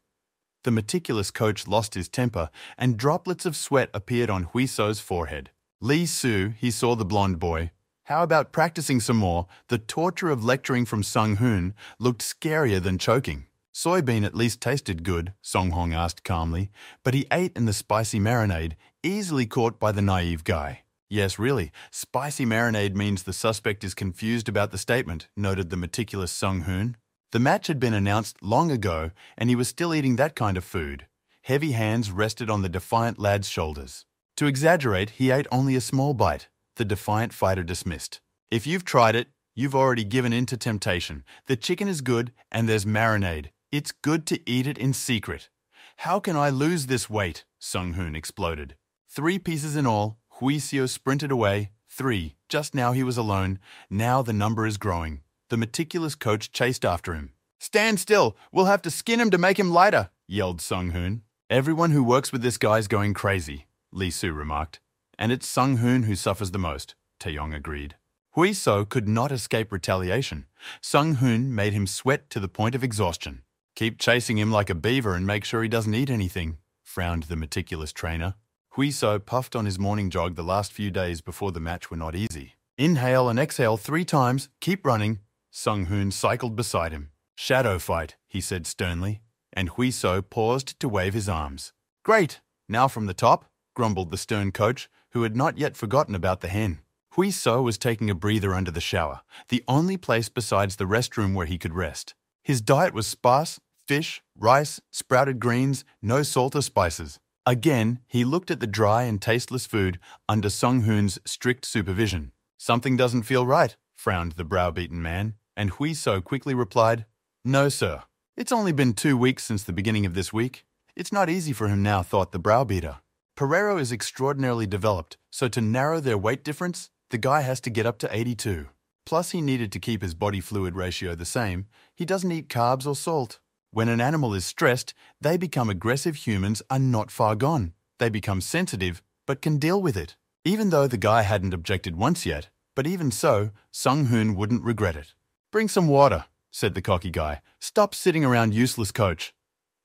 The meticulous coach lost his temper, and droplets of sweat appeared on Huiso's forehead. Lee Soo, he saw the blonde boy. How about practicing some more? The torture of lecturing from Sung-hoon looked scarier than choking. Soybean at least tasted good, Song-hong asked calmly, but he ate in the spicy marinade, easily caught by the naive guy. Yes, really, spicy marinade means the suspect is confused about the statement, noted the meticulous Sung-hoon. The match had been announced long ago, and he was still eating that kind of food. Heavy hands rested on the defiant lad's shoulders. To exaggerate, he ate only a small bite. The defiant fighter dismissed. If you've tried it, you've already given in to temptation. The chicken is good, and there's marinade. It's good to eat it in secret. How can I lose this weight? Sung-hoon exploded. 3 pieces in all. Huisio sprinted away. 3. Just now he was alone. Now the number is growing. The meticulous coach chased after him. Stand still. We'll have to skin him to make him lighter, yelled Sung-hoon. Everyone who works with this guy's going crazy, Lee Soo remarked. And it's Sung-hoon who suffers the most, Taeyong agreed. Hui So could not escape retaliation. Sung Hoon made him sweat to the point of exhaustion. Keep chasing him like a beaver and make sure he doesn't eat anything, frowned the meticulous trainer. Hui So puffed on his morning jog the last few days before the match were not easy. Inhale and exhale 3 times, keep running. Sung Hoon cycled beside him. Shadow fight, he said sternly, and Hui So paused to wave his arms. Great, now from the top, grumbled the stern coach, who had not yet forgotten about the hen. Hui So was taking a breather under the shower, the only place besides the restroom where he could rest. His diet was sparse: fish, rice, sprouted greens, no salt or spices. Again, he looked at the dry and tasteless food under Sung Hoon's strict supervision. Something doesn't feel right, frowned the browbeaten man, and Hui So quickly replied, No, sir. It's only been 2 weeks since the beginning of this week. It's not easy for him now, thought the browbeater. Perero is extraordinarily developed, so to narrow their weight difference, the guy has to get up to 82. Plus, he needed to keep his body fluid ratio the same. He doesn't eat carbs or salt. When an animal is stressed, they become aggressive. Humans are not far gone. They become sensitive, but can deal with it. Even though the guy hadn't objected once yet, but even so, Sung Hoon wouldn't regret it. Bring some water, said the cocky guy. Stop sitting around, useless coach.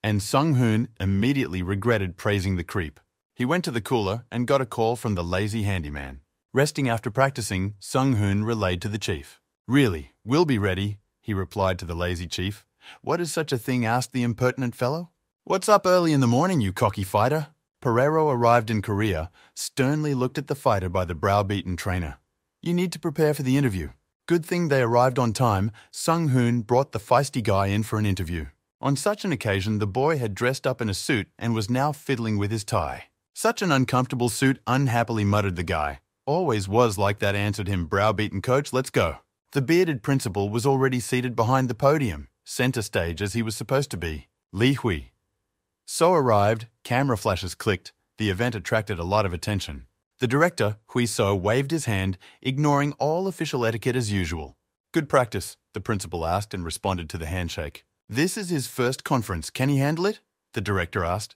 And Sung Hoon immediately regretted praising the creep. He went to the cooler and got a call from the lazy handyman. Resting after practicing, Sung Hoon relayed to the chief. Really, we'll be ready, he replied to the lazy chief. What is such a thing, asked the impertinent fellow. What's up early in the morning, you cocky fighter? Perero arrived in Korea, sternly looked at the fighter by the browbeaten trainer. You need to prepare for the interview. Good thing they arrived on time. Sung Hoon brought the feisty guy in for an interview. On such an occasion, the boy had dressed up in a suit and was now fiddling with his tie. Such an uncomfortable suit, unhappily muttered the guy. Always was like that, answered him browbeaten coach. Let's go. The bearded principal was already seated behind the podium, center stage as he was supposed to be. Li Hui. So arrived, camera flashes clicked. The event attracted a lot of attention. The director, Hui So, waved his hand, ignoring all official etiquette as usual. Good practice, the principal asked and responded to the handshake. This is his first conference. Can he handle it? The director asked.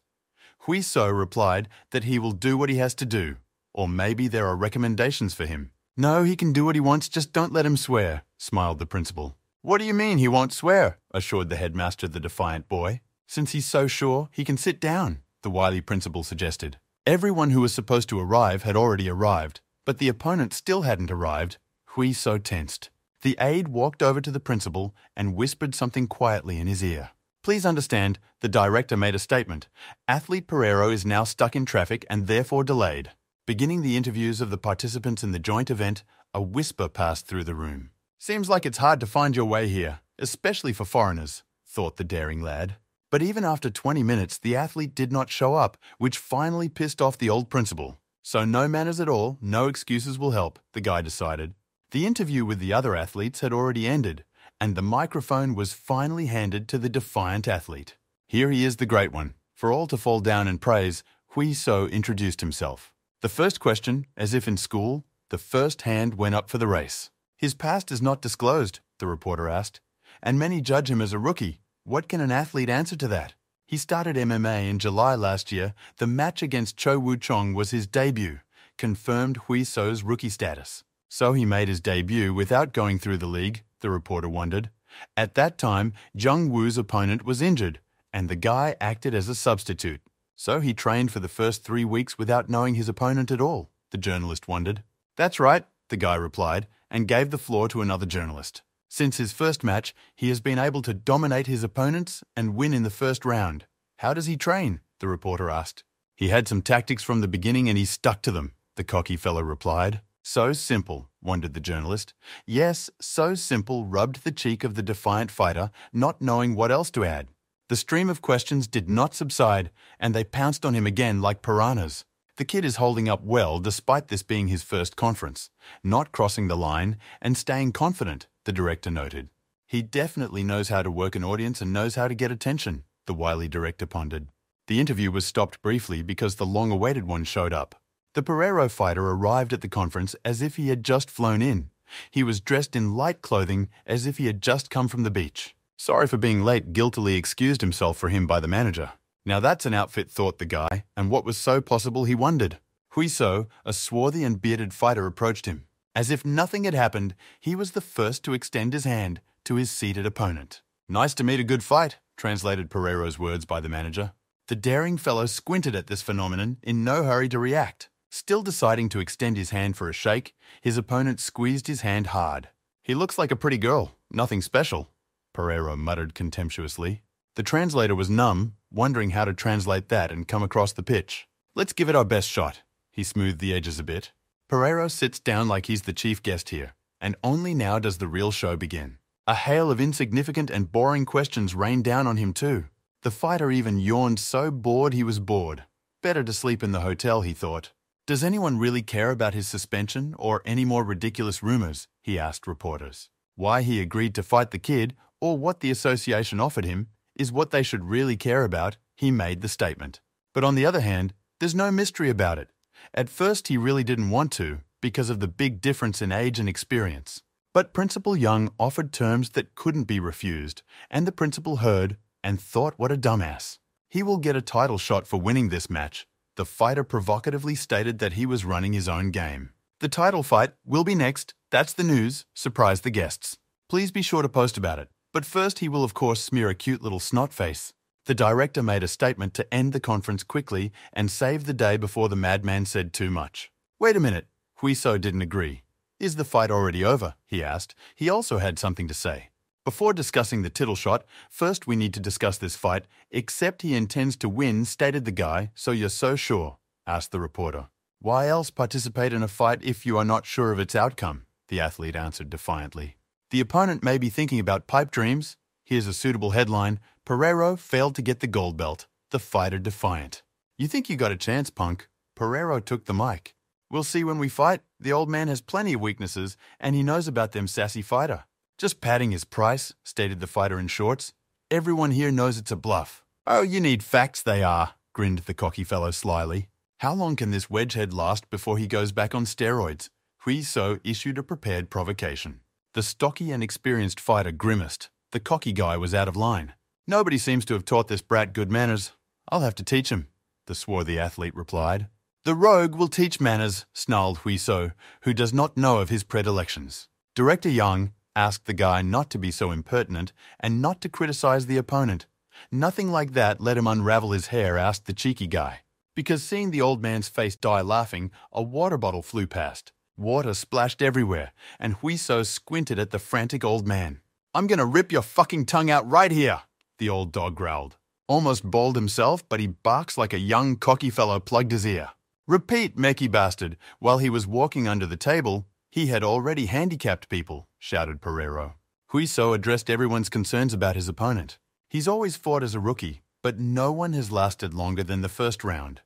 Hui So replied that he will do what he has to do, or maybe there are recommendations for him. No, he can do what he wants, just don't let him swear, smiled the principal. What do you mean he won't swear? Assured the headmaster the defiant boy. Since he's so sure, he can sit down, the wily principal suggested. Everyone who was supposed to arrive had already arrived, but the opponent still hadn't arrived. Hui So tensed. The aide walked over to the principal and whispered something quietly in his ear. Please understand, the director made a statement. Athlete Perero is now stuck in traffic and therefore delayed. Beginning the interviews of the participants in the joint event, a whisper passed through the room. Seems like it's hard to find your way here, especially for foreigners, thought the daring lad. But even after 20 minutes, the athlete did not show up, which finally pissed off the old principal. So no manners at all, no excuses will help, the guy decided. The interview with the other athletes had already ended, and the microphone was finally handed to the defiant athlete. Here he is, the great one. For all to fall down and praise, Hui So introduced himself. The first question, as if in school, the first hand went up for the race. His past is not disclosed, the reporter asked, and many judge him as a rookie. What can an athlete answer to that? He started MMA in July last year. The match against Cho Woo-chong was his debut, confirmed Hui So's rookie status. So he made his debut without going through the league, the reporter wondered. At that time, Jung Woo's opponent was injured, and the guy acted as a substitute. So he trained for the first 3 weeks without knowing his opponent at all, the journalist wondered. That's right, the guy replied, and gave the floor to another journalist. Since his first match, he has been able to dominate his opponents and win in the first round. How does he train? The reporter asked. He had some tactics from the beginning and he stuck to them, the cocky fellow replied. So simple, wondered the journalist. Yes, so simple, rubbed the cheek of the defiant fighter, not knowing what else to add. The stream of questions did not subside, and they pounced on him again like piranhas. The kid is holding up well despite this being his first conference, not crossing the line and staying confident, the director noted. He definitely knows how to work an audience and knows how to get attention, the wily director pondered. The interview was stopped briefly because the long-awaited one showed up. The Perero fighter arrived at the conference as if he had just flown in. He was dressed in light clothing as if he had just come from the beach. Sorry for being late, guiltily excused himself for him by the manager. Now that's an outfit, thought the guy, and what was so possible he wondered. Hui So, a swarthy and bearded fighter, approached him. As if nothing had happened, he was the first to extend his hand to his seated opponent. "Nice to meet a good fight," translated Pereiro's words by the manager. The daring fellow squinted at this phenomenon in no hurry to react. Still deciding to extend his hand for a shake, his opponent squeezed his hand hard. "He looks like a pretty girl, nothing special," Pereiro muttered contemptuously. The translator was numb, wondering how to translate that and come across the pitch. "Let's give it our best shot." He smoothed the edges a bit. Pereiro sits down like he's the chief guest here, and only now does the real show begin. A hail of insignificant and boring questions rained down on him too. The fighter even yawned so bored he was bored. Better to sleep in the hotel, he thought. "Does anyone really care about his suspension or any more ridiculous rumors?" he asked reporters. Why he agreed to fight the kid, or what the association offered him, is what they should really care about, he made the statement. But on the other hand, there's no mystery about it. At first he really didn't want to, because of the big difference in age and experience. But Principal Young offered terms that couldn't be refused, and the principal heard and thought, what a dumbass. He will get a title shot for winning this match. The fighter provocatively stated that he was running his own game. "The title fight will be next, that's the news," surprised the guests. "Please be sure to post about it. But first he will of course smear a cute little snot face." The director made a statement to end the conference quickly and save the day before the madman said too much. "Wait a minute." Huiso didn't agree. "Is the fight already over?" he asked. He also had something to say. "Before discussing the tittle shot, first we need to discuss this fight, except he intends to win," stated the guy. "So you're so sure?" asked the reporter. "Why else participate in a fight if you are not sure of its outcome?" the athlete answered defiantly. "The opponent may be thinking about pipe dreams." Here's a suitable headline: Pereiro failed to get the gold belt. The fighter defiant. "You think you got a chance, punk?" Pereiro took the mic. "We'll see when we fight. The old man has plenty of weaknesses, and he knows about them sassy fighter." "Just padding his price," stated the fighter in shorts. "Everyone here knows it's a bluff." "Oh, you need facts, they are," grinned the cocky fellow slyly. "How long can this wedgehead last before he goes back on steroids?" Huiso issued a prepared provocation. The stocky and experienced fighter grimaced. The cocky guy was out of line. "Nobody seems to have taught this brat good manners. I'll have to teach him," the swarthy athlete replied. "The rogue will teach manners," snarled Huiso, who does not know of his predilections. Director Young asked the guy not to be so impertinent and not to criticize the opponent. "Nothing like that let him unravel his hair," asked the cheeky guy. Because seeing the old man's face die laughing, a water bottle flew past. Water splashed everywhere, and Huiso squinted at the frantic old man. "I'm gonna rip your fucking tongue out right here," the old dog growled. Almost bald himself, but he barks like a young cocky fellow plugged his ear. "Repeat, Mecky bastard." While he was walking under the table, he had already handicapped people, shouted Pereiro. Huiso addressed everyone's concerns about his opponent. "He's always fought as a rookie, but no one has lasted longer than the first round.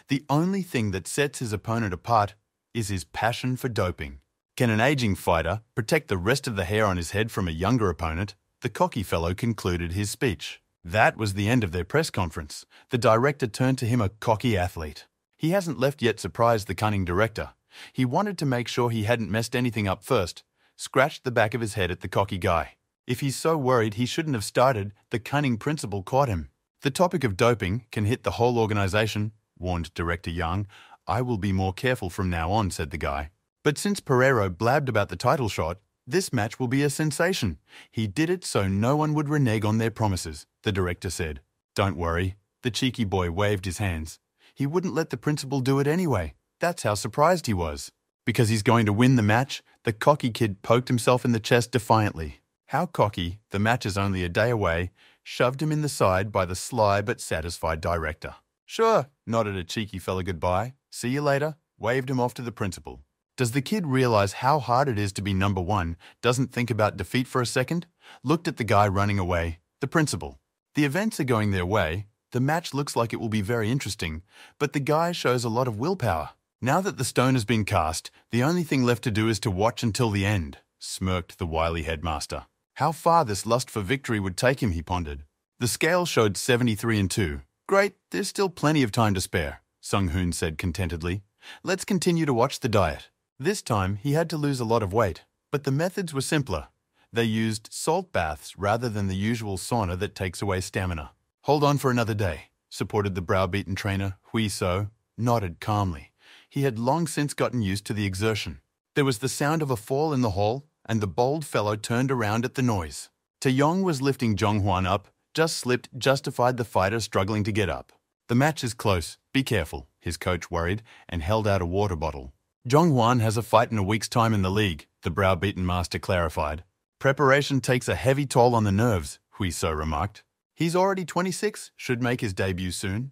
The only thing that sets his opponent apart is his passion for doping. Can an aging fighter protect the rest of the hair on his head from a younger opponent?" The cocky fellow concluded his speech. That was the end of their press conference. The director turned to him, a cocky athlete. He hasn't left yet, surprised the cunning director. He wanted to make sure he hadn't messed anything up first. Scratched the back of his head at the cocky guy. If he's so worried he shouldn't have started, the cunning principal caught him. "The topic of doping can hit the whole organization," warned Director Young. "I will be more careful from now on," said the guy. "But since Pereiro blabbed about the title shot, this match will be a sensation. He did it so no one would renege on their promises," the director said. "Don't worry." The cheeky boy waved his hands. "He wouldn't let the principal do it anyway. That's how surprised he was." "Because he's going to win the match?" The cocky kid poked himself in the chest defiantly. How cocky, the match is only a day away, shoved him in the side by the sly but satisfied director. "Sure," nodded a cheeky fella goodbye. "See you later," waved him off to the principal. Does the kid realize how hard it is to be number one, doesn't think about defeat for a second? Looked at the guy running away, the principal. The events are going their way. The match looks like it will be very interesting, but the guy shows a lot of willpower. Now that the stone has been cast, the only thing left to do is to watch until the end, smirked the wily headmaster. How far this lust for victory would take him, he pondered. The scale showed 73-2. Great, there's still plenty of time to spare, Sung-hoon said contentedly. Let's continue to watch the diet. This time, he had to lose a lot of weight, but the methods were simpler. They used salt baths rather than the usual sauna that takes away stamina. Hold on for another day, supported the browbeaten trainer, Huiso, nodded calmly. He had long since gotten used to the exertion. There was the sound of a fall in the hall, and the bold fellow turned around at the noise. Taeyong was lifting Jonghwan up, just slipped, justified the fighter struggling to get up. The match is close, be careful, his coach worried, and held out a water bottle. Jonghwan has a fight in a week's time in the league, the browbeaten master clarified. Preparation takes a heavy toll on the nerves, Huiso remarked. He's already 26, should make his debut soon.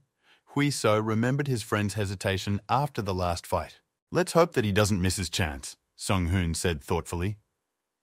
Huiso remembered his friend's hesitation after the last fight. Let's hope that he doesn't miss his chance, Sung-hoon said thoughtfully.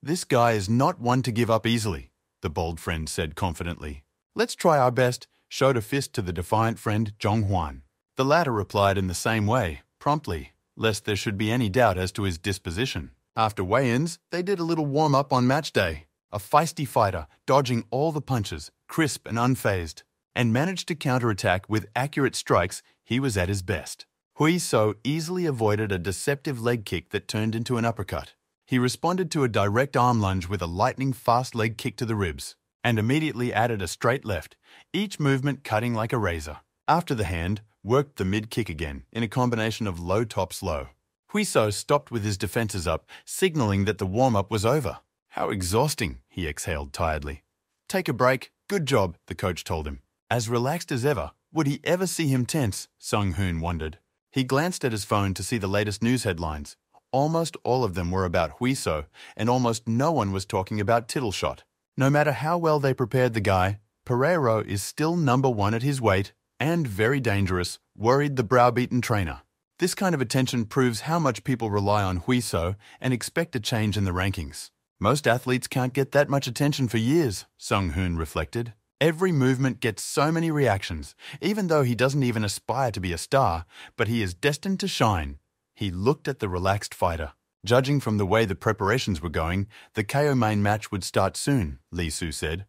This guy is not one to give up easily, the bold friend said confidently. Let's try our best, showed a fist to the defiant friend Jonghwan. The latter replied in the same way, promptly, lest there should be any doubt as to his disposition. After weigh-ins, they did a little warm-up on match day. A feisty fighter, dodging all the punches, crisp and unfazed, and managed to counterattack with accurate strikes. He was at his best. Huiso easily avoided a deceptive leg kick that turned into an uppercut. He responded to a direct arm lunge with a lightning-fast leg kick to the ribs, and immediately added a straight left, each movement cutting like a razor. After the hand, worked the mid-kick again, in a combination of low tops low. Huiso stopped with his defenses up, signaling that the warm-up was over. How exhausting, he exhaled tiredly. Take a break. Good job, the coach told him. As relaxed as ever. Would he ever see him tense? Sung-hoon wondered. He glanced at his phone to see the latest news headlines. Almost all of them were about Huiso, and almost no one was talking about Tittleshot. No matter how well they prepared the guy, Pereiro is still #1 at his weight, and very dangerous, worried the browbeaten trainer. This kind of attention proves how much people rely on Huiso and expect a change in the rankings. Most athletes can't get that much attention for years, Sung-hoon reflected. Every movement gets so many reactions, even though he doesn't even aspire to be a star, but he is destined to shine. He looked at the relaxed fighter. Judging from the way the preparations were going, the KO main match would start soon, Lee Soo said,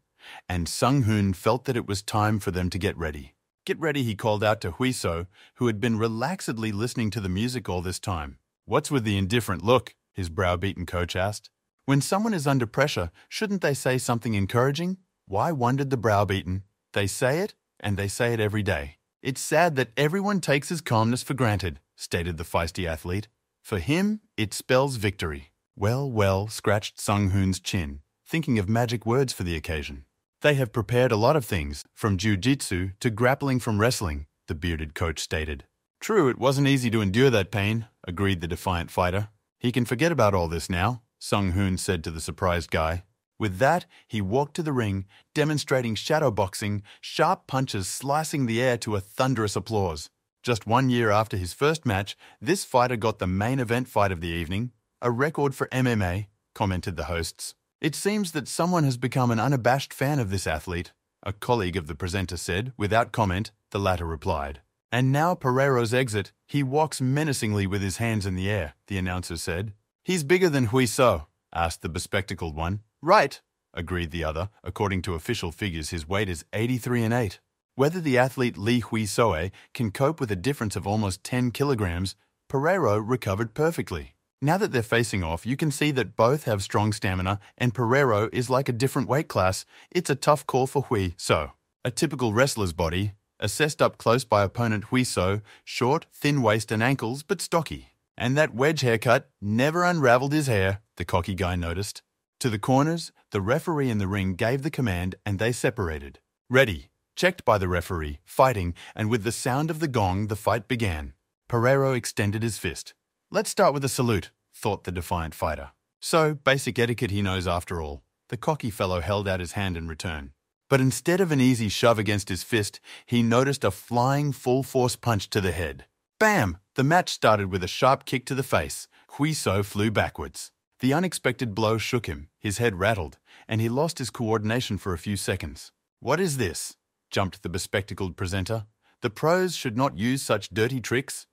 and Sung-hoon felt that it was time for them to get ready. Get ready, he called out to Huiso, who had been relaxedly listening to the music all this time. What's with the indifferent look? His browbeaten coach asked. When someone is under pressure, shouldn't they say something encouraging? Why, wondered the browbeaten. They say it, and they say it every day. It's sad that everyone takes his calmness for granted, stated the feisty athlete. For him, it spells victory. Well, scratched Sung-hoon's chin, thinking of magic words for the occasion. They have prepared a lot of things, from jiu-jitsu to grappling from wrestling, the bearded coach stated. True, it wasn't easy to endure that pain, agreed the defiant fighter. He can forget about all this now, Sung-hoon said to the surprised guy. With that, he walked to the ring, demonstrating shadow boxing, sharp punches slicing the air to a thunderous applause. Just 1 year after his first match, this fighter got the main event fight of the evening, a record for MMA, commented the hosts. It seems that someone has become an unabashed fan of this athlete, a colleague of the presenter said, without comment, the latter replied. And now Pereiro's exit, he walks menacingly with his hands in the air, the announcer said. He's bigger than Huiso, asked the bespectacled one. Right, agreed the other. According to official figures, his weight is 83 and 8. Whether the athlete Lee Huisoe can cope with a difference of almost 10 kilograms, Pereiro recovered perfectly. Now that they're facing off, you can see that both have strong stamina, and Pereiro is like a different weight class. It's a tough call for Huiso. A typical wrestler's body, assessed up close by opponent Huiso, short, thin waist and ankles, but stocky. And that wedge haircut never unraveled his hair, the cocky guy noticed. To the corners, the referee in the ring gave the command and they separated. Ready, checked by the referee, fighting, and with the sound of the gong, the fight began. Pereiro extended his fist. Let's start with a salute, thought the defiant fighter. So, basic etiquette he knows after all. The cocky fellow held out his hand in return. But instead of an easy shove against his fist, he noticed a flying full-force punch to the head. Bam! The match started with a sharp kick to the face. Huiso flew backwards. The unexpected blow shook him, his head rattled, and he lost his coordination for a few seconds. What is this? Jumped the bespectacled presenter. The pros should not use such dirty tricks.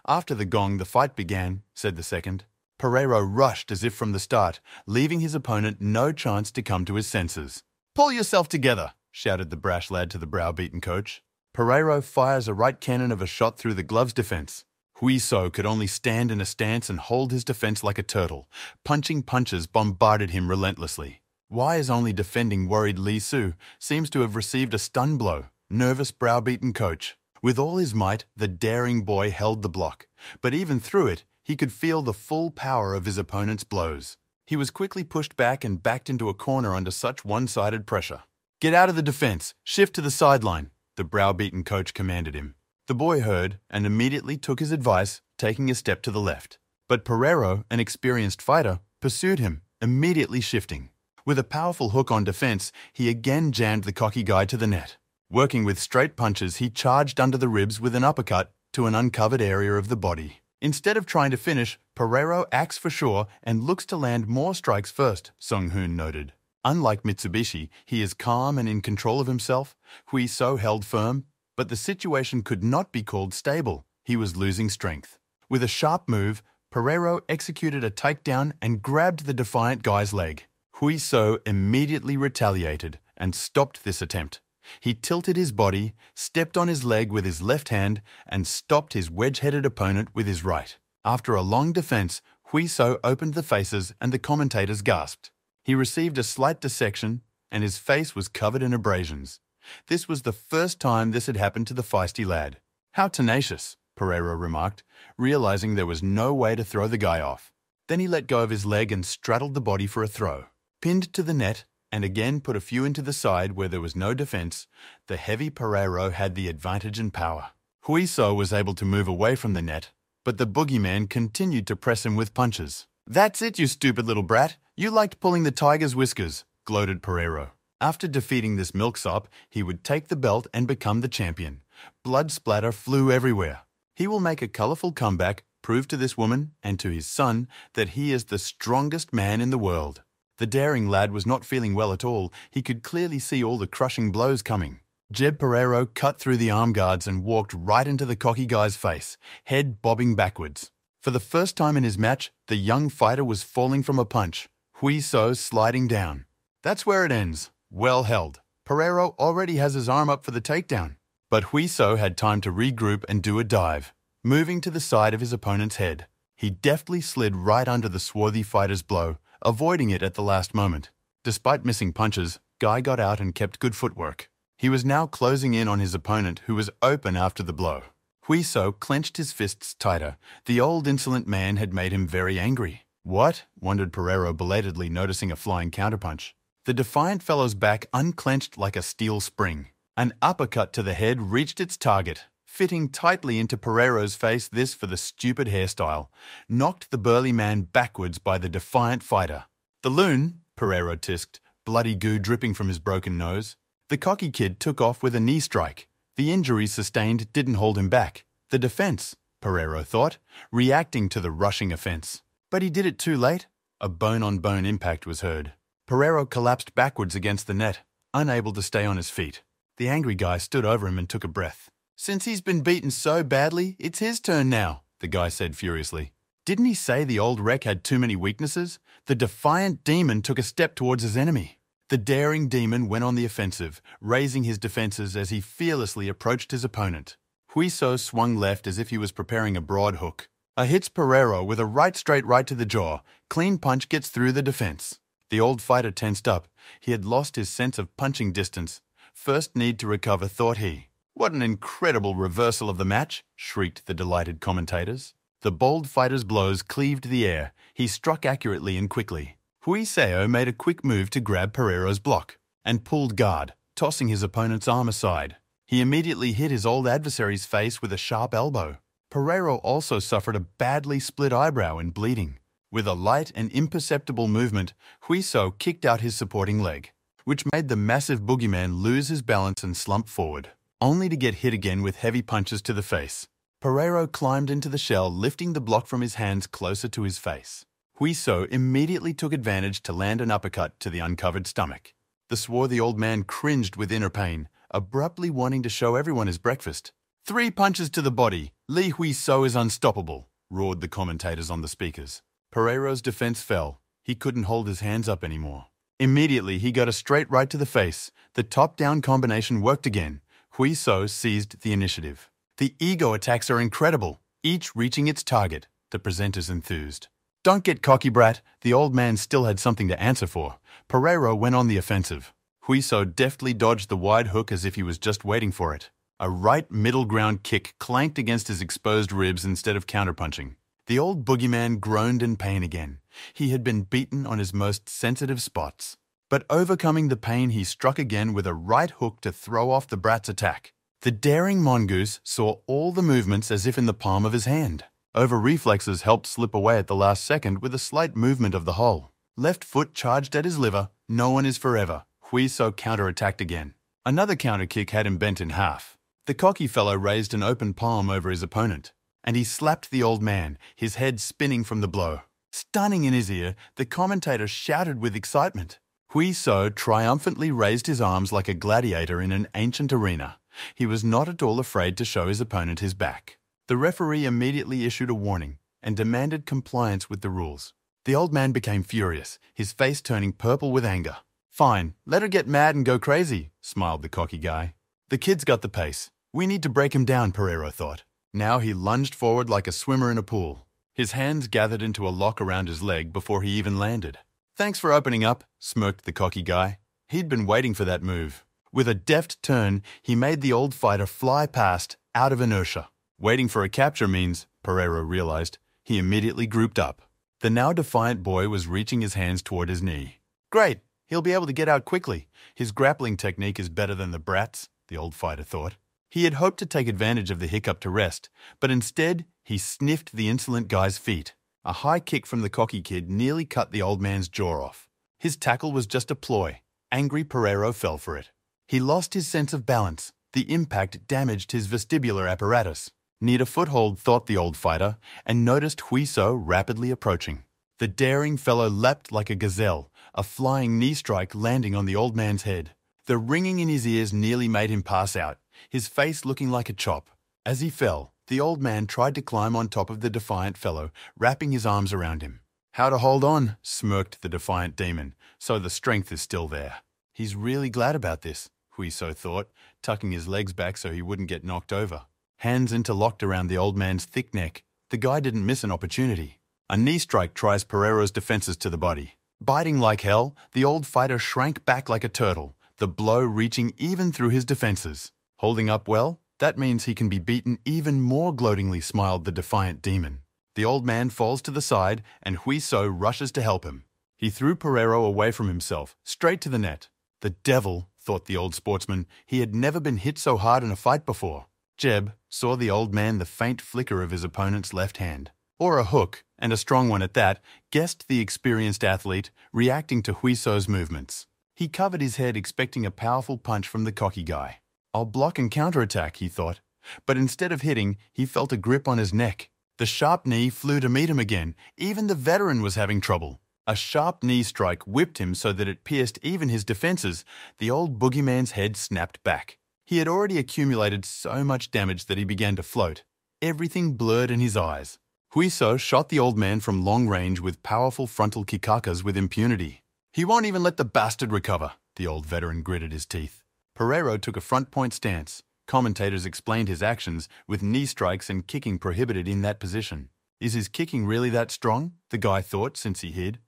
After the gong, the fight began, said the second. Pereiro rushed as if from the start, leaving his opponent no chance to come to his senses. Pull yourself together, shouted the brash lad to the browbeaten coach. Pereiro fires a right cannon of a shot through the glove's defense. Huiso could only stand in a stance and hold his defense like a turtle. Punching punches bombarded him relentlessly. Why is only defending worried Lee Soo seems to have received a stun blow. Nervous browbeaten coach. With all his might, the daring boy held the block. But even through it, he He could feel the full power of his opponent's blows. He was quickly pushed back and backed into a corner under such one-sided pressure. "Get out of the defense, shift to the sideline," the browbeaten coach commanded him. The boy heard and immediately took his advice, taking a step to the left. But Pereiro, an experienced fighter, pursued him, immediately shifting. With a powerful hook on defense, he again jammed the cocky guy to the net. Working with straight punches, he charged under the ribs with an uppercut to an uncovered area of the body. Instead of trying to finish, Pereiro acts for sure and looks to land more strikes first, Sung-hoon noted. Unlike Mitsubishi, he is calm and in control of himself. Hui So held firm, but the situation could not be called stable. He was losing strength. With a sharp move, Pereiro executed a takedown and grabbed the defiant guy's leg. Hui So immediately retaliated and stopped this attempt. He tilted his body, stepped on his leg with his left hand, and stopped his wedge-headed opponent with his right. After a long defense, Hui So opened the faces and the commentators gasped. He received a slight dissection, and his face was covered in abrasions. This was the first time this had happened to the feisty lad. "How tenacious," Pereiro remarked, realizing there was no way to throw the guy off. Then he let go of his leg and straddled the body for a throw. Pinned to the net, and again put a few into the side where there was no defense, the heavy Pereiro had the advantage in power. Hui So was able to move away from the net, but the boogeyman continued to press him with punches. "That's it, you stupid little brat. You liked pulling the tiger's whiskers," gloated Pereiro. After defeating this milksop, he would take the belt and become the champion. Blood splatter flew everywhere. He will make a colorful comeback, prove to this woman and to his son that he is the strongest man in the world. The daring lad was not feeling well at all. He could clearly see all the crushing blows coming. Jeb Pereiro cut through the arm guards and walked right into the cocky guy's face, head bobbing backwards. For the first time in his match, the young fighter was falling from a punch, Hui So sliding down. That's where it ends. Well held. Pereiro already has his arm up for the takedown. But Hui So had time to regroup and do a dive. Moving to the side of his opponent's head, he deftly slid right under the swarthy fighter's blow, avoiding it at the last moment. Despite missing punches, Guy got out and kept good footwork. He was now closing in on his opponent, who was open after the blow. Hui So clenched his fists tighter. The old insolent man had made him very angry. "What?" wondered Pereiro belatedly, noticing a flying counterpunch. The defiant fellow's back unclenched like a steel spring. An uppercut to the head reached its target, fitting tightly into Pereiro's face. This for the stupid hairstyle, knocked the burly man backwards by the defiant fighter. "The loon," Pereiro tisked, bloody goo dripping from his broken nose. The cocky kid took off with a knee strike. The injuries sustained didn't hold him back. The defense, Pereiro thought, reacting to the rushing offense. But he did it too late. A bone-on-bone impact was heard. Pereiro collapsed backwards against the net, unable to stay on his feet. The angry guy stood over him and took a breath. "Since he's been beaten so badly, it's his turn now," the guy said furiously. "Didn't he say the old wreck had too many weaknesses?" The defiant demon took a step towards his enemy. The daring demon went on the offensive, raising his defenses as he fearlessly approached his opponent. Hui So swung left as if he was preparing a broad hook. Hits Pereiro with a right straight right to the jaw. Clean punch gets through the defense. The old fighter tensed up. He had lost his sense of punching distance. First need to recover, thought he. "What an incredible reversal of the match," shrieked the delighted commentators. The bold fighter's blows cleaved the air. He struck accurately and quickly. Hui So made a quick move to grab Pereiro's block and pulled guard, tossing his opponent's arm aside. He immediately hit his old adversary's face with a sharp elbow. Pereiro also suffered a badly split eyebrow and bleeding. With a light and imperceptible movement, Hui So kicked out his supporting leg, which made the massive boogeyman lose his balance and slump forward, only to get hit again with heavy punches to the face. Pereiro climbed into the shell, lifting the block from his hands closer to his face. Hui So immediately took advantage to land an uppercut to the uncovered stomach. The swarthy old man cringed with inner pain, abruptly wanting to show everyone his breakfast. "3 punches to the body. Li Hui So is unstoppable," roared the commentators on the speakers. Pereiro's defense fell. He couldn't hold his hands up anymore. Immediately, he got a straight right to the face. The top-down combination worked again. Hui So seized the initiative. "The ego attacks are incredible, each reaching its target," the presenters enthused. "Don't get cocky, brat." The old man still had something to answer for. Pereiro went on the offensive. Hui So deftly dodged the wide hook as if he was just waiting for it. A right middle ground kick clanked against his exposed ribs instead of counterpunching. The old boogeyman groaned in pain again. He had been beaten on his most sensitive spots. But overcoming the pain, he struck again with a right hook to throw off the brat's attack. The daring mongoose saw all the movements as if in the palm of his hand. Over reflexes helped slip away at the last second with a slight movement of the hole. Left foot charged at his liver. No one is forever. Huiso counterattacked again. Another counter kick had him bent in half. The cocky fellow raised an open palm over his opponent, and he slapped the old man, his head spinning from the blow. Stunning in his ear, the commentator shouted with excitement. Huiso triumphantly raised his arms like a gladiator in an ancient arena. He was not at all afraid to show his opponent his back. The referee immediately issued a warning and demanded compliance with the rules. The old man became furious, his face turning purple with anger. "Fine, let her get mad and go crazy," smiled the cocky guy. "The kid's got the pace. We need to break him down," Pereiro thought. Now he lunged forward like a swimmer in a pool. His hands gathered into a lock around his leg before he even landed. "Thanks for opening up," smirked the cocky guy. He'd been waiting for that move. With a deft turn, he made the old fighter fly past, out of inertia. Waiting for a capture means, Pereiro realized, he immediately grouped up. The now defiant boy was reaching his hands toward his knee. "Great, he'll be able to get out quickly. His grappling technique is better than the brat's," the old fighter thought. He had hoped to take advantage of the hiccup to rest, but instead, he sniffed the insolent guy's feet. A high kick from the cocky kid nearly cut the old man's jaw off. His tackle was just a ploy. Angry Pereiro fell for it. He lost his sense of balance. The impact damaged his vestibular apparatus. Need a foothold, thought the old fighter, and noticed Huiso rapidly approaching. The daring fellow leapt like a gazelle, a flying knee strike landing on the old man's head. The ringing in his ears nearly made him pass out, his face looking like a chop. As he fell, the old man tried to climb on top of the defiant fellow, wrapping his arms around him. "How to hold on," smirked the defiant demon, "so the strength is still there." He's really glad about this, Huiso thought, tucking his legs back so he wouldn't get knocked over. Hands interlocked around the old man's thick neck, the guy didn't miss an opportunity. A knee strike tries Pereiro's defenses to the body. Biting like hell, the old fighter shrank back like a turtle, the blow reaching even through his defenses. Holding up well? That means he can be beaten even more, gloatingly smiled the defiant demon. The old man falls to the side, and Huiso rushes to help him. He threw Pereiro away from himself, straight to the net. The devil, thought the old sportsman, he had never been hit so hard in a fight before. Jeb saw the old man the faint flicker of his opponent's left hand, or a hook, and a strong one at that, guessed the experienced athlete, reacting to Huiso's movements. He covered his head expecting a powerful punch from the cocky guy. "I'll block and counterattack," he thought. But instead of hitting, he felt a grip on his neck. The sharp knee flew to meet him again. Even the veteran was having trouble. A sharp knee strike whipped him so that it pierced even his defenses. The old boogeyman's head snapped back. He had already accumulated so much damage that he began to float. Everything blurred in his eyes. Huiso shot the old man from long range with powerful frontal kikakas with impunity. "He won't even let the bastard recover," the old veteran gritted his teeth. Pereiro took a front point stance. Commentators explained his actions, with knee strikes and kicking prohibited in that position. Is his kicking really that strong? The guy thought, since he hid.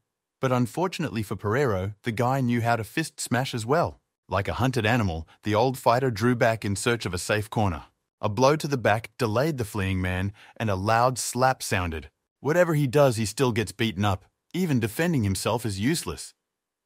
But unfortunately for Pereiro, the guy knew how to fist smash as well. Like a hunted animal, the old fighter drew back in search of a safe corner. A blow to the back delayed the fleeing man, and a loud slap sounded. Whatever he does, he still gets beaten up. Even defending himself is useless.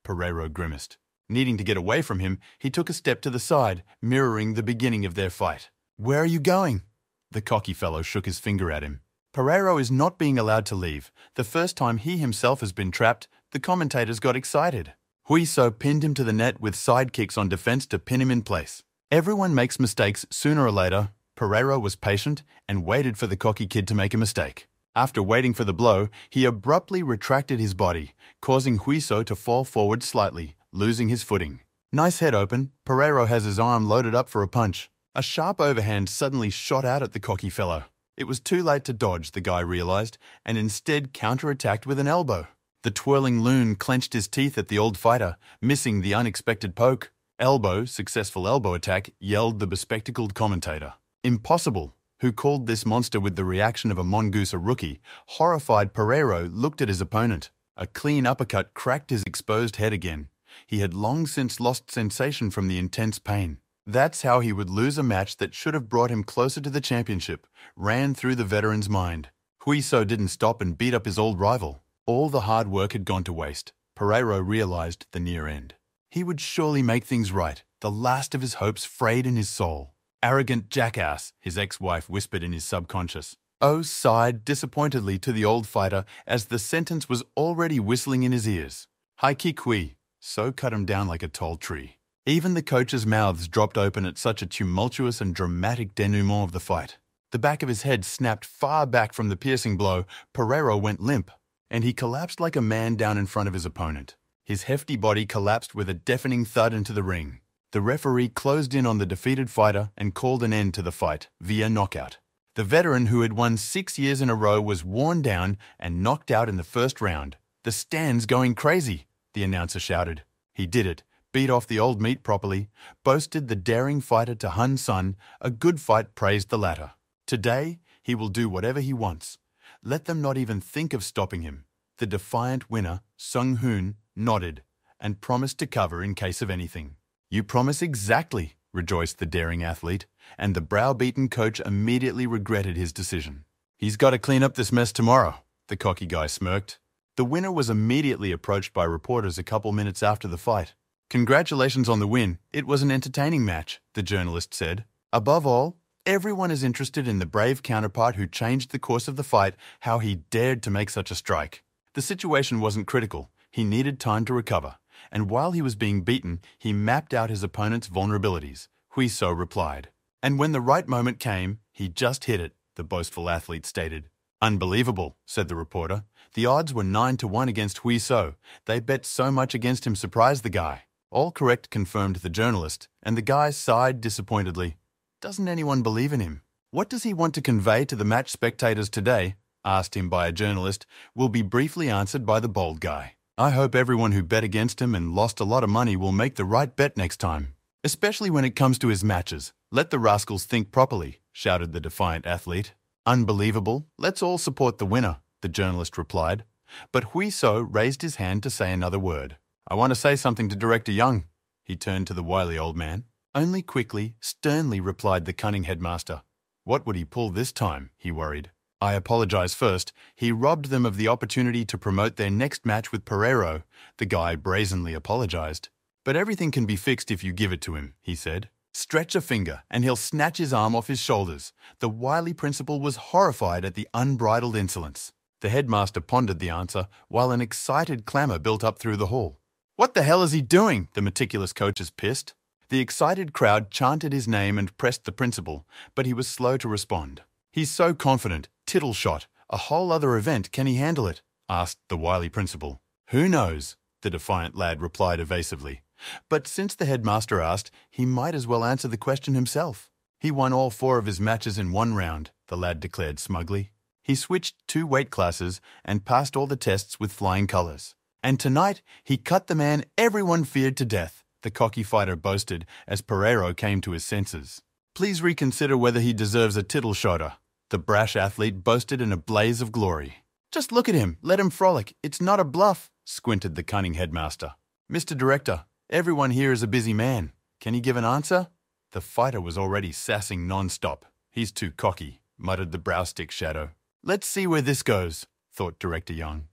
Pereiro grimaced. Needing to get away from him, he took a step to the side, mirroring the beginning of their fight. "Where are you going?" The cocky fellow shook his finger at him. Pereiro is not being allowed to leave. The first time he himself has been trapped, the commentators got excited. Huiso pinned him to the net with side kicks on defense to pin him in place. Everyone makes mistakes sooner or later. Pereiro was patient and waited for the cocky kid to make a mistake. After waiting for the blow, he abruptly retracted his body, causing Huiso to fall forward slightly, losing his footing. Nice head open. Pereiro has his arm loaded up for a punch. A sharp overhand suddenly shot out at the cocky fellow. It was too late to dodge, the guy realized, and instead counterattacked with an elbow. The twirling loon clenched his teeth at the old fighter, missing the unexpected poke. "Elbow, successful elbow attack," yelled the bespectacled commentator. "Impossible." Who called this monster with the reaction of a mongoose a rookie? Horrified, Pereiro looked at his opponent. A clean uppercut cracked his exposed head again. He had long since lost sensation from the intense pain. That's how he would lose a match that should have brought him closer to the championship, ran through the veteran's mind. Huiso didn't stop and beat up his old rival. All the hard work had gone to waste. Pereiro realized the near end. He would surely make things right. The last of his hopes frayed in his soul. Arrogant jackass, his ex-wife whispered in his subconscious. O sighed disappointedly to the old fighter as the sentence was already whistling in his ears. Haikikui, so cut him down like a tall tree. Even the coaches' mouths dropped open at such a tumultuous and dramatic denouement of the fight. The back of his head snapped far back from the piercing blow. Pereiro went limp, and he collapsed like a man down in front of his opponent. His hefty body collapsed with a deafening thud into the ring. The referee closed in on the defeated fighter and called an end to the fight via knockout. The veteran who had won 6 years in a row was worn down and knocked out in the first round. "The stand's going crazy," the announcer shouted. He did it, beat off the old meat properly, boasted the daring fighter to Hun Sun. A good fight praised the latter. Today, he will do whatever he wants. Let them not even think of stopping him. The defiant winner, Sung Hoon, nodded and promised to cover in case of anything. "You promise exactly," rejoiced the daring athlete, and the browbeaten coach immediately regretted his decision. "He's got to clean up this mess tomorrow," the cocky guy smirked. The winner was immediately approached by reporters a couple minutes after the fight. "Congratulations on the win. It was an entertaining match," the journalist said. "Above all, everyone is interested in the brave counterpart who changed the course of the fight, how he dared to make such a strike. The situation wasn't critical. He needed time to recover. And while he was being beaten, he mapped out his opponent's vulnerabilities," Huiso replied. "And when the right moment came, he just hit it," the boastful athlete stated. "Unbelievable," said the reporter. The odds were 9-1 against Huiso. They bet so much against him surprised the guy. "All correct," confirmed the journalist, and the guy sighed disappointedly. "Doesn't anyone believe in him? What does he want to convey to the match spectators today?" asked him by a journalist, will be briefly answered by the bold guy. "I hope everyone who bet against him and lost a lot of money will make the right bet next time. Especially when it comes to his matches. Let the rascals think properly," shouted the defiant athlete. "Unbelievable. Let's all support the winner," the journalist replied. But Huiso raised his hand to say another word. "I want to say something to Director Young." He turned to the wily old man. Only quickly, sternly replied the cunning headmaster. What would he pull this time, he worried. "I apologize first. He robbed them of the opportunity to promote their next match with Pereiro." The guy brazenly apologized. "But everything can be fixed if you give it to him," he said. "Stretch a finger and he'll snatch his arm off his shoulders." The wily principal was horrified at the unbridled insolence. The headmaster pondered the answer while an excited clamor built up through the hall. "What the hell is he doing?" the meticulous coaches pissed. The excited crowd chanted his name and pressed the principal, but he was slow to respond. "He's so confident. Tittle shot. A whole other event. Can he handle it?" asked the wily principal. "Who knows?" the defiant lad replied evasively. But since the headmaster asked, he might as well answer the question himself. "He won all 4 of his matches in 1 round, the lad declared smugly. He switched 2 weight classes and passed all the tests with flying colors. And tonight, he cut the man everyone feared to death, the cocky fighter boasted as Pereiro came to his senses. "Please reconsider whether he deserves a tittle shotter," the brash athlete boasted in a blaze of glory. "Just look at him, let him frolic. It's not a bluff," squinted the cunning headmaster. "Mr. Director, everyone here is a busy man. Can he give an answer?" The fighter was already sassing non-stop. "He's too cocky," muttered the browstick shadow. "Let's see where this goes," thought Director Young.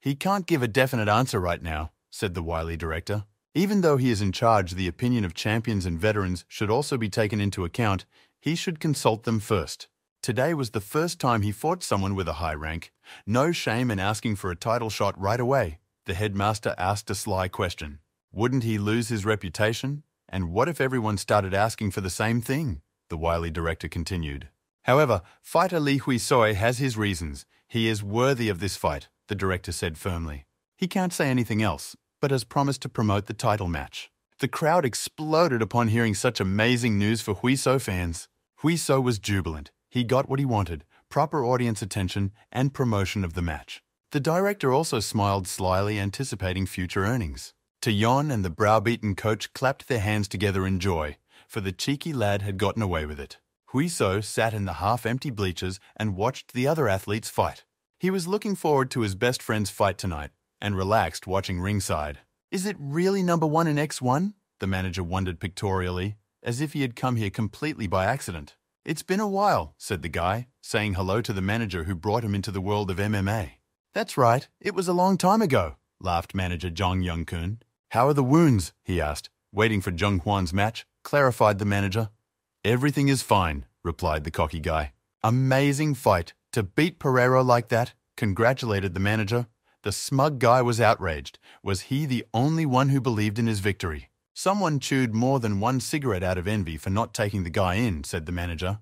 "He can't give a definite answer right now," said the wily director. "Even though he is in charge, the opinion of champions and veterans should also be taken into account. He should consult them first. Today was the first time he fought someone with a high rank. No shame in asking for a title shot right away." The headmaster asked a sly question. Wouldn't he lose his reputation? And what if everyone started asking for the same thing? The wily director continued. "However, fighter Li Huisoi has his reasons. He is worthy of this fight," the director said firmly. "He can't say anything else, but has promised to promote the title match." The crowd exploded upon hearing such amazing news for Huiso fans. Huiso was jubilant. He got what he wanted, proper audience attention and promotion of the match. The director also smiled slyly, anticipating future earnings. Taeyeon and the browbeaten coach clapped their hands together in joy, for the cheeky lad had gotten away with it. Huiso sat in the half-empty bleachers and watched the other athletes fight. He was looking forward to his best friend's fight tonight, and relaxed watching ringside. "Is it really #1 in X1? The manager wondered pictorially, as if he had come here completely by accident. "It's been a while," said the guy, saying hello to the manager who brought him into the world of MMA. "That's right, it was a long time ago," laughed manager Jong Young-kun. "How are the wounds?" he asked, waiting for Jung Hwan's match, clarified the manager. "Everything is fine," replied the cocky guy. "Amazing fight. To beat Pereira like that," congratulated the manager. The smug guy was outraged. Was he the only one who believed in his victory? "Someone chewed more than one cigarette out of envy for not taking the guy in," said the manager.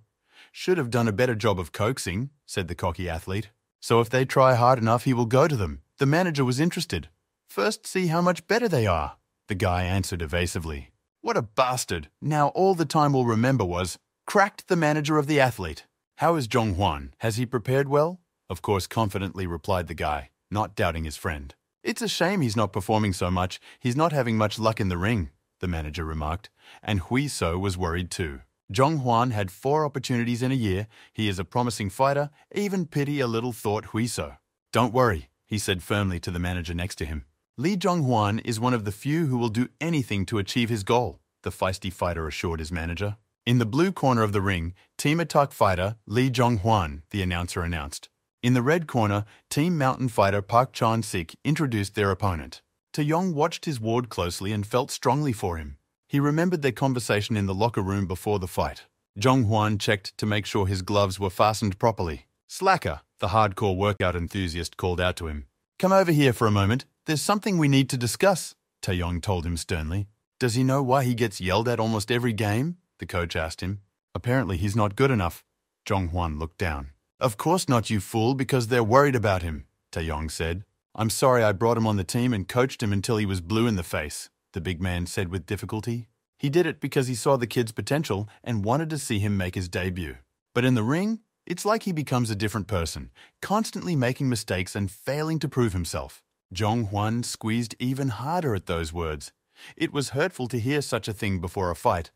"Should have done a better job of coaxing," said the cocky athlete. "So if they try hard enough, he will go to them." The manager was interested. "First see how much better they are," the guy answered evasively. "What a bastard." Now all the time will remember was, cracked the manager of the athlete. "How is Jong Hwan? Has he prepared well?" Of course, confidently replied the guy, not doubting his friend. "It's a shame he's not performing so much. He's not having much luck in the ring," the manager remarked, and Hui So was worried too. Jong Hwan had 4 opportunities in a year. He is a promising fighter. Even pity a little, thought Hui So. "Don't worry," he said firmly to the manager next to him. "Lee Jong Hwan is one of the few who will do anything to achieve his goal," the feisty fighter assured his manager. In the blue corner of the ring, Team Attack fighter Lee Jong Hwan, the announcer announced. In the red corner, Team Mountain fighter Park Chan-sik introduced their opponent. Taeyong watched his ward closely and felt strongly for him. He remembered their conversation in the locker room before the fight. Jong Hwan checked to make sure his gloves were fastened properly. "Slacker," the hardcore workout enthusiast called out to him. "Come over here for a moment. There's something we need to discuss," Taeyong told him sternly. "Does he know why he gets yelled at almost every game?" the coach asked him. "Apparently he's not good enough." Jong Hwan looked down. "Of course not, you fool, because they're worried about him," Taeyong said. "I'm sorry I brought him on the team and coached him until he was blue in the face," the big man said with difficulty. "He did it because he saw the kid's potential and wanted to see him make his debut. But in the ring, it's like he becomes a different person, constantly making mistakes and failing to prove himself." Jong Hwan squeezed even harder at those words. It was hurtful to hear such a thing before a fight,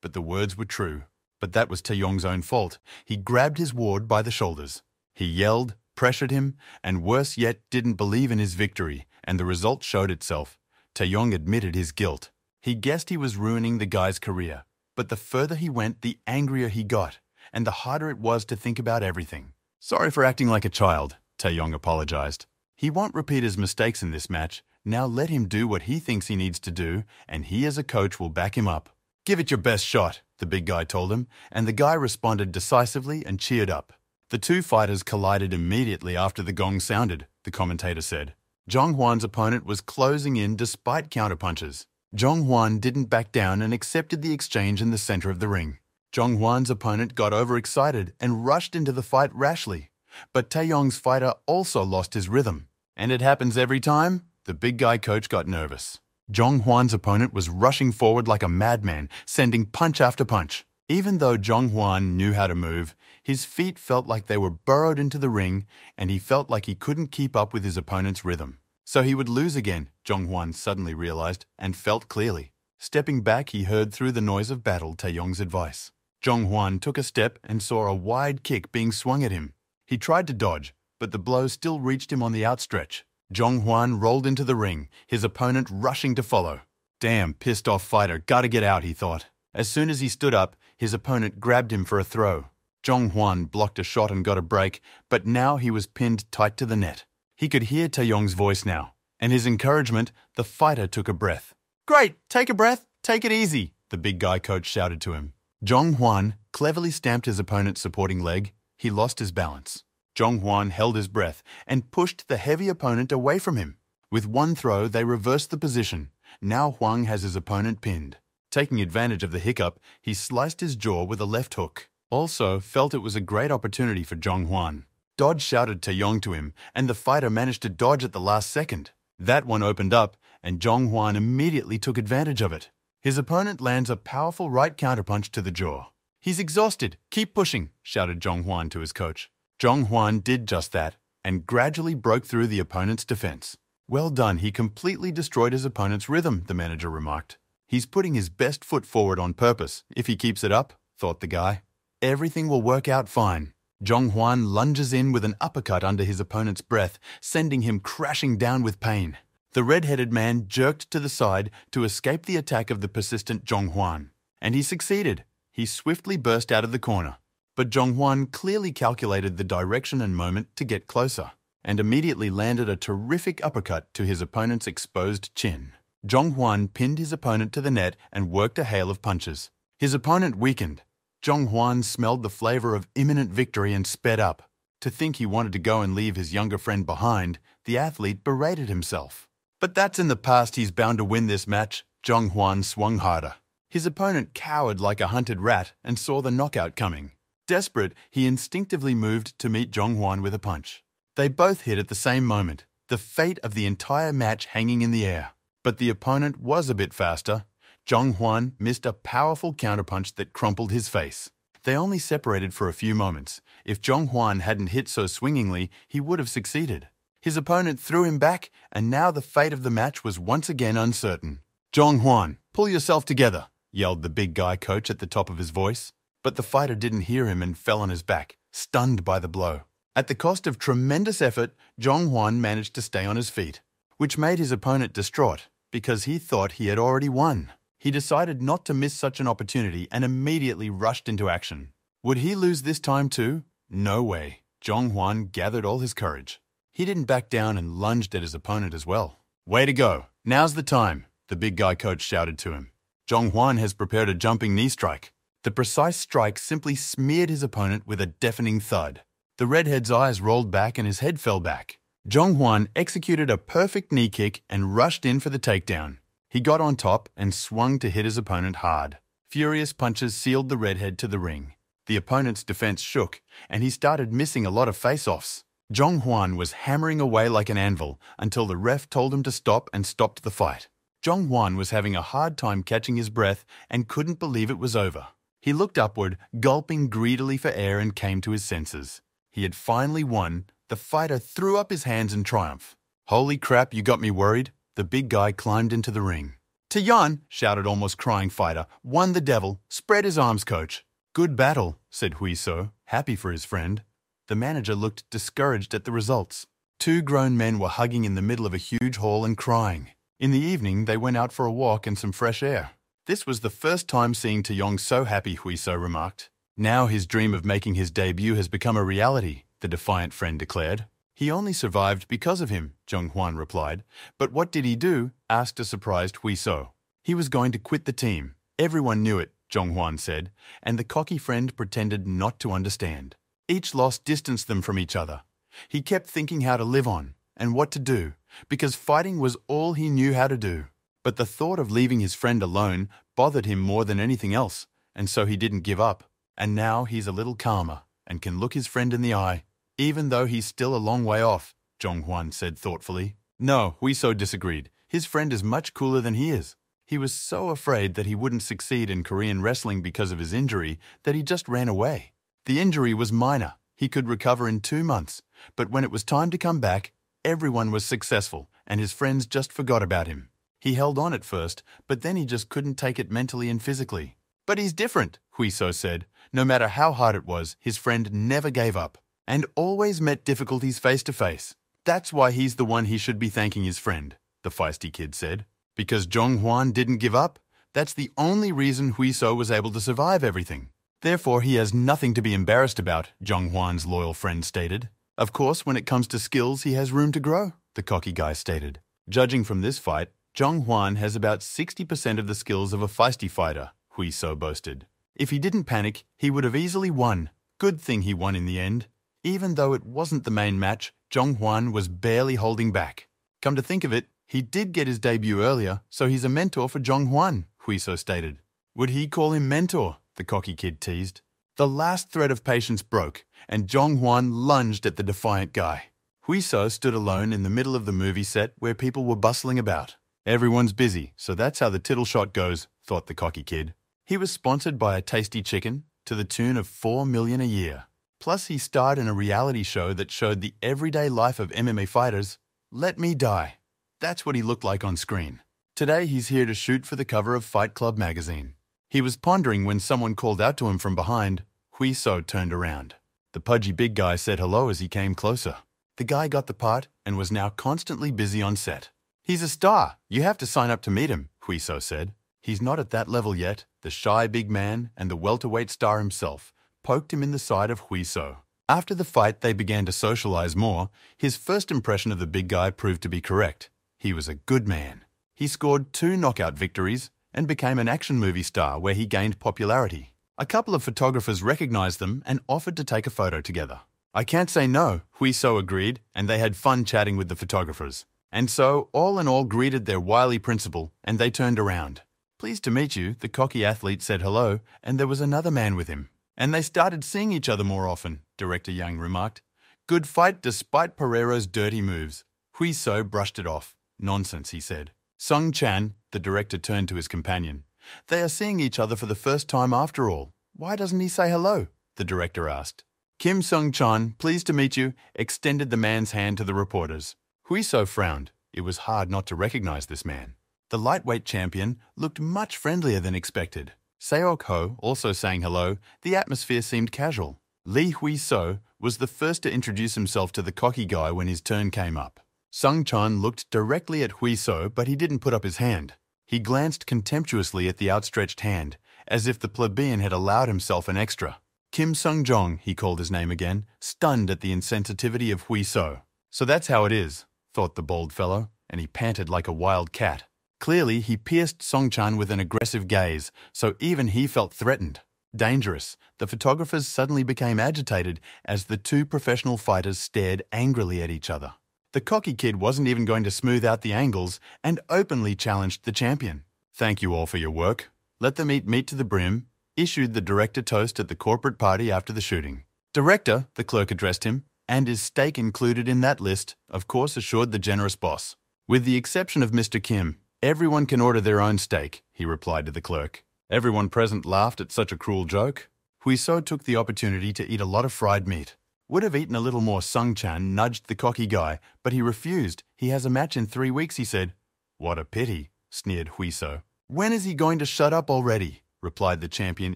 but the words were true. But that was Taeyong's own fault. He grabbed his ward by the shoulders. He yelled, pressured him, and worse yet, didn't believe in his victory, and the result showed itself. Taeyong admitted his guilt. He guessed he was ruining the guy's career. But the further he went, the angrier he got, and the harder it was to think about everything. "Sorry for acting like a child," Taeyong apologized. "He won't repeat his mistakes in this match. Now let him do what he thinks he needs to do, and he as a coach will back him up." "Give it your best shot," the big guy told him, and the guy responded decisively and cheered up. The two fighters collided immediately after the gong sounded, the commentator said. Jong Hwan's opponent was closing in despite counterpunches. Jong Hwan didn't back down and accepted the exchange in the center of the ring. Jong Hwan's opponent got overexcited and rushed into the fight rashly. But Taeyong's fighter also lost his rhythm. "And it happens every time?" The big guy coach got nervous. Jong Hwan's opponent was rushing forward like a madman, sending punch after punch. Even though Jong Hwan knew how to move, his feet felt like they were burrowed into the ring, and he felt like he couldn't keep up with his opponent's rhythm. So he would lose again, Jong Hwan suddenly realized, and felt clearly. Stepping back, he heard through the noise of battle Taeyong's advice. Jong Hwan took a step and saw a wide kick being swung at him. He tried to dodge, but the blow still reached him on the outstretch. Jong Hwan rolled into the ring, his opponent rushing to follow. "Damn, pissed off fighter, gotta get out," he thought. As soon as he stood up, his opponent grabbed him for a throw. Jong Hwan blocked a shot and got a break, but now he was pinned tight to the net. He could hear Taeyong's voice now, and his encouragement, the fighter took a breath. "Great, take a breath, take it easy," the big guy coach shouted to him. Jong Hwan cleverly stamped his opponent's supporting leg. He lost his balance. Jong Hwan held his breath and pushed the heavy opponent away from him. With one throw, they reversed the position. Now Hwang has his opponent pinned. Taking advantage of the hiccup, he sliced his jaw with a left hook. Also felt it was a great opportunity for Jong Hwan. Dodge shouted Taeyong to him, and the fighter managed to dodge at the last second. That one opened up, and Jong Hwan immediately took advantage of it. His opponent lands a powerful right counterpunch to the jaw. "He's exhausted. Keep pushing," shouted Jong Hwan to his coach. Jong Hwan did just that, and gradually broke through the opponent's defense. "Well done, he completely destroyed his opponent's rhythm," the manager remarked. "He's putting his best foot forward on purpose. If he keeps it up," thought the guy, "everything will work out fine." Jong Hwan lunges in with an uppercut under his opponent's breath, sending him crashing down with pain. The red-headed man jerked to the side to escape the attack of the persistent Jong Hwan. And he succeeded. He swiftly burst out of the corner. But Zhonghwan clearly calculated the direction and moment to get closer, and immediately landed a terrific uppercut to his opponent's exposed chin. Zhonghwan pinned his opponent to the net and worked a hail of punches. His opponent weakened. Zhonghwan smelled the flavor of imminent victory and sped up. To think he wanted to go and leave his younger friend behind, the athlete berated himself. But that's in the past, he's bound to win this match. Zhonghwan swung harder. His opponent cowered like a hunted rat and saw the knockout coming. Desperate, he instinctively moved to meet Zhonghwan with a punch. They both hit at the same moment, the fate of the entire match hanging in the air. But the opponent was a bit faster. Zhonghwan missed a powerful counterpunch that crumpled his face. They only separated for a few moments. If Zhonghwan hadn't hit so swingingly, he would have succeeded. His opponent threw him back, and now the fate of the match was once again uncertain. "Zhonghwan, pull yourself together," yelled the big guy coach at the top of his voice. But the fighter didn't hear him and fell on his back, stunned by the blow. At the cost of tremendous effort, Zhonghwan managed to stay on his feet, which made his opponent distraught, because he thought he had already won. He decided not to miss such an opportunity and immediately rushed into action. Would he lose this time too? No way. Zhonghwan gathered all his courage. He didn't back down and lunged at his opponent as well. "Way to go. Now's the time," the big guy coach shouted to him. Zhonghwan has prepared a jumping knee strike. The precise strike simply smeared his opponent with a deafening thud. The redhead's eyes rolled back and his head fell back. Zhonghwan executed a perfect knee kick and rushed in for the takedown. He got on top and swung to hit his opponent hard. Furious punches sealed the redhead to the ring. The opponent's defense shook, and he started missing a lot of face-offs. Zhonghwan was hammering away like an anvil until the ref told him to stop and stopped the fight. Zhonghwan was having a hard time catching his breath and couldn't believe it was over. He looked upward, gulping greedily for air, and came to his senses. He had finally won. The fighter threw up his hands in triumph. "Holy crap, you got me worried." The big guy climbed into the ring. "Taeyeon," shouted almost crying fighter, "won the devil. Spread his arms, coach." "Good battle," said Huiso, happy for his friend. The manager looked discouraged at the results. Two grown men were hugging in the middle of a huge hall and crying. In the evening, they went out for a walk and some fresh air. "This was the first time seeing Taeyeon so happy," Huiso remarked. "Now his dream of making his debut has become a reality," the defiant friend declared. "He only survived because of him," Zhonghwan replied. "But what did he do?" asked a surprised Huiso. "He was going to quit the team. Everyone knew it," Zhonghwan said, and the cocky friend pretended not to understand. Each loss distanced them from each other. He kept thinking how to live on and what to do, because fighting was all he knew how to do. But the thought of leaving his friend alone bothered him more than anything else, and so he didn't give up. And now he's a little calmer and can look his friend in the eye. "Even though he's still a long way off," Zhonghwan said thoughtfully. "No," Huiso disagreed. "His friend is much cooler than he is. He was so afraid that he wouldn't succeed in Korean wrestling because of his injury that he just ran away. The injury was minor. He could recover in 2 months. But when it was time to come back, everyone was successful, and his friends just forgot about him. He held on at first, but then he just couldn't take it mentally and physically." "But he's different," Huiso said. No matter how hard it was, his friend never gave up and always met difficulties face to face. "That's why he's the one he should be thanking his friend," the feisty kid said. "Because Zhonghwan didn't give up? That's the only reason Huiso was able to survive everything. Therefore, he has nothing to be embarrassed about," Zhonghwan's loyal friend stated. "Of course, when it comes to skills, he has room to grow," the cocky guy stated. "Judging from this fight, Zhonghwan has about 60% of the skills of a feisty fighter," Huiso boasted. "If he didn't panic, he would have easily won. Good thing he won in the end." Even though it wasn't the main match, Zhonghwan was barely holding back. "Come to think of it, he did get his debut earlier, so he's a mentor for Zhonghwan," Huiso stated. "Would he call him mentor?" the cocky kid teased. The last thread of patience broke, and Zhonghwan lunged at the defiant guy. Huiso stood alone in the middle of the movie set where people were bustling about. "Everyone's busy, so that's how the tittle shot goes," thought the cocky kid. He was sponsored by a tasty chicken to the tune of $4 million a year. Plus, he starred in a reality show that showed the everyday life of MMA fighters. Let Me Die. That's what he looked like on screen. Today, he's here to shoot for the cover of Fight Club magazine. He was pondering when someone called out to him from behind. Huiso turned around. The pudgy big guy said hello as he came closer. The guy got the part and was now constantly busy on set. "He's a star. You have to sign up to meet him," Huiso said. "He's not at that level yet," the shy big man and the welterweight star himself poked him in the side of Huiso. After the fight, they began to socialize more. His first impression of the big guy proved to be correct. He was a good man. He scored 2 knockout victories and became an action movie star where he gained popularity. A couple of photographers recognized them and offered to take a photo together. I can't say no, Huiso agreed, and they had fun chatting with the photographers. And so, all in all greeted their wily principal, and they turned around. Pleased to meet you, the cocky athlete said hello, and there was another man with him. And they started seeing each other more often, Director Young remarked. Good fight despite Pereiro's dirty moves. Huiso brushed it off. Nonsense, he said. Sung Chan, the director turned to his companion. They are seeing each other for the first time after all. Why doesn't he say hello? The director asked. Kim Sung-chan, pleased to meet you, extended the man's hand to the reporters. Huiso frowned. It was hard not to recognize this man. The lightweight champion looked much friendlier than expected. Seok Ho also saying hello. The atmosphere seemed casual. Lee Huiso was the first to introduce himself to the cocky guy when his turn came up. Sung Chan looked directly at Huiso, but he didn't put up his hand. He glanced contemptuously at the outstretched hand, as if the plebeian had allowed himself an extra. Kim Sung-jong, he called his name again, stunned at the insensitivity of Huiso. So that's how it is, thought the bold fellow, and he panted like a wild cat. Clearly, he pierced Song-chan with an aggressive gaze, so even he felt threatened. Dangerous. The photographers suddenly became agitated as the 2 professional fighters stared angrily at each other. The cocky kid wasn't even going to smooth out the angles and openly challenged the champion. Thank you all for your work. Let them eat meat to the brim, issued the director toast at the corporate party after the shooting. Director, the clerk addressed him, and is steak included in that list, of course, assured the generous boss. With the exception of Mr. Kim, everyone can order their own steak, he replied to the clerk. Everyone present laughed at such a cruel joke. Huiso took the opportunity to eat a lot of fried meat. Would have eaten a little more. Sung-chan nudged the cocky guy, but he refused. He has a match in 3 weeks, he said. What a pity, sneered Huiso. When is he going to shut up already? Replied the champion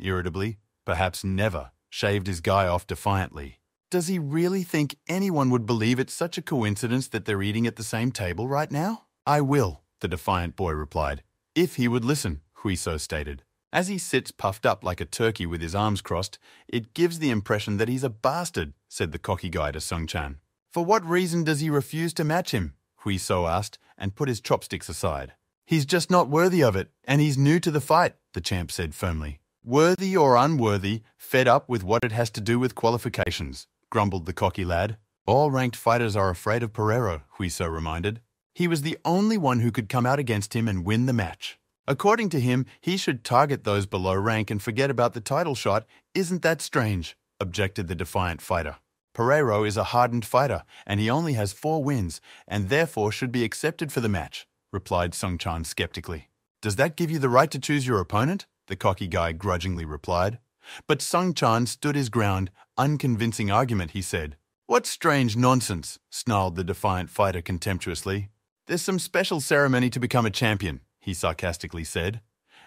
irritably. Perhaps never, shaved his guy off defiantly. Does he really think anyone would believe it's such a coincidence that they're eating at the same table right now? I will, the defiant boy replied. If he would listen, Huiso stated. As he sits puffed up like a turkey with his arms crossed, it gives the impression that he's a bastard, said the cocky guy to Sung-chan. For what reason does he refuse to match him? Huiso asked, and put his chopsticks aside. He's just not worthy of it, and he's new to the fight, the champ said firmly. Worthy or unworthy, fed up with what it has to do with qualifications, grumbled the cocky lad. All ranked fighters are afraid of Pereiro, Huiso reminded. He was the only one who could come out against him and win the match. According to him, he should target those below rank and forget about the title shot. Isn't that strange? Objected the defiant fighter. Pereiro is a hardened fighter, and he only has 4 wins, and therefore should be accepted for the match, replied Sung-chan skeptically. Does that give you the right to choose your opponent? The cocky guy grudgingly replied. But Sung-chan stood his ground. Unconvincing argument, he said. What strange nonsense, snarled the defiant fighter contemptuously. There's some special ceremony to become a champion, he sarcastically said.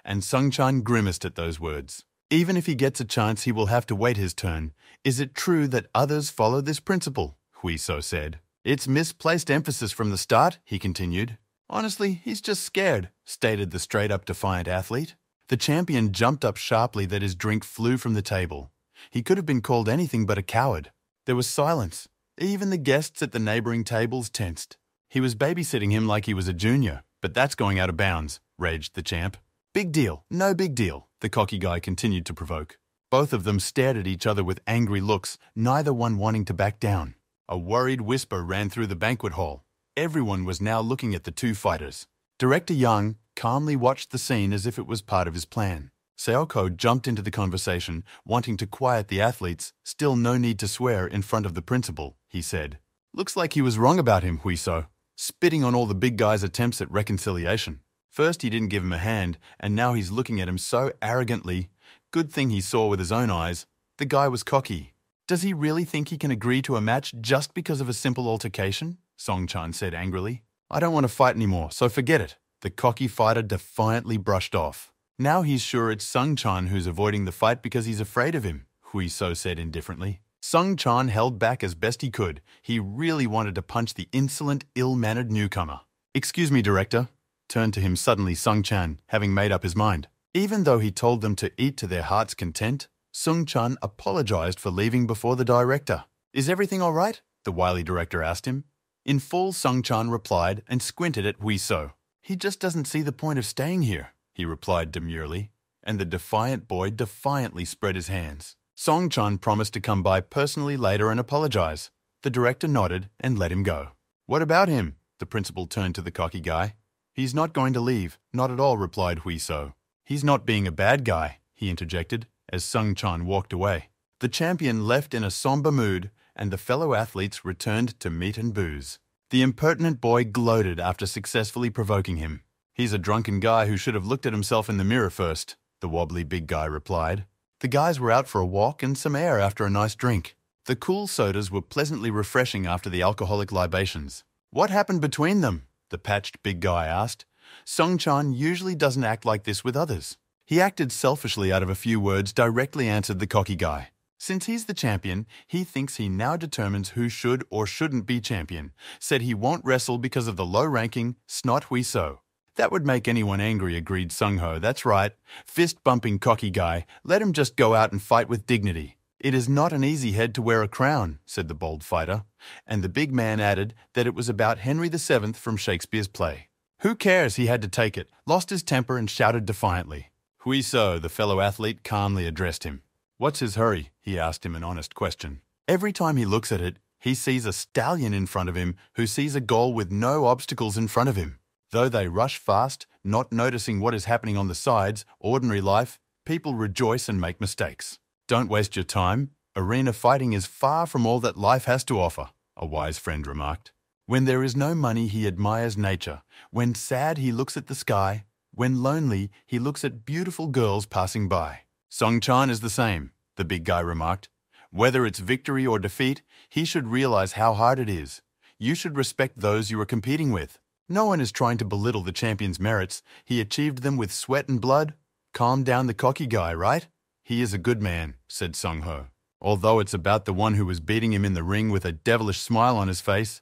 And Sung-chan grimaced at those words. Even if he gets a chance, he will have to wait his turn. Is it true that others follow this principle? Huiso said. It's misplaced emphasis from the start, he continued. Honestly, he's just scared, stated the straight-up defiant athlete. The champion jumped up sharply that his drink flew from the table. He could have been called anything but a coward. There was silence. Even the guests at the neighboring tables tensed. He was babysitting him like he was a junior, but that's going out of bounds, raged the champ. Big deal, no big deal, the cocky guy continued to provoke. Both of them stared at each other with angry looks, neither one wanting to back down. A worried whisper ran through the banquet hall. Everyone was now looking at the 2 fighters. Director Young calmly watched the scene as if it was part of his plan. Seoko jumped into the conversation, wanting to quiet the athletes. Still no need to swear in front of the principal, he said. Looks like he was wrong about him, Huiso. Spitting on all the big guy's attempts at reconciliation. First he didn't give him a hand, and now he's looking at him so arrogantly. Good thing he saw with his own eyes. The guy was cocky. Does he really think he can agree to a match just because of a simple altercation? Song-chan said angrily. I don't want to fight anymore, so forget it. The cocky fighter defiantly brushed off. Now he's sure it's Sung-chan who's avoiding the fight because he's afraid of him, Huiso said indifferently. Sung-chan held back as best he could. He really wanted to punch the insolent, ill-mannered newcomer. Excuse me, director, turned to him suddenly Sung-chan, having made up his mind. Even though he told them to eat to their heart's content, Sung Chun apologized for leaving before the director. Is everything all right? The wily director asked him. In full, Sung Chun replied and squinted at Hui So. He just doesn't see the point of staying here, he replied demurely, and the defiant boy defiantly spread his hands. Song Chun promised to come by personally later and apologize. The director nodded and let him go. What about him? The principal turned to the cocky guy. He's not going to leave, not at all, replied Hui So. He's not being a bad guy, he interjected, as Sung Chun walked away. The champion left in a somber mood, and the fellow athletes returned to meat and booze. The impertinent boy gloated after successfully provoking him. He's a drunken guy who should have looked at himself in the mirror first, the wobbly big guy replied. The guys were out for a walk and some air after a nice drink. The cool sodas were pleasantly refreshing after the alcoholic libations. What happened between them? The patched big guy asked. Song Chun usually doesn't act like this with others. He acted selfishly out of a few words, directly answered the cocky guy. Since he's the champion, he thinks he now determines who should or shouldn't be champion. Said he won't wrestle because of the low-ranking snot Hui So. That would make anyone angry, agreed Sung Ho. That's right. Fist-bumping cocky guy. Let him just go out and fight with dignity. It is not an easy head to wear a crown, said the bold fighter. And the big man added that it was about Henry VII from Shakespeare's play. Who cares? He had to take it, lost his temper and shouted defiantly. Hui So, the fellow athlete, calmly addressed him. What's his hurry? He asked him an honest question. Every time he looks at it, he sees a stallion in front of him who sees a goal with no obstacles in front of him. Though they rush fast, not noticing what is happening on the sides, ordinary life, people rejoice and make mistakes. Don't waste your time. Arena fighting is far from all that life has to offer, a wise friend remarked. When there is no money, he admires nature. When sad, he looks at the sky. When lonely, he looks at beautiful girls passing by. Song Chun is the same, the big guy remarked. Whether it's victory or defeat, he should realize how hard it is. You should respect those you are competing with. No one is trying to belittle the champion's merits. He achieved them with sweat and blood. Calm down the cocky guy, right? He is a good man, said Sung Ho. Although it's about the one who was beating him in the ring with a devilish smile on his face.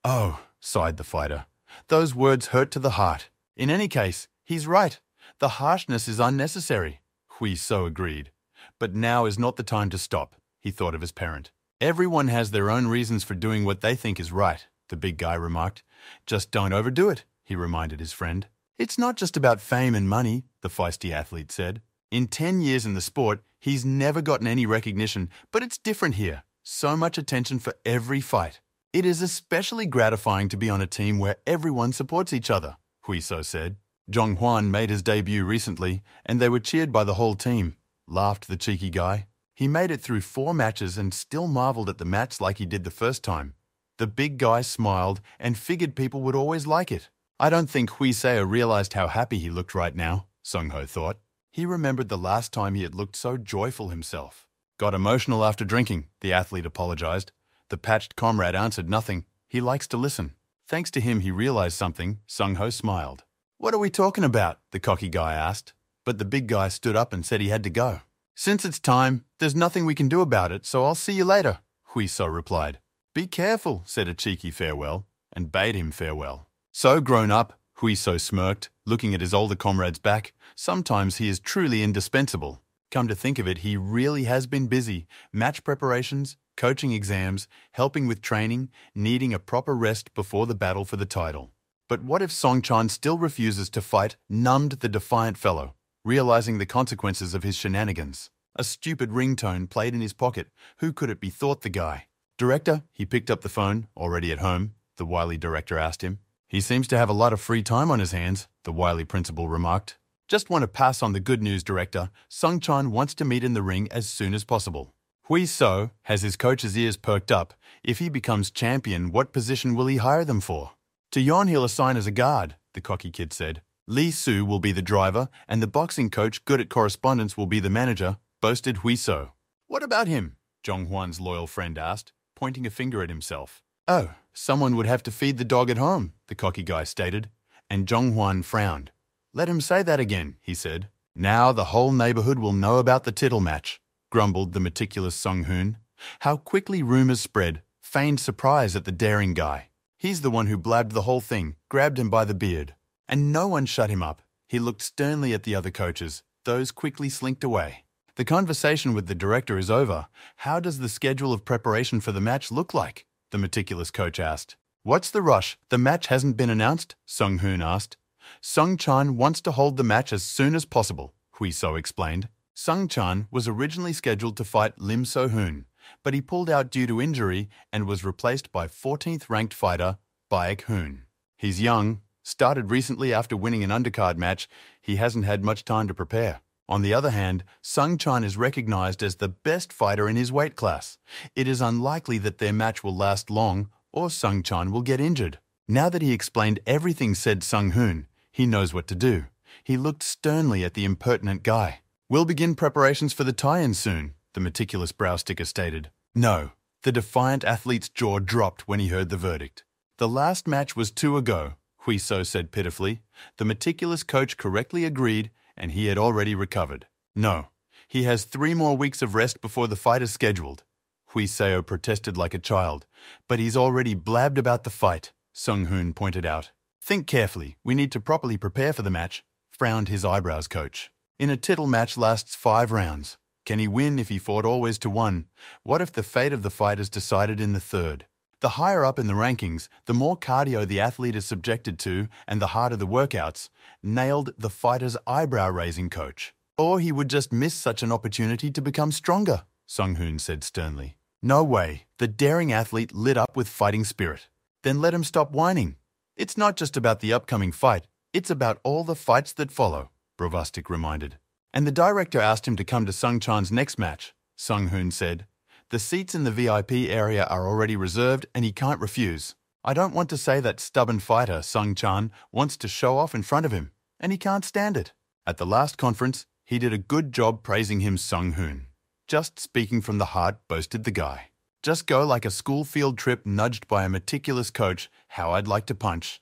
Oh, sighed the fighter. Those words hurt to the heart. In any case, he's right. The harshness is unnecessary. Hui So agreed. But now is not the time to stop, he thought of his parent. Everyone has their own reasons for doing what they think is right, the big guy remarked. Just don't overdo it, he reminded his friend. It's not just about fame and money, the feisty athlete said. In 10 years in the sport, he's never gotten any recognition, but it's different here. So much attention for every fight. It is especially gratifying to be on a team where everyone supports each other, Hui So said. Zhong Huan made his debut recently, and they were cheered by the whole team, laughed the cheeky guy. He made it through 4 matches and still marveled at the match like he did the first time. The big guy smiled and figured people would always like it. I don't think Hui Seo realized how happy he looked right now, Sung Ho thought. He remembered the last time he had looked so joyful himself. Got emotional after drinking, the athlete apologized. The patched comrade answered nothing. He likes to listen. Thanks to him, he realized something. Sung Ho smiled. What are we talking about? The cocky guy asked. But the big guy stood up and said he had to go. Since it's time, there's nothing we can do about it, so I'll see you later, Hui So replied. Be careful, said a cheeky farewell, and bade him farewell. So grown up, Hui So smirked, looking at his older comrade's back. Sometimes he is truly indispensable. Come to think of it, he really has been busy. Match preparations, coaching exams, helping with training, needing a proper rest before the battle for the title. But what if Song Chun still refuses to fight, numbed the defiant fellow, realizing the consequences of his shenanigans? A stupid ringtone played in his pocket. Who could it be, thought the guy? Director, he picked up the phone, already at home, the wily director asked him. He seems to have a lot of free time on his hands, the wily principal remarked. Just want to pass on the good news, director. Sung Chun wants to meet in the ring as soon as possible. Hui So has his coach's ears perked up. If he becomes champion, what position will he hire them for? To Yon he'll assign as a guard, the cocky kid said. Li Su will be the driver, and the boxing coach good at correspondence will be the manager, boasted Hui So. What about him? Zhong Huan's loyal friend asked, pointing a finger at himself. Oh, someone would have to feed the dog at home, the cocky guy stated, and Zhong Huan frowned. Let him say that again, he said. Now the whole neighborhood will know about the tittle match, grumbled the meticulous Sung Hoon. How quickly rumors spread, feigned surprise at the daring guy. He's the one who blabbed the whole thing, grabbed him by the beard. And no one shut him up. He looked sternly at the other coaches. Those quickly slinked away. The conversation with the director is over. How does the schedule of preparation for the match look like? The meticulous coach asked. What's the rush? The match hasn't been announced? Sung-hoon asked. Sung-chan wants to hold the match as soon as possible, Hui-so explained. Sung-chan was originally scheduled to fight Lim So-hoon, but he pulled out due to injury and was replaced by 14th ranked fighter Baek-hoon. He's young, started recently after winning an undercard match. He hasn't had much time to prepare. On the other hand, Sung-chan is recognized as the best fighter in his weight class. It is unlikely that their match will last long or Sung-chan will get injured. Now that he explained everything, said Sung-hoon, he knows what to do. He looked sternly at the impertinent guy. We'll begin preparations for the tie-in soon, the meticulous brow sticker stated. No. The defiant athlete's jaw dropped when he heard the verdict. The last match was 2 ago, Hui-so said pitifully. The meticulous coach correctly agreed, and he had already recovered. No, he has 3 more weeks of rest before the fight is scheduled. Hui-seo protested like a child. But he's already blabbed about the fight, Sung-hoon pointed out. Think carefully, we need to properly prepare for the match, frowned his eyebrows coach. In a tittle match lasts 5 rounds. Can he win if he fought always to 1? What if the fate of the fight is decided in the 3rd? The higher up in the rankings, the more cardio the athlete is subjected to and the harder the workouts, nailed the fighter's eyebrow-raising coach. Or he would just miss such an opportunity to become stronger, Sung-hoon said sternly. No way. The daring athlete lit up with fighting spirit. Then let him stop whining. It's not just about the upcoming fight, it's about all the fights that follow, Brovastik reminded. And the director asked him to come to Sung-chan's next match, Sung-hoon said. The seats in the VIP area are already reserved and he can't refuse. I don't want to say that stubborn fighter, Sung-chan, wants to show off in front of him, and he can't stand it. At the last conference, he did a good job praising him, Sung-hoon. Just speaking from the heart, boasted the guy. Just go like a school field trip nudged by a meticulous coach, how I'd like to punch.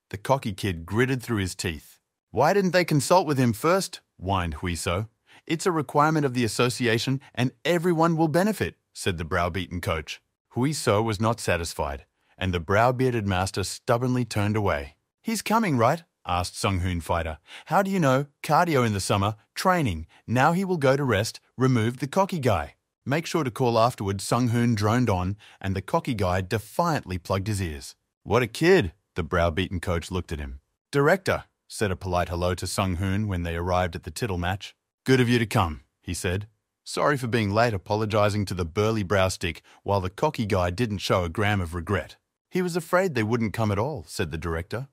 The cocky kid gritted through his teeth. Why didn't they consult with him first? Whined Hui-so. It's a requirement of the association and everyone will benefit, said the browbeaten coach. Hui-so was not satisfied, and the brow-bearded master stubbornly turned away. He's coming, right? Asked Sung-hoon fighter. How do you know? Cardio in the summer, training. Now he will go to rest, remove the cocky guy. Make sure to call afterward, Sung-hoon droned on, and the cocky guy defiantly plugged his ears. What a kid, the brow-beaten coach looked at him. Director, said a polite hello to Sung-hoon when they arrived at the tittle match. Good of you to come, he said. Sorry for being late, apologizing to the burly browstick while the cocky guy didn't show a gram of regret. He was afraid they wouldn't come at all, said the director.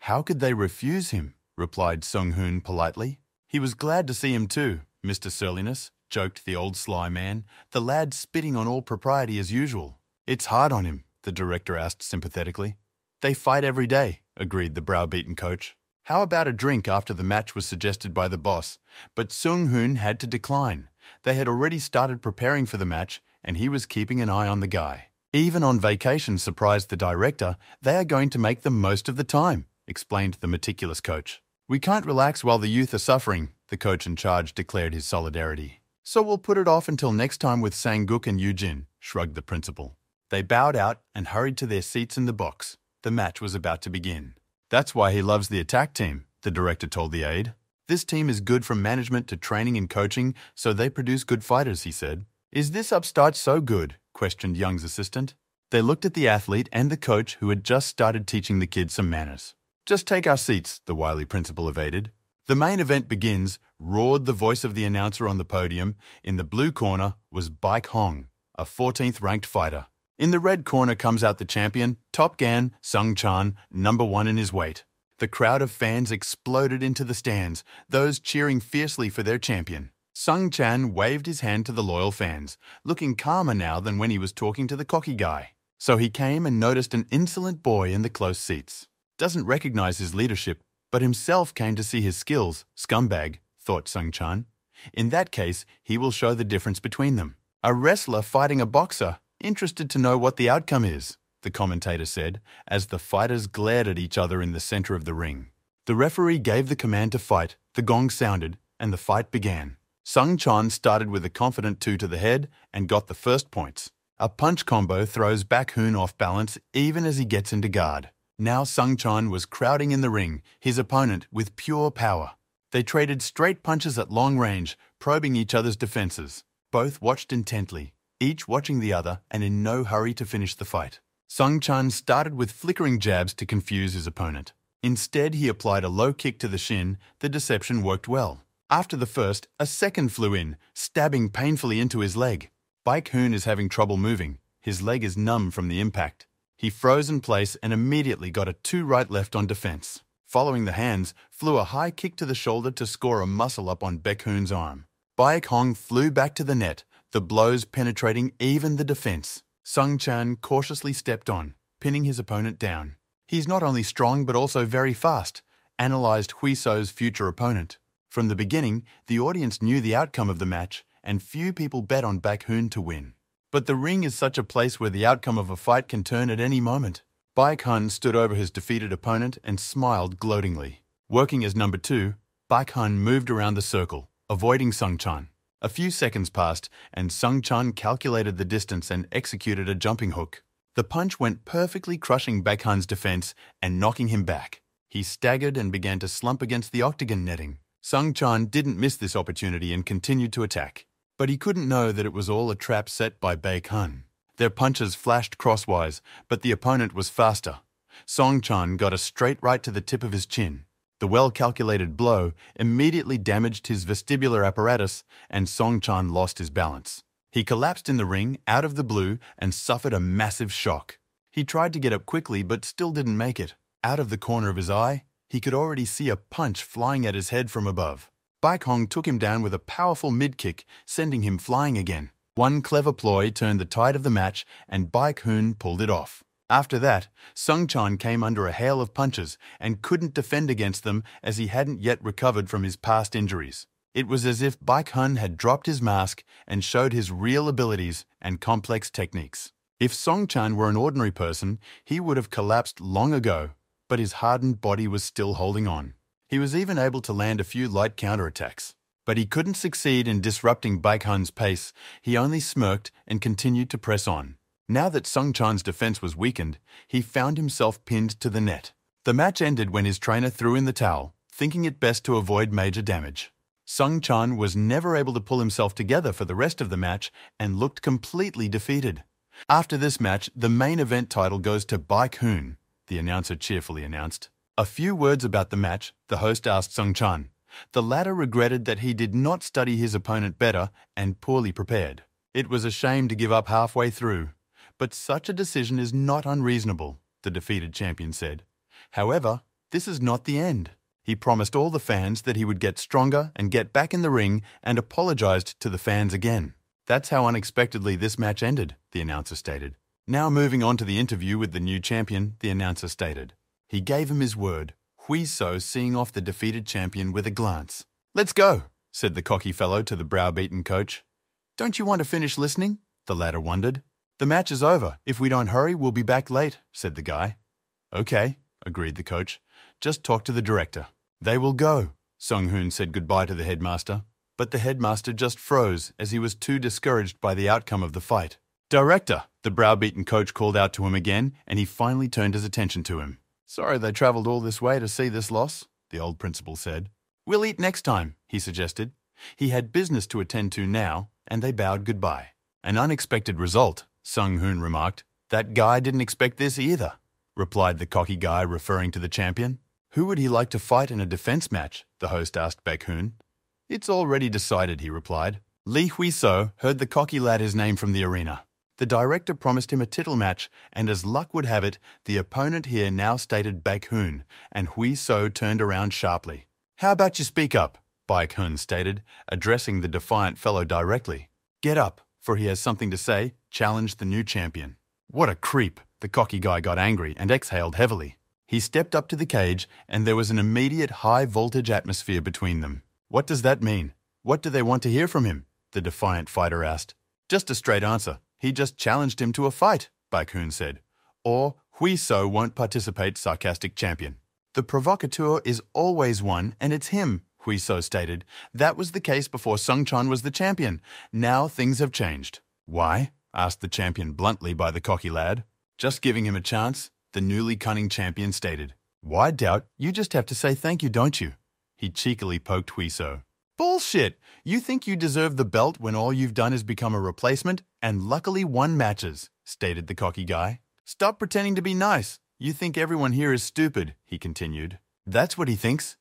How could they refuse him? Replied Sung-hoon politely. He was glad to see him too, Mr. Surliness, joked the old sly man, the lad spitting on all propriety as usual. It's hard on him, the director asked sympathetically. They fight every day, agreed the browbeaten coach. How about a drink after the match was suggested by the boss, but Sung-hoon had to decline. They had already started preparing for the match, and he was keeping an eye on the guy. Even on vacation, surprised the director, they are going to make the most of the time, explained the meticulous coach. We can't relax while the youth are suffering, the coach in charge declared his solidarity. So we'll put it off until next time with Sang-guk and Yoo-jin, shrugged the principal. They bowed out and hurried to their seats in the box. The match was about to begin. That's why he loves the attack team, the director told the aide. This team is good from management to training and coaching, so they produce good fighters, he said. Is this upstart so good? Questioned Young's assistant. They looked at the athlete and the coach who had just started teaching the kids some manners. Just take our seats, the wily principal evaded. The main event begins, roared the voice of the announcer on the podium. In the blue corner was Baek Hong, a 14th ranked fighter. In the red corner comes out the champion, Top Gan Sung-chan, number 1 in his weight. The crowd of fans exploded into the stands, those cheering fiercely for their champion. Sung-chan waved his hand to the loyal fans, looking calmer now than when he was talking to the cocky guy. So he came and noticed an insolent boy in the close seats. Doesn't recognize his leadership, but himself came to see his skills, scumbag, thought Sung-chan. In that case, he will show the difference between them. A wrestler fighting a boxer, interested to know what the outcome is, the commentator said, as the fighters glared at each other in the center of the ring. The referee gave the command to fight, the gong sounded, and the fight began. Sung-chan started with a confident 2 to the head and got the first points. A punch combo throws Baek-hoon off balance even as he gets into guard. Now Sung-chan was crowding in the ring, his opponent with pure power. They traded straight punches at long range, probing each other's defenses. Both watched intently, each watching the other and in no hurry to finish the fight. Sung Chan started with flickering jabs to confuse his opponent. Instead, he applied a low kick to the shin. The deception worked well. After the first, a second flew in, stabbing painfully into his leg. Baek-hoon is having trouble moving. His leg is numb from the impact. He froze in place and immediately got a 2 right left on defense. Following the hands, flew a high kick to the shoulder to score a muscle-up on Baek-hoon's arm. Baek-hong flew back to the net, the blows penetrating even the defense. Sung Chan cautiously stepped on, pinning his opponent down. He's not only strong but also very fast, analyzed Hui So's future opponent. From the beginning, the audience knew the outcome of the match, and few people bet on Baek-hoon to win. But the ring is such a place where the outcome of a fight can turn at any moment. Baek-hoon stood over his defeated opponent and smiled gloatingly. Working as number 2, Baek-hoon moved around the circle, avoiding Sung Chan. A few seconds passed, and Sung Chan calculated the distance and executed a jumping hook. The punch went perfectly, crushing Baek-hoon's defense and knocking him back. He staggered and began to slump against the octagon netting. Sung Chan didn't miss this opportunity and continued to attack. But he couldn't know that it was all a trap set by Baek-hoon. Their punches flashed crosswise, but the opponent was faster. Sung Chan got a straight right to the tip of his chin. The well-calculated blow immediately damaged his vestibular apparatus, and Sung Chan lost his balance. He collapsed in the ring, out of the blue, and suffered a massive shock. He tried to get up quickly, but still didn't make it. Out of the corner of his eye, he could already see a punch flying at his head from above. Baek-hong took him down with a powerful mid-kick, sending him flying again. One clever ploy turned the tide of the match, and Baek-hoon pulled it off. After that, Sung Chan came under a hail of punches and couldn't defend against them as he hadn't yet recovered from his past injuries. It was as if Baek-hoon had dropped his mask and showed his real abilities and complex techniques. If Sung Chan were an ordinary person, he would have collapsed long ago, but his hardened body was still holding on. He was even able to land a few light counterattacks. But he couldn't succeed in disrupting Baek-hoon's pace. He only smirked and continued to press on. Now that Sung Chan's defense was weakened, he found himself pinned to the net. The match ended when his trainer threw in the towel, thinking it best to avoid major damage. Sung Chan was never able to pull himself together for the rest of the match and looked completely defeated. After this match, the main event title goes to Baek-hoon, the announcer cheerfully announced. A few words about the match, the host asked Sung Chan. The latter regretted that he did not study his opponent better and poorly prepared. It was a shame to give up halfway through, but such a decision is not unreasonable, the defeated champion said. However, this is not the end. He promised all the fans that he would get stronger and get back in the ring and apologized to the fans again. That's how unexpectedly this match ended, the announcer stated. Now moving on to the interview with the new champion, the announcer stated. He gave him his word, Hui So seeing off the defeated champion with a glance. "Let's go," said the cocky fellow to the browbeaten coach. "Don't you want to finish listening?" the latter wondered. "The match is over. If we don't hurry, we'll be back late," said the guy. "Okay," agreed the coach. "Just talk to the director." "They will go." Sung-hoon said goodbye to the headmaster. But the headmaster just froze as he was too discouraged by the outcome of the fight. "Director," the browbeaten coach called out to him again, and he finally turned his attention to him. "Sorry they travelled all this way to see this loss," the old principal said. "We'll eat next time," he suggested. He had business to attend to now, and they bowed goodbye. "An unexpected result," Sung-hoon remarked. "That guy didn't expect this either," replied the cocky guy, referring to the champion. "Who would he like to fight in a defense match?" the host asked Baek-hoon. "It's already decided," he replied. Lee Hui-so heard the cocky lad his name from the arena. The director promised him a title match, and as luck would have it, the opponent here now stated Baek-hoon, and Hui-so turned around sharply. "How about you speak up?" Baek-hoon stated, addressing the defiant fellow directly. "Get up, for he has something to say," challenged the new champion. "What a creep!" The cocky guy got angry and exhaled heavily. He stepped up to the cage, and there was an immediate high-voltage atmosphere between them. "What does that mean? What do they want to hear from him?" the defiant fighter asked. "Just a straight answer. He just challenged him to a fight," Baek-hoon said. "Or Hui-so won't participate," sarcastic champion. "The provocateur is always one, and it's him," Hui-so stated. "That was the case before Sung Chan was the champion. Now things have changed." "Why?" asked the champion bluntly by the cocky lad. "Just giving him a chance," the newly cunning champion stated. "Why doubt? You just have to say thank you, don't you?" He cheekily poked Hui-so. Bullshit! You think you deserve the belt when all you've done is become a replacement and luckily won matches, stated the cocky guy. Stop pretending to be nice. You think everyone here is stupid, he continued. That's what he thinks.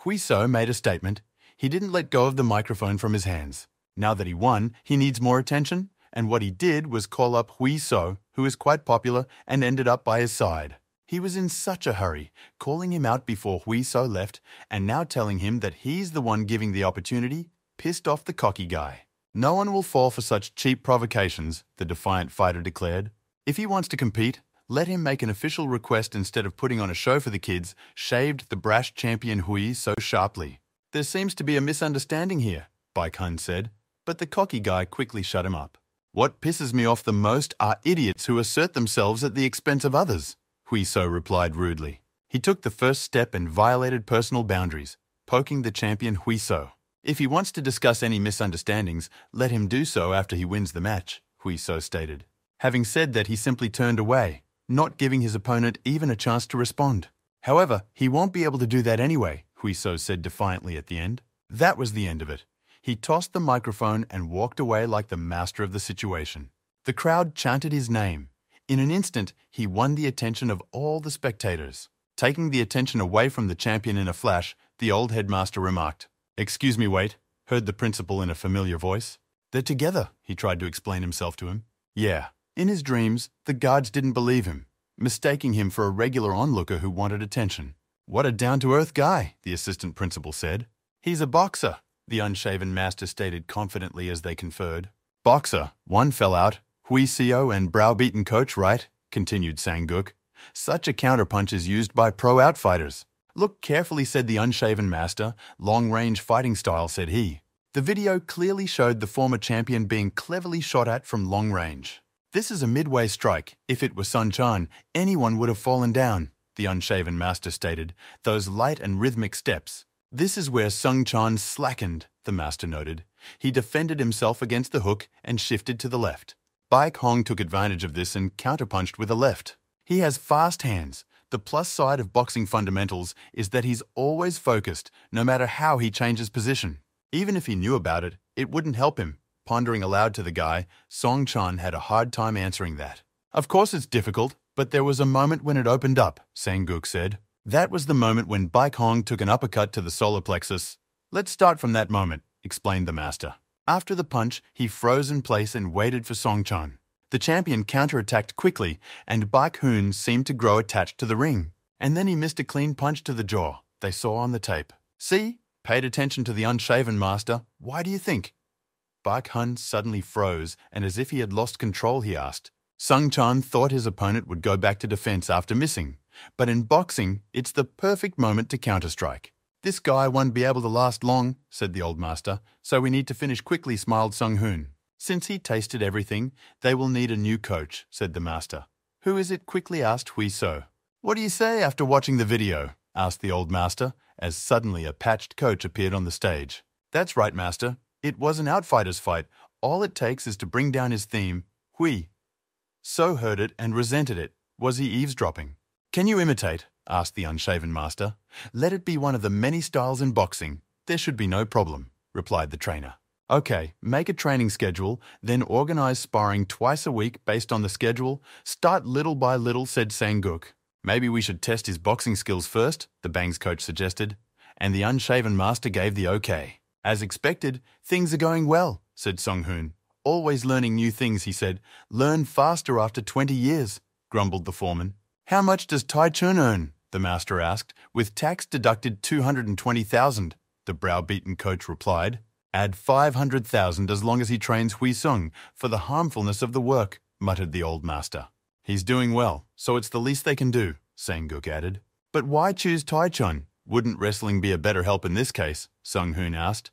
Huiso made a statement. He didn't let go of the microphone from his hands. Now that he won, he needs more attention, and what he did was call up Huiso, who is quite popular, and ended up by his side. He was in such a hurry, calling him out before Huiso left, and now telling him that he's the one giving the opportunity, pissed off the cocky guy. No one will fall for such cheap provocations, the defiant fighter declared. If he wants to compete, let him make an official request instead of putting on a show for the kids, shaved the brash champion Hui so sharply. There seems to be a misunderstanding here, Baek-hun said, but the cocky guy quickly shut him up. What pisses me off the most are idiots who assert themselves at the expense of others, Huiso replied rudely. He took the first step and violated personal boundaries, poking the champion Huiso. If he wants to discuss any misunderstandings, let him do so after he wins the match, Huiso stated. Having said that, he simply turned away, not giving his opponent even a chance to respond. However, he won't be able to do that anyway, Huiso said defiantly at the end. That was the end of it. He tossed the microphone and walked away like the master of the situation. The crowd chanted his name. In an instant, he won the attention of all the spectators. Taking the attention away from the champion in a flash, the old headmaster remarked, "Excuse me, wait," heard the principal in a familiar voice. "They're together," he tried to explain himself to him. Yeah. In his dreams, the guards didn't believe him, mistaking him for a regular onlooker who wanted attention. "What a down-to-earth guy," the assistant principal said. "He's a boxer," the unshaven master stated confidently as they conferred. "Boxer, one fell out. Huiseo and browbeaten coach, right?" continued Sang-guk. "Such a counterpunch is used by pro outfighters." "Look carefully," said the unshaven master. "Long-range fighting style," said he. The video clearly showed the former champion being cleverly shot at from long range. "This is a midway strike. If it was Sun Chan, anyone would have fallen down," the unshaven master stated. "Those light and rhythmic steps." "This is where Sung Chan slackened," the master noted. "He defended himself against the hook and shifted to the left. Baek Hong took advantage of this and counterpunched with a left. He has fast hands. The plus side of boxing fundamentals is that he's always focused, no matter how he changes position. Even if he knew about it, it wouldn't help him." Pondering aloud to the guy, Song Chan had a hard time answering that. "Of course it's difficult, but there was a moment when it opened up," Sang-guk said. "That was the moment when Baek Hong took an uppercut to the solar plexus." "Let's start from that moment," explained the master. After the punch, he froze in place and waited for Song Chan. The champion counterattacked quickly, and Baek-hun seemed to grow attached to the ring. And then he missed a clean punch to the jaw, they saw on the tape. "See? Paid attention to the unshaven master. Why do you think?" Baek-hun suddenly froze, and as if he had lost control, he asked. Sung Chan thought his opponent would go back to defense after missing. But in boxing, it's the perfect moment to counterstrike. "This guy won't be able to last long," said the old master, "so we need to finish quickly," smiled Sung-hoon. "Since he tasted everything, they will need a new coach," said the master. "Who is it?" quickly asked Huiso. "What do you say after watching the video?" asked the old master, as suddenly a patched coach appeared on the stage. "That's right, master. It was an outfighter's fight. All it takes is to bring down his theme, Hui." So heard it and resented it. Was he eavesdropping? "Can you imitate?" asked the unshaven master. "Let it be one of the many styles in boxing. There should be no problem," replied the trainer. "Okay, make a training schedule, then organize sparring twice a week based on the schedule. Start little by little," said Sang-guk. "Maybe we should test his boxing skills first," the Bangs coach suggested. And the unshaven master gave the okay. "As expected, things are going well," said Sung-hoon. "Always learning new things," he said. "Learn faster after 20 years, grumbled the foreman. "How much does Tai Chun earn?" the master asked. "With tax deducted 220,000, the browbeaten coach replied. "Add 500,000 as long as he trains Hui Sung for the harmfulness of the work," muttered the old master. "He's doing well, so it's the least they can do," Sang-guk added. "But why choose Tai Chun? Wouldn't wrestling be a better help in this case?" Sung-hoon asked.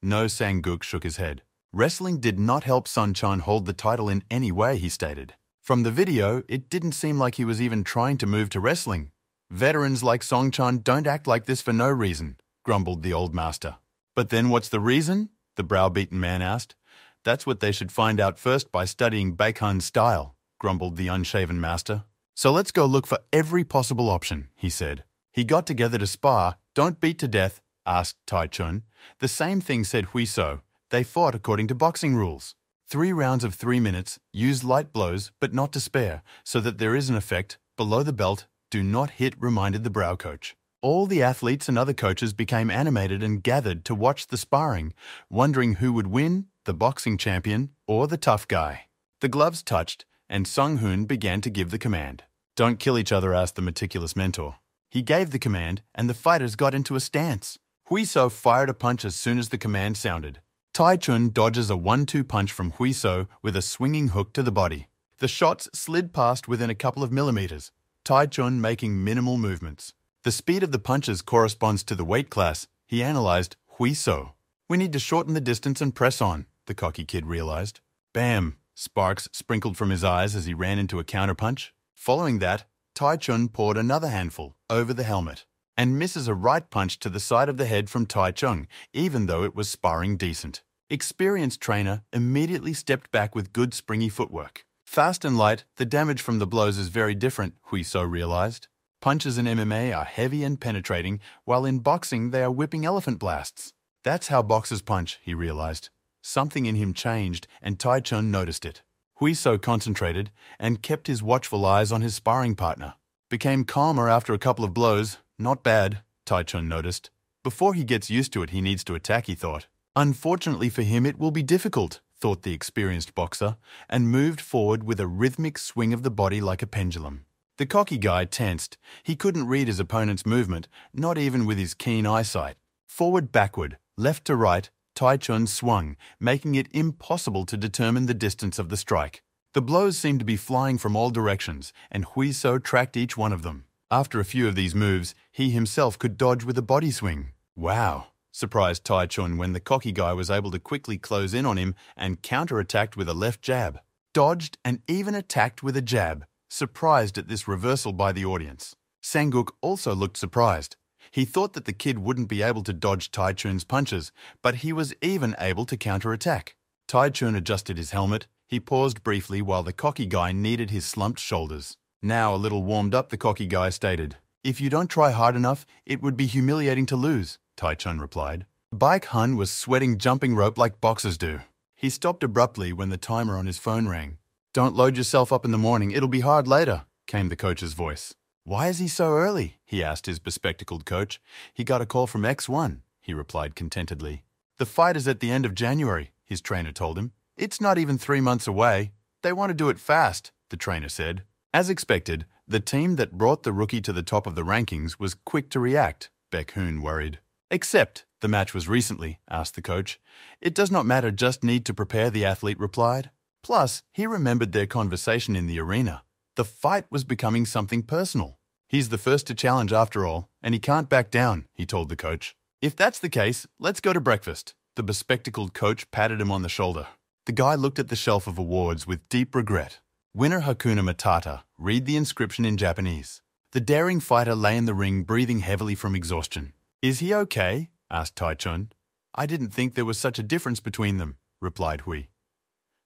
No, Sang-guk shook his head. "Wrestling did not help Sun Chan hold the title in any way," he stated. "From the video, it didn't seem like he was even trying to move to wrestling. Veterans like Song Chan don't act like this for no reason," grumbled the old master. "But then what's the reason?" the browbeaten man asked. "That's what they should find out first by studying Baek-hun's style," grumbled the unshaven master. "So let's go look for every possible option," he said. "He got together to spar, don't beat to death, asked Tai Chun. The same thing, said Hui So. They fought according to boxing rules. 3 rounds of 3 minutes, use light blows but not to spare, so that there is an effect, below the belt, do not hit, reminded the brow coach. All the athletes and other coaches became animated and gathered to watch the sparring, wondering who would win, the boxing champion or the tough guy. The gloves touched, and Sung Hoon began to give the command. Don't kill each other, asked the meticulous mentor. He gave the command, and the fighters got into a stance. Hui So fired a punch as soon as the command sounded. Tai Chun dodges a 1-2 punch from Hui So with a swinging hook to the body. The shots slid past within a couple of millimeters, Tai Chun making minimal movements. The speed of the punches corresponds to the weight class, he analyzed. Hui So. We need to shorten the distance and press on, the cocky kid realized. Bam! Sparks sprinkled from his eyes as he ran into a counterpunch. Following that, Tai Chun poured another handful over the helmet and misses a right punch to the side of the head from Tai Chung, even though it was sparring decent. Experienced trainer immediately stepped back with good springy footwork. Fast and light, the damage from the blows is very different, Hui So realized. Punches in MMA are heavy and penetrating, while in boxing they are whipping elephant blasts. That's how boxers punch, he realized. Something in him changed, and Tai Chun noticed it. Hui So concentrated and kept his watchful eyes on his sparring partner. Became calmer after a couple of blows. Not bad, Tai Chun noticed. Before he gets used to it, he needs to attack, he thought. Unfortunately for him, it will be difficult, thought the experienced boxer, and moved forward with a rhythmic swing of the body like a pendulum. The cocky guy tensed. He couldn't read his opponent's movement, not even with his keen eyesight. Forward, backward, left to right, Tai Chun swung, making it impossible to determine the distance of the strike. The blows seemed to be flying from all directions, and Hui So tracked each one of them. After a few of these moves, he himself could dodge with a body swing. Wow! Surprised Tai Chun when the cocky guy was able to quickly close in on him and counter-attacked with a left jab. Dodged and even attacked with a jab, surprised at this reversal by the audience. Sanguk also looked surprised. He thought that the kid wouldn't be able to dodge Tai Chun's punches, but he was even able to counter-attack. Tai Chun adjusted his helmet. He paused briefly while the cocky guy kneaded his slumped shoulders. Now a little warmed up, the cocky guy stated. If you don't try hard enough, it would be humiliating to lose, Tai Chun replied. Baek Hun was sweating jumping rope like boxers do. He stopped abruptly when the timer on his phone rang. Don't load yourself up in the morning, it'll be hard later, came the coach's voice. Why is he so early? He asked his bespectacled coach. He got a call from X1, he replied contentedly. The fight is at the end of January, his trainer told him. It's not even 3 months away. They want to do it fast, the trainer said. As expected, the team that brought the rookie to the top of the rankings was quick to react, Baek Hun worried. Except the match was recently, asked the coach. It does not matter, just need to prepare, the athlete replied. Plus, he remembered their conversation in the arena. The fight was becoming something personal. He's the first to challenge after all, and he can't back down, he told the coach. If that's the case, let's go to breakfast. The bespectacled coach patted him on the shoulder. The guy looked at the shelf of awards with deep regret. Winner Hakuna Matata, read the inscription in Japanese. The daring fighter lay in the ring breathing heavily from exhaustion. Is he okay? Asked Tai Chun. I didn't think there was such a difference between them, replied Hui.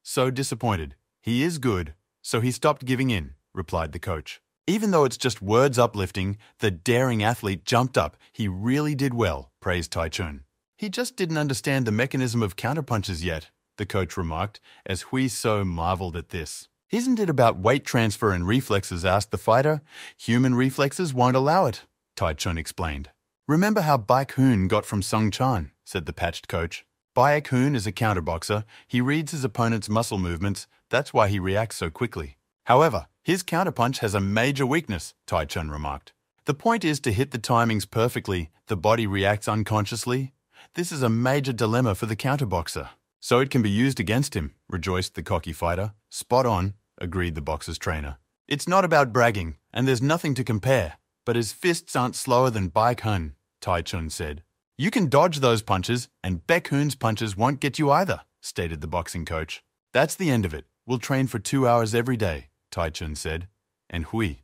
So disappointed. He is good, so he stopped giving in, replied the coach. Even though it's just words uplifting, the daring athlete jumped up. He really did well, praised Tai Chun. He just didn't understand the mechanism of counterpunches yet, the coach remarked, as Hui So marveled at this. Isn't it about weight transfer and reflexes, asked the fighter. Human reflexes won't allow it, Tai Chun explained. Remember how Baek Hun got from Sung Chan, said the patched coach. Baek Hun is a counterboxer. He reads his opponent's muscle movements. That's why he reacts so quickly. However, his counterpunch has a major weakness, Tai Chun remarked. The point is to hit the timings perfectly. The body reacts unconsciously. This is a major dilemma for the counterboxer. So it can be used against him, rejoiced the cocky fighter. Spot on, agreed the boxer's trainer. It's not about bragging, and there's nothing to compare. But his fists aren't slower than Baek Hun, Tai Chun said. You can dodge those punches, and Baek Hun's punches won't get you either, stated the boxing coach. That's the end of it. We'll train for 2 hours every day, Tai Chun said. And Hui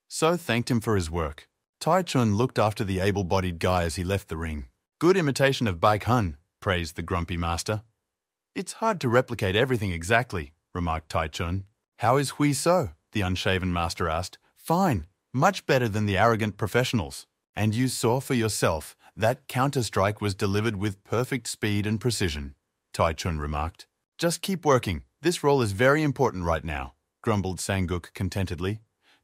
So thanked him for his work. Tai Chun looked after the able-bodied guy as he left the ring. Good imitation of Baek Hun, praised the grumpy master. It's hard to replicate everything exactly, remarked Tai Chun. How is Hui So? The unshaven master asked. Fine, much better than the arrogant professionals. And you saw for yourself, That counter-strike was delivered with perfect speed and precision, Tai Chun remarked. Just keep working. This role is very important right now, grumbled Sang-guk contentedly.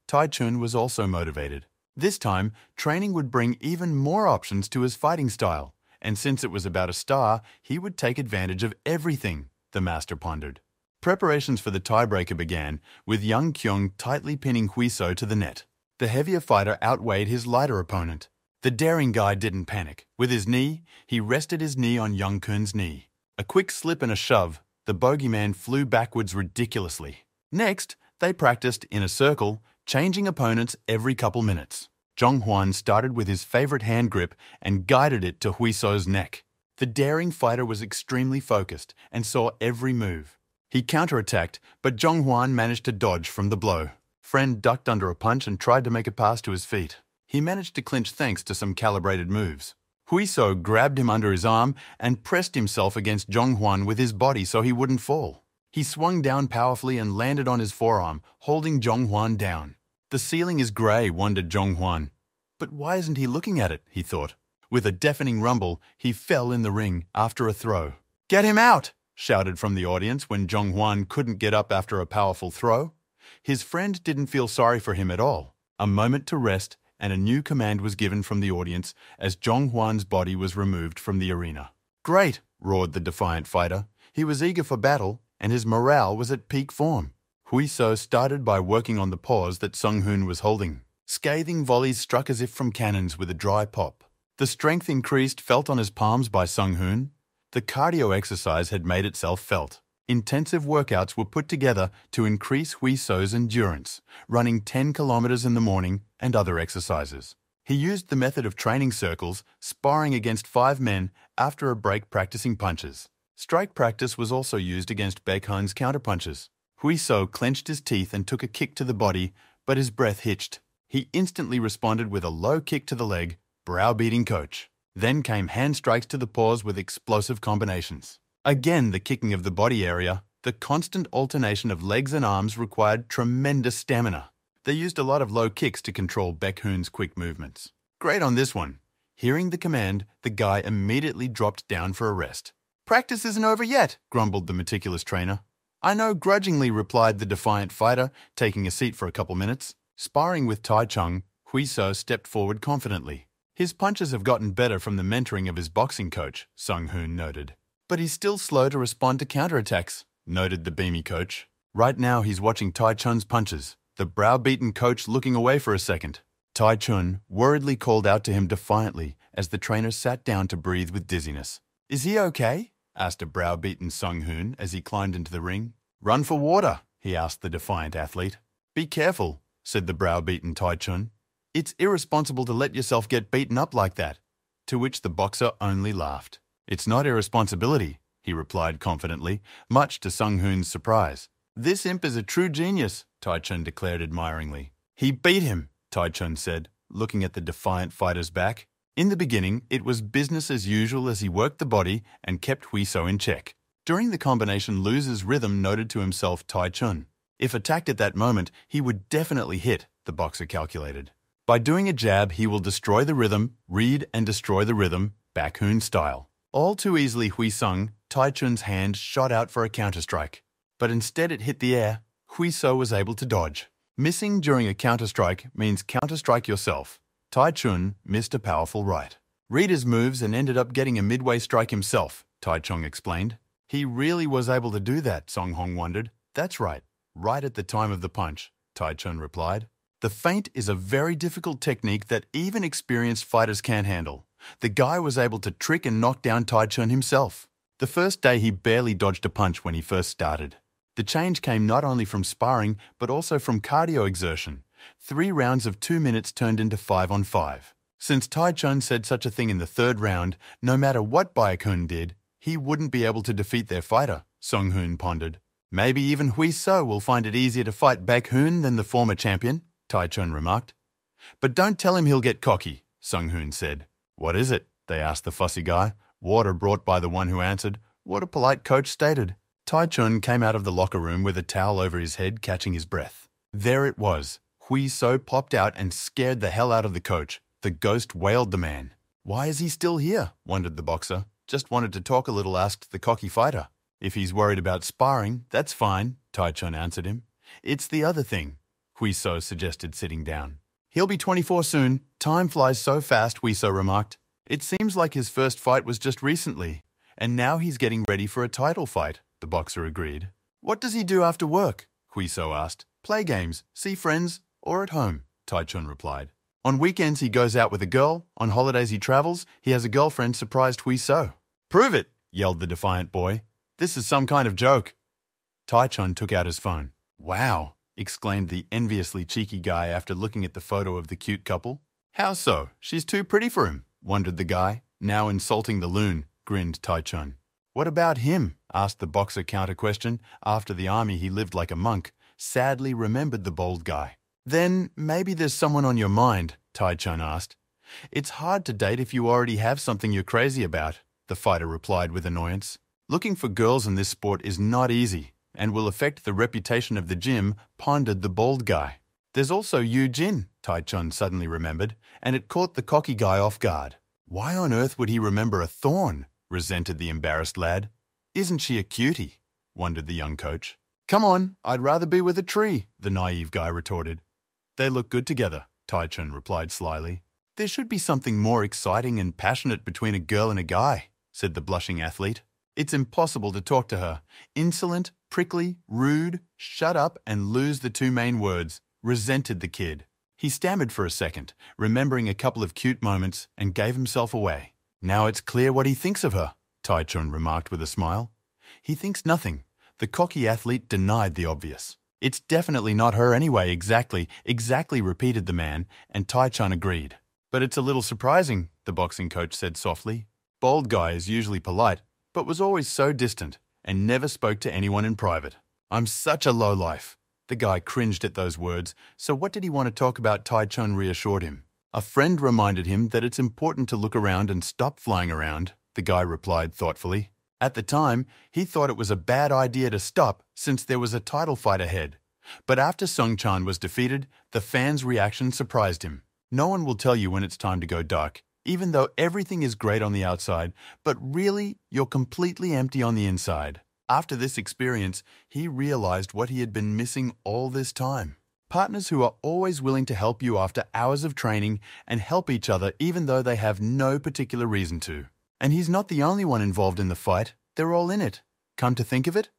Tai Chun was also motivated. This time, training would bring even more options to his fighting style, and since it was about a star, he would take advantage of everything, the master pondered. Preparations for the tiebreaker began, with young Kyung tightly pinning Huiso to the net. The heavier fighter outweighed his lighter opponent. The daring guy didn't panic. With his knee, he rested his knee on Young Kun's knee. A quick slip and a shove, the bogeyman flew backwards ridiculously. Next, they practiced in a circle, changing opponents every couple minutes. Jong Hwan started with his favorite hand grip and guided it to Huiso's neck. The daring fighter was extremely focused and saw every move. He counterattacked, but Jong Hwan managed to dodge from the blow. Friend ducked under a punch and tried to make a pass to his feet. He managed to clinch thanks to some calibrated moves. Huiso grabbed him under his arm and pressed himself against Jong Hwan with his body so he wouldn't fall. He swung down powerfully and landed on his forearm, holding Jong Hwan down. The ceiling is grey, wondered Jong Hwan. But why isn't he looking at it, he thought. With a deafening rumble, he fell in the ring after a throw. Get him out! Shouted from the audience when Jong Hwan couldn't get up after a powerful throw. His friend didn't feel sorry for him at all. A moment to rest, and a new command was given from the audience as Jong Hwan's body was removed from the arena. Great, roared the defiant fighter. He was eager for battle, and his morale was at peak form. Huiso started by working on the paws that Sung Hoon was holding. Scathing volleys struck as if from cannons with a dry pop. The strength increased felt on his palms by Sung Hoon. The cardio exercise had made itself felt. Intensive workouts were put together to increase Huiso's endurance, running 10 kilometers in the morning and other exercises. He used the method of training circles, sparring against 5 men after a break practicing punches. Strike practice was also used against Baek Hun's counterpunches. Huiso clenched his teeth and took a kick to the body, but his breath hitched. He instantly responded with a low kick to the leg, browbeating coach. Then came hand strikes to the paws with explosive combinations. Again, the kicking of the body area, the constant alternation of legs and arms required tremendous stamina. They used a lot of low kicks to control Baek Hun's quick movements. Great on this one. Hearing the command, the guy immediately dropped down for a rest. Practice isn't over yet, grumbled the meticulous trainer. I know, grudgingly replied the defiant fighter, taking a seat for a couple minutes. Sparring with Tai Chung, Huiso stepped forward confidently. His punches have gotten better from the mentoring of his boxing coach, Sung Hoon noted. But he's still slow to respond to counterattacks, noted the beamy coach. Right now he's watching Tai Chun's punches, the browbeaten coach looking away for a second. Tai Chun worriedly called out to him defiantly as the trainer sat down to breathe with dizziness. Is he okay? Asked a browbeaten Sung Hoon as he climbed into the ring. Run for water, he asked the defiant athlete. Be careful, said the browbeaten Tai Chun. It's irresponsible to let yourself get beaten up like that. To which the boxer only laughed. It's not irresponsibility, he replied confidently, much to Sung Hoon's surprise. This imp is a true genius, Tai Chun declared admiringly. He beat him, Tai Chun said, looking at the defiant fighter's back. In the beginning, it was business as usual as he worked the body and kept Huiso in check. During the combination loses rhythm, noted to himself Tai Chun. If attacked at that moment, he would definitely hit, the boxer calculated. By doing a jab, he will destroy the rhythm, read and destroy the rhythm, Baek Hun style. All too easily, Huisung, Tai Chun's hand shot out for a counterstrike. But instead it hit the air. Huiso was able to dodge. Missing during a counterstrike means counterstrike yourself. Tai Chun missed a powerful right. Read his moves and ended up getting a midway strike himself, Tai Chung explained. He really was able to do that, Song Hong wondered. That's right at the time of the punch, Tai Chun replied. The feint is a very difficult technique that even experienced fighters can't handle. The guy was able to trick and knock down Tai Chun himself. The first day he barely dodged a punch when he first started. The change came not only from sparring, but also from cardio exertion. 3 rounds of 2 minutes turned into 5-on-5. Since Tai Chun said such a thing in the 3rd round, no matter what Baek Hun did, he wouldn't be able to defeat their fighter, Sung Hoon pondered. Maybe even Huiso will find it easier to fight Baek Hun than the former champion, Tai Chun remarked. But don't tell him he'll get cocky, Sung Hoon said. What is it? They asked the fussy guy. Water brought by the one who answered. What a polite coach stated. Tai Chun came out of the locker room with a towel over his head, catching his breath. There it was. Huiso popped out and scared the hell out of the coach. The ghost wailed the man. Why is he still here? Wondered the boxer. Just wanted to talk a little, asked the cocky fighter. If he's worried about sparring, that's fine, Taichung answered him. It's the other thing, Huiso suggested, sitting down. He'll be 24 soon. Time flies so fast, Huiso remarked. It seems like his first fight was just recently, and now he's getting ready for a title fight, the boxer agreed. What does he do after work? Huiso asked. Play games, see friends, or at home, Taichung replied. On weekends he goes out with a girl, on holidays he travels, he has a girlfriend, surprised Huiso. Prove it, yelled the defiant boy. This is some kind of joke. Taichung took out his phone. Wow, exclaimed the enviously cheeky guy after looking at the photo of the cute couple. How so? She's too pretty for him, wondered the guy. Now insulting the loon, grinned Taichung. What about him? Asked the boxer counter-question. After the army he lived like a monk, sadly remembered the bold guy. Then maybe there's someone on your mind, Taichung asked. It's hard to date if you already have something you're crazy about, the fighter replied with annoyance. Looking for girls in this sport is not easy and will affect the reputation of the gym, pondered the bald guy. There's also Yu Jin, Taichung suddenly remembered, and it caught the cocky guy off guard. Why on earth would he remember a thorn? Resented the embarrassed lad. Isn't she a cutie? Wondered the young coach. Come on, I'd rather be with a tree, the naive guy retorted. They look good together, Taichung replied slyly. There should be something more exciting and passionate between a girl and a guy, said the blushing athlete. It's impossible to talk to her. Insolent, prickly, rude, shut up and lose the two main words, resented the kid. He stammered for a second, remembering a couple of cute moments, and gave himself away. Now it's clear what he thinks of her, Taichung remarked with a smile. He thinks nothing. The cocky athlete denied the obvious. It's definitely not her anyway, exactly, repeated the man, and Taichung agreed. But it's a little surprising, the boxing coach said softly. Bold guy is usually polite, but was always so distant and never spoke to anyone in private. I'm such a lowlife. The guy cringed at those words, so what did he want to talk about? Taichung reassured him. A friend reminded him that it's important to look around and stop flying around, the guy replied thoughtfully. At the time, he thought it was a bad idea to stop since there was a title fight ahead. But after Song Chan was defeated, the fans' reaction surprised him. No one will tell you when it's time to go dark, even though everything is great on the outside, but really, you're completely empty on the inside. After this experience, he realized what he had been missing all this time. Partners who are always willing to help you after hours of training and help each other even though they have no particular reason to. And he's not the only one involved in the fight. They're all in it. Come to think of it,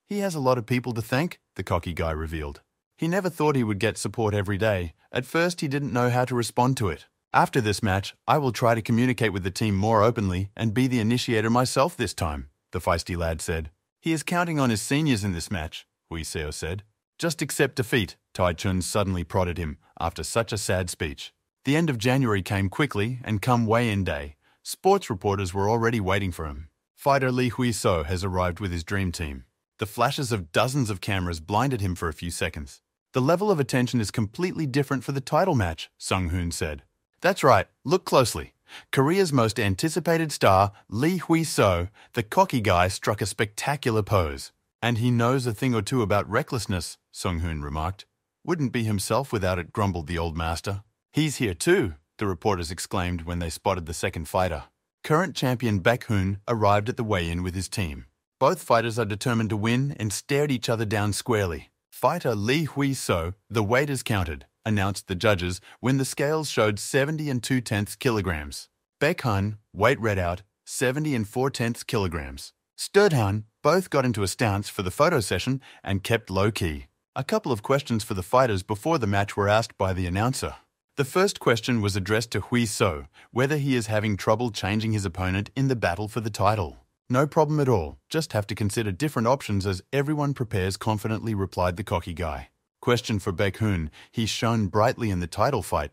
he has a lot of people to thank, the cocky guy revealed. He never thought he would get support every day. At first, he didn't know how to respond to it. After this match, I will try to communicate with the team more openly and be the initiator myself this time, the feisty lad said. He is counting on his seniors in this match, Huiseo said. Just accept defeat, Taichung suddenly prodded him after such a sad speech. The end of January came quickly, and come weigh-in day, sports reporters were already waiting for him. Fighter Li Huiso has arrived with his dream team. The flashes of dozens of cameras blinded him for a few seconds. The level of attention is completely different for the title match, Sung Hoon said. That's right, look closely. Korea's most anticipated star, Li Huiso, the cocky guy, struck a spectacular pose. And he knows a thing or two about recklessness, Sung Hoon remarked. Wouldn't be himself without it, grumbled the old master. He's here too, the reporters exclaimed when they spotted the second fighter. Current champion Baek Hoon arrived at the weigh-in with his team. Both fighters are determined to win and stared each other down squarely. Fighter Li Huiso, the weight is counted, announced the judges when the scales showed 70 and 2/10 kilograms. Baek Hoon, weight read out, 70 and 4/10 kilograms. Sturdhan both got into a stance for the photo session and kept low-key. A couple of questions for the fighters before the match were asked by the announcer. The first question was addressed to Huiso, whether he is having trouble changing his opponent in the battle for the title. No problem at all, just have to consider different options as everyone prepares confidently, replied the cocky guy. Question for Baek Hoon, he's shone brightly in the title fight.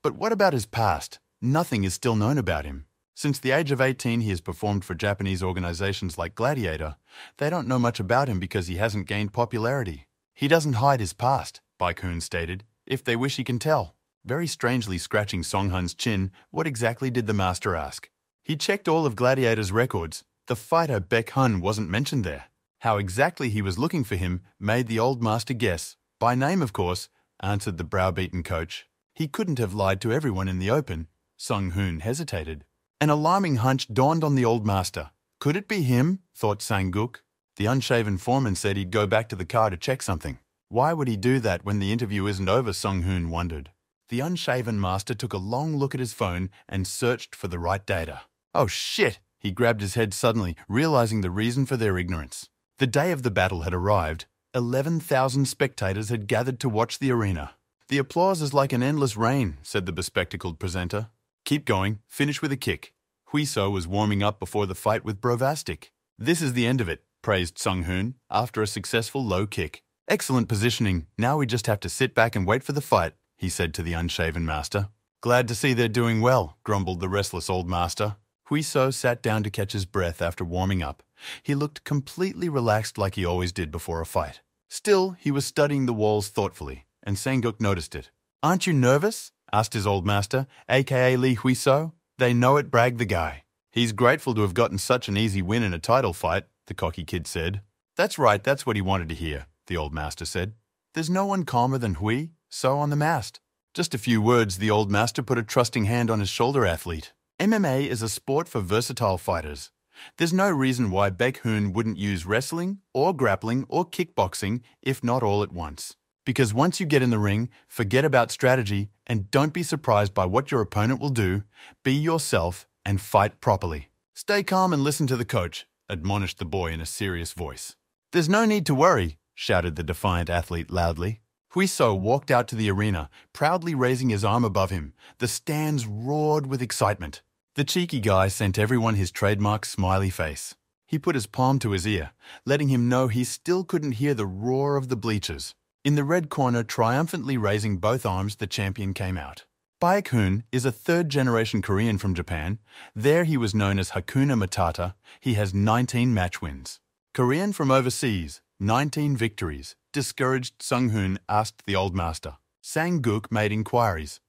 But what about his past? Nothing is still known about him. Since the age of 18 he has performed for Japanese organizations like Gladiator. They don't know much about him because he hasn't gained popularity. He doesn't hide his past, Baek Hoon stated. If they wish he can tell. Very strangely scratching Song Hun's chin, what exactly did the master ask? He checked all of Gladiator's records. The fighter Baek Hoon wasn't mentioned there. How exactly he was looking for him made the old master guess. By name, of course, answered the browbeaten coach. He couldn't have lied to everyone in the open, Sung-hoon hesitated. An alarming hunch dawned on the old master. Could it be him? Thought Sang-guk. The unshaven foreman said he'd go back to the car to check something. Why would he do that when the interview isn't over? Sung-hoon wondered. The unshaven master took a long look at his phone and searched for the right data. Oh shit! He grabbed his head suddenly, realizing the reason for their ignorance. The day of the battle had arrived. 11,000 spectators had gathered to watch the arena. The applause is like an endless rain, said the bespectacled presenter. Keep going, finish with a kick. Huiso was warming up before the fight with Brovastic. This is the end of it, praised Sung-hoon, after a successful low kick. Excellent positioning, now we just have to sit back and wait for the fight, he said to the unshaven master. Glad to see they're doing well, grumbled the restless old master. Huiso sat down to catch his breath after warming up. He looked completely relaxed like he always did before a fight. Still, he was studying the walls thoughtfully, and Sang-guk noticed it. Aren't you nervous? Asked his old master, aka Lee Huiso. They know it, bragged the guy. He's grateful to have gotten such an easy win in a title fight, the cocky kid said. That's right, that's what he wanted to hear, the old master said. There's no one calmer than Hui, so on the mast. Just a few words, the old master put a trusting hand on his shoulder athlete. MMA is a sport for versatile fighters. There's no reason why Baek-hoon wouldn't use wrestling or grappling or kickboxing, if not all at once. Because once you get in the ring, forget about strategy and don't be surprised by what your opponent will do. Be yourself and fight properly. Stay calm and listen to the coach, admonished the boy in a serious voice. There's no need to worry, shouted the defiant athlete loudly. Huiso walked out to the arena, proudly raising his arm above him. The stands roared with excitement. The cheeky guy sent everyone his trademark smiley face. He put his palm to his ear, letting him know he still couldn't hear the roar of the bleachers. In the red corner, triumphantly raising both arms, the champion came out. Baek-hoon is a third-generation Korean from Japan. There he was known as Hakuna Matata. He has 19 match wins. Korean from overseas, 19 victories. Discouraged, Sung-hoon asked the old master. Sang-guk made inquiries.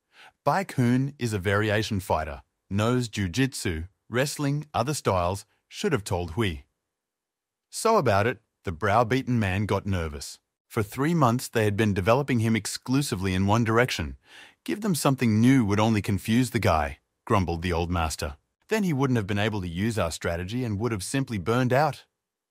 Baek-hoon is a variation fighter, knows jiu-jitsu, wrestling, other styles, should have told Hui. So about it, the browbeaten man got nervous. For 3 months they had been developing him exclusively in one direction. Give them something new would only confuse the guy, grumbled the old master. Then he wouldn't have been able to use our strategy and would have simply burned out.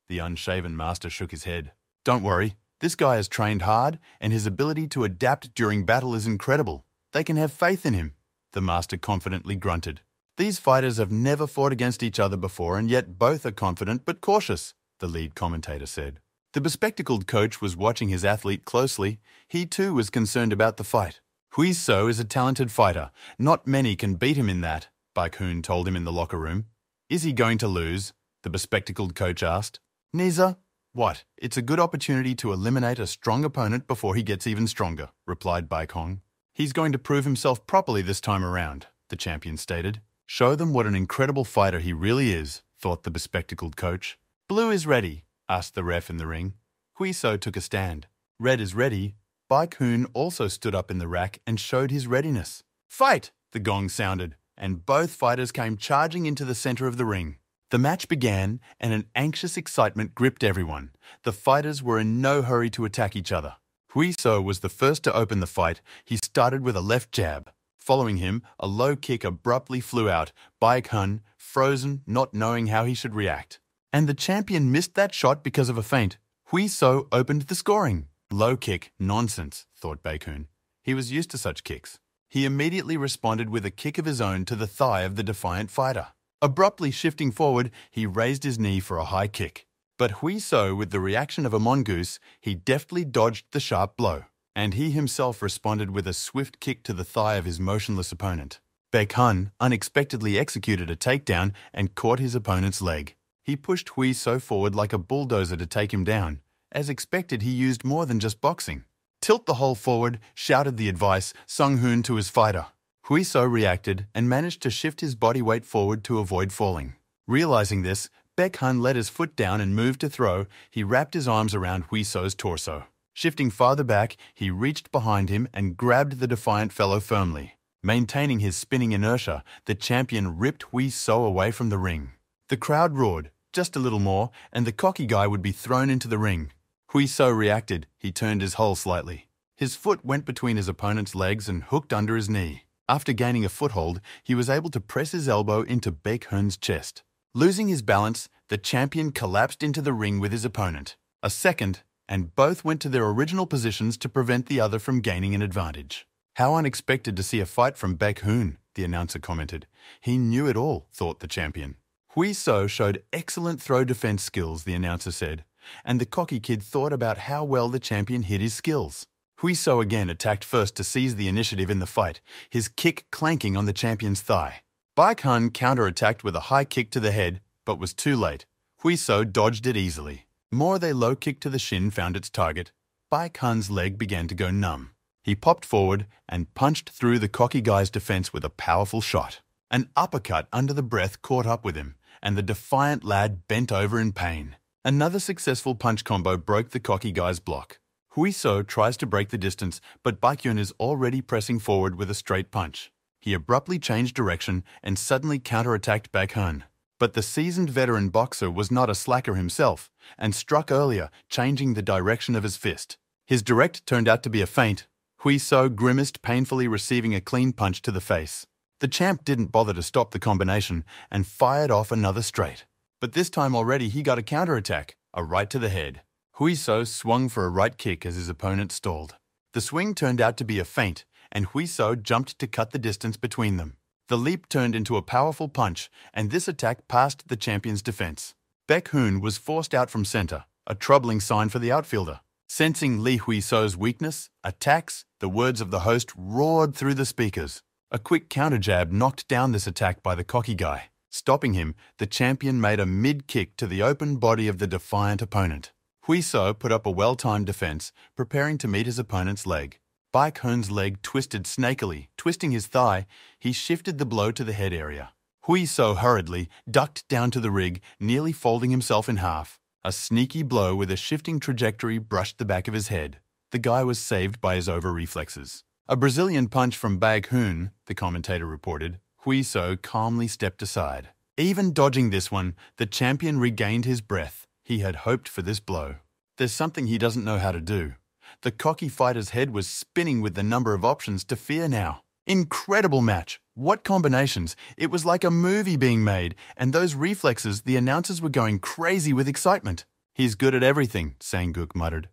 The unshaven master shook his head. Don't worry, this guy has trained hard and his ability to adapt during battle is incredible. They can have faith in him, the master confidently grunted. These fighters have never fought against each other before and yet both are confident but cautious, the lead commentator said. The bespectacled coach was watching his athlete closely. He too was concerned about the fight. Huiso is a talented fighter. Not many can beat him in that, Baek-hoon told him in the locker room. Is he going to lose? The bespectacled coach asked. Neither. What? It's a good opportunity to eliminate a strong opponent before he gets even stronger, replied Baek-hong. He's going to prove himself properly this time around, the champion stated. Show them what an incredible fighter he really is, thought the bespectacled coach. Blue is ready, asked the ref in the ring. Huiso took a stand. Red is ready. Baek-hoon also stood up in the rack and showed his readiness. Fight! The gong sounded, and both fighters came charging into the center of the ring. The match began, and an anxious excitement gripped everyone. The fighters were in no hurry to attack each other. Huiso was the first to open the fight. He started with a left jab. Following him, a low kick abruptly flew out. Baek-hoon, frozen, not knowing how he should react. And the champion missed that shot because of a feint. Huiso opened the scoring. Low kick, nonsense, thought Baek-hoon. He was used to such kicks. He immediately responded with a kick of his own to the thigh of the defiant fighter. Abruptly shifting forward, he raised his knee for a high kick. But Huiso, with the reaction of a mongoose, he deftly dodged the sharp blow. And he himself responded with a swift kick to the thigh of his motionless opponent. Baek-hoon unexpectedly executed a takedown and caught his opponent's leg. He pushed Huiso forward like a bulldozer to take him down. As expected, he used more than just boxing. Tilt the hole forward, shouted the advice, Sung-hoon to his fighter. Huiso reacted and managed to shift his body weight forward to avoid falling. Realizing this, Baek-hoon let his foot down and moved to throw. He wrapped his arms around Huiso's torso. Shifting farther back, he reached behind him and grabbed the defiant fellow firmly. Maintaining his spinning inertia, the champion ripped Huiso away from the ring. The crowd roared, just a little more, and the cocky guy would be thrown into the ring. Huiso reacted. He turned his hull slightly. His foot went between his opponent's legs and hooked under his knee. After gaining a foothold, he was able to press his elbow into Baek Hoon's chest. Losing his balance, the champion collapsed into the ring with his opponent. A second, and both went to their original positions to prevent the other from gaining an advantage. How unexpected to see a fight from Baek Hoon, the announcer commented. He knew it all, thought the champion. Hui So showed excellent throw defense skills, the announcer said, and the cocky kid thought about how well the champion hid his skills. Hui So again attacked first to seize the initiative in the fight, his kick clanking on the champion's thigh. Baek Hoon counterattacked with a high kick to the head, but was too late. Hui So dodged it easily. More they low kick to the shin found its target. Baek Hoon's leg began to go numb. He popped forward and punched through the cocky guy's defense with a powerful shot. An uppercut under the breath caught up with him, and the defiant lad bent over in pain. Another successful punch combo broke the cocky guy's block. Hui So tries to break the distance, but Baek Hoon is already pressing forward with a straight punch. He abruptly changed direction and suddenly counterattacked Baek Hoon. But the seasoned veteran boxer was not a slacker himself and struck earlier, changing the direction of his fist. His direct turned out to be a feint. Hui So grimaced, painfully receiving a clean punch to the face. The champ didn't bother to stop the combination and fired off another straight. But this time already he got a counterattack, a right to the head. Hui So swung for a right kick as his opponent stalled. The swing turned out to be a feint, and Hui So jumped to cut the distance between them. The leap turned into a powerful punch, and this attack passed the champion's defense. Baek Hoon was forced out from center, a troubling sign for the outfielder. Sensing Lee Hui So's weakness, attacks, the words of the host roared through the speakers. A quick counter jab knocked down this attack by the cocky guy. Stopping him, the champion made a mid-kick to the open body of the defiant opponent. Hui So put up a well-timed defense, preparing to meet his opponent's leg. Baek Hoon's leg twisted snakily. Twisting his thigh, he shifted the blow to the head area. Hui So hurriedly ducked down to the rig, nearly folding himself in half. A sneaky blow with a shifting trajectory brushed the back of his head. The guy was saved by his over-reflexes. A Brazilian punch from Baek Hoon, the commentator reported. Hui So calmly stepped aside. Even dodging this one, the champion regained his breath. He had hoped for this blow. There's something he doesn't know how to do. The cocky fighter's head was spinning with the number of options to fear now. Incredible match. What combinations. It was like a movie being made, and those reflexes, the announcers were going crazy with excitement. He's good at everything, Sang-guk muttered.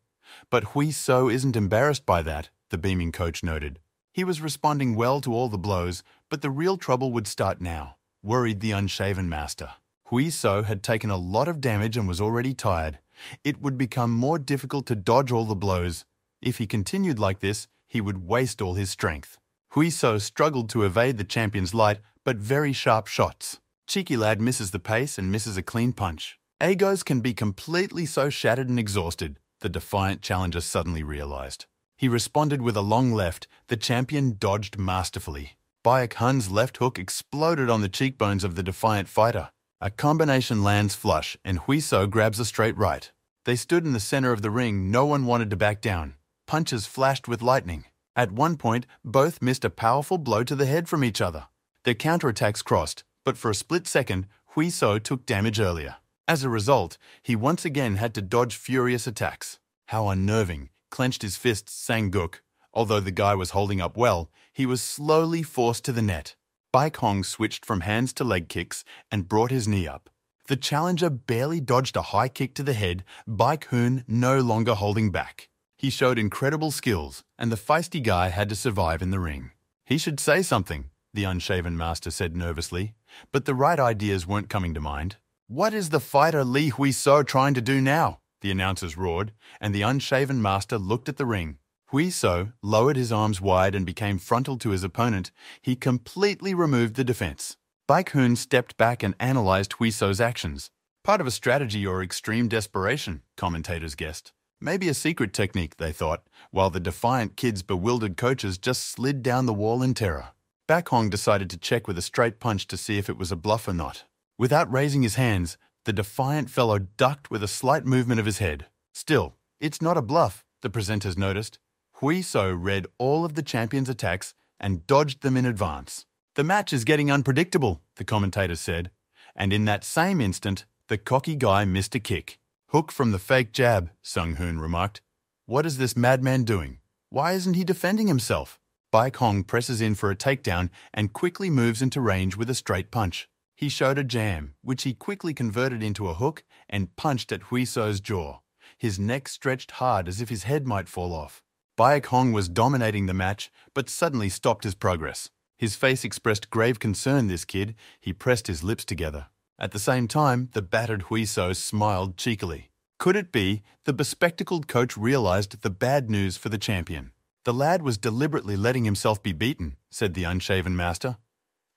But Hui So isn't embarrassed by that, the beaming coach noted. He was responding well to all the blows, but the real trouble would start now, worried the unshaven master. Hui So had taken a lot of damage and was already tired. It would become more difficult to dodge all the blows. If he continued like this, he would waste all his strength. Hui So struggled to evade the champion's light, but very sharp shots. Cheeky lad misses the pace and misses a clean punch. Egos can be completely so shattered and exhausted, the defiant challenger suddenly realized. He responded with a long left. The champion dodged masterfully. Baek Hoon's left hook exploded on the cheekbones of the defiant fighter. A combination lands flush, and Hui So grabs a straight right. They stood in the center of the ring. No one wanted to back down. Punches flashed with lightning. At one point, both missed a powerful blow to the head from each other. Their counterattacks crossed, but for a split second, Hui So took damage earlier. As a result, he once again had to dodge furious attacks. How unnerving, clenched his fists Sang-guk. Although the guy was holding up well, he was slowly forced to the net. Baek Hoon switched from hands to leg kicks and brought his knee up. The challenger barely dodged a high kick to the head, Baek Hoon no longer holding back. He showed incredible skills, and the feisty guy had to survive in the ring. He should say something, the unshaven master said nervously, but the right ideas weren't coming to mind. What is the fighter Lee Hui So trying to do now? The announcers roared, and the unshaven master looked at the ring. Hui So lowered his arms wide and became frontal to his opponent. He completely removed the defense. Baek Hoon stepped back and analyzed Hui So's actions. Part of a strategy or extreme desperation, commentators guessed. Maybe a secret technique, they thought, while the defiant kid's bewildered coaches just slid down the wall in terror. Baek Hoon decided to check with a straight punch to see if it was a bluff or not. Without raising his hands, the defiant fellow ducked with a slight movement of his head. Still, it's not a bluff, the presenters noticed. Hui So read all of the champion's attacks and dodged them in advance. The match is getting unpredictable, the commentators said. And in that same instant, the cocky guy missed a kick. Hook from the fake jab, Sung Hoon remarked. What is this madman doing? Why isn't he defending himself? Bai Kong presses in for a takedown and quickly moves into range with a straight punch. He showed a jam, which he quickly converted into a hook and punched at Hui So's jaw. His neck stretched hard as if his head might fall off. Bai Kong was dominating the match, but suddenly stopped his progress. His face expressed grave concern, this kid. He pressed his lips together. At the same time, the battered Hui So smiled cheekily. Could it be the bespectacled coach realized the bad news for the champion? The lad was deliberately letting himself be beaten, said the unshaven master.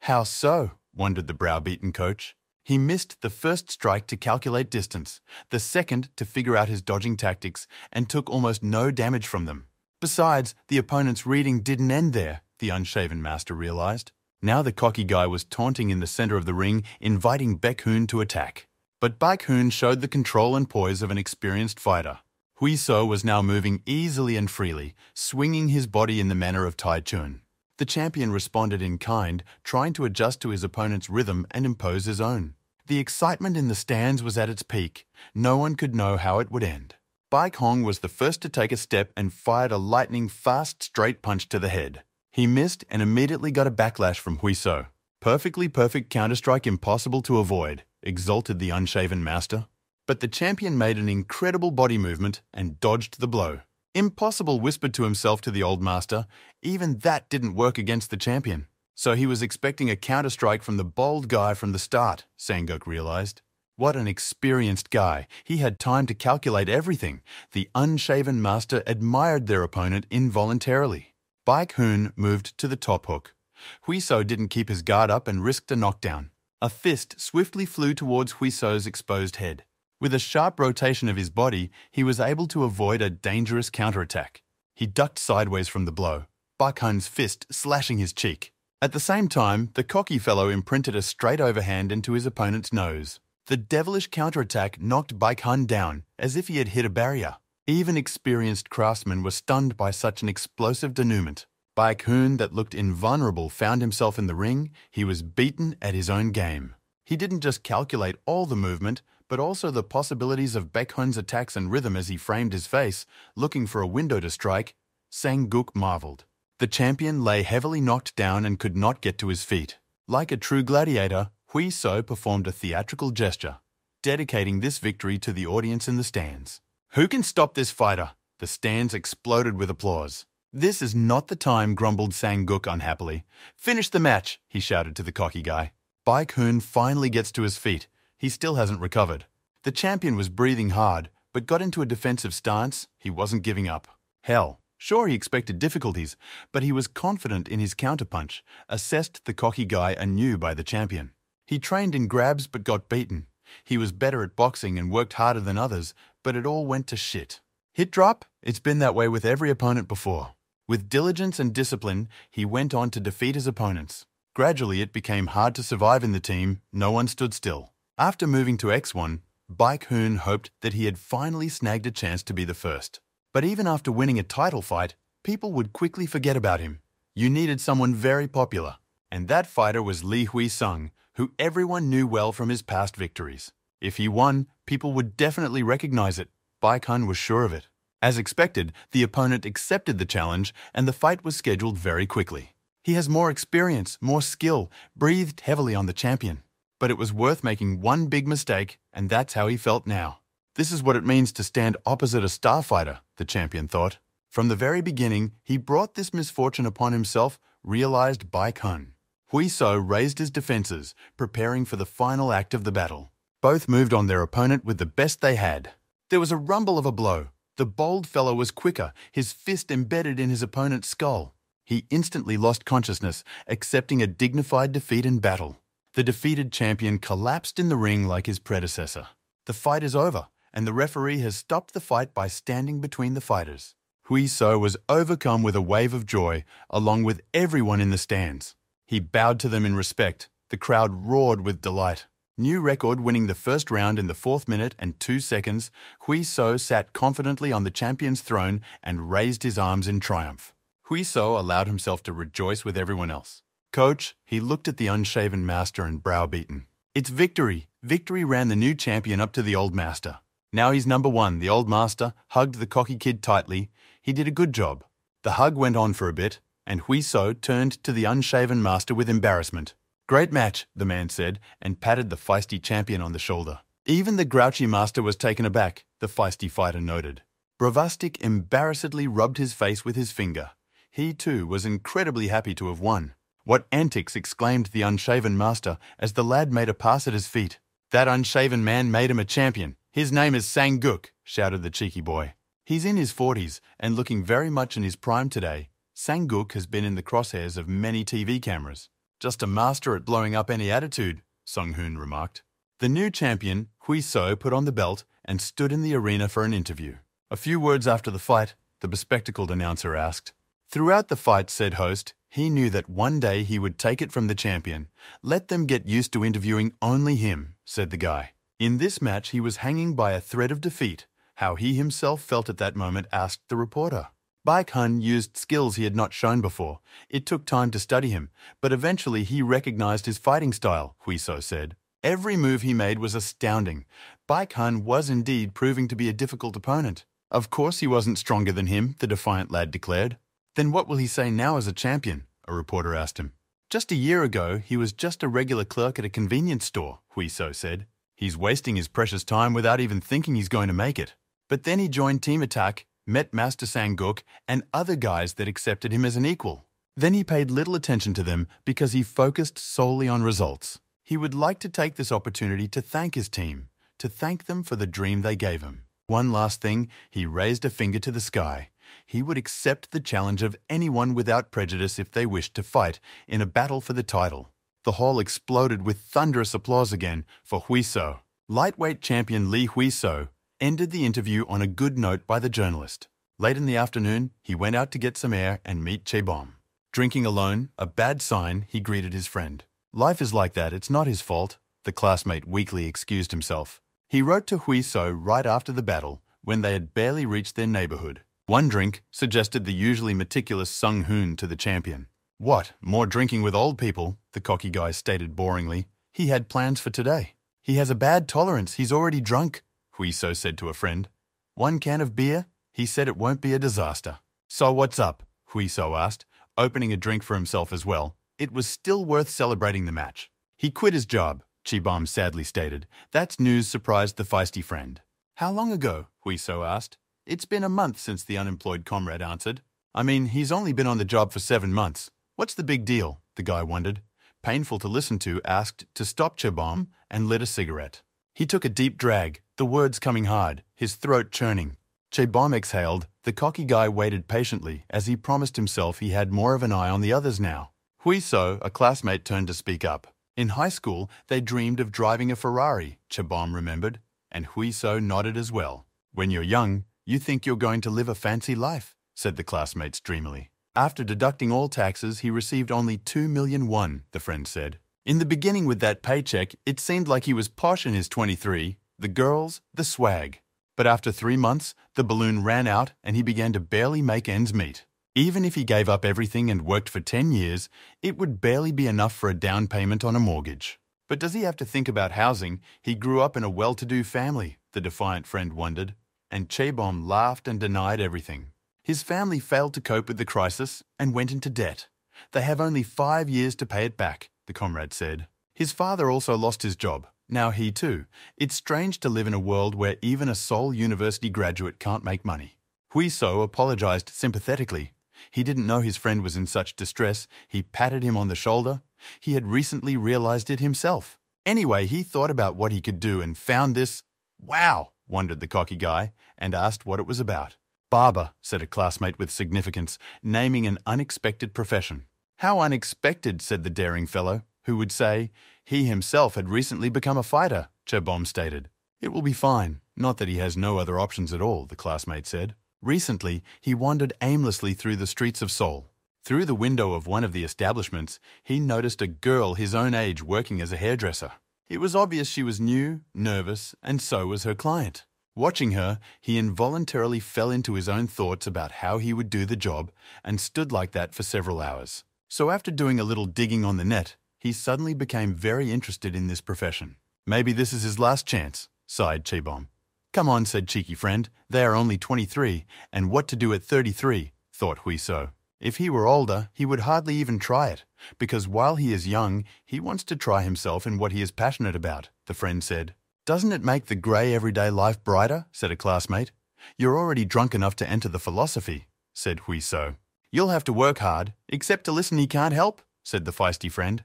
How so? Wondered the browbeaten coach. He missed the first strike to calculate distance, the second to figure out his dodging tactics, and took almost no damage from them. Besides, the opponent's reading didn't end there, the unshaven master realized. Now the cocky guy was taunting in the center of the ring, inviting Baek-hoon to attack. But Baek-hoon showed the control and poise of an experienced fighter. Hui So was now moving easily and freely, swinging his body in the manner of Tai Chun. The champion responded in kind, trying to adjust to his opponent's rhythm and impose his own. The excitement in the stands was at its peak. No one could know how it would end. Bai Kong was the first to take a step and fired a lightning-fast straight punch to the head. He missed and immediately got a backlash from Hui So. Perfectly perfect counterstrike impossible to avoid, exulted the unshaven master. But the champion made an incredible body movement and dodged the blow. Impossible, whispered to himself to the old master. Even that didn't work against the champion. So he was expecting a counterstrike from the bold guy from the start, Sangok realized. What an experienced guy. He had time to calculate everything. The unshaven master admired their opponent involuntarily. Baek-hoon moved to the top hook. Hui So didn't keep his guard up and risked a knockdown. A fist swiftly flew towards Hui So's exposed head. With a sharp rotation of his body, he was able to avoid a dangerous counterattack. He ducked sideways from the blow, Baek-hoon's fist slashing his cheek. At the same time, the cocky fellow imprinted a straight overhand into his opponent's nose. The devilish counterattack knocked Baek-hoon down as if he had hit a barrier. Even experienced craftsmen were stunned by such an explosive denouement. Baek-hoon, that looked invulnerable, found himself in the ring. He was beaten at his own game. He didn't just calculate all the movement, but also the possibilities of Baek-hoon's attacks and rhythm as he framed his face, looking for a window to strike. Sang-guk marveled. The champion lay heavily knocked down and could not get to his feet. Like a true gladiator, Hui So performed a theatrical gesture, dedicating this victory to the audience in the stands. Who can stop this fighter? The stands exploded with applause. This is not the time, grumbled Sang-guk unhappily. Finish the match, he shouted to the cocky guy. Baek-hoon finally gets to his feet. He still hasn't recovered. The champion was breathing hard, but got into a defensive stance. He wasn't giving up. Hell, sure he expected difficulties, but he was confident in his counterpunch, assessed the cocky guy anew by the champion. He trained in grabs but got beaten. He was better at boxing and worked harder than others, but it all went to shit. Hit drop? It's been that way with every opponent before. With diligence and discipline, he went on to defeat his opponents. Gradually, it became hard to survive in the team. No one stood still. After moving to X1, Baek-hoon hoped that he had finally snagged a chance to be the first. But even after winning a title fight, people would quickly forget about him. You needed someone very popular. And that fighter was Lee Hui-sung, who everyone knew well from his past victories. If he won, people would definitely recognize it. Baek-hoon was sure of it. As expected, the opponent accepted the challenge and the fight was scheduled very quickly. He has more experience, more skill, breathed heavily on the champion. But it was worth making one big mistake, and that's how he felt now. This is what it means to stand opposite a star fighter, the champion thought. From the very beginning, he brought this misfortune upon himself, realized Baek-hoon. Hui So raised his defenses, preparing for the final act of the battle. Both moved on their opponent with the best they had. There was a rumble of a blow. The bold fellow was quicker, his fist embedded in his opponent's skull. He instantly lost consciousness, accepting a dignified defeat in battle. The defeated champion collapsed in the ring like his predecessor. The fight is over, and the referee has stopped the fight by standing between the fighters. Hui So was overcome with a wave of joy, along with everyone in the stands. He bowed to them in respect. The crowd roared with delight. New record, winning the first round in the 4th minute and 2 seconds, Hui So sat confidently on the champion's throne and raised his arms in triumph. Hui So allowed himself to rejoice with everyone else. Coach, he looked at the unshaven master and browbeaten. It's victory. Victory ran the new champion up to the old master. Now he's number 1. The old master hugged the cocky kid tightly. He did a good job. The hug went on for a bit. and Huiso turned to the unshaven master with embarrassment. "Great match," the man said, and patted the feisty champion on the shoulder. Even the grouchy master was taken aback, the feisty fighter noted. Bravastic embarrassedly rubbed his face with his finger. He, too, was incredibly happy to have won. "What antics!" exclaimed the unshaven master as the lad made a pass at his feet. "That unshaven man made him a champion. His name is Sang-guk," shouted the cheeky boy. "He's in his 40s and looking very much in his prime today. Sang-guk has been in the crosshairs of many TV cameras. Just a master at blowing up any attitude," Sung-hoon remarked. The new champion, Huiso, put on the belt and stood in the arena for an interview. A few words after the fight, the bespectacled announcer asked. "Throughout the fight," said host, "he knew that one day he would take it from the champion. Let them get used to interviewing only him," said the guy. In this match, he was hanging by a thread of defeat. How he himself felt at that moment asked the reporter. Baek-hun used skills he had not shown before. It took time to study him, but eventually he recognized his fighting style, Huiso said. Every move he made was astounding. Baek-hun was indeed proving to be a difficult opponent. Of course he wasn't stronger than him, the defiant lad declared. "Then what will he say now as a champion?" a reporter asked him. "Just a year ago, he was just a regular clerk at a convenience store," Huiso said. "He's wasting his precious time without even thinking he's going to make it." But then he joined Team Attack, met Master Sang-guk and other guys that accepted him as an equal. Then he paid little attention to them because he focused solely on results. He would like to take this opportunity to thank his team, to thank them for the dream they gave him. One last thing, he raised a finger to the sky. He would accept the challenge of anyone without prejudice if they wished to fight in a battle for the title. The hall exploded with thunderous applause again for Huiso. Lightweight champion Lee Huiso ended the interview on a good note by the journalist. Late in the afternoon, he went out to get some air and meet Chaebom. Drinking alone, a bad sign, he greeted his friend. "Life is like that, it's not his fault," the classmate weakly excused himself. He wrote to Huiso right after the battle, when they had barely reached their neighborhood. "One drink," suggested the usually meticulous Sung-hoon to the champion. "What, more drinking with old people?" the cocky guy stated boringly. "He had plans for today." "He has a bad tolerance, he's already drunk," Huiso said to a friend. "One can of beer? He said it won't be a disaster." "So what's up?" Huiso asked, opening a drink for himself as well. It was still worth celebrating the match. "He quit his job," Chaebom sadly stated. That news surprised the feisty friend. "How long ago?" Huiso asked. "It's been a month," since the unemployed comrade answered. "I mean, he's only been on the job for 7 months. What's the big deal?" the guy wondered. Painful to listen to, asked to stop Chaebom and lit a cigarette. He took a deep drag, the words coming hard, his throat churning. Chaebom exhaled. The cocky guy waited patiently as he promised himself he had more of an eye on the others now. Huiso, a classmate, turned to speak up. In high school, they dreamed of driving a Ferrari, Chaebom remembered, and Huiso nodded as well. "When you're young, you think you're going to live a fancy life," said the classmates dreamily. After deducting all taxes, he received only 2 million won, the friend said. In the beginning with that paycheck, it seemed like he was posh in his 23, the girls, the swag. But after 3 months, the balloon ran out and he began to barely make ends meet. Even if he gave up everything and worked for 10 years, it would barely be enough for a down payment on a mortgage. But does he have to think about housing? He grew up in a well-to-do family, the defiant friend wondered. And Chaebom laughed and denied everything. His family failed to cope with the crisis and went into debt. They have only 5 years to pay it back, the comrade said. His father also lost his job. Now he too. It's strange to live in a world where even a Seoul University graduate can't make money. Huiso apologized sympathetically. He didn't know his friend was in such distress. He patted him on the shoulder. He had recently realized it himself. Anyway, he thought about what he could do and found this. "Wow," wondered the cocky guy, and asked what it was about. "Barber," said a classmate with significance, naming an unexpected profession. "How unexpected," said the daring fellow, who would say he himself had recently become a fighter, Chaebom stated. "It will be fine. Not that he has no other options at all," the classmate said. Recently, he wandered aimlessly through the streets of Seoul. Through the window of one of the establishments, he noticed a girl his own age working as a hairdresser. It was obvious she was new, nervous, and so was her client. Watching her, he involuntarily fell into his own thoughts about how he would do the job and stood like that for several hours. So after doing a little digging on the net, he suddenly became very interested in this profession. "Maybe this is his last chance," sighed Chaebom. "Come on," said cheeky friend. "They are only 23, and what to do at 33, thought Huiso. If he were older, he would hardly even try it, because while he is young, he wants to try himself in what he is passionate about, the friend said. Doesn't it make the grey everyday life brighter? Said a classmate. You're already drunk enough to enter the philosophy, said Huiso. You'll have to work hard, except to listen he can't help, said the feisty friend.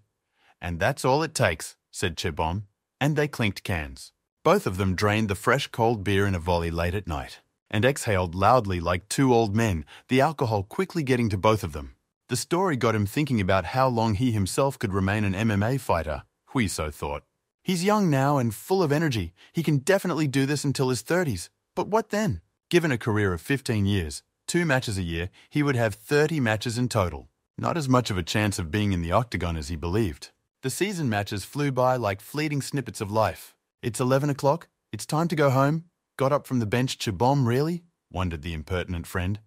And that's all it takes, said Chebom, and they clinked cans. Both of them drained the fresh cold beer in a volley late at night, and exhaled loudly like two old men, the alcohol quickly getting to both of them. The story got him thinking about how long he himself could remain an MMA fighter, Huiso thought. He's young now and full of energy. He can definitely do this until his 30s. But what then? Given a career of 15 years, 2 matches a year, he would have 30 matches in total. Not as much of a chance of being in the octagon as he believed. The season matches flew by like fleeting snippets of life. It's 11 o'clock. It's time to go home. Got up from the bench, Chebom, really? Wondered the impertinent friend.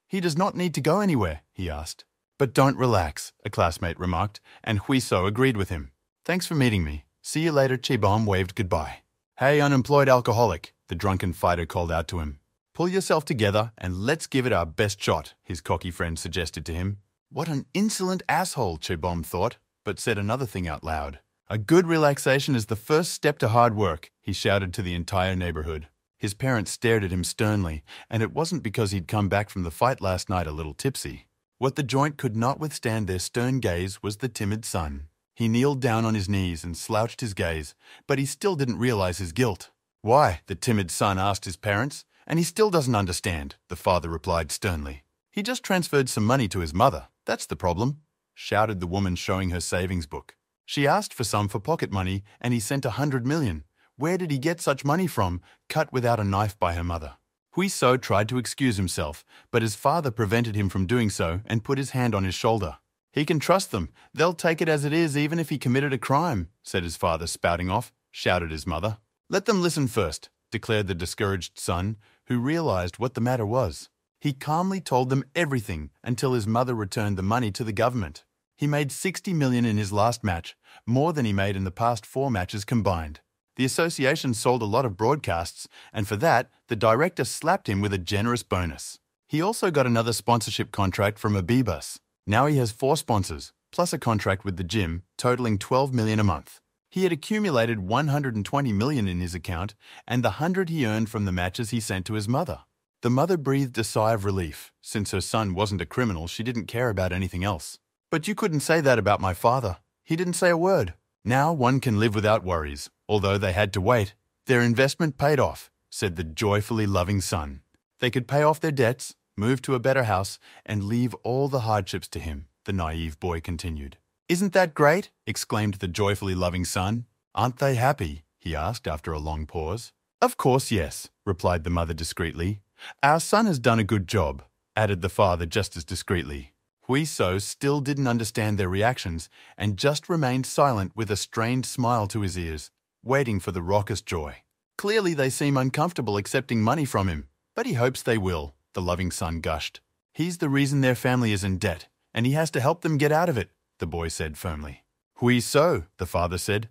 He does not need to go anywhere, he asked. But don't relax, a classmate remarked, and Huiso agreed with him. Thanks for meeting me. See you later, Chebom waved goodbye. Hey, unemployed alcoholic, the drunken fighter called out to him. Pull yourself together and let's give it our best shot, his cocky friend suggested to him. What an insolent asshole, Chebom thought, but said another thing out loud. A good relaxation is the first step to hard work, he shouted to the entire neighborhood. His parents stared at him sternly, and it wasn't because he'd come back from the fight last night a little tipsy. What the joint could not withstand their stern gaze was the timid son. He kneeled down on his knees and slouched his gaze, but he still didn't realize his guilt. Why? The timid son asked his parents, and he still doesn't understand, the father replied sternly. He just transferred some money to his mother. That's the problem, shouted the woman showing her savings book. She asked for some for pocket money, and he sent 100 million. Where did he get such money from, cut without a knife by her mother? Huiso tried to excuse himself, but his father prevented him from doing so and put his hand on his shoulder. He can trust them. They'll take it as it is even if he committed a crime, said his father, spouting off, shouted his mother. Let them listen first, declared the discouraged son, who realized what the matter was. He calmly told them everything until his mother returned the money to the government. He made 60 million in his last match, more than he made in the past 4 matches combined. The association sold a lot of broadcasts, and for that, the director slapped him with a generous bonus. He also got another sponsorship contract from Abibus. Now he has 4 sponsors, plus a contract with the gym, totaling 12 million a month. He had accumulated 120 million in his account, and the 100 he earned from the matches he sent to his mother. The mother breathed a sigh of relief. Since her son wasn't a criminal, she didn't care about anything else. But you couldn't say that about my father. He didn't say a word. Now one can live without worries. Although they had to wait, their investment paid off, said the joyfully loving son. They could pay off their debts, move to a better house, and leave all the hardships to him, the naive boy continued. Isn't that great? Exclaimed the joyfully loving son. Aren't they happy? He asked after a long pause. Of course, yes, replied the mother discreetly. Our son has done a good job, added the father just as discreetly. Huiso still didn't understand their reactions and just remained silent with a strained smile to his ears, waiting for the raucous joy. Clearly they seem uncomfortable accepting money from him, but he hopes they will, the loving son gushed. He's the reason their family is in debt, and he has to help them get out of it, the boy said firmly. Huiso, the father said.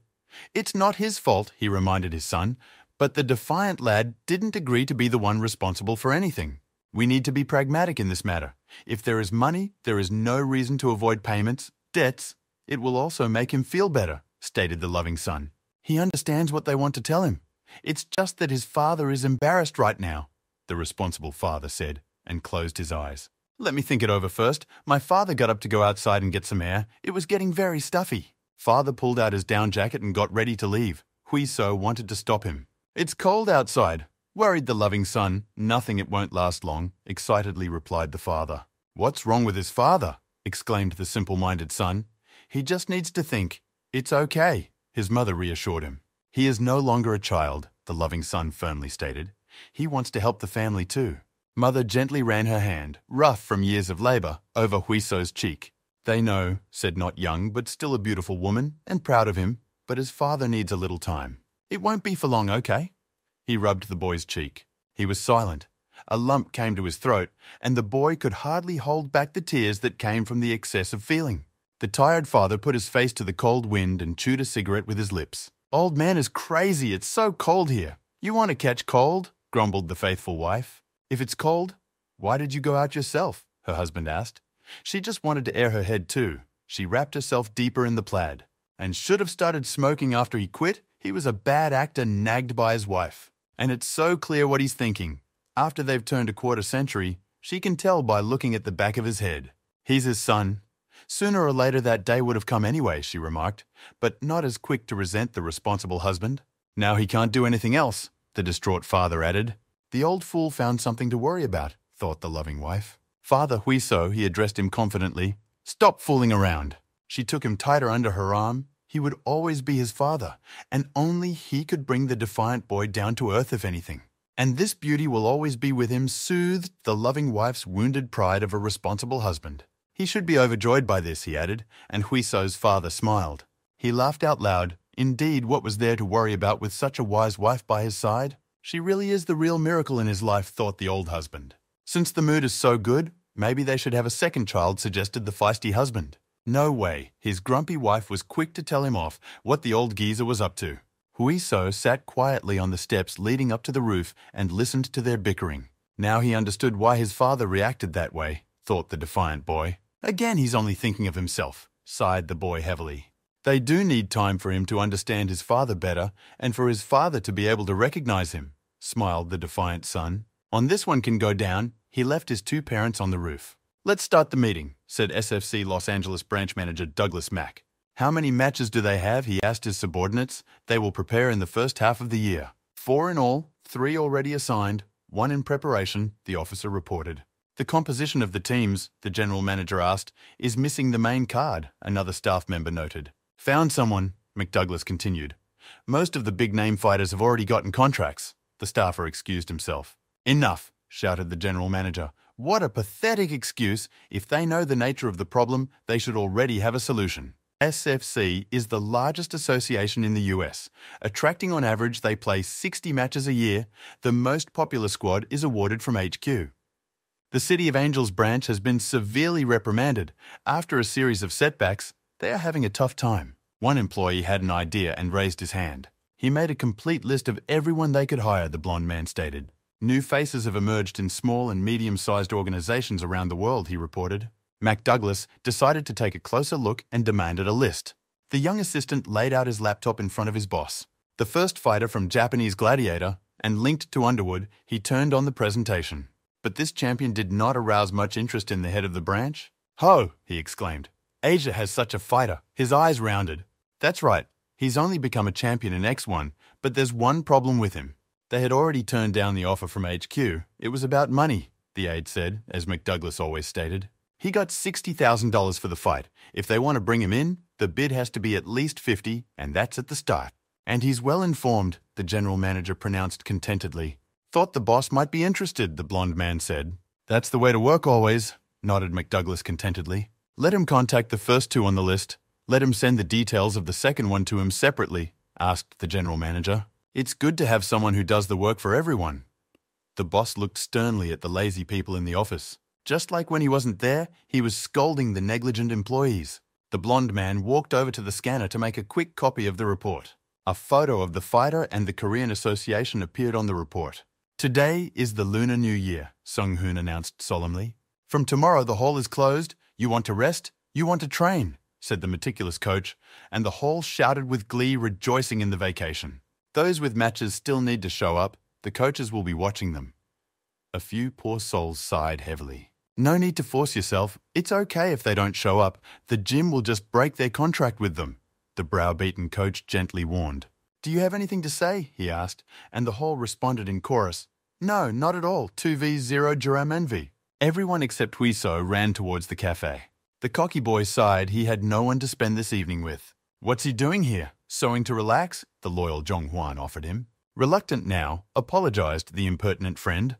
It's not his fault, he reminded his son, but the defiant lad didn't agree to be the one responsible for anything. We need to be pragmatic in this matter. If there is money, there is no reason to avoid payments, debts. It will also make him feel better, stated the loving son. He understands what they want to tell him. It's just that his father is embarrassed right now, the responsible father said, and closed his eyes. Let me think it over first. My father got up to go outside and get some air. It was getting very stuffy. Father pulled out his down jacket and got ready to leave. Huiso wanted to stop him. It's cold outside, worried the loving son. Nothing, it won't last long, excitedly replied the father. What's wrong with his father? Exclaimed the simple-minded son. He just needs to think. It's okay, his mother reassured him. He is no longer a child, the loving son firmly stated. He wants to help the family too. Mother gently ran her hand, rough from years of labor, over Huiso's cheek. They know, said not young but still a beautiful woman, and proud of him, but his father needs a little time. It won't be for long, okay? He rubbed the boy's cheek. He was silent. A lump came to his throat, and the boy could hardly hold back the tears that came from the excess of feeling. The tired father put his face to the cold wind and chewed a cigarette with his lips. Old man is crazy. It's so cold here. You want to catch cold? Grumbled the faithful wife. If it's cold, why did you go out yourself? Her husband asked. She just wanted to air her head too. She wrapped herself deeper in the plaid. And should have started smoking after he quit. He was a bad actor nagged by his wife. And it's so clear what he's thinking. After they've turned a quarter century, she can tell by looking at the back of his head. He's his son. Sooner or later that day would have come anyway, she remarked, but not as quick to resent the responsible husband. Now he can't do anything else, the distraught father added. The old fool found something to worry about, thought the loving wife. Father Huiso, he addressed him confidently. Stop fooling around. She took him tighter under her arm. He would always be his father, and only he could bring the defiant boy down to earth if anything. And this beauty will always be with him, soothed the loving wife's wounded pride of a responsible husband. He should be overjoyed by this, he added, and Huiso's father smiled. He laughed out loud. Indeed, what was there to worry about with such a wise wife by his side? She really is the real miracle in his life, thought the old husband. Since the mood is so good, maybe they should have a second child, suggested the feisty husband. No way. His grumpy wife was quick to tell him off what the old geezer was up to. Huiso sat quietly on the steps leading up to the roof and listened to their bickering. Now he understood why his father reacted that way, thought the defiant boy. Again he's only thinking of himself, sighed the boy heavily. They do need time for him to understand his father better and for his father to be able to recognize him, smiled the defiant son. On this one can go down, he left his two parents on the roof. Let's start the meeting, said SFC Los Angeles branch manager Douglas Mack. How many matches do they have? He asked his subordinates. They will prepare in the first half of the year. 4 in all, 3 already assigned, 1 in preparation, the officer reported. The composition of the teams, the general manager asked, is missing the main card, another staff member noted. Found someone, McDouglas continued. Most of the big-name fighters have already gotten contracts. The staffer excused himself. Enough, shouted the general manager. What a pathetic excuse. If they know the nature of the problem, they should already have a solution. SFC is the largest association in the US. Attracting on average, they play 60 matches a year. The most popular squad is awarded from HQ. The City of Angels branch has been severely reprimanded. After a series of setbacks, they are having a tough time. One employee had an idea and raised his hand. He made a complete list of everyone they could hire, the blonde man stated. New faces have emerged in small and medium-sized organizations around the world, he reported. McDouglas decided to take a closer look and demanded a list. The young assistant laid out his laptop in front of his boss. The first fighter from Japanese Gladiator, and linked to Underwood, he turned on the presentation. But this champion did not arouse much interest in the head of the branch. Ho, he exclaimed. Asia has such a fighter. His eyes rounded. That's right. He's only become a champion in X1, but there's one problem with him. They had already turned down the offer from HQ. It was about money, the aide said, as McDouglas always stated. He got $60,000 for the fight. If they want to bring him in, the bid has to be at least $50,000, and that's at the start. And he's well informed, the general manager pronounced contentedly. Thought the boss might be interested, the blonde man said. That's the way to work always, nodded McDouglas contentedly. Let him contact the first 2 on the list. Let him send the details of the second one to him separately, asked the general manager. It's good to have someone who does the work for everyone. The boss looked sternly at the lazy people in the office. Just like when he wasn't there, he was scolding the negligent employees. The blonde man walked over to the scanner to make a quick copy of the report. A photo of the fighter and the Korean Association appeared on the report. Today is the Lunar New Year, Sung-hoon announced solemnly. From tomorrow the hall is closed. You want to rest? You want to train, said the meticulous coach, and the hall shouted with glee, rejoicing in the vacation. Those with matches still need to show up. The coaches will be watching them. A few poor souls sighed heavily. No need to force yourself. It's okay if they don't show up. The gym will just break their contract with them, the browbeaten coach gently warned. Do you have anything to say? He asked, and the hall responded in chorus. No, not at all. 2v0 Duram Envy. Everyone except Huiso ran towards the cafe. The cocky boy sighed. He had no one to spend this evening with. What's he doing here? Sewing to relax? The loyal Jong-hwan offered him. Reluctant now, apologized the impertinent friend.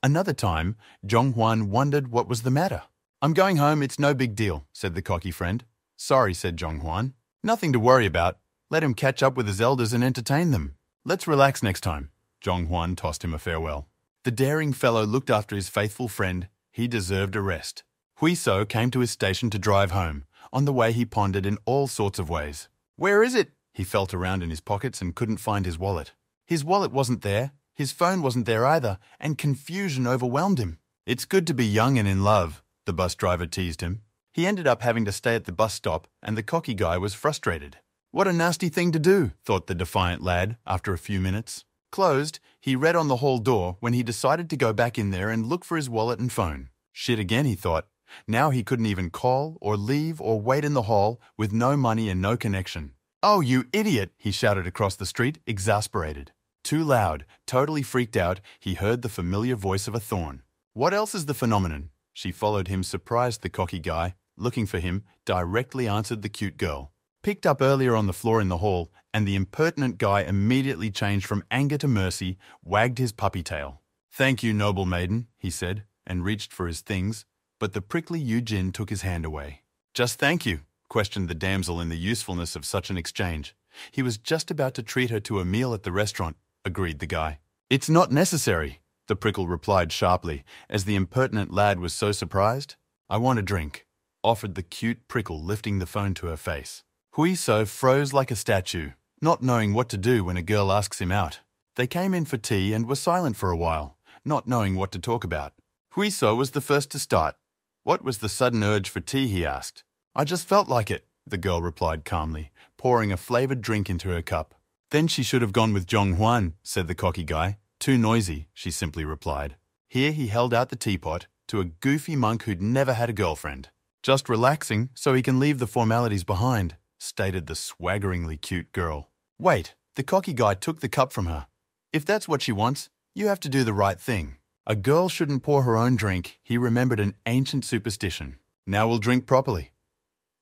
Another time, Jong-hwan wondered what was the matter. I'm going home, it's no big deal, said the cocky friend. Sorry, said Jong-hwan. Nothing to worry about. Let him catch up with his elders and entertain them. Let's relax next time. Jong-hwan tossed him a farewell. The daring fellow looked after his faithful friend. He deserved a rest. Huiso came to his station to drive home. On the way he pondered in all sorts of ways. Where is it? He felt around in his pockets and couldn't find his wallet. His wallet wasn't there. His phone wasn't there either, and confusion overwhelmed him. It's good to be young and in love, the bus driver teased him. He ended up having to stay at the bus stop, and the cocky guy was frustrated. What a nasty thing to do, thought the defiant lad after a few minutes. Closed, he read on the hall door when he decided to go back in there and look for his wallet and phone. Shit again, he thought. Now he couldn't even call or leave or wait in the hall with no money and no connection. "Oh, you idiot!" he shouted across the street, exasperated. Too loud, totally freaked out, he heard the familiar voice of a thorn. "What else is the phenomenon?" She followed him, surprised the cocky guy, looking for him, directly answered the cute girl. Picked up earlier on the floor in the hall, and the impertinent guy immediately changed from anger to mercy, wagged his puppy tail. "Thank you, noble maiden," he said, and reached for his things, but the prickly Yujin took his hand away. "Just thank you," questioned the damsel in the usefulness of such an exchange. He was just about to treat her to a meal at the restaurant, agreed the guy. "It's not necessary," the prickle replied sharply, as the impertinent lad was so surprised. "I want a drink," offered the cute prickle, lifting the phone to her face. Huiso froze like a statue, not knowing what to do when a girl asks him out. They came in for tea and were silent for a while, not knowing what to talk about. Huiso was the first to start. What was the sudden urge for tea, he asked. "I just felt like it," the girl replied calmly, pouring a flavored drink into her cup. "Then she should have gone with Zhonghuan," said the cocky guy. "Too noisy," she simply replied. Here he held out the teapot to a goofy monk who'd never had a girlfriend. "Just relaxing so he can leave the formalities behind," stated the swaggeringly cute girl. "Wait," the cocky guy took the cup from her. "If that's what she wants, you have to do the right thing. A girl shouldn't pour her own drink," he remembered an ancient superstition. "Now we'll drink properly."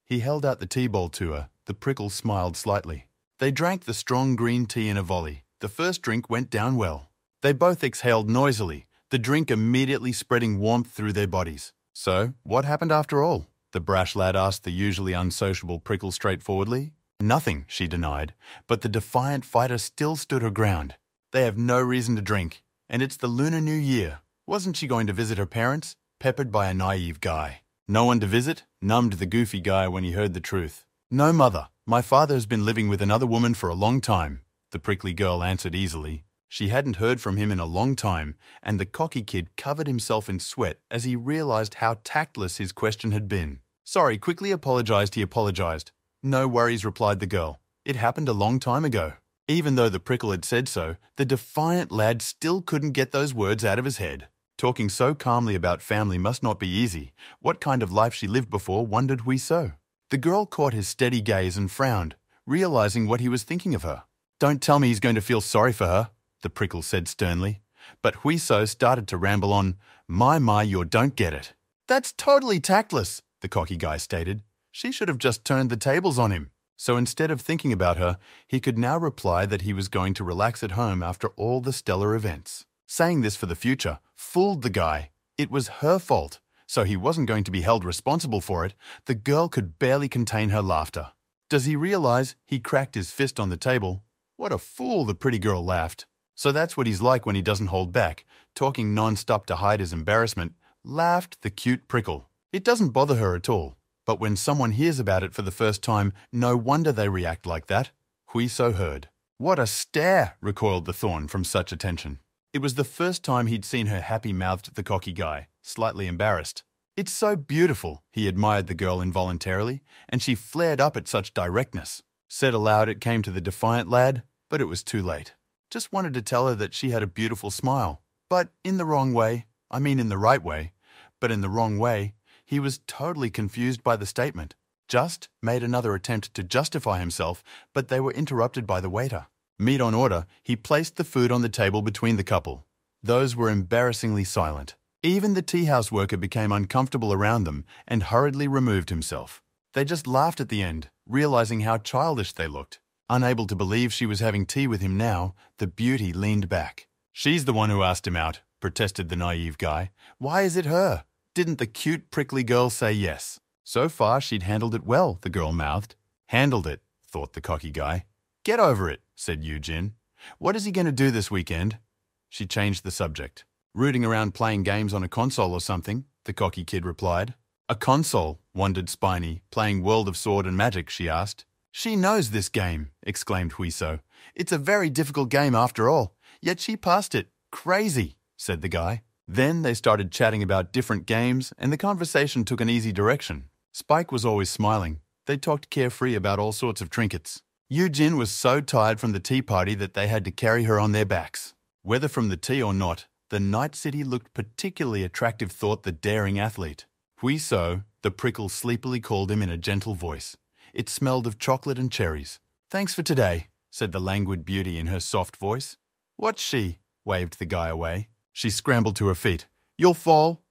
He held out the tea bowl to her. The prickle smiled slightly. They drank the strong green tea in a volley. The first drink went down well. They both exhaled noisily, the drink immediately spreading warmth through their bodies. "So, what happened after all?" the brash lad asked the usually unsociable prickle straightforwardly. "Nothing," she denied, but the defiant fighter still stood her ground. "They have no reason to drink, and it's the Lunar New Year. Wasn't she going to visit her parents?" Peppered by a naive guy. "No one to visit?" numbed the goofy guy when he heard the truth. "No, mother. My father has been living with another woman for a long time," the prickly girl answered easily. She hadn't heard from him in a long time, and the cocky kid covered himself in sweat as he realized how tactless his question had been. "Sorry," quickly apologized. "No worries," replied the girl. "It happened a long time ago." Even though the prickle had said so, the defiant lad still couldn't get those words out of his head. Talking so calmly about family must not be easy. What kind of life she lived before, wondered Huiso. The girl caught his steady gaze and frowned, realizing what he was thinking of her. "Don't tell me he's going to feel sorry for her," the prickle said sternly. But Huiso started to ramble on. My, you don't get it." "That's totally tactless," the cocky guy stated. "She should have just turned the tables on him." So instead of thinking about her, he could now reply that he was going to relax at home after all the stellar events. Saying this for the future fooled the guy. It was her fault, so he wasn't going to be held responsible for it. The girl could barely contain her laughter. Does he realize he cracked his fist on the table? What a fool, the pretty girl laughed. So that's what he's like when he doesn't hold back, talking non-stop to hide his embarrassment, laughed the cute prickle. It doesn't bother her at all. But when someone hears about it for the first time, no wonder they react like that. Huiso heard. "What a stare!" recoiled the thorn from such attention. It was the first time he'd seen her happy-mouthed the cocky guy, slightly embarrassed. "It's so beautiful," he admired the girl involuntarily, and she flared up at such directness. Said aloud it came to the defiant lad, but it was too late. Just wanted to tell her that she had a beautiful smile. But in the wrong way. I mean in the right way. But in the wrong way. He was totally confused by the statement. Just made another attempt to justify himself, but they were interrupted by the waiter. Meat on order, he placed the food on the table between the couple. Those were embarrassingly silent. Even the tea house worker became uncomfortable around them and hurriedly removed himself. They just laughed at the end, realizing how childish they looked. Unable to believe she was having tea with him now, the beauty leaned back. "She's the one who asked him out," protested the naive guy. "Why is it her? Didn't the cute, prickly girl say yes?" "So far, she'd handled it well," the girl mouthed. "Handled it," thought the cocky guy. "Get over it," said Yujin. "What is he going to do this weekend?" She changed the subject. "Rooting around playing games on a console or something," the cocky kid replied. "A console?" wondered Spiny. "Playing World of Sword and Magic?" she asked. "She knows this game," exclaimed Huiso. "It's a very difficult game after all, yet she passed it. Crazy," said the guy. Then they started chatting about different games, and the conversation took an easy direction. Spike was always smiling. They talked carefree about all sorts of trinkets. Yujin was so tired from the tea party that they had to carry her on their backs. Whether from the tea or not, the Night City looked particularly attractive, thought the daring athlete. Huiso, the prickle, sleepily called him in a gentle voice. It smelled of chocolate and cherries. "Thanks for today," said the languid beauty in her soft voice. "What's she?" waved the guy away. She scrambled to her feet. You'll fall,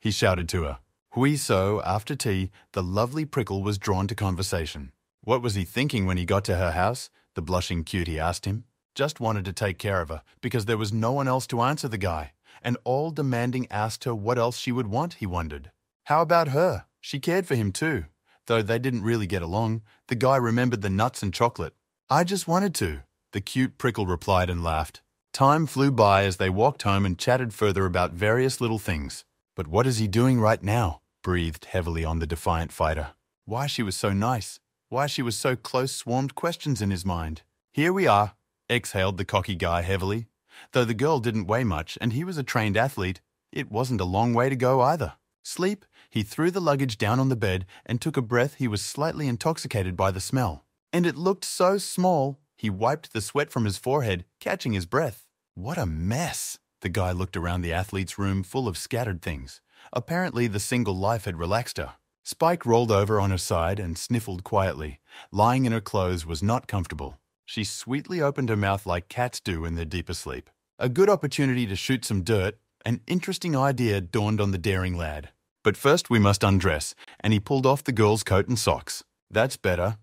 he shouted to her. Huiso, after tea, the lovely prickle was drawn to conversation. What was he thinking when he got to her house? The blushing cutie asked him. Just wanted to take care of her, because there was no one else to answer the guy, and all demanding asked her what else she would want, he wondered. How about her? She cared for him too. Though they didn't really get along, the guy remembered the nuts and chocolate. I just wanted to, the cute prickle replied and laughed. Time flew by as they walked home and chatted further about various little things. But what is he doing right now? Breathed heavily on the defiant fighter. Why she was so nice. Why she was so close swarmed questions in his mind. Here we are, exhaled the cocky guy heavily. Though the girl didn't weigh much and he was a trained athlete, it wasn't a long way to go either. Sleep, he threw the luggage down on the bed and took a breath. He was slightly intoxicated by the smell. And it looked so small, he wiped the sweat from his forehead, catching his breath. What a mess! The guy looked around the athlete's room full of scattered things. Apparently the single life had relaxed her. Spike rolled over on her side and sniffled quietly. Lying in her clothes was not comfortable. She sweetly opened her mouth like cats do in their deeper sleep. A good opportunity to shoot some dirt. An interesting idea dawned on the daring lad. But first we must undress, and he pulled off the girl's coat and socks. That's better.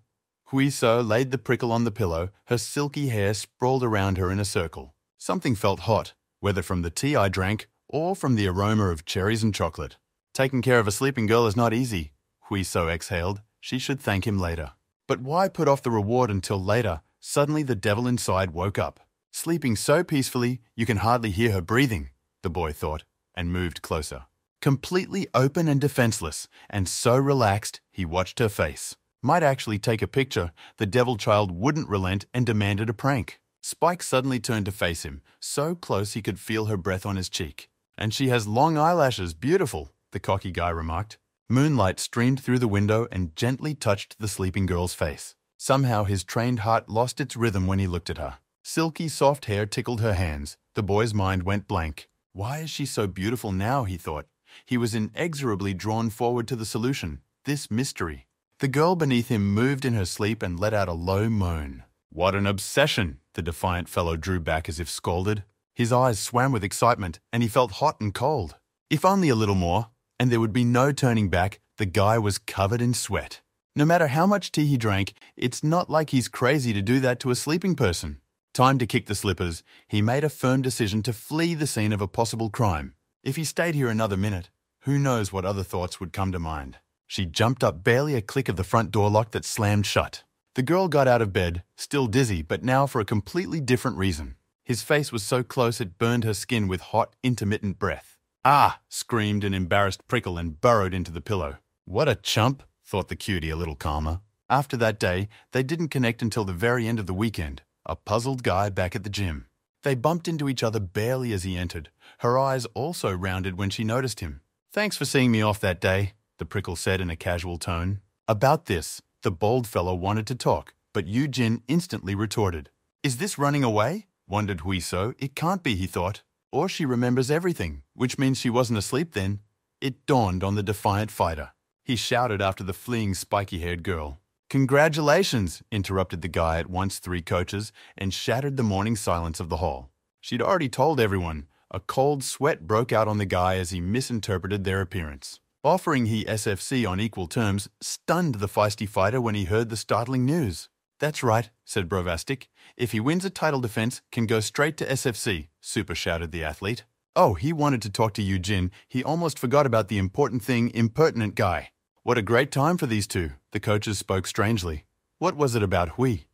Huiso laid the prickle on the pillow, her silky hair sprawled around her in a circle. Something felt hot, whether from the tea I drank or from the aroma of cherries and chocolate. Taking care of a sleeping girl is not easy, Huiso exhaled. She should thank him later. But why put off the reward until later? Suddenly the devil inside woke up. Sleeping so peacefully you can hardly hear her breathing, the boy thought, and moved closer. Completely open and defenseless, and so relaxed he watched her face. Might actually take a picture, the devil child wouldn't relent and demanded a prank. Spike suddenly turned to face him, so close he could feel her breath on his cheek. And she has long eyelashes, beautiful, the cocky guy remarked. Moonlight streamed through the window and gently touched the sleeping girl's face. Somehow his trained heart lost its rhythm when he looked at her. Silky soft hair tickled her hands. The boy's mind went blank. Why is she so beautiful now, he thought. He was inexorably drawn forward to the solution, this mystery. The girl beneath him moved in her sleep and let out a low moan. What an obsession! The defiant fellow drew back as if scalded. His eyes swam with excitement, and he felt hot and cold. If only a little more, and there would be no turning back. The guy was covered in sweat. No matter how much tea he drank, it's not like he's crazy to do that to a sleeping person. Time to kick the slippers. He made a firm decision to flee the scene of a possible crime. If he stayed here another minute, who knows what other thoughts would come to mind. She jumped up, barely a click of the front door lock that slammed shut. The girl got out of bed, still dizzy, but now for a completely different reason. His face was so close it burned her skin with hot, intermittent breath. Ah! Screamed an embarrassed prickle and burrowed into the pillow. What a chump, thought the cutie a little calmer. After that day, they didn't connect until the very end of the weekend, a puzzled guy back at the gym. They bumped into each other barely as he entered. Her eyes also rounded when she noticed him. Thanks for seeing me off that day, the prickle said in a casual tone. About this, the bold fellow wanted to talk, but Yujin instantly retorted. Is this running away? Wondered Huiso. It can't be, he thought. Or she remembers everything, which means she wasn't asleep then. It dawned on the defiant fighter. He shouted after the fleeing spiky-haired girl. Congratulations, interrupted the guy at once 3 coaches and shattered the morning silence of the hall. She'd already told everyone. A cold sweat broke out on the guy as he misinterpreted their appearance. Offering he SFC on equal terms stunned the feisty fighter when he heard the startling news. That's right, said Brovastic. If he wins a title defense, can go straight to SFC, super shouted the athlete. Oh, he wanted to talk to Yujin. He almost forgot about the important thing, impertinent guy. What a great time for these two, the coaches spoke strangely. What was it about Hui?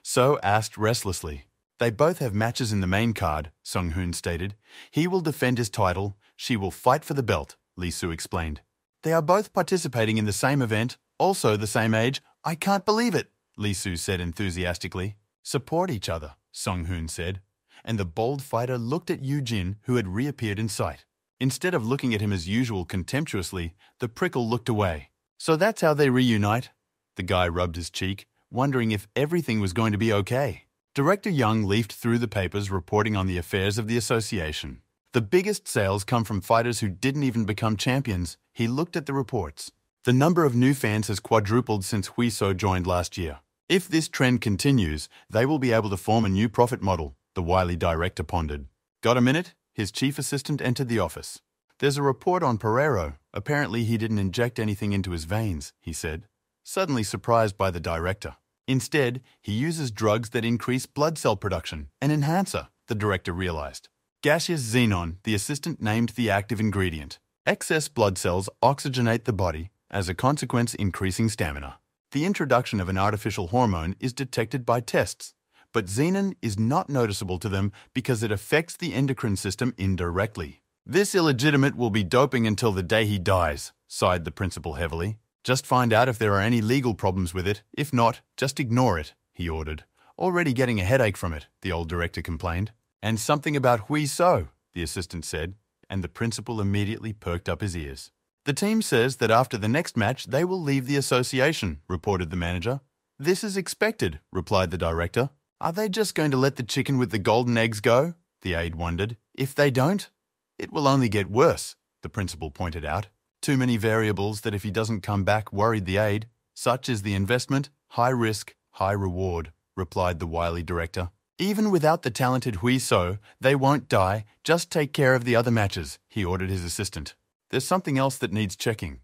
So asked restlessly. They both have matches in the main card, Sung-hoon stated. He will defend his title. She will fight for the belt, Lee Soo explained. They are both participating in the same event, also the same age. I can't believe it, Lee Soo said enthusiastically. Support each other, Sung-hoon said. and the bold fighter looked at Yu-jin, who had reappeared in sight. Instead of looking at him as usual contemptuously, the prickle looked away. "So that's how they reunite?" The guy rubbed his cheek, wondering if everything was going to be okay. Director Young leafed through the papers reporting on the affairs of the association. The biggest sales come from fighters who didn't even become champions. He looked at the reports. The number of new fans has quadrupled since Huiso joined last year. If this trend continues, they will be able to form a new profit model, the wily director pondered. "Got a minute?" His chief assistant entered the office. "There's a report on Pereiro. Apparently he didn't inject anything into his veins," he said, suddenly surprised by the director. "Instead, he uses drugs that increase blood cell production, an enhancer," the director realized. Gaseous xenon, the assistant named the active ingredient. Excess blood cells oxygenate the body, as a consequence increasing stamina. The introduction of an artificial hormone is detected by tests, but xenon is not noticeable to them because it affects the endocrine system indirectly. "This illegitimate will be doping until the day he dies," sighed the principal heavily. "Just find out if there are any legal problems with it. If not, just ignore it," he ordered. "Already getting a headache from it," the old director complained. "And something about Huiso," the assistant said, and the principal immediately perked up his ears. "The team says that after the next match they will leave the association," reported the manager. "This is expected," replied the director. "Are they just going to let the chicken with the golden eggs go?" the aide wondered. "If they don't, it will only get worse," the principal pointed out. "Too many variables that if he doesn't come back," worried the aide. "Such is the investment, high risk, high reward," replied the wily director. "Even without the talented Huiso, they won't die. Just take care of the other matches," he ordered his assistant. "There's something else that needs checking."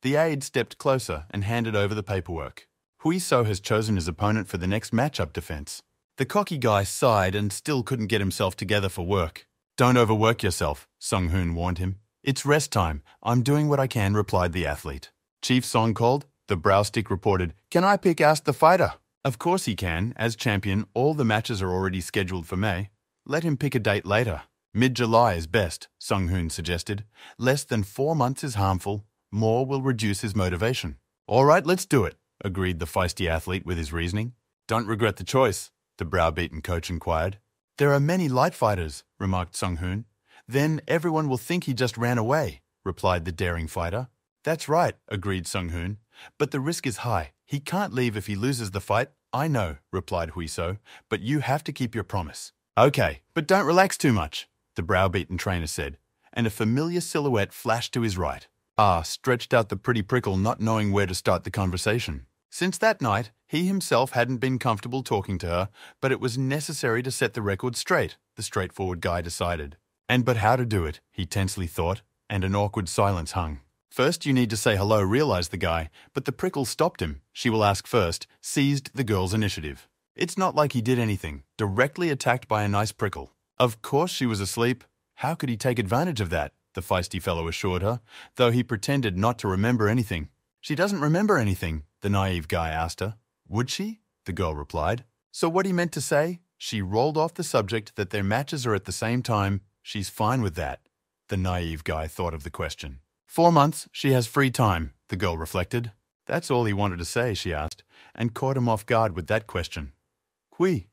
The aide stepped closer and handed over the paperwork. "Huiso has chosen his opponent for the next matchup defense." The cocky guy sighed and still couldn't get himself together for work. "Don't overwork yourself," Sung-hoon warned him. "It's rest time. I'm doing what I can," replied the athlete. Chief Song called. The brow stick reported, "Can I ask the fighter?" "Of course he can. As champion, all the matches are already scheduled for May. Let him pick a date later." "Mid-July is best," Sung-hoon suggested. "Less than 4 months is harmful. More will reduce his motivation." "All right, let's do it," agreed the feisty athlete with his reasoning. "Don't regret the choice?" the browbeaten coach inquired. "There are many light fighters," remarked Sung-hoon. "Then everyone will think he just ran away," replied the daring fighter. "That's right," agreed Sung-hoon. "But the risk is high. He can't leave if he loses the fight." "I know," replied Huiso, "but you have to keep your promise." "Okay, but don't relax too much," the browbeaten trainer said, and a familiar silhouette flashed to his right. Stretched out the pretty prickle, not knowing where to start the conversation. Since that night, he himself hadn't been comfortable talking to her, but it was necessary to set the record straight, the straightforward guy decided. But how to do it, he tensely thought, and an awkward silence hung. "First you need to say hello," realized the guy, but the prickle stopped him. "She will ask first," seized the girl's initiative. It's not like he did anything, directly attacked by a nice prickle. Of course she was asleep. How could he take advantage of that? The feisty fellow assured her, though he pretended not to remember anything. "She doesn't remember anything," the naive guy asked her. "Would she?" the girl replied. "So what he meant to say?" She rolled off the subject that their matches are at the same time. "She's fine with that." The naive guy thought of the question. 4 months, she has free time, the girl reflected. That's all he wanted to say, she asked, and caught him off guard with that question. "Oui."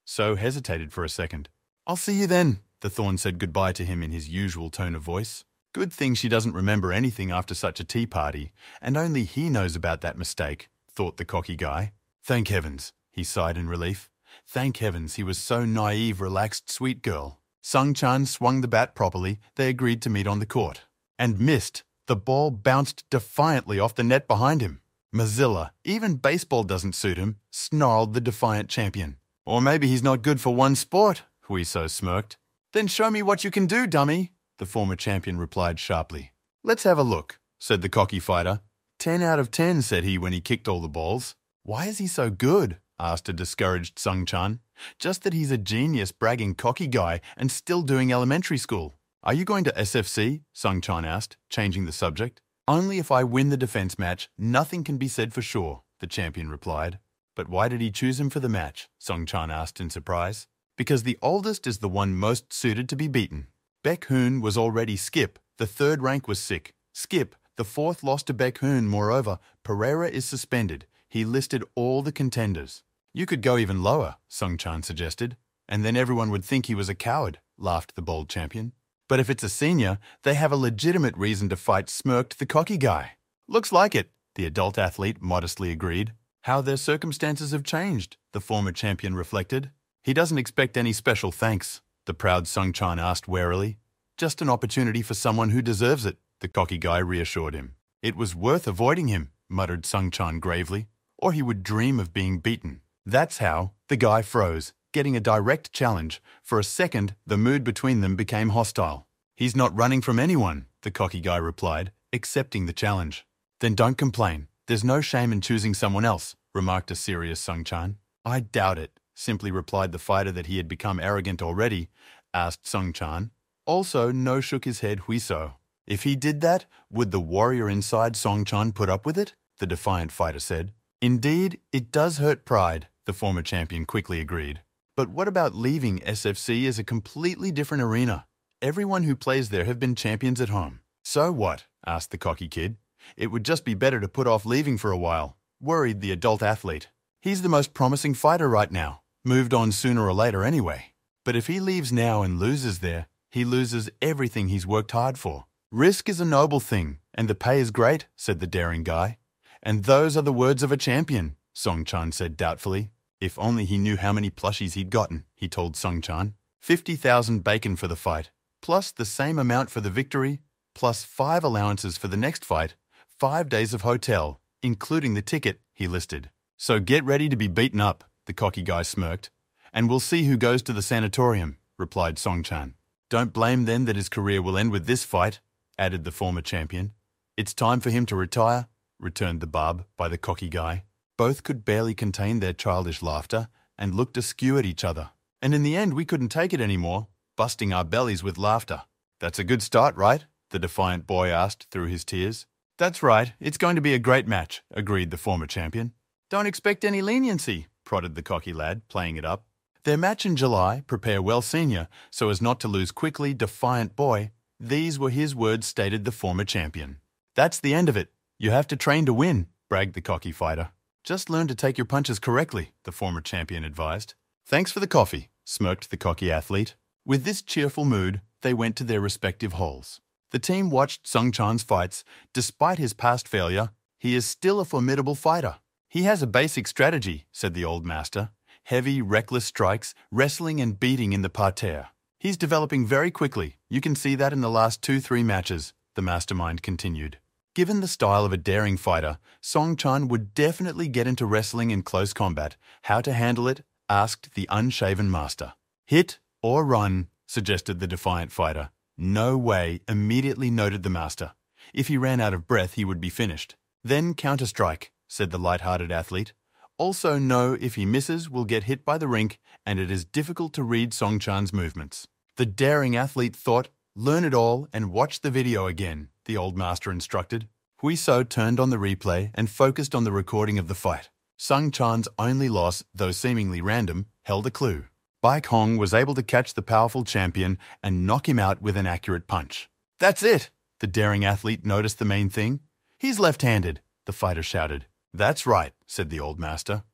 So hesitated for a second. "I'll see you then," the Thorn said goodbye to him in his usual tone of voice. Good thing she doesn't remember anything after such a tea party, and only he knows about that mistake, thought the cocky guy. Thank heavens, he sighed in relief. Thank heavens he was so naive, relaxed, sweet girl. Sung-chan swung the bat properly. They agreed to meet on the court. And missed. The ball bounced defiantly off the net behind him. Mozilla, even baseball doesn't suit him, snarled the defiant champion. Or maybe he's not good for one sport, Huiso smirked. Then show me what you can do, dummy, the former champion replied sharply. Let's have a look, said the cocky fighter. 10 out of 10, said he when he kicked all the balls. Why is he so good? Asked a discouraged Sung-chan. Just that he's a genius, bragging cocky guy and still doing elementary school. Are you going to SFC? Sung-chan asked, changing the subject. Only if I win the defense match, nothing can be said for sure, the champion replied. But why did he choose him for the match? Sung-chan asked in surprise. Because the oldest is the one most suited to be beaten. Baek-hoon was already skip. The third rank was sick. Skip, the fourth lost to Baek-hoon. Moreover, Pereira is suspended. He listed all the contenders. You could go even lower, Sung-chan suggested. And then everyone would think he was a coward, laughed the bold champion. But if it's a senior, they have a legitimate reason to fight, smirked the cocky guy. Looks like it, the adult athlete modestly agreed. How their circumstances have changed, the former champion reflected. He doesn't expect any special thanks, the proud Sung Chan asked warily. Just an opportunity for someone who deserves it, the cocky guy reassured him. It was worth avoiding him, muttered Sung Chan gravely, or he would dream of being beaten. That's how, the guy froze, getting a direct challenge. For a second, the mood between them became hostile. He's not running from anyone, the cocky guy replied, accepting the challenge. Then don't complain. There's no shame in choosing someone else, remarked a serious Sung Chan. I doubt it, simply replied the fighter. That he had become arrogant already, asked Sung Chan. Also, No shook his head. Huiso. If he did that, would the warrior inside Song Chan put up with it? The defiant fighter said. Indeed, it does hurt pride, the former champion quickly agreed. But what about leaving? SFC is a completely different arena. Everyone who plays there have been champions at home. So what? Asked the cocky kid. It would just be better to put off leaving for a while, worried the adult athlete. He's the most promising fighter right now. Moved on sooner or later anyway. But if he leaves now and loses there, he loses everything he's worked hard for. Risk is a noble thing, and the pay is great, said the daring guy. And those are the words of a champion, Song Chan said doubtfully. If only he knew how many plushies he'd gotten, he told Song Chan. 50,000 bacon for the fight, plus the same amount for the victory, plus 5 allowances for the next fight, 5 days of hotel, including the ticket, he listed. So get ready to be beaten up, the cocky guy smirked. And we'll see who goes to the sanatorium, replied Song Chan. Don't blame then that his career will end with this fight, added the former champion. It's time for him to retire, returned the barb by the cocky guy. Both could barely contain their childish laughter and looked askew at each other. And in the end, we couldn't take it anymore, busting our bellies with laughter. That's a good start, right? The defiant boy asked through his tears. That's right, it's going to be a great match, agreed the former champion. Don't expect any leniency, prodded the cocky lad, playing it up. Their match in July, prepare well senior, so as not to lose quickly, defiant boy. These were his words, stated the former champion. That's the end of it. You have to train to win, bragged the cocky fighter. Just learn to take your punches correctly, the former champion advised. Thanks for the coffee, smirked the cocky athlete. With this cheerful mood, they went to their respective holes. The team watched Sung Chan's fights. Despite his past failure, he is still a formidable fighter. He has a basic strategy, said the old master. Heavy, reckless strikes, wrestling and beating in the parterre. He's developing very quickly. You can see that in the last 2-3 matches, the mastermind continued. Given the style of a daring fighter, Song Chan would definitely get into wrestling in close combat. How to handle it? Asked the unshaven master. Hit or run, suggested the defiant fighter. No way, immediately noted the master. If he ran out of breath, he would be finished. Then counter-strike, said the light-hearted athlete. Also know if he misses, will get hit by the rink, and it is difficult to read Song Chan's movements. The daring athlete thought, learn it all and watch the video again, the old master instructed. Huiso turned on the replay and focused on the recording of the fight. Sung Chan's only loss, though seemingly random, held a clue. Baek Hong was able to catch the powerful champion and knock him out with an accurate punch. That's it! The daring athlete noticed the main thing. He's left-handed, the fighter shouted. That's right, said the old master.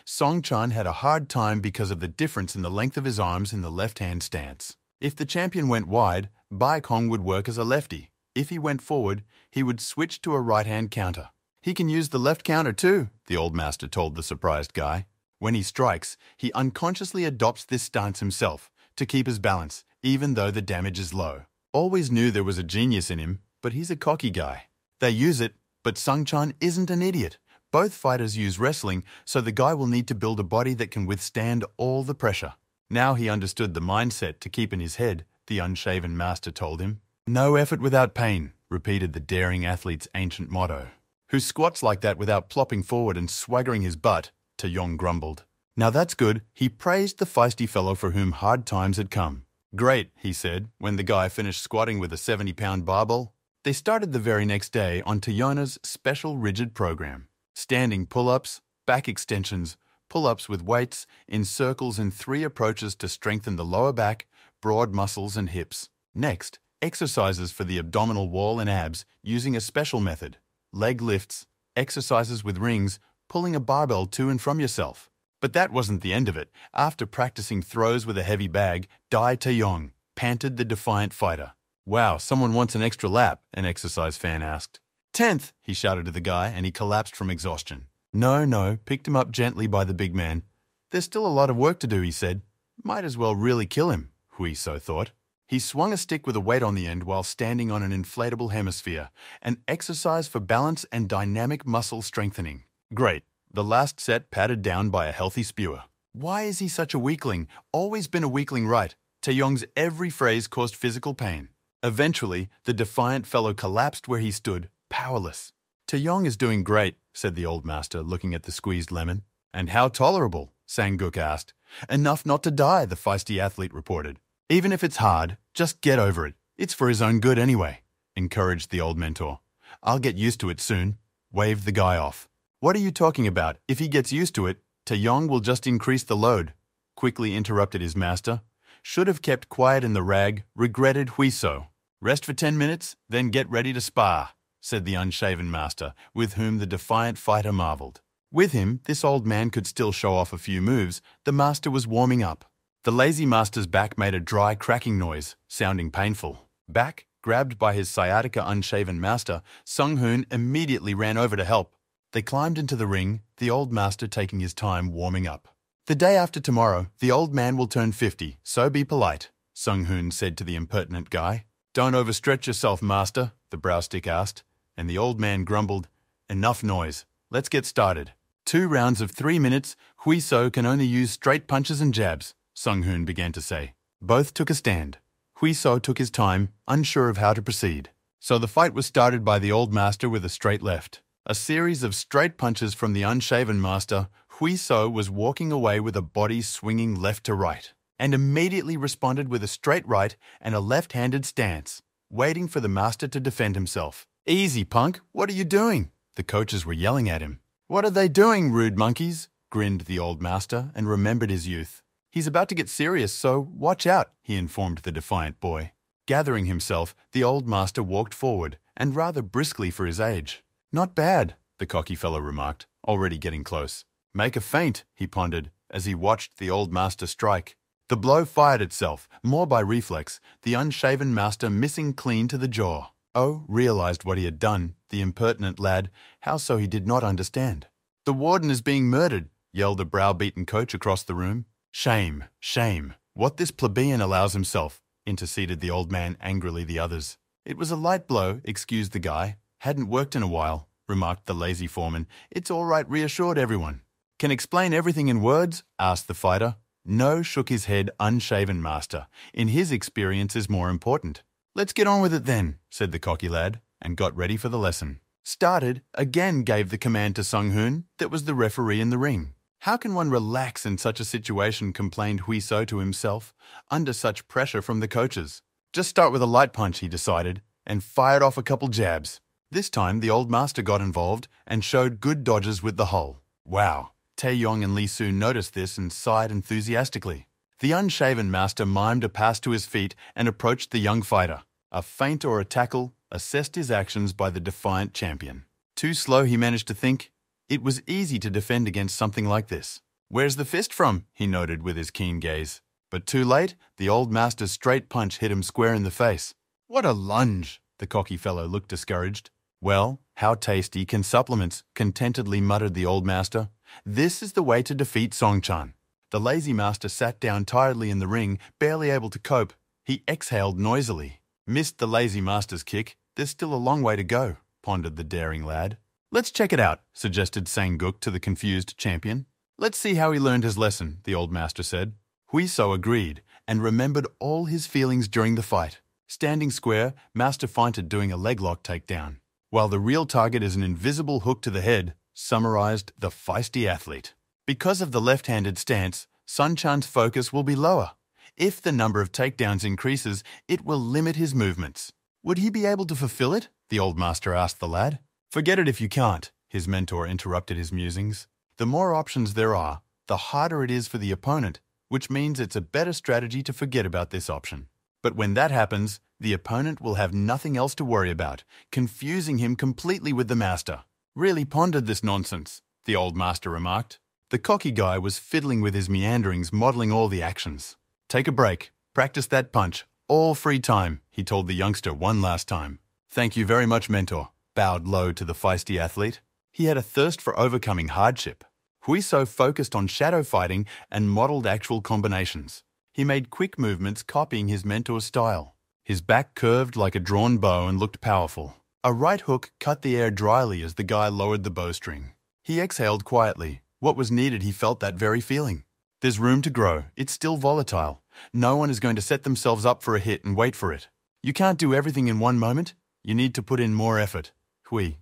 Song Chan had a hard time because of the difference in the length of his arms in the left-hand stance. If the champion went wide, Baek Hong would work as a lefty. If he went forward, he would switch to a right-hand counter. He can use the left counter too, the old master told the surprised guy. When he strikes, he unconsciously adopts this stance himself to keep his balance, even though the damage is low. Always knew there was a genius in him, but he's a cocky guy. They use it, but Sung Chan isn't an idiot. Both fighters use wrestling, so the guy will need to build a body that can withstand all the pressure. Now he understood the mindset to keep in his head, the unshaven master told him. No effort without pain, repeated the daring athlete's ancient motto. Who squats like that without plopping forward and swaggering his butt? Taeyong grumbled. Now that's good. He praised the feisty fellow for whom hard times had come. Great, he said, when the guy finished squatting with a 70-pound barbell. They started the very next day on Taeyona's special rigid program. Standing pull-ups, back extensions, pull-ups with weights, in circles in 3 approaches to strengthen the lower back, broad muscles and hips. Next, exercises for the abdominal wall and abs using a special method. Leg lifts, exercises with rings, pulling a barbell to and from yourself. But that wasn't the end of it. After practicing throws with a heavy bag, Dai Taeyong panted the defiant fighter. "Wow, someone wants an extra lap," an exercise fan asked. "10th," he shouted to the guy, and he collapsed from exhaustion. No, picked him up gently by the big man. "There's still a lot of work to do," he said. "Might as well really kill him," Huiso thought. He swung a stick with a weight on the end while standing on an inflatable hemisphere, an exercise for balance and dynamic muscle strengthening. Great. The last set patted down by a healthy spewer. Why is he such a weakling? Always been a weakling, right? Taeyong's every phrase caused physical pain. Eventually, the defiant fellow collapsed where he stood, powerless. "Taeyong is doing great," said the old master, looking at the squeezed lemon. "And how tolerable?" Sang-guk asked. "Enough not to die," the feisty athlete reported. "Even if it's hard, just get over it. It's for his own good anyway," encouraged the old mentor. "I'll get used to it soon," waved the guy off. "What are you talking about? If he gets used to it, Taeyong will just increase the load," quickly interrupted his master. "Should have kept quiet in the rag," regretted Huiso. "Rest for 10 minutes, then get ready to spar," said the unshaven master, with whom the defiant fighter marveled. With him, this old man could still show off a few moves. The master was warming up. The lazy master's back made a dry, cracking noise, sounding painful. Back, grabbed by his sciatica unshaven master, Sung-hoon immediately ran over to help. They climbed into the ring, the old master taking his time warming up. "The day after tomorrow, the old man will turn 50, so be polite," Sung-hoon said to the impertinent guy. "Don't overstretch yourself, master," the browstick asked, and the old man grumbled, "Enough noise. Let's get started." 2 rounds of 3 minutes, Huiso can only use straight punches and jabs, Sung-hoon began to say. Both took a stand. Huiso took his time, unsure of how to proceed. So the fight was started by the old master with a straight left. A series of straight punches from the unshaven master, Huiso was walking away with a body swinging left to right, and immediately responded with a straight right and a left-handed stance, waiting for the master to defend himself. "Easy, punk, what are you doing?" The coaches were yelling at him. "What are they doing, rude monkeys?" grinned the old master and remembered his youth. "He's about to get serious, so watch out," he informed the defiant boy. Gathering himself, the old master walked forward, and rather briskly for his age. "Not bad," the cocky fellow remarked, already getting close. "Make a feint," he pondered, as he watched the old master strike. The blow fired itself, more by reflex, the unshaven master missing clean to the jaw. Oh realized what he had done, the impertinent lad, how so he did not understand. "The warden is being murdered," yelled a browbeaten coach across the room. "Shame, shame, what this plebeian allows himself," interceded the old man angrily the others. "It was a light blow," excused the guy. "Hadn't worked in a while," remarked the lazy foreman. "It's all right," reassured everyone. "Can explain everything in words?" asked the fighter. No shook his head unshaven master. In his experience is more important. "Let's get on with it then," said the cocky lad, and got ready for the lesson. Started, again gave the command to Sung-hoon, that was the referee in the ring. "How can one relax in such a situation?" complained Huiso to himself, under such pressure from the coaches. "Just start with a light punch," he decided, and fired off a couple jabs. This time, the old master got involved and showed good dodges with the hull. Wow! Taeyong and Lee Soo noticed this and sighed enthusiastically. The unshaven master mimed a pass to his feet and approached the young fighter. A feint or a tackle assessed his actions by the defiant champion. Too slow, he managed to think. It was easy to defend against something like this. "Where's the fist from?" he noted with his keen gaze. But too late, the old master's straight punch hit him square in the face. "What a lunge!" The cocky fellow looked discouraged. "Well, how tasty can supplements," contentedly muttered the old master. "This is the way to defeat Song-chan." The lazy master sat down tiredly in the ring, barely able to cope. He exhaled noisily. "Missed the lazy master's kick. There's still a long way to go," pondered the daring lad. "Let's check it out," suggested Sang-guk to the confused champion. "Let's see how he learned his lesson," the old master said. Huiso agreed and remembered all his feelings during the fight. Standing square, Master feinted doing a leglock takedown, while the real target is an invisible hook to the head, summarized the feisty athlete. Because of the left-handed stance, Sun-chan's focus will be lower. If the number of takedowns increases, it will limit his movements. Would he be able to fulfill it? The old master asked the lad. "Forget it if you can't," his mentor interrupted his musings. "The more options there are, the harder it is for the opponent, which means it's a better strategy to forget about this option. But when that happens, the opponent will have nothing else to worry about, confusing him completely with the master." "Really pondered this nonsense," the old master remarked. The cocky guy was fiddling with his meanderings, modeling all the actions. "Take a break. Practice that punch. All free time," he told the youngster one last time. "Thank you very much, mentor," bowed low to the feisty athlete. He had a thirst for overcoming hardship. Huiso focused on shadow fighting and modeled actual combinations. He made quick movements copying his mentor's style. His back curved like a drawn bow and looked powerful. A right hook cut the air dryly as the guy lowered the bowstring. He exhaled quietly. What was needed, he felt that very feeling. There's room to grow. It's still volatile. No one is going to set themselves up for a hit and wait for it. You can't do everything in one moment. You need to put in more effort. Hui.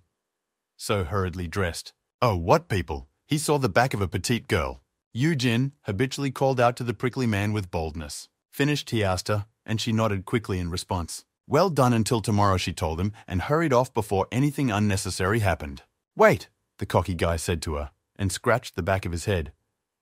So hurriedly dressed. Oh, what people! He saw the back of a petite girl. Yu-jin habitually called out to the prickly man with boldness. "Finished?" he asked her, and she nodded quickly in response. "Well done until tomorrow," she told him, and hurried off before anything unnecessary happened. "Wait," the cocky guy said to her, and scratched the back of his head.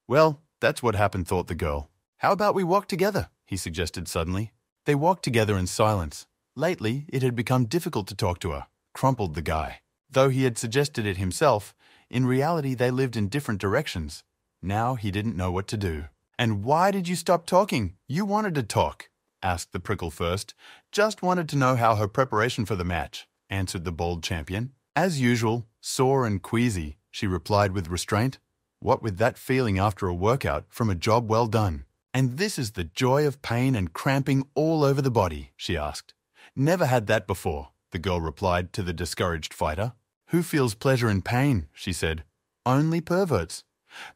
"Well, that's what happened," thought the girl. "How about we walk together?" he suggested suddenly. They walked together in silence. Lately, it had become difficult to talk to her, crumpled the guy. Though he had suggested it himself, in reality they lived in different directions. Now he didn't know what to do. "And why did you stop talking? You wanted to talk," asked the prickle first. "Just wanted to know how her preparation for the match," answered the bold champion. "As usual, sore and queasy," she replied with restraint. What with that feeling after a workout from a job well done? "And this is the joy of pain and cramping all over the body?" she asked. "Never had that before," the girl replied to the discouraged fighter. "Who feels pleasure in pain?" she said. "Only perverts."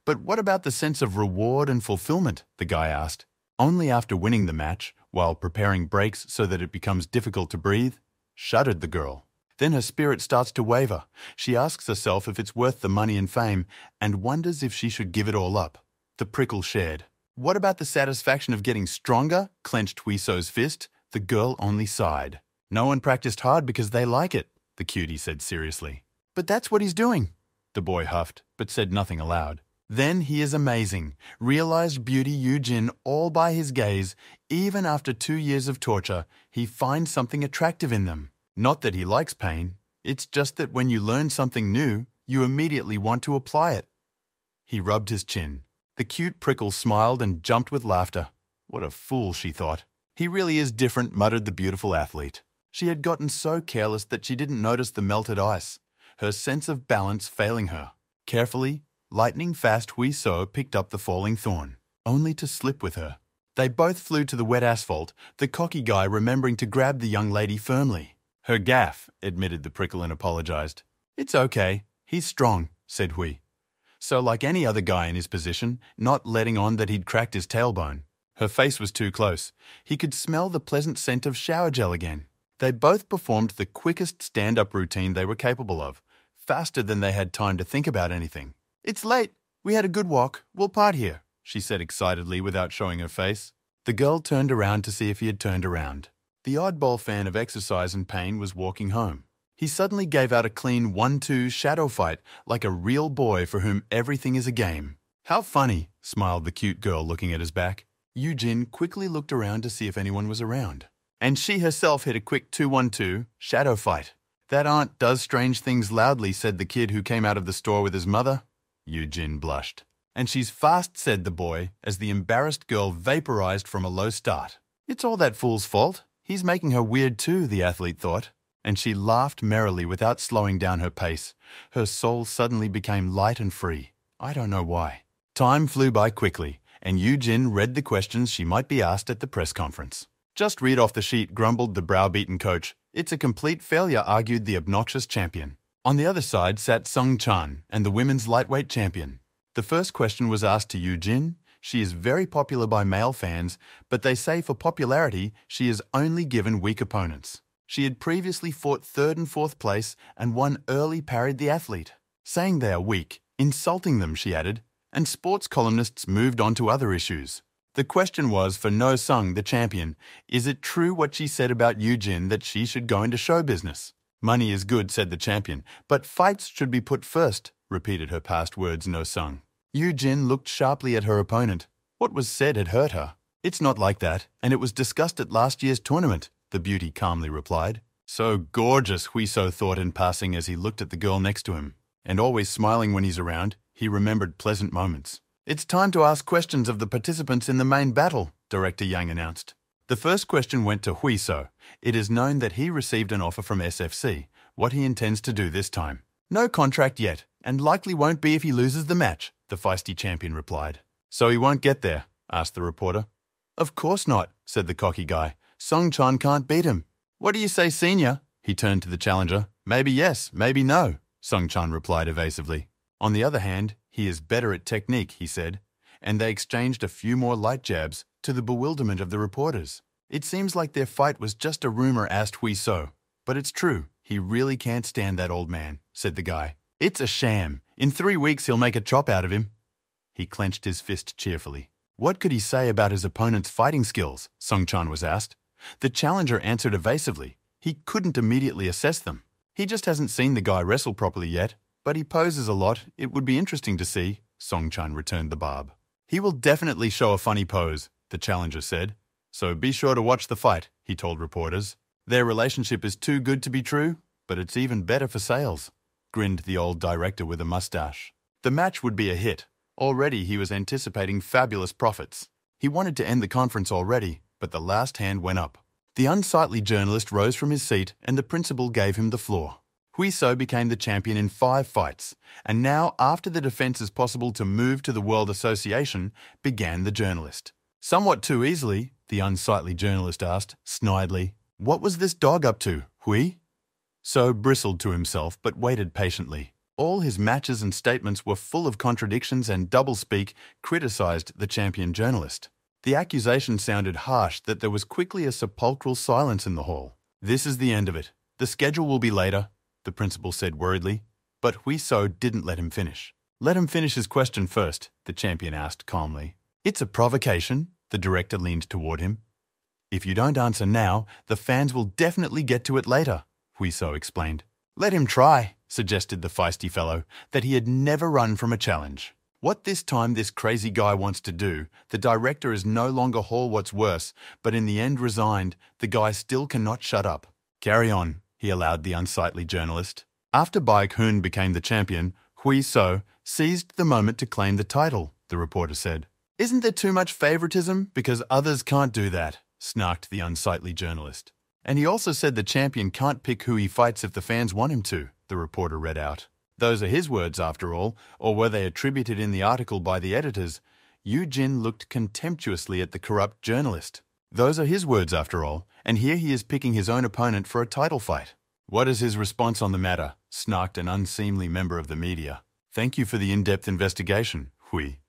"But what about the sense of reward and fulfillment?" the guy asked. "Only after winning the match, while preparing breaks so that it becomes difficult to breathe," shuddered the girl. Then her spirit starts to waver. She asks herself if it's worth the money and fame, and wonders if she should give it all up. The prickle shared. "What about the satisfaction of getting stronger?" clenched Huiso's fist. The girl only sighed. "No one practiced hard because they like it," the cutie said seriously. "But that's what he's doing," the boy huffed, but said nothing aloud. "Then he is amazing. Realized beauty Yu-jin all by his gaze. Even after 2 years of torture, he finds something attractive in them. Not that he likes pain. It's just that when you learn something new, you immediately want to apply it." He rubbed his chin. The cute prickle smiled and jumped with laughter. What a fool, she thought. "He really is different," muttered the beautiful athlete. She had gotten so careless that she didn't notice the melted ice, her sense of balance failing her. Carefully, lightning fast, Huiso picked up the falling thorn, only to slip with her. They both flew to the wet asphalt, the cocky guy remembering to grab the young lady firmly. "Her gaff," admitted the prickle and apologized. "It's okay. He's strong," said Hui. So like any other guy in his position, not letting on that he'd cracked his tailbone. Her face was too close. He could smell the pleasant scent of shower gel again. They both performed the quickest stand-up routine they were capable of, faster than they had time to think about anything. "It's late. We had a good walk. We'll part here," she said excitedly without showing her face. The girl turned around to see if he had turned around. The oddball fan of exercise and pain was walking home. He suddenly gave out a clean 1-2 shadow fight like a real boy for whom everything is a game. "How funny," smiled the cute girl looking at his back. Yu-jin quickly looked around to see if anyone was around. And she herself hit a quick 2-1-2 shadow fight. "That aunt does strange things loudly," said the kid who came out of the store with his mother. Yu-jin blushed. "And she's fast," said the boy, as the embarrassed girl vaporized from a low start. "It's all that fool's fault. He's making her weird too," the athlete thought. And she laughed merrily without slowing down her pace. Her soul suddenly became light and free. I don't know why. Time flew by quickly, and Yu-jin read the questions she might be asked at the press conference. "Just read off the sheet," grumbled the browbeaten coach. "It's a complete failure," argued the obnoxious champion. On the other side sat Sung Chan and the women's lightweight champion. The first question was asked to Yu-jin. She is very popular by male fans, but they say for popularity, she is only given weak opponents. She had previously fought 3rd and 4th place and one early parried the athlete, saying they are weak, insulting them, she added, and sports columnists moved on to other issues. The question was for No Sung, the champion. Is it true what she said about Yu-jin that she should go into show business? "Money is good," said the champion, "but fights should be put first," repeated her past words No Sung. Yu-jin looked sharply at her opponent. What was said had hurt her. "It's not like that, and it was discussed at last year's tournament," the beauty calmly replied. "So gorgeous," Huiso thought in passing as he looked at the girl next to him. "And always smiling when he's around. He remembered pleasant moments. "It's time to ask questions of the participants in the main battle," Director Yang announced. The first question went to Huiso. It is known that he received an offer from SFC, what he intends to do this time. "No contract yet, and likely won't be if he loses the match," the feisty champion replied. "So he won't get there?" asked the reporter. "Of course not," said the cocky guy. "Song-chan can't beat him." "What do you say, senior?" He turned to the challenger. "Maybe yes, maybe no," Song-chan replied evasively. "On the other hand, he is better at technique," he said, and they exchanged a few more light jabs to the bewilderment of the reporters. "It seems like their fight was just a rumor," asked Huiso. "But it's true, he really can't stand that old man," said the guy. "It's a sham. In 3 weeks he'll make a chop out of him." He clenched his fist cheerfully. What could he say about his opponent's fighting skills? Song-chan was asked. The challenger answered evasively. He couldn't immediately assess them. He just hasn't seen the guy wrestle properly yet, but he poses a lot. It would be interesting to see, Song-chan returned the barb. "He will definitely show a funny pose," the challenger said. "So be sure to watch the fight," he told reporters. "Their relationship is too good to be true, but it's even better for sales," grinned the old director with a mustache. The match would be a hit. Already he was anticipating fabulous profits. He wanted to end the conference already, but the last hand went up. The unsightly journalist rose from his seat and the principal gave him the floor. Huiso became the champion in 5 fights, and now, after the defense is possible to move to the World Association, began the journalist. "Somewhat too easily?" the unsightly journalist asked, snidely. "What was this dog up to, Hui?" So bristled to himself, but waited patiently. All his matches and statements were full of contradictions and doublespeak, criticized the champion journalist. The accusation sounded harsh that there was quickly a sepulchral silence in the hall. "This is the end of it. The schedule will be later," the principal said worriedly. But Huiso didn't let him finish. "Let him finish his question first," the champion asked calmly. "It's a provocation," the director leaned toward him. "If you don't answer now, the fans will definitely get to it later," Huiso explained. "Let him try," suggested the feisty fellow, that he had never run from a challenge. What this time this crazy guy wants to do, the director is no longer Hall what's worse, but in the end resigned, the guy still cannot shut up. "Carry on," he allowed the unsightly journalist. After Baek-hoon became the champion, Huiso seized the moment to claim the title, the reporter said. "Isn't there too much favoritism? Because others can't do that," snarked the unsightly journalist. "And he also said the champion can't pick who he fights if the fans want him to," the reporter read out. Those are his words, after all, or were they attributed in the article by the editors? Yu Jin looked contemptuously at the corrupt journalist. Those are his words, after all, and here he is picking his own opponent for a title fight. "What is his response on the matter?" snarked an unseemly member of the media. "Thank you for the in-depth investigation, Hui."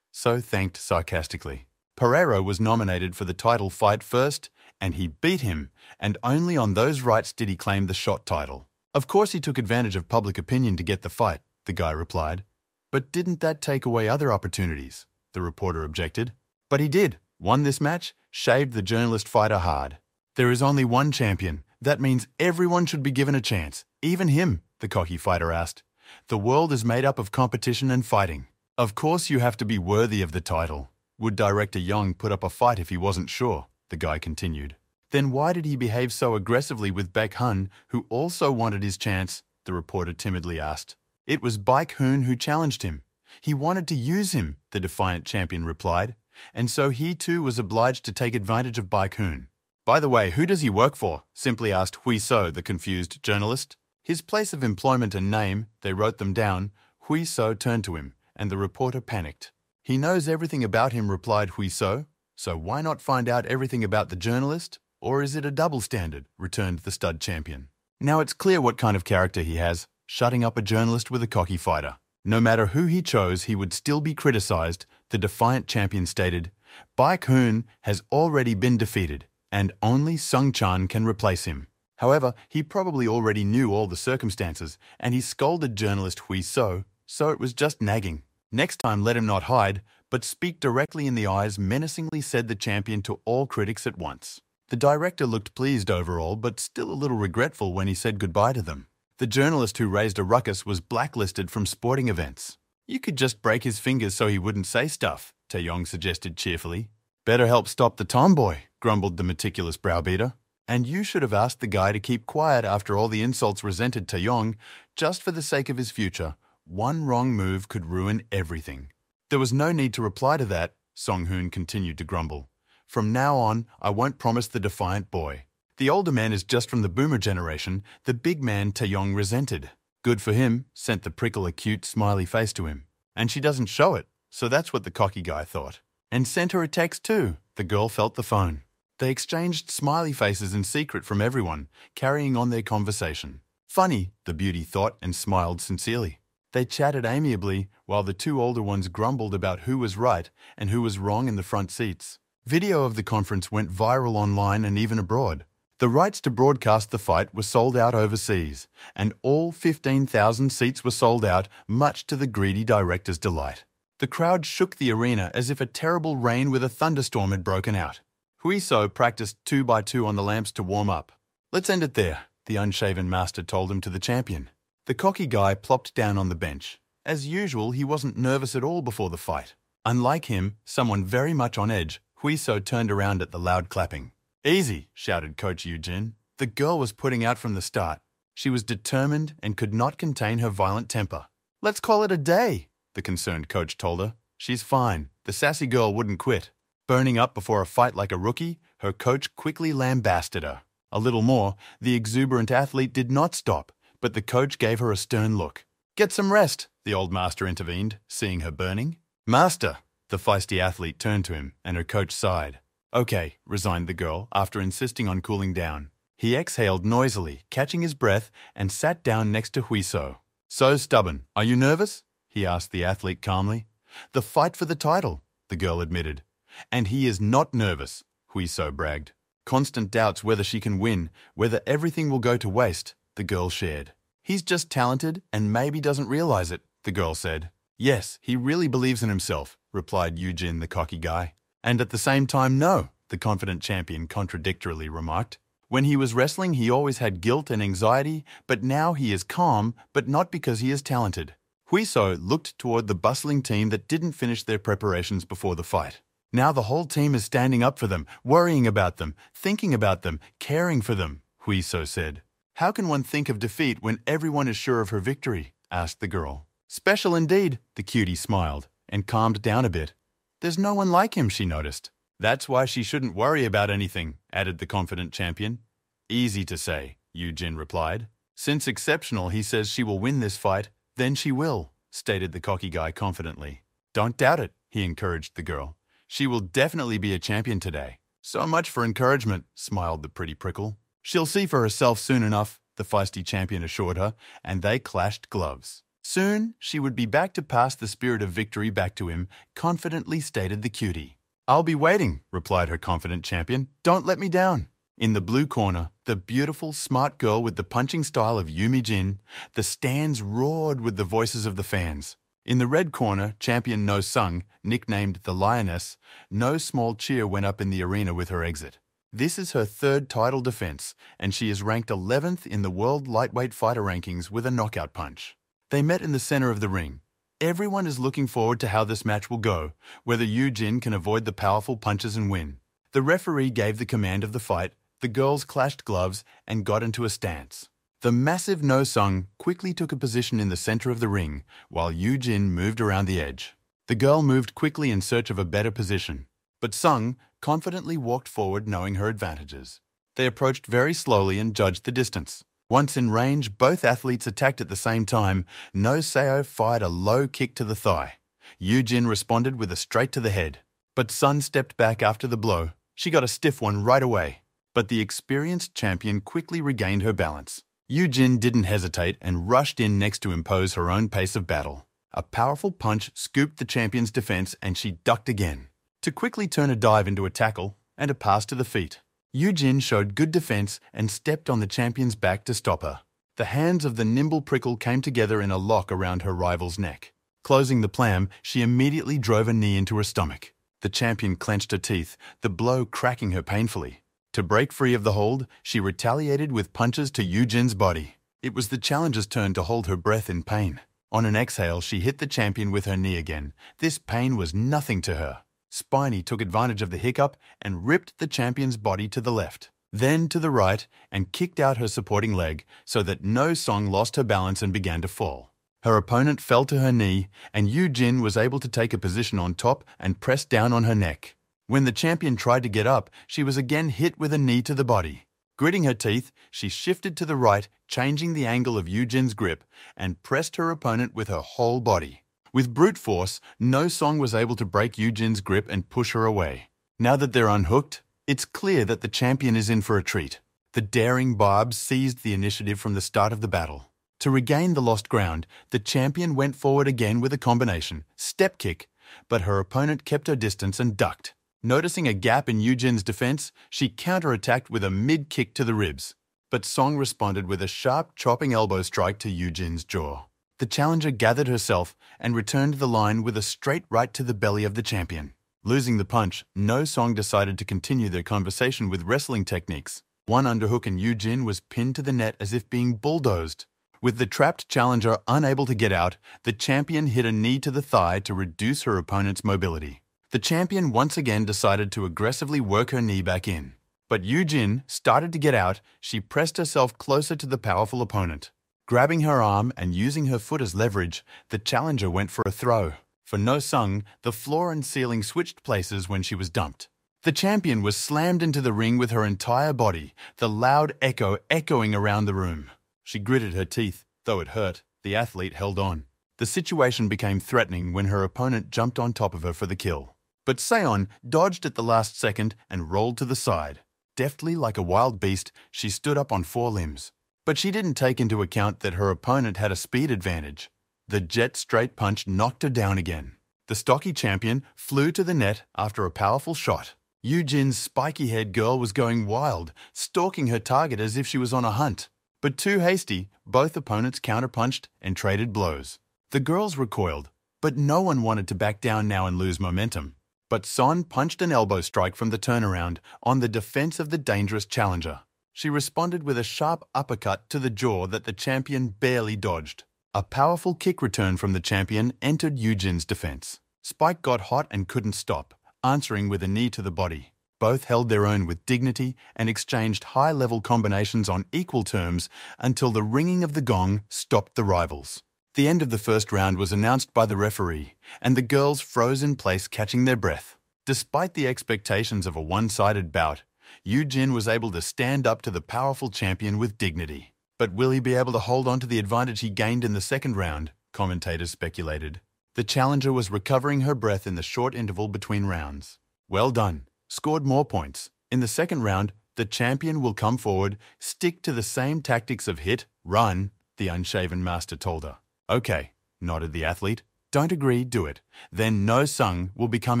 So thanked sarcastically. Pereira was nominated for the title fight first, and he beat him, and only on those rights did he claim the shot title. "Of course he took advantage of public opinion to get the fight," the guy replied. "But didn't that take away other opportunities?" the reporter objected. "But he did. Won this match, shaved the journalist fighter hard. There is only one champion. That means everyone should be given a chance. Even him," the cocky fighter asked. "The world is made up of competition and fighting. Of course you have to be worthy of the title. Would Director Young put up a fight if he wasn't sure?" the guy continued. "Then why did he behave so aggressively with Baek-hoon, who also wanted his chance?" the reporter timidly asked. "It was Baek-hoon who challenged him. He wanted to use him," the defiant champion replied, "and so he too was obliged to take advantage of Baek-hoon." "By the way, who does he work for?" simply asked Huiso, the confused journalist. His place of employment and name, they wrote them down. Huiso turned to him, and the reporter panicked. "He knows everything about him," replied Huiso. "So why not find out everything about the journalist? Or is it a double standard?" returned the stud champion. "Now it's clear what kind of character he has, shutting up a journalist with a cocky fighter. No matter who he chose, he would still be criticized," the defiant champion stated. "Baek-hoon has already been defeated, and only Sung-chan can replace him." However, he probably already knew all the circumstances, and he scolded journalist Huiso, so it was just nagging. "Next time let him not hide, but speak directly in the eyes," menacingly said the champion to all critics at once. The director looked pleased overall, but still a little regretful when he said goodbye to them. The journalist who raised a ruckus was blacklisted from sporting events. "You could just break his fingers so he wouldn't say stuff," Taeyong suggested cheerfully. "Better help stop the tomboy," grumbled the meticulous browbeater. "And you should have asked the guy to keep quiet after all the insults," resented Taeyong, "just for the sake of his future. One wrong move could ruin everything. There was no need to reply to that, Song-hoon continued to grumble. From now on, I won't promise the defiant boy. The older man is just from the boomer generation, the big man Taeyong resented. Good for him, sent the prickle a cute, smiley face to him. And she doesn't show it, so that's what the cocky guy thought. And sent her a text too. The girl felt the phone. They exchanged smiley faces in secret from everyone, carrying on their conversation. Funny, the beauty thought and smiled sincerely. They chatted amiably while the two older ones grumbled about who was right and who was wrong in the front seats. Video of the conference went viral online and even abroad. The rights to broadcast the fight were sold out overseas, and all 15,000 seats were sold out, much to the greedy director's delight. The crowd shook the arena as if a terrible rain with a thunderstorm had broken out. Huiso practiced 2x2 on the lamps to warm up. Let's end it there, the unshaven master told him to the champion. The cocky guy plopped down on the bench. As usual, he wasn't nervous at all before the fight. Unlike him, someone very much on edge, Huiso turned around at the loud clapping. Easy, shouted Coach Eugene. The girl was putting out from the start. She was determined and could not contain her violent temper. Let's call it a day, the concerned coach told her. She's fine. The sassy girl wouldn't quit. Burning up before a fight like a rookie, her coach quickly lambasted her. A little more, the exuberant athlete did not stop, but the coach gave her a stern look. Get some rest, the old master intervened, seeing her burning. Master, the feisty athlete turned to him, and her coach sighed. Okay, resigned the girl, after insisting on cooling down. He exhaled noisily, catching his breath, and sat down next to Huiso. So stubborn. Are you nervous? He asked the athlete calmly. The fight for the title, the girl admitted. And he is not nervous, Huiso bragged. Constant doubts whether she can win, whether everything will go to waste, the girl shared. He's just talented and maybe doesn't realize it, the girl said. Yes, he really believes in himself, replied Eugene the cocky guy. And at the same time, no, the confident champion contradictorily remarked. When he was wrestling, he always had guilt and anxiety, but now he is calm, but not because he is talented. Huiso looked toward the bustling team that didn't finish their preparations before the fight. Now the whole team is standing up for them, worrying about them, thinking about them, caring for them, Huiso said. How can one think of defeat when everyone is sure of her victory? Asked the girl. Special indeed, the cutie smiled and calmed down a bit. There's no one like him, she noticed. That's why she shouldn't worry about anything, added the confident champion. Easy to say, Eugene replied. Since exceptional, he says she will win this fight, then she will, stated the cocky guy confidently. Don't doubt it, he encouraged the girl. She will definitely be a champion today. So much for encouragement, smiled the pretty prickle. She'll see for herself soon enough, the feisty champion assured her, and they clashed gloves. Soon, she would be back to pass the spirit of victory back to him, confidently stated the cutie. I'll be waiting, replied her confident champion. Don't let me down. In the blue corner, the beautiful, smart girl with the punching style of Yumi Jin, the stands roared with the voices of the fans. In the red corner, champion No Sung, nicknamed the Lioness, no small cheer went up in the arena with her exit. This is her third title defense, and she is ranked 11th in the World Lightweight Fighter Rankings with a knockout punch. They met in the center of the ring. Everyone is looking forward to how this match will go, whether Yu Jin can avoid the powerful punches and win. The referee gave the command of the fight, the girls clashed gloves and got into a stance. The massive No Sung quickly took a position in the center of the ring, while Yu Jin moved around the edge. The girl moved quickly in search of a better position, but Sung confidently walked forward knowing her advantages. They approached very slowly and judged the distance. Once in range, both athletes attacked at the same time. No Seo fired a low kick to the thigh. Yu Jin responded with a straight to the head. But Sun stepped back after the blow. She got a stiff one right away. But the experienced champion quickly regained her balance. Yu Jin didn't hesitate and rushed in next to impose her own pace of battle. A powerful punch scooped the champion's defense and she ducked again, to quickly turn a dive into a tackle and a pass to the feet. Yu Jin showed good defense and stepped on the champion's back to stop her. The hands of the nimble prickle came together in a lock around her rival's neck. Closing the plam, she immediately drove a knee into her stomach. The champion clenched her teeth, the blow cracking her painfully. To break free of the hold, she retaliated with punches to Yu Jin's body. It was the challenger's turn to hold her breath in pain. On an exhale, she hit the champion with her knee again. This pain was nothing to her. Spiny took advantage of the hiccup and ripped the champion's body to the left, then to the right, and kicked out her supporting leg so that No Song lost her balance and began to fall. Her opponent fell to her knee, and Yu Jin was able to take a position on top and press down on her neck. When the champion tried to get up, she was again hit with a knee to the body. Gritting her teeth, she shifted to the right, changing the angle of Yu Jin's grip, and pressed her opponent with her whole body. With brute force, No Song was able to break Yu Jin's grip and push her away. Now that they're unhooked, it's clear that the champion is in for a treat. The daring Barb seized the initiative from the start of the battle. To regain the lost ground, the champion went forward again with a combination, step kick, but her opponent kept her distance and ducked. Noticing a gap in Yu Jin's defense, she counterattacked with a mid-kick to the ribs. But Song responded with a sharp, chopping elbow strike to Yu Jin's jaw. The challenger gathered herself and returned the line with a straight right to the belly of the champion. Losing the punch, No Song decided to continue their conversation with wrestling techniques. One underhook and Yu Jin was pinned to the net as if being bulldozed. With the trapped challenger unable to get out, the champion hit a knee to the thigh to reduce her opponent's mobility. The champion once again decided to aggressively work her knee back in. But Yu Jin started to get out. She pressed herself closer to the powerful opponent. Grabbing her arm and using her foot as leverage, the challenger went for a throw. For No Sung, the floor and ceiling switched places when she was dumped. The champion was slammed into the ring with her entire body, the loud echo echoing around the room. She gritted her teeth. Though it hurt, the athlete held on. The situation became threatening when her opponent jumped on top of her for the kill. But Seon dodged at the last second and rolled to the side. Deftly like a wild beast, she stood up on 4 limbs. But she didn't take into account that her opponent had a speed advantage. The jet straight punch knocked her down again. The stocky champion flew to the net after a powerful shot. Yu Jin's spiky-haired girl was going wild, stalking her target as if she was on a hunt. But too hasty, both opponents counterpunched and traded blows. The girls recoiled, but no one wanted to back down now and lose momentum. But Son punched an elbow strike from the turnaround on the defense of the dangerous challenger. She responded with a sharp uppercut to the jaw that the champion barely dodged. A powerful kick return from the champion entered Yu Jin's defense. Spike got hot and couldn't stop, answering with a knee to the body. Both held their own with dignity and exchanged high-level combinations on equal terms until the ringing of the gong stopped the rivals. The end of the first round was announced by the referee, and the girls froze in place, catching their breath. Despite the expectations of a one-sided bout, Yu Jin was able to stand up to the powerful champion with dignity. But will he be able to hold on to the advantage he gained in the second round? Commentators speculated. The challenger was recovering her breath in the short interval between rounds. Well done. Scored more points. In the second round, the champion will come forward, stick to the same tactics of hit, run, the unshaven master told her. Okay, nodded the athlete. Don't agree, do it. Then No Sung will become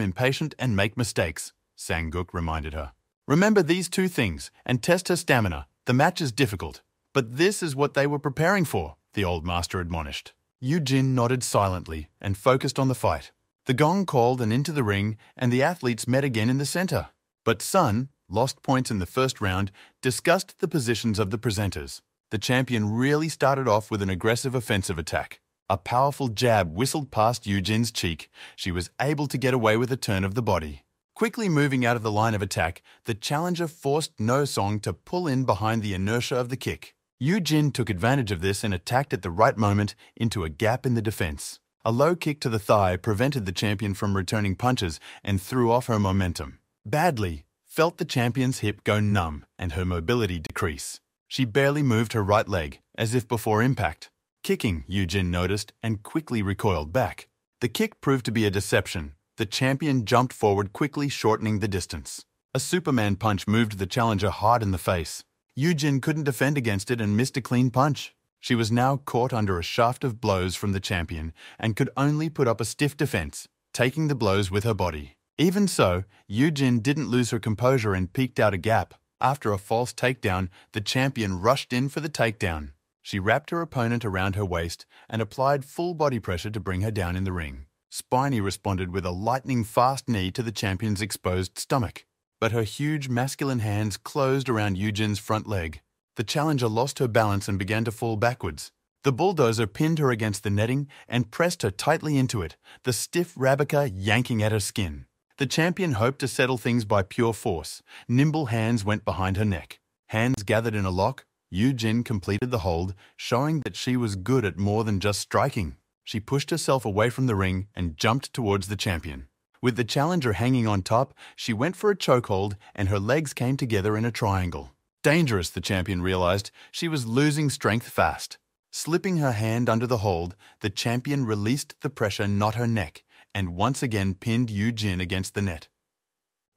impatient and make mistakes, Sang-guk reminded her. Remember these 2 things and test her stamina. The match is difficult, but this is what they were preparing for, the old master admonished. Yu Jin nodded silently and focused on the fight. The gong called and into the ring, and the athletes met again in the center. But Sun lost points in the first round, discussed the positions of the presenters. The champion really started off with an aggressive offensive attack. A powerful jab whistled past Yu Jin's cheek. She was able to get away with a turn of the body. Quickly moving out of the line of attack, the challenger forced No Song to pull in behind the inertia of the kick. Yu Jin took advantage of this and attacked at the right moment into a gap in the defense. A low kick to the thigh prevented the champion from returning punches and threw off her momentum. Badly felt the champion's hip go numb and her mobility decrease. She barely moved her right leg, as if before impact. Kicking, Yu Jin noticed, and quickly recoiled back. The kick proved to be a deception. The champion jumped forward quickly, shortening the distance. A Superman punch moved the challenger hard in the face. Yu Jin couldn't defend against it and missed a clean punch. She was now caught under a shaft of blows from the champion and could only put up a stiff defense, taking the blows with her body. Even so, Yu Jin didn't lose her composure and peeked out a gap. After a false takedown, the champion rushed in for the takedown. She wrapped her opponent around her waist and applied full body pressure to bring her down in the ring. Spiny responded with a lightning-fast knee to the champion's exposed stomach. But her huge masculine hands closed around Yu Jin's front leg. The challenger lost her balance and began to fall backwards. The bulldozer pinned her against the netting and pressed her tightly into it, the stiff rabica yanking at her skin. The champion hoped to settle things by pure force. Nimble hands went behind her neck. Hands gathered in a lock, Jin completed the hold, showing that she was good at more than just striking. She pushed herself away from the ring and jumped towards the champion. With the challenger hanging on top, she went for a chokehold and her legs came together in a triangle. Dangerous, the champion realized. She was losing strength fast. Slipping her hand under the hold, the champion released the pressure, not her neck, and once again pinned Jin against the net.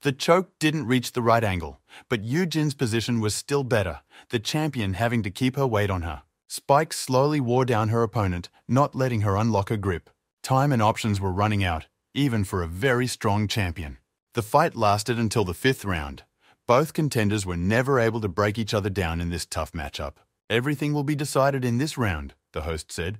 The choke didn't reach the right angle, but Jin's position was still better, the champion having to keep her weight on her. Spikes slowly wore down her opponent, not letting her unlock her grip. Time and options were running out, even for a very strong champion. The fight lasted until the 5th round. Both contenders were never able to break each other down in this tough matchup. Everything will be decided in this round, the host said.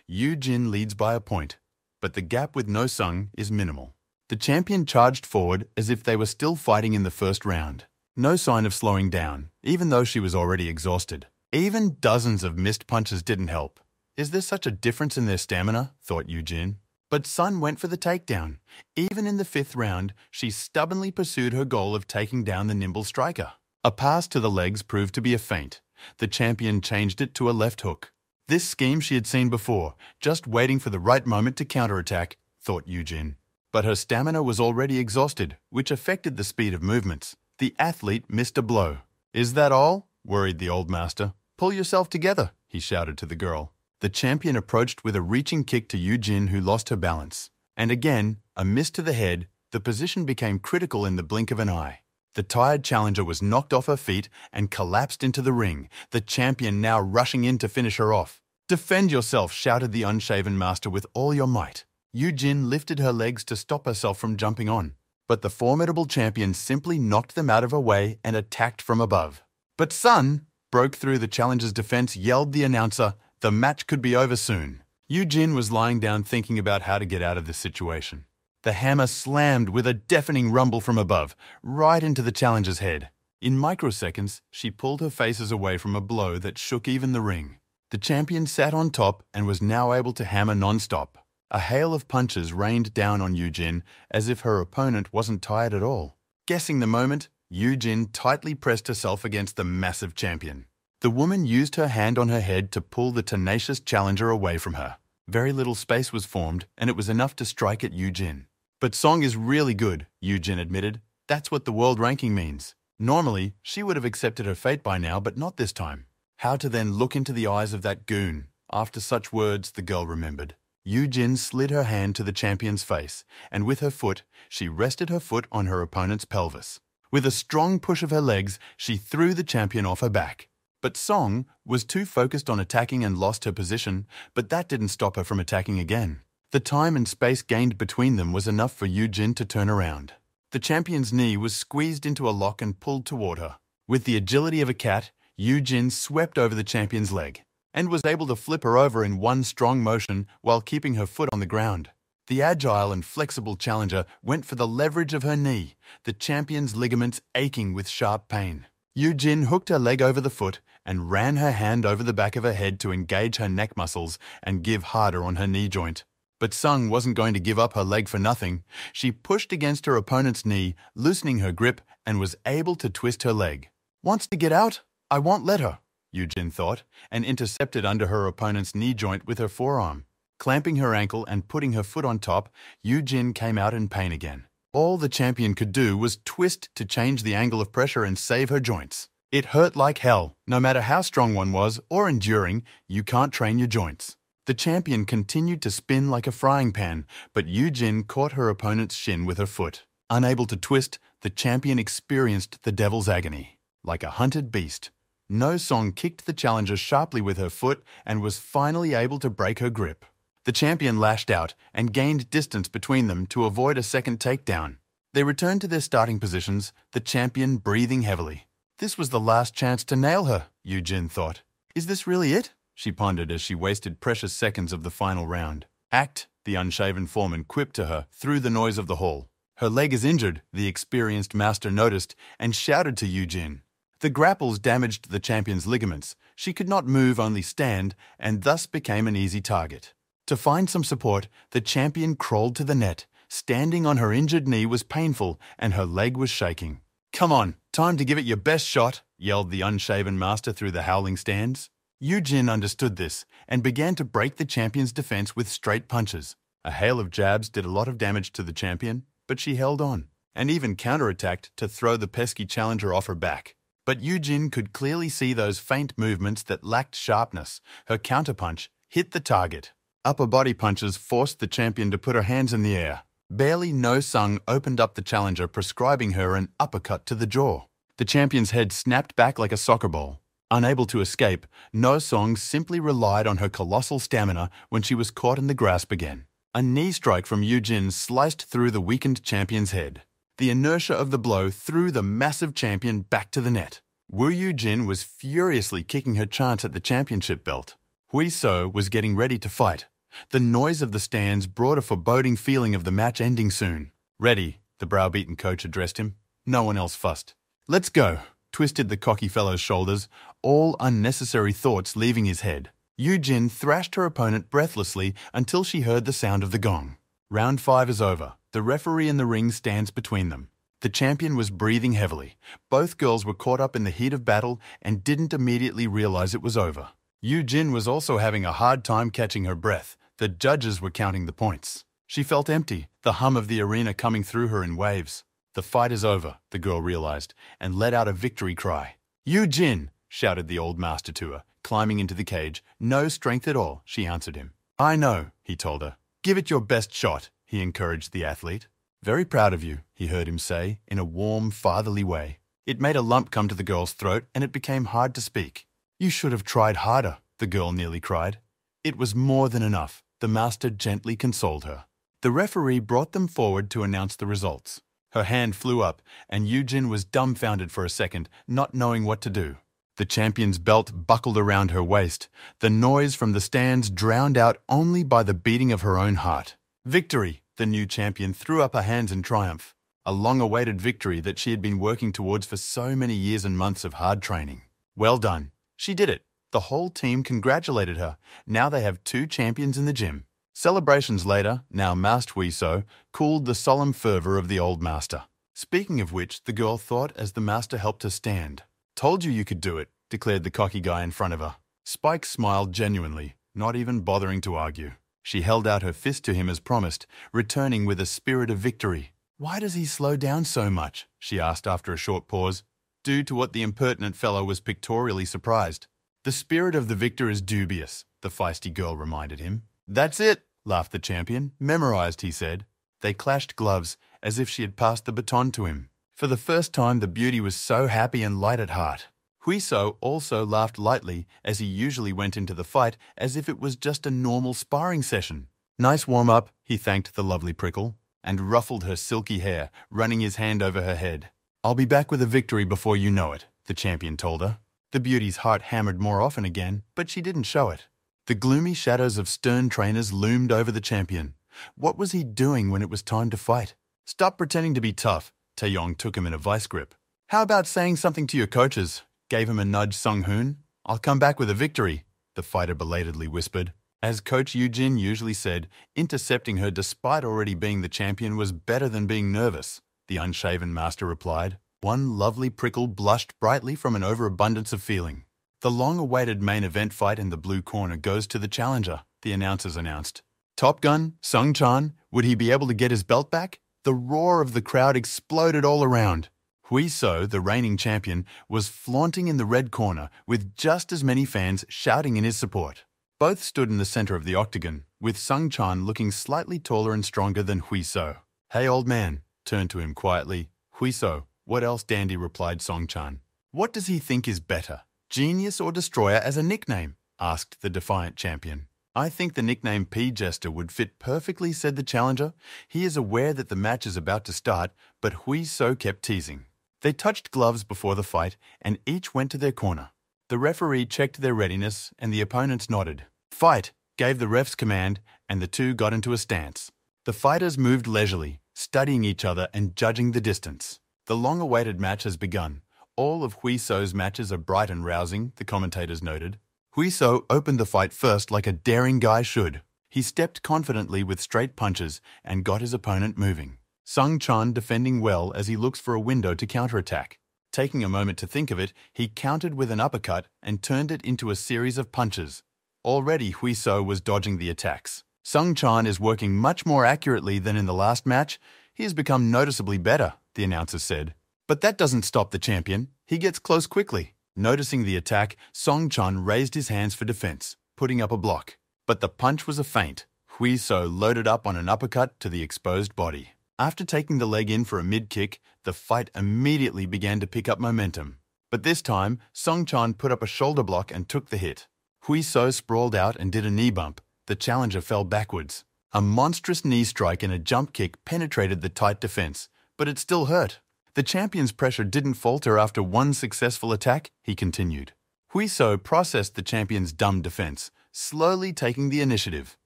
Jin leads by a point, but the gap with No Sung is minimal. The champion charged forward as if they were still fighting in the 1st round. No sign of slowing down, even though she was already exhausted. Even dozens of missed punches didn't help. Is there such a difference in their stamina? Thought Jin. But Sun went for the takedown. Even in the 5th round, she stubbornly pursued her goal of taking down the nimble striker. A pass to the legs proved to be a feint. The champion changed it to a left hook. This scheme she had seen before, just waiting for the right moment to counterattack, thought Jin. But her stamina was already exhausted, which affected the speed of movements. The athlete missed a blow. Is that all? Worried the old master. Pull yourself together, he shouted to the girl. The champion approached with a reaching kick to Jin, who lost her balance. And again, a miss to the head, the position became critical in the blink of an eye. The tired challenger was knocked off her feet and collapsed into the ring, the champion now rushing in to finish her off. Defend yourself, shouted the unshaven master with all your might. Jin lifted her legs to stop herself from jumping on, but the formidable champion simply knocked them out of her way and attacked from above. But Sun broke through the challenger's defense, yelled the announcer. The match could be over soon. Jin was lying down thinking about how to get out of this situation. The hammer slammed with a deafening rumble from above, right into the challenger's head. In microseconds, she pulled her faces away from a blow that shook even the ring. The champion sat on top and was now able to hammer non-stop. A hail of punches rained down on Jin as if her opponent wasn't tired at all. Guessing the moment, Jin tightly pressed herself against the massive champion. The woman used her hand on her head to pull the tenacious challenger away from her. Very little space was formed, and it was enough to strike at Jin. But Song is really good, Jin admitted. That's what the world ranking means. Normally, she would have accepted her fate by now, but not this time. How to then look into the eyes of that goon? After such words, the girl remembered. Jin slid her hand to the champion's face, and with her foot, she rested her foot on her opponent's pelvis. With a strong push of her legs, she threw the champion off her back. But Song was too focused on attacking and lost her position, but that didn't stop her from attacking again. The time and space gained between them was enough for Jin to turn around. The champion's knee was squeezed into a lock and pulled toward her. With the agility of a cat, Jin swept over the champion's leg and was able to flip her over in one strong motion while keeping her foot on the ground. The agile and flexible challenger went for the leverage of her knee, the champion's ligaments aching with sharp pain. Jin hooked her leg over the foot and ran her hand over the back of her head to engage her neck muscles and give harder on her knee joint. But Sung wasn't going to give up her leg for nothing. She pushed against her opponent's knee, loosening her grip, and was able to twist her leg. Wants to get out? I won't let her, Jin thought, and intercepted under her opponent's knee joint with her forearm. Clamping her ankle and putting her foot on top, Jin came out in pain again. All the champion could do was twist to change the angle of pressure and save her joints. It hurt like hell. No matter how strong one was or enduring, you can't train your joints. The champion continued to spin like a frying pan, but Jin caught her opponent's shin with her foot. Unable to twist, the champion experienced the devil's agony. Like a hunted beast, No Song kicked the challenger sharply with her foot and was finally able to break her grip. The champion lashed out and gained distance between them to avoid a second takedown. They returned to their starting positions, the champion breathing heavily. This was the last chance to nail her, Jin thought. Is this really it? She pondered as she wasted precious seconds of the final round. Act, the unshaven foreman quipped to her through the noise of the hall. Her leg is injured, the experienced master noticed, and shouted to Jin. The grapples damaged the champion's ligaments. She could not move, only stand, and thus became an easy target. To find some support, the champion crawled to the net. Standing on her injured knee was painful, and her leg was shaking. Come on, time to give it your best shot, yelled the unshaven master through the howling stands. Yu-jin understood this and began to break the champion's defense with straight punches. A hail of jabs did a lot of damage to the champion, but she held on, and even counterattacked to throw the pesky challenger off her back. But Yu-jin could clearly see those faint movements that lacked sharpness. Her counterpunch hit the target. Upper body punches forced the champion to put her hands in the air. Barely No-sung opened up the challenger, prescribing her an uppercut to the jaw. The champion's head snapped back like a soccer ball. Unable to escape, No-sung simply relied on her colossal stamina when she was caught in the grasp again. A knee strike from Yu-jin sliced through the weakened champion's head. The inertia of the blow threw the massive champion back to the net. Wu Yu-jin was furiously kicking her chance at the championship belt. Hui-so was getting ready to fight. The noise of the stands brought a foreboding feeling of the match ending soon. "Ready," the browbeaten coach addressed him. No one else fussed. "Let's go," twisted the cocky fellow's shoulders, all unnecessary thoughts leaving his head. Yu-jin thrashed her opponent breathlessly until she heard the sound of the gong. Round 5 is over. The referee in the ring stands between them. The champion was breathing heavily. Both girls were caught up in the heat of battle and didn't immediately realize it was over. Yu-jin was also having a hard time catching her breath. The judges were counting the points. She felt empty, the hum of the arena coming through her in waves. The fight is over, the girl realized, and let out a victory cry. "Yu-jin!" shouted the old master to her, climbing into the cage. "No strength at all," she answered him. "I know," he told her. "Give it your best shot," he encouraged the athlete. "Very proud of you," he heard him say, in a warm, fatherly way. It made a lump come to the girl's throat, and it became hard to speak. "You should have tried harder," the girl nearly cried. "It was more than enough," the master gently consoled her. The referee brought them forward to announce the results. Her hand flew up, and Yu-jin was dumbfounded for a second, not knowing what to do. The champion's belt buckled around her waist, the noise from the stands drowned out only by the beating of her own heart. "Victory!" The new champion threw up her hands in triumph. A long-awaited victory that she had been working towards for so many years and months of hard training. Well done. She did it. The whole team congratulated her. Now they have 2 champions in the gym. Celebrations later, now masked Hui-so, cooled the solemn fervor of the old master. Speaking of which, the girl thought as the master helped her stand. "Told you could do it," declared the cocky guy in front of her. Spike smiled genuinely, not even bothering to argue. She held out her fist to him as promised, returning with a spirit of victory. "Why does he slow down so much?" she asked after a short pause. Due to what the impertinent fellow was pictorially surprised. "The spirit of the victor is dubious," the feisty girl reminded him. "That's it," laughed the champion. "Memorized," he said. They clashed gloves, as if she had passed the baton to him. For the first time, the beauty was so happy and light at heart. Hui-so also laughed lightly, as he usually went into the fight, as if it was just a normal sparring session. "Nice warm-up," he thanked the lovely prickle, and ruffled her silky hair, running his hand over her head. "I'll be back with a victory before you know it," the champion told her. The beauty's heart hammered more often again, but she didn't show it. The gloomy shadows of stern trainers loomed over the champion. What was he doing when it was time to fight? "Stop pretending to be tough," Taeyong took him in a vice grip. "How about saying something to your coaches?" Gave him a nudge Sung-hoon. "I'll come back with a victory," the fighter belatedly whispered. As Coach Yu-jin usually said, intercepting her despite already being the champion was better than being nervous, the unshaven master replied. One lovely prickle blushed brightly from an overabundance of feeling. "The long-awaited main event fight in the blue corner goes to the challenger," the announcers announced. Top Gun, Sung-chan, would he be able to get his belt back? The roar of the crowd exploded all around. Hui-so, the reigning champion, was flaunting in the red corner with just as many fans shouting in his support. Both stood in the center of the octagon, with Sung-chan looking slightly taller and stronger than Hui-so. "Hey, old man," turned to him quietly. "Hui-so, what else dandy?" replied Sung-chan. "What does he think is better, Genius or Destroyer as a nickname?" asked the defiant champion. "I think the nickname P-Jester would fit perfectly," said the challenger. He is aware that the match is about to start, but Hui-so kept teasing. They touched gloves before the fight, and each went to their corner. The referee checked their readiness, and the opponents nodded. "Fight!" gave the ref's command, and the two got into a stance. The fighters moved leisurely, studying each other and judging the distance. The long-awaited match has begun. All of Hui-so's matches are bright and rousing, the commentators noted. Hui-so opened the fight first like a daring guy should. He stepped confidently with straight punches and got his opponent moving. Sung-chan defending well as he looks for a window to counterattack. Taking a moment to think of it, he countered with an uppercut and turned it into a series of punches. Already Huiso was dodging the attacks. Sung Chan is working much more accurately than in the last match. He has become noticeably better, the announcer said. But that doesn't stop the champion. He gets close quickly. Noticing the attack, Song Chan raised his hands for defense, putting up a block. But the punch was a feint. Huiso loaded up on an uppercut to the exposed body. After taking the leg in for a mid-kick, the fight immediately began to pick up momentum. But this time, Song Chan put up a shoulder block and took the hit. Huiso sprawled out and did a knee bump. The challenger fell backwards. A monstrous knee strike and a jump kick penetrated the tight defense, but it still hurt. The champion's pressure didn't falter after one successful attack, he continued. Huiso processed the champion's dumb defense, slowly taking the initiative.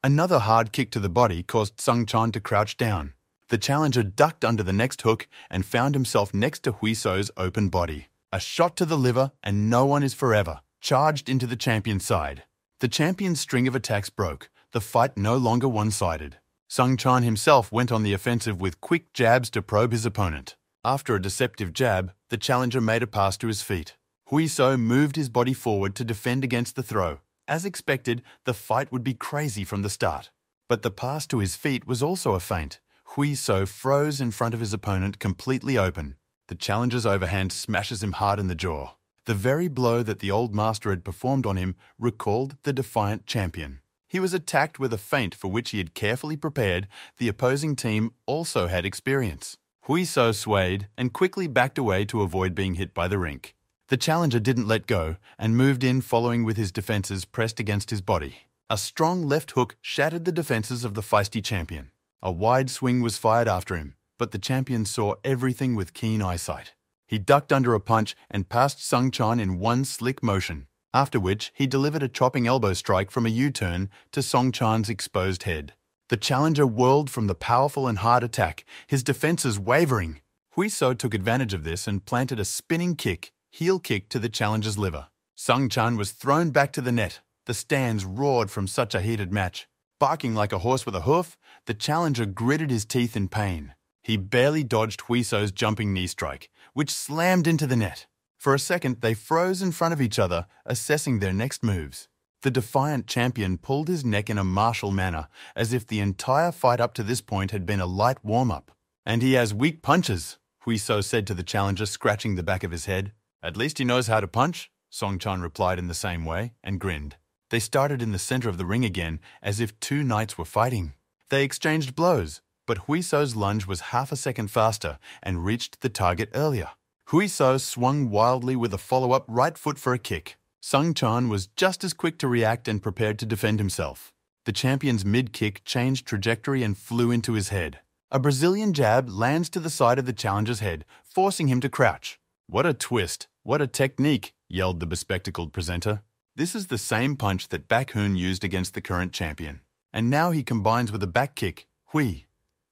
Another hard kick to the body caused Sung Chan to crouch down. The challenger ducked under the next hook and found himself next to Huiso's open body. A shot to the liver, and no one is forever, charged into the champion's side. The champion's string of attacks broke, the fight no longer one-sided. Sung Chan himself went on the offensive with quick jabs to probe his opponent. After a deceptive jab, the challenger made a pass to his feet. Huiso moved his body forward to defend against the throw. As expected, the fight would be crazy from the start. But the pass to his feet was also a feint. Huiso froze in front of his opponent completely open. The challenger's overhand smashes him hard in the jaw. The very blow that the old master had performed on him recalled the defiant champion. He was attacked with a feint for which he had carefully prepared. The opposing team also had experience. Huiso swayed and quickly backed away to avoid being hit by the rink. The challenger didn't let go and moved in, following with his defenses pressed against his body. A strong left hook shattered the defenses of the feisty champion. A wide swing was fired after him, but the champion saw everything with keen eyesight. He ducked under a punch and passed Sung Chan in one slick motion, after which he delivered a chopping elbow strike from a U-turn to Sung Chan's exposed head. The challenger whirled from the powerful and hard attack, his defenses wavering. Huiso took advantage of this and planted a spinning kick, heel kick to the challenger's liver. Sung Chan was thrown back to the net. The stands roared from such a heated match. Barking like a horse with a hoof, the challenger gritted his teeth in pain. He barely dodged Huiso's jumping knee strike, which slammed into the net. For a second, they froze in front of each other, assessing their next moves. The defiant champion pulled his neck in a martial manner, as if the entire fight up to this point had been a light warm-up. "And he has weak punches," Huiso said to the challenger, scratching the back of his head. "At least he knows how to punch," Song Chan replied in the same way, and grinned. They started in the center of the ring again, as if two knights were fighting. They exchanged blows, but Huiso's lunge was half a second faster and reached the target earlier. Huiso swung wildly with a follow-up right foot for a kick. Sung Chan was just as quick to react and prepared to defend himself. The champion's mid-kick changed trajectory and flew into his head. A Brazilian jab lands to the side of the challenger's head, forcing him to crouch. "What a twist! What a technique!" yelled the bespectacled presenter. This is the same punch that Baek-hoon used against the current champion. And now he combines with a back kick, Hui.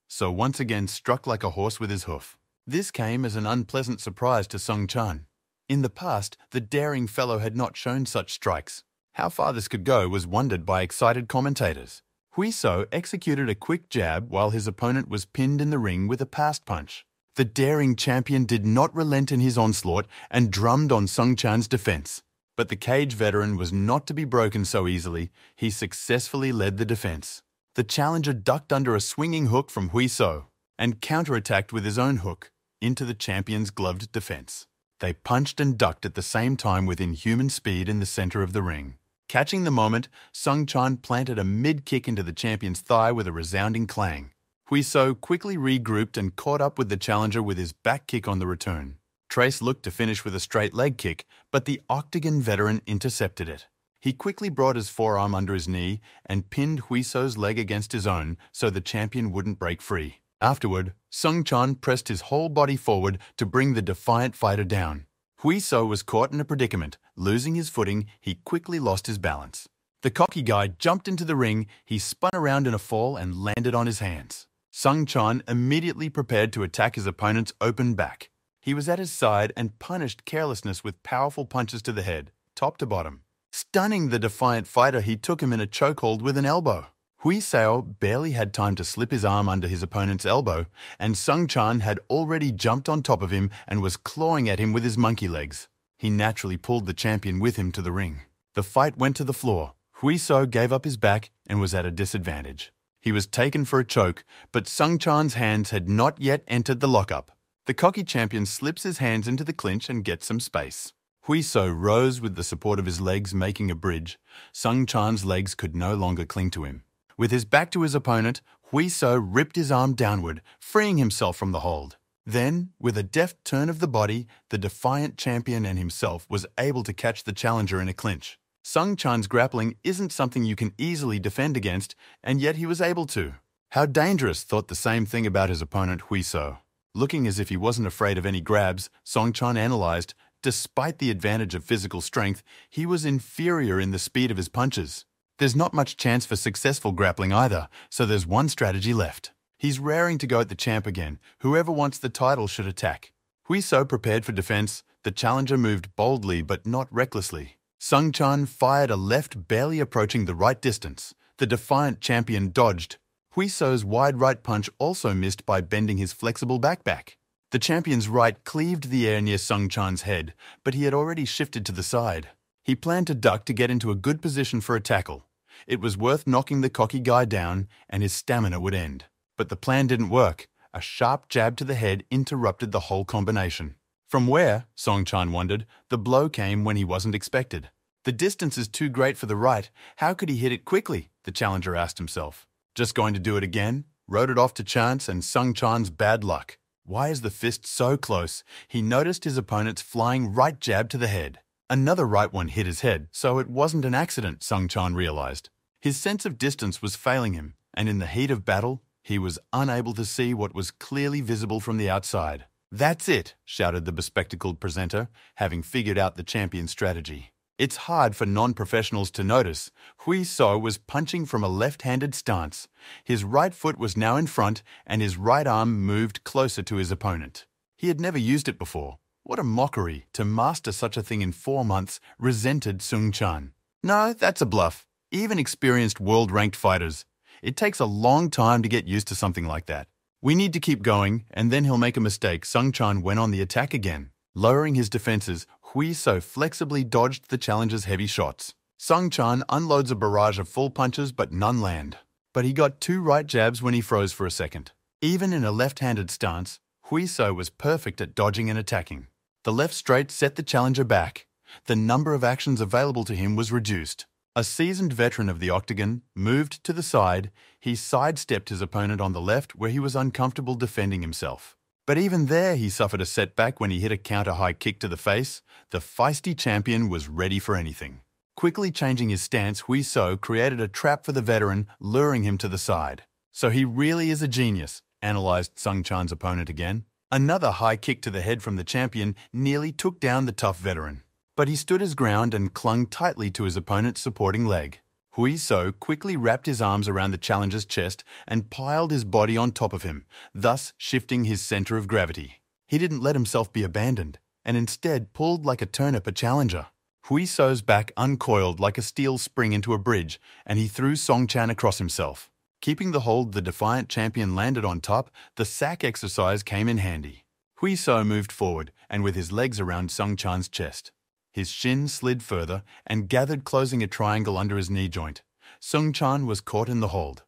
So once again struck like a horse with his hoof. This came as an unpleasant surprise to Sung Chan. In the past, the daring fellow had not shown such strikes. How far this could go was wondered by excited commentators. Huiso executed a quick jab while his opponent was pinned in the ring with a passed punch. The daring champion did not relent in his onslaught and drummed on Sung Chan's defense. But the cage veteran was not to be broken so easily. He successfully led the defense. The challenger ducked under a swinging hook from Huiso and counterattacked with his own hook into the champion's gloved defense. They punched and ducked at the same time with inhuman speed in the center of the ring. Catching the moment, Sung Chan planted a mid-kick into the champion's thigh with a resounding clang. Huiso quickly regrouped and caught up with the challenger with his back kick on the return. Trace looked to finish with a straight leg kick, but the Octagon veteran intercepted it. He quickly brought his forearm under his knee and pinned Huiso's leg against his own so the champion wouldn't break free. Afterward, Sung Chan pressed his whole body forward to bring the defiant fighter down. Huiso was caught in a predicament. Losing his footing, he quickly lost his balance. The cocky guy jumped into the ring, he spun around in a fall and landed on his hands. Sung Chan immediately prepared to attack his opponent's open back. He was at his side and punished carelessness with powerful punches to the head, top to bottom. Stunning the defiant fighter, he took him in a chokehold with an elbow. Hui Sao barely had time to slip his arm under his opponent's elbow, and Sung Chan had already jumped on top of him and was clawing at him with his monkey legs. He naturally pulled the champion with him to the ring. The fight went to the floor. Hui So gave up his back and was at a disadvantage. He was taken for a choke, but Sung Chan's hands had not yet entered the lockup. The cocky champion slips his hands into the clinch and gets some space. Hui So rose with the support of his legs, making a bridge. Sung Chan's legs could no longer cling to him. With his back to his opponent, Hui So ripped his arm downward, freeing himself from the hold. Then, with a deft turn of the body, the defiant champion and himself was able to catch the challenger in a clinch. Sung Chan's grappling isn't something you can easily defend against, and yet he was able to. How dangerous, thought the same thing about his opponent Hui So. Looking as if he wasn't afraid of any grabs, Song Chan analyzed, despite the advantage of physical strength, he was inferior in the speed of his punches. There's not much chance for successful grappling either, so there's one strategy left. He's raring to go at the champ again. Whoever wants the title should attack. Hui So prepared for defense. The challenger moved boldly but not recklessly. Sung Chan fired a left barely approaching the right distance. The defiant champion dodged. Hui So's wide right punch also missed by bending his flexible back. The champion's right cleaved the air near Sung Chan's head, but he had already shifted to the side. He planned to duck to get into a good position for a tackle. It was worth knocking the cocky guy down, and his stamina would end. But the plan didn't work. A sharp jab to the head interrupted the whole combination. From where, Song Chan wondered, the blow came when he wasn't expected. The distance is too great for the right. How could he hit it quickly? The challenger asked himself. Just going to do it again? Wrote it off to chance and Sung Chan's bad luck. Why is the fist so close? He noticed his opponent's flying right jab to the head. Another right one hit his head, so it wasn't an accident, Sung Chan realized. His sense of distance was failing him, and in the heat of battle, he was unable to see what was clearly visible from the outside. "That's it," shouted the bespectacled presenter, having figured out the champion's strategy. It's hard for non-professionals to notice. Hui So was punching from a left-handed stance. His right foot was now in front, and his right arm moved closer to his opponent. He had never used it before. What a mockery to master such a thing in 4 months, resented Sung Chan. No, that's a bluff. Even experienced world-ranked fighters. It takes a long time to get used to something like that. We need to keep going, and then he'll make a mistake. Sung Chan went on the attack again. Lowering his defenses, Hui So flexibly dodged the challenger's heavy shots. Sung Chan unloads a barrage of full punches, but none land. But he got 2 right jabs when he froze for a second. Even in a left-handed stance, Hui So was perfect at dodging and attacking. The left straight set the challenger back. The number of actions available to him was reduced. A seasoned veteran of the octagon moved to the side. He sidestepped his opponent on the left where he was uncomfortable defending himself. But even there he suffered a setback when he hit a counter-high kick to the face. The feisty champion was ready for anything. Quickly changing his stance, Hui So created a trap for the veteran, luring him to the side. So he really is a genius, analyzed Sung Chan's opponent again. Another high kick to the head from the champion nearly took down the tough veteran. But he stood his ground and clung tightly to his opponent's supporting leg. Hui So quickly wrapped his arms around the challenger's chest and piled his body on top of him, thus shifting his center of gravity. He didn't let himself be abandoned, and instead pulled like a turnip a challenger. Hui So's back uncoiled like a steel spring into a bridge, and he threw Song Chan across himself. Keeping the hold the defiant champion landed on top, the sack exercise came in handy. Hui So moved forward, and with his legs around Song Chan's chest. His shin slid further and gathered, closing a triangle under his knee joint. Sung Chan was caught in the hold.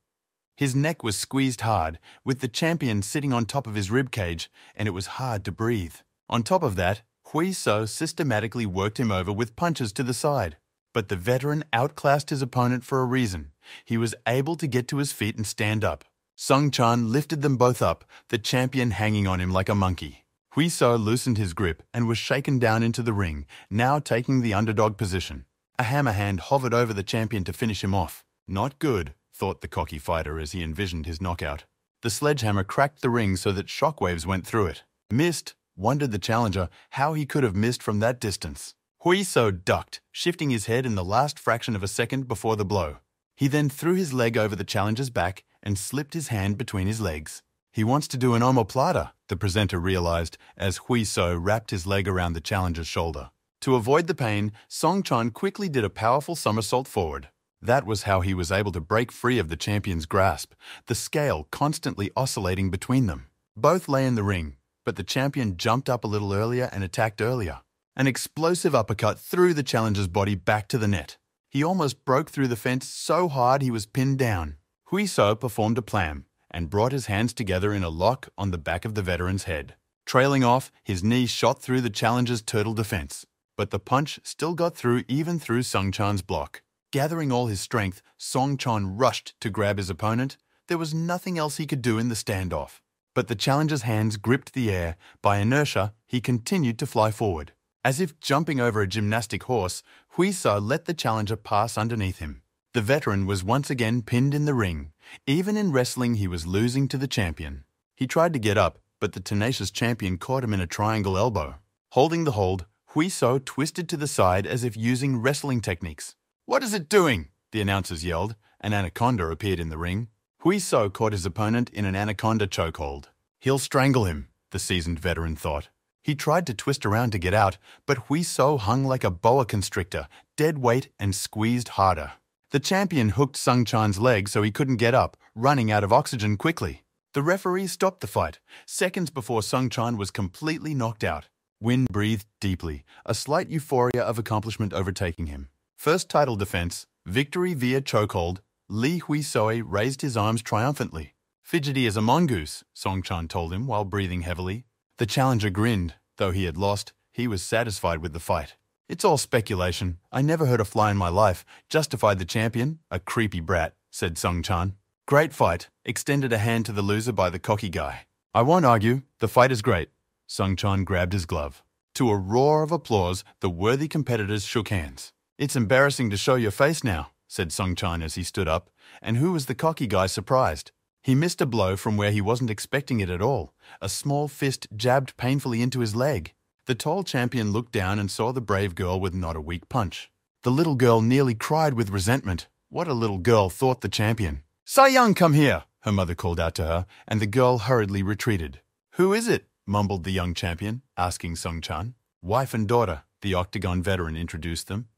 His neck was squeezed hard, with the champion sitting on top of his rib cage, and it was hard to breathe. On top of that, Hui So systematically worked him over with punches to the side. But the veteran outclassed his opponent for a reason. He was able to get to his feet and stand up. Sung Chan lifted them both up, the champion hanging on him like a monkey. Hui So loosened his grip and was shaken down into the ring, now taking the underdog position. A hammer hand hovered over the champion to finish him off. Not good, thought the cocky fighter as he envisioned his knockout. The sledgehammer cracked the ring so that shockwaves went through it. Missed, wondered the challenger how he could have missed from that distance. Hui So ducked, shifting his head in the last fraction of a second before the blow. He then threw his leg over the challenger's back and slipped his hand between his legs. He wants to do an omoplata, the presenter realized as Hui So wrapped his leg around the challenger's shoulder. To avoid the pain, Song Chan quickly did a powerful somersault forward. That was how he was able to break free of the champion's grasp, the scale constantly oscillating between them. Both lay in the ring, but the champion jumped up a little earlier and attacked earlier. An explosive uppercut threw the challenger's body back to the net. He almost broke through the fence so hard he was pinned down. Huiso performed a plam and brought his hands together in a lock on the back of the veteran's head. Trailing off, his knee shot through the challenger's turtle defense, but the punch still got through even through Sung Chan's block. Gathering all his strength, Song Chan rushed to grab his opponent. There was nothing else he could do in the standoff. But the challenger's hands gripped the air. By inertia, he continued to fly forward. As if jumping over a gymnastic horse, Huiso let the challenger pass underneath him. The veteran was once again pinned in the ring. Even in wrestling, he was losing to the champion. He tried to get up, but the tenacious champion caught him in a triangle elbow. Holding the hold, Huiso twisted to the side as if using wrestling techniques. "What is it doing?" the announcers yelled. An anaconda appeared in the ring. Huiso caught his opponent in an anaconda chokehold. He'll strangle him, the seasoned veteran thought. He tried to twist around to get out, but Huiso hung like a boa constrictor, dead weight and squeezed harder. The champion hooked Sung Chan's leg so he couldn't get up, running out of oxygen quickly. The referee stopped the fight, seconds before Sung Chan was completely knocked out. Win breathed deeply, a slight euphoria of accomplishment overtaking him. First title defense, victory via chokehold. Lee Huisoe raised his arms triumphantly. "Fidgety as a mongoose," Song Chan told him while breathing heavily. The challenger grinned. Though he had lost, he was satisfied with the fight. "It's all speculation. I never heard a fly in my life. Justified the champion, a creepy brat," said Song Chan. "Great fight," extended a hand to the loser by the cocky guy. "I won't argue. The fight is great." Song Chan grabbed his glove. To a roar of applause, the worthy competitors shook hands. "It's embarrassing to show your face now," said Song Chan as he stood up. And who was the cocky guy surprised? He missed a blow from where he wasn't expecting it at all. A small fist jabbed painfully into his leg. The tall champion looked down and saw the brave girl with not a weak punch. The little girl nearly cried with resentment. What a little girl, thought the champion. "Sai-young, come here," her mother called out to her, and the girl hurriedly retreated. "Who is it?" mumbled the young champion, asking Sung Chan. "Wife and daughter," the octagon veteran introduced them.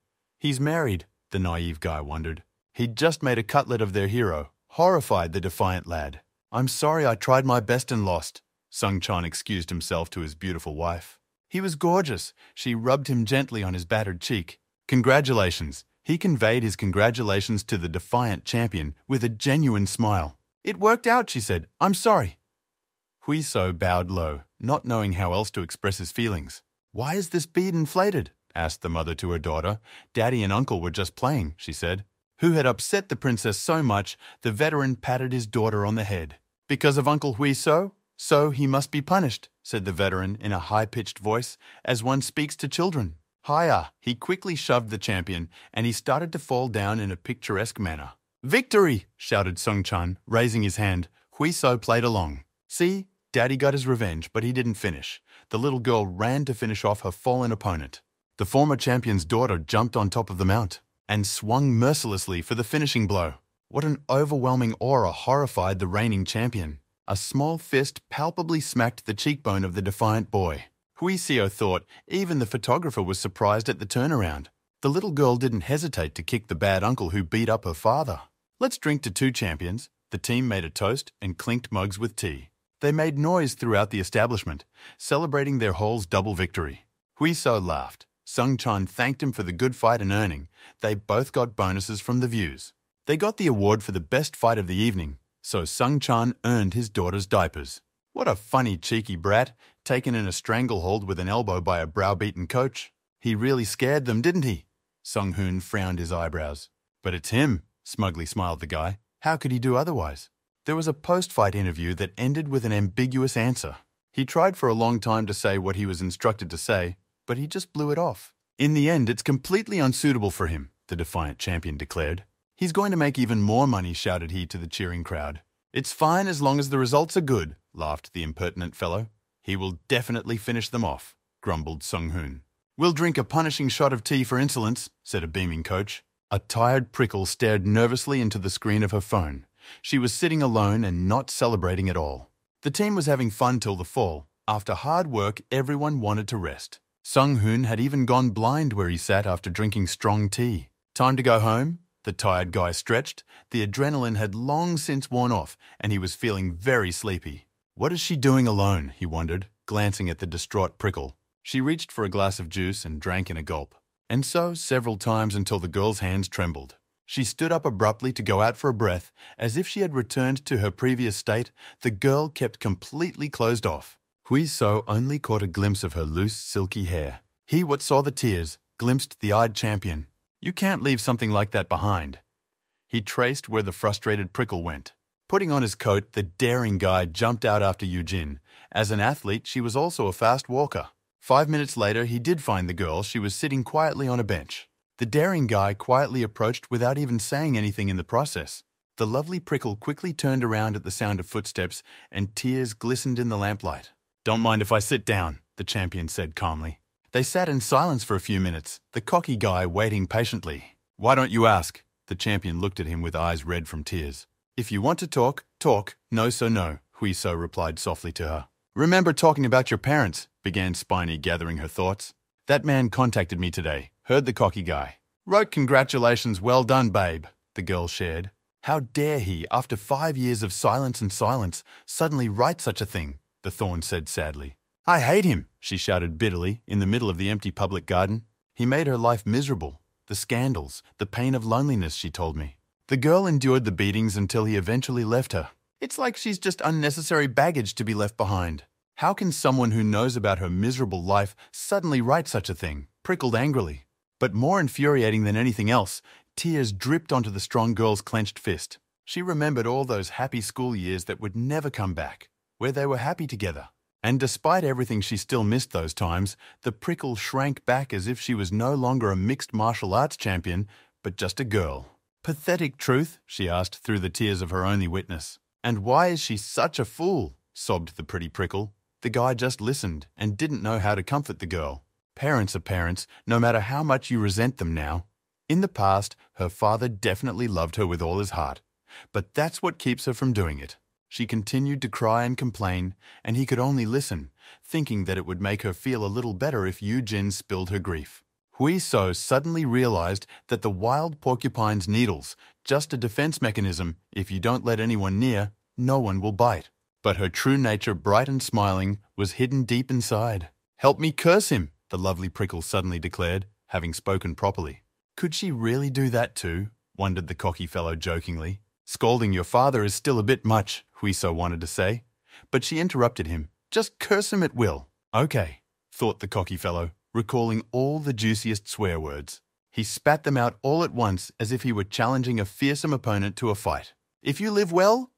"He's married," the naive guy wondered. He'd just made a cutlet of their hero, horrified the defiant lad. "I'm sorry I tried my best and lost," Sung Chan excused himself to his beautiful wife. He was gorgeous. She rubbed him gently on his battered cheek. "Congratulations." He conveyed his congratulations to the defiant champion with a genuine smile. "It worked out," she said. "I'm sorry." Huiso bowed low, not knowing how else to express his feelings. "Why is this bead inflated?" asked the mother to her daughter. "Daddy and Uncle were just playing," she said. Who had upset the princess so much, the veteran patted his daughter on the head. "Because of Uncle Huiso? So he must be punished," said the veteran in a high-pitched voice, as one speaks to children. Hiya! He quickly shoved the champion, and he started to fall down in a picturesque manner. "Victory!" shouted Sung Chan, raising his hand. Huiso played along. "See? Daddy got his revenge, but he didn't finish." The little girl ran to finish off her fallen opponent. The former champion's daughter jumped on top of the mount and swung mercilessly for the finishing blow. What an overwhelming aura horrified the reigning champion. A small fist palpably smacked the cheekbone of the defiant boy. Huisio thought even the photographer was surprised at the turnaround. The little girl didn't hesitate to kick the bad uncle who beat up her father. "Let's drink to two champions." The team made a toast and clinked mugs with tea. They made noise throughout the establishment, celebrating their whole's double victory. Huiso laughed. Sung Chan thanked him for the good fight and earning. They both got bonuses from the views. They got the award for the best fight of the evening, so Sung Chan earned his daughter's diapers. What a funny, cheeky brat, taken in a stranglehold with an elbow by a browbeaten coach. He really scared them, didn't he? Sung Hoon frowned his eyebrows. "But it's him," smugly smiled the guy. "How could he do otherwise?" There was a post-fight interview that ended with an ambiguous answer. He tried for a long time to say what he was instructed to say, but he just blew it off. "In the end, it's completely unsuitable for him," the defiant champion declared. "He's going to make even more money," shouted he to the cheering crowd. "It's fine as long as the results are good," laughed the impertinent fellow. "He will definitely finish them off," grumbled Sung Hoon. "We'll drink a punishing shot of tea for insolence," said a beaming coach. A tired prickle stared nervously into the screen of her phone. She was sitting alone and not celebrating at all. The team was having fun till the fall. After hard work, everyone wanted to rest. Sung Hoon had even gone blind where he sat after drinking strong tea. "Time to go home?" The tired guy stretched. The adrenaline had long since worn off, and he was feeling very sleepy. What is she doing alone, he wondered, glancing at the distraught Prickle. She reached for a glass of juice and drank in a gulp, and so several times until the girl's hands trembled. She stood up abruptly to go out for a breath. As if she had returned to her previous state, the girl kept completely closed off. Hui So only caught a glimpse of her loose, silky hair. He what saw the tears, glimpsed the eyed champion. You can't leave something like that behind. He traced where the frustrated Prickle went. Putting on his coat, the daring guy jumped out after Eugene. As an athlete, she was also a fast walker. 5 minutes later, he did find the girl. She was sitting quietly on a bench. The daring guy quietly approached without even saying anything in the process. The lovely Prickle quickly turned around at the sound of footsteps, and tears glistened in the lamplight. Don't mind if I sit down, the champion said calmly. They sat in silence for a few minutes, the cocky guy waiting patiently. Why don't you ask? The champion looked at him with eyes red from tears. If you want to talk, talk. No, so no, Hui So replied softly to her. Remember talking about your parents, began Spiny, gathering her thoughts. That man contacted me today, heard the cocky guy. Wrote congratulations, well done, babe, the girl shared. How dare he, after 5 years of silence and silence, suddenly write such a thing, the thorn said sadly. I hate him, she shouted bitterly, in the middle of the empty public garden. He made her life miserable. The scandals, the pain of loneliness, she told me. The girl endured the beatings until he eventually left her. It's like she's just unnecessary baggage to be left behind. How can someone who knows about her miserable life suddenly write such a thing? Prickled angrily. But more infuriating than anything else, tears dripped onto the strong girl's clenched fist. She remembered all those happy school years that would never come back, where they were happy together. And despite everything, she still missed those times. The Prickle shrank back as if she was no longer a mixed martial arts champion, but just a girl. Pathetic truth, she asked through the tears of her only witness. And why is she such a fool? Sobbed the pretty Prickle. The guy just listened and didn't know how to comfort the girl. Parents are parents, no matter how much you resent them now. In the past, her father definitely loved her with all his heart. But that's what keeps her from doing it. She continued to cry and complain, and he could only listen, thinking that it would make her feel a little better if Eugene spilled her grief. Hui So suddenly realized that the wild porcupine's needles, just a defense mechanism. If you don't let anyone near, no one will bite. But her true nature, bright and smiling, was hidden deep inside. Help me curse him, the lovely Prickle suddenly declared, having spoken properly. Could she really do that too? Wondered the cocky fellow jokingly. Scolding your father is still a bit much, Hui So wanted to say. But she interrupted him. Just curse him at will. Okay, thought the cocky fellow, recalling all the juiciest swear words. He spat them out all at once as if he were challenging a fearsome opponent to a fight. If you live well,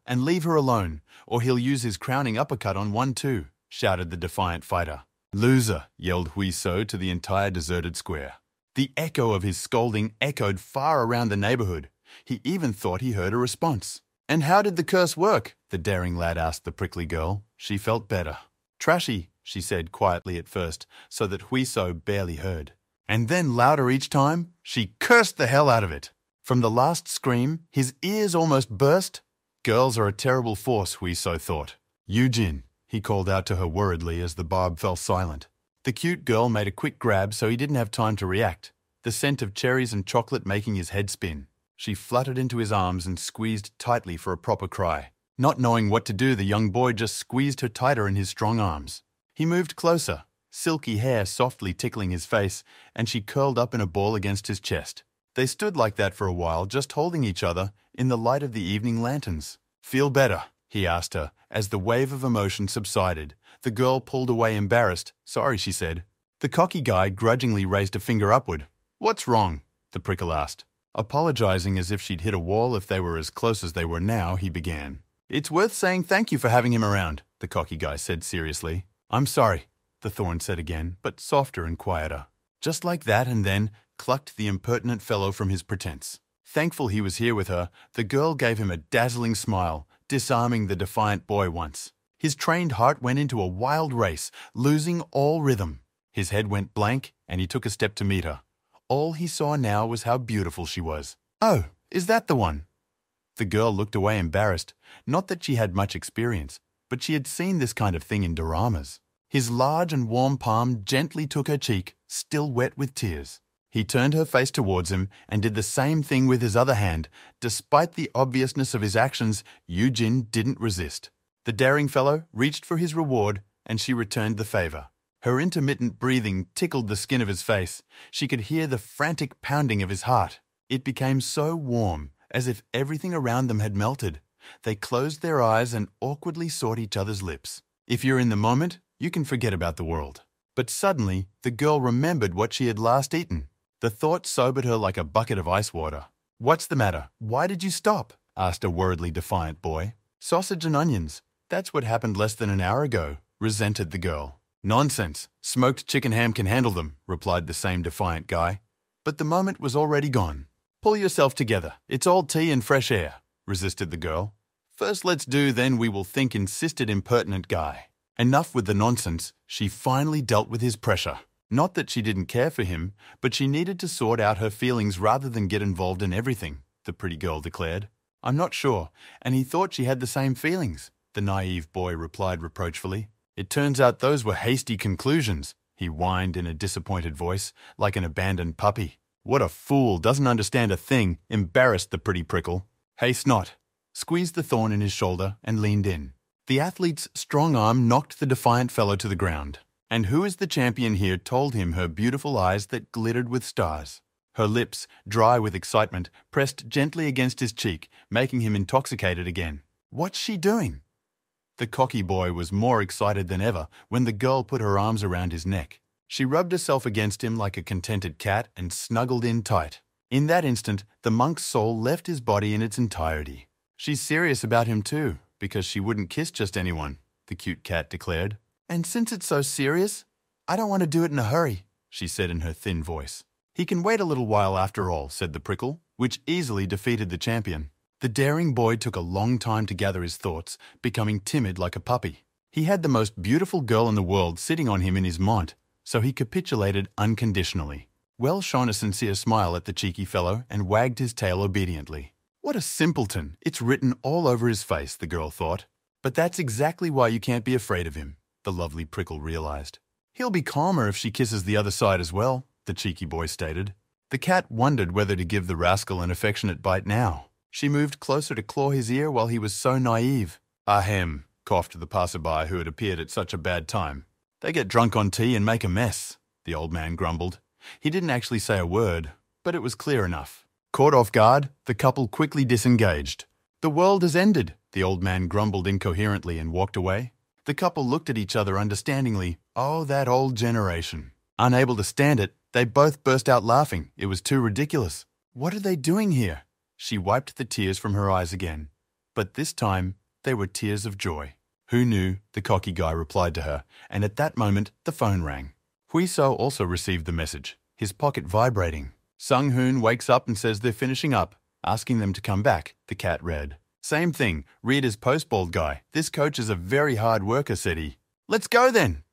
and leave her alone, or he'll use his crowning uppercut on one too, shouted the defiant fighter. Loser, yelled Hui So to the entire deserted square. The echo of his scolding echoed far around the neighborhood. He even thought he heard a response. And how did the curse work? The daring lad asked the prickly girl. She felt better. Trashy, she said quietly at first, so that Hui So barely heard. And then louder each time, she cursed the hell out of it. From the last scream, his ears almost burst. Girls are a terrible force, Hui So thought. Eugene, he called out to her worriedly as the barb fell silent. The cute girl made a quick grab so he didn't have time to react, the scent of cherries and chocolate making his head spin. She fluttered into his arms and squeezed tightly for a proper cry. Not knowing what to do, the young boy just squeezed her tighter in his strong arms. He moved closer, silky hair softly tickling his face, and she curled up in a ball against his chest. They stood like that for a while, just holding each other in the light of the evening lanterns. Feel better? He asked her, as the wave of emotion subsided. The girl pulled away embarrassed. Sorry, she said. The cocky guy grudgingly raised a finger upward. What's wrong? The prickle asked. Apologizing as if she'd hit a wall if they were as close as they were now, he began. It's worth saying thank you for having him around, the cocky guy said seriously. I'm sorry, the thorn said again, but softer and quieter. Just like that, and then clucked the impertinent fellow from his pretense. Thankful he was here with her, the girl gave him a dazzling smile, disarming the defiant boy once. His trained heart went into a wild race, losing all rhythm. His head went blank, and he took a step to meet her. All he saw now was how beautiful she was. Oh, is that the one? The girl looked away embarrassed. Not that she had much experience, but she had seen this kind of thing in doramas. His large and warm palm gently took her cheek, still wet with tears. He turned her face towards him and did the same thing with his other hand. Despite the obviousness of his actions, Yujin didn't resist. The daring fellow reached for his reward, and she returned the favor. Her intermittent breathing tickled the skin of his face. She could hear the frantic pounding of his heart. It became so warm, as if everything around them had melted. They closed their eyes and awkwardly sought each other's lips. If you're in the moment, you can forget about the world. But suddenly, the girl remembered what she had last eaten. The thought sobered her like a bucket of ice water. "What's the matter? Why did you stop?" asked a worriedly defiant boy. "Sausage and onions. That's what happened less than an hour ago," resented the girl. "Nonsense. Smoked chicken ham can handle them," replied the same defiant guy. But the moment was already gone. "Pull yourself together. It's all tea and fresh air," resisted the girl. "First let's do, then we will think," insisted impertinent guy. Enough with the nonsense. She finally dealt with his pressure. Not that she didn't care for him, but she needed to sort out her feelings rather than get involved in everything, the pretty girl declared. "I'm not sure, and he thought she had the same feelings," the naive boy replied reproachfully. "It turns out those were hasty conclusions," he whined in a disappointed voice, like an abandoned puppy. "What a fool, doesn't understand a thing," embarrassed the pretty prickle. "Haste not," squeezed the thorn in his shoulder and leaned in. The athlete's strong arm knocked the defiant fellow to the ground. And who is the champion here told him her beautiful eyes that glittered with stars. Her lips, dry with excitement, pressed gently against his cheek, making him intoxicated again. What's she doing? The cocky boy was more excited than ever when the girl put her arms around his neck. She rubbed herself against him like a contented cat and snuggled in tight. In that instant, the monk's soul left his body in its entirety. "She's serious about him too, because she wouldn't kiss just anyone," the cute cat declared. "And since it's so serious, I don't want to do it in a hurry," she said in her thin voice. "He can wait a little while after all," said the prickle, which easily defeated the champion. The daring boy took a long time to gather his thoughts, becoming timid like a puppy. He had the most beautiful girl in the world sitting on him in his mont, so he capitulated unconditionally. Well shone a sincere smile at the cheeky fellow and wagged his tail obediently. "What a simpleton! It's written all over his face," the girl thought. "But that's exactly why you can't be afraid of him," the lovely prickle realized. "He'll be calmer if she kisses the other side as well," the cheeky boy stated. The cat wondered whether to give the rascal an affectionate bite now. She moved closer to claw his ear while he was so naive. "Ahem," coughed the passerby who had appeared at such a bad time. "They get drunk on tea and make a mess," the old man grumbled. He didn't actually say a word, but it was clear enough. Caught off guard, the couple quickly disengaged. "The world has ended," the old man grumbled incoherently and walked away. The couple looked at each other understandingly. Oh, that old generation. Unable to stand it, they both burst out laughing. It was too ridiculous. "What are they doing here?" She wiped the tears from her eyes again. But this time, they were tears of joy. "Who knew?" the cocky guy replied to her, and at that moment, the phone rang. Huiso also received the message, his pocket vibrating. "Sung-hoon wakes up and says they're finishing up, asking them to come back," the cat read. "Same thing, Rita's postball guy. This coach is a very hard worker," said he. "Let's go then."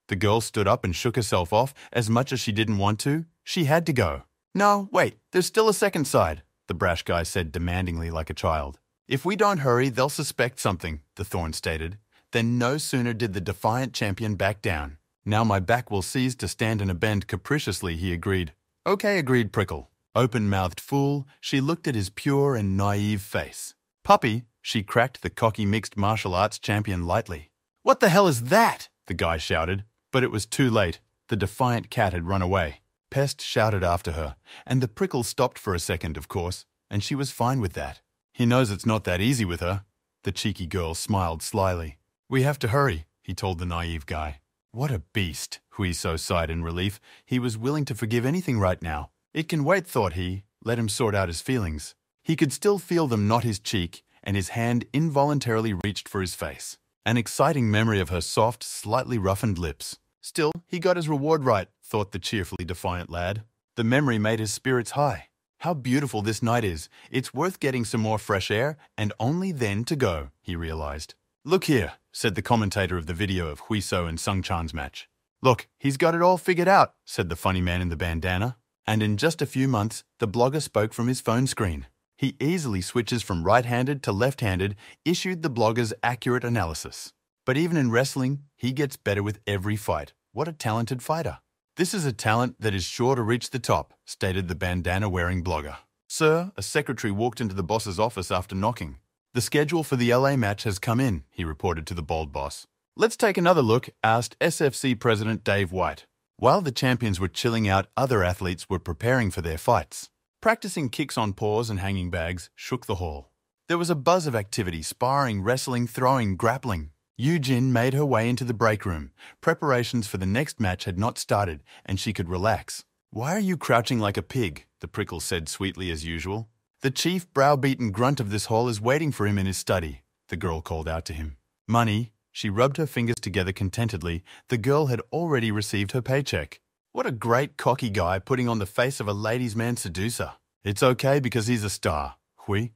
The girl stood up and shook herself off. As much as she didn't want to, she had to go. "No, wait, there's still a second side," the brash guy said demandingly like a child. "If we don't hurry, they'll suspect something," the thorn stated. Then no sooner did the defiant champion back down. "Now my back will cease to stand in a bend capriciously," he agreed. "Okay," agreed Prickle. Open-mouthed fool, she looked at his pure and naive face. "Puppy," she cracked the cocky mixed martial arts champion lightly. "What the hell is that?" the guy shouted. But it was too late. The defiant cat had run away. Pest shouted after her, and the prickle stopped for a second, of course, and she was fine with that. "He knows it's not that easy with her." The cheeky girl smiled slyly. "We have to hurry," he told the naive guy. What a beast, Huiso sighed in relief. He was willing to forgive anything right now. It can wait, thought he. Let him sort out his feelings. He could still feel them knot his cheek, and his hand involuntarily reached for his face. An exciting memory of her soft, slightly roughened lips. Still, he got his reward right, thought the cheerfully defiant lad. The memory made his spirits high. How beautiful this night is. It's worth getting some more fresh air, and only then to go, he realized. "Look here," said the commentator of the video of Huiso and Sung-chan's match. "Look, he's got it all figured out," said the funny man in the bandana. And in just a few months, the blogger spoke from his phone screen. He easily switches from right-handed to left-handed, issued the blogger's accurate analysis. But even in wrestling, he gets better with every fight. What a talented fighter. This is a talent that is sure to reach the top, stated the bandana-wearing blogger. Sir, a secretary walked into the boss's office after knocking. The schedule for the LA match has come in, he reported to the bold boss. Let's take another look, asked SFC President Dave White. While the champions were chilling out, other athletes were preparing for their fights. Practicing kicks on paws and hanging bags shook the hall. There was a buzz of activity, sparring, wrestling, throwing, grappling. Yujin made her way into the break room. Preparations for the next match had not started, and she could relax. Why are you crouching like a pig? The prickle said sweetly as usual. The chief browbeaten grunt of this hall is waiting for him in his study, the girl called out to him. Money. She rubbed her fingers together contentedly. The girl had already received her paycheck. What a great cocky guy putting on the face of a ladies' man seducer. It's okay because he's a star, Hui.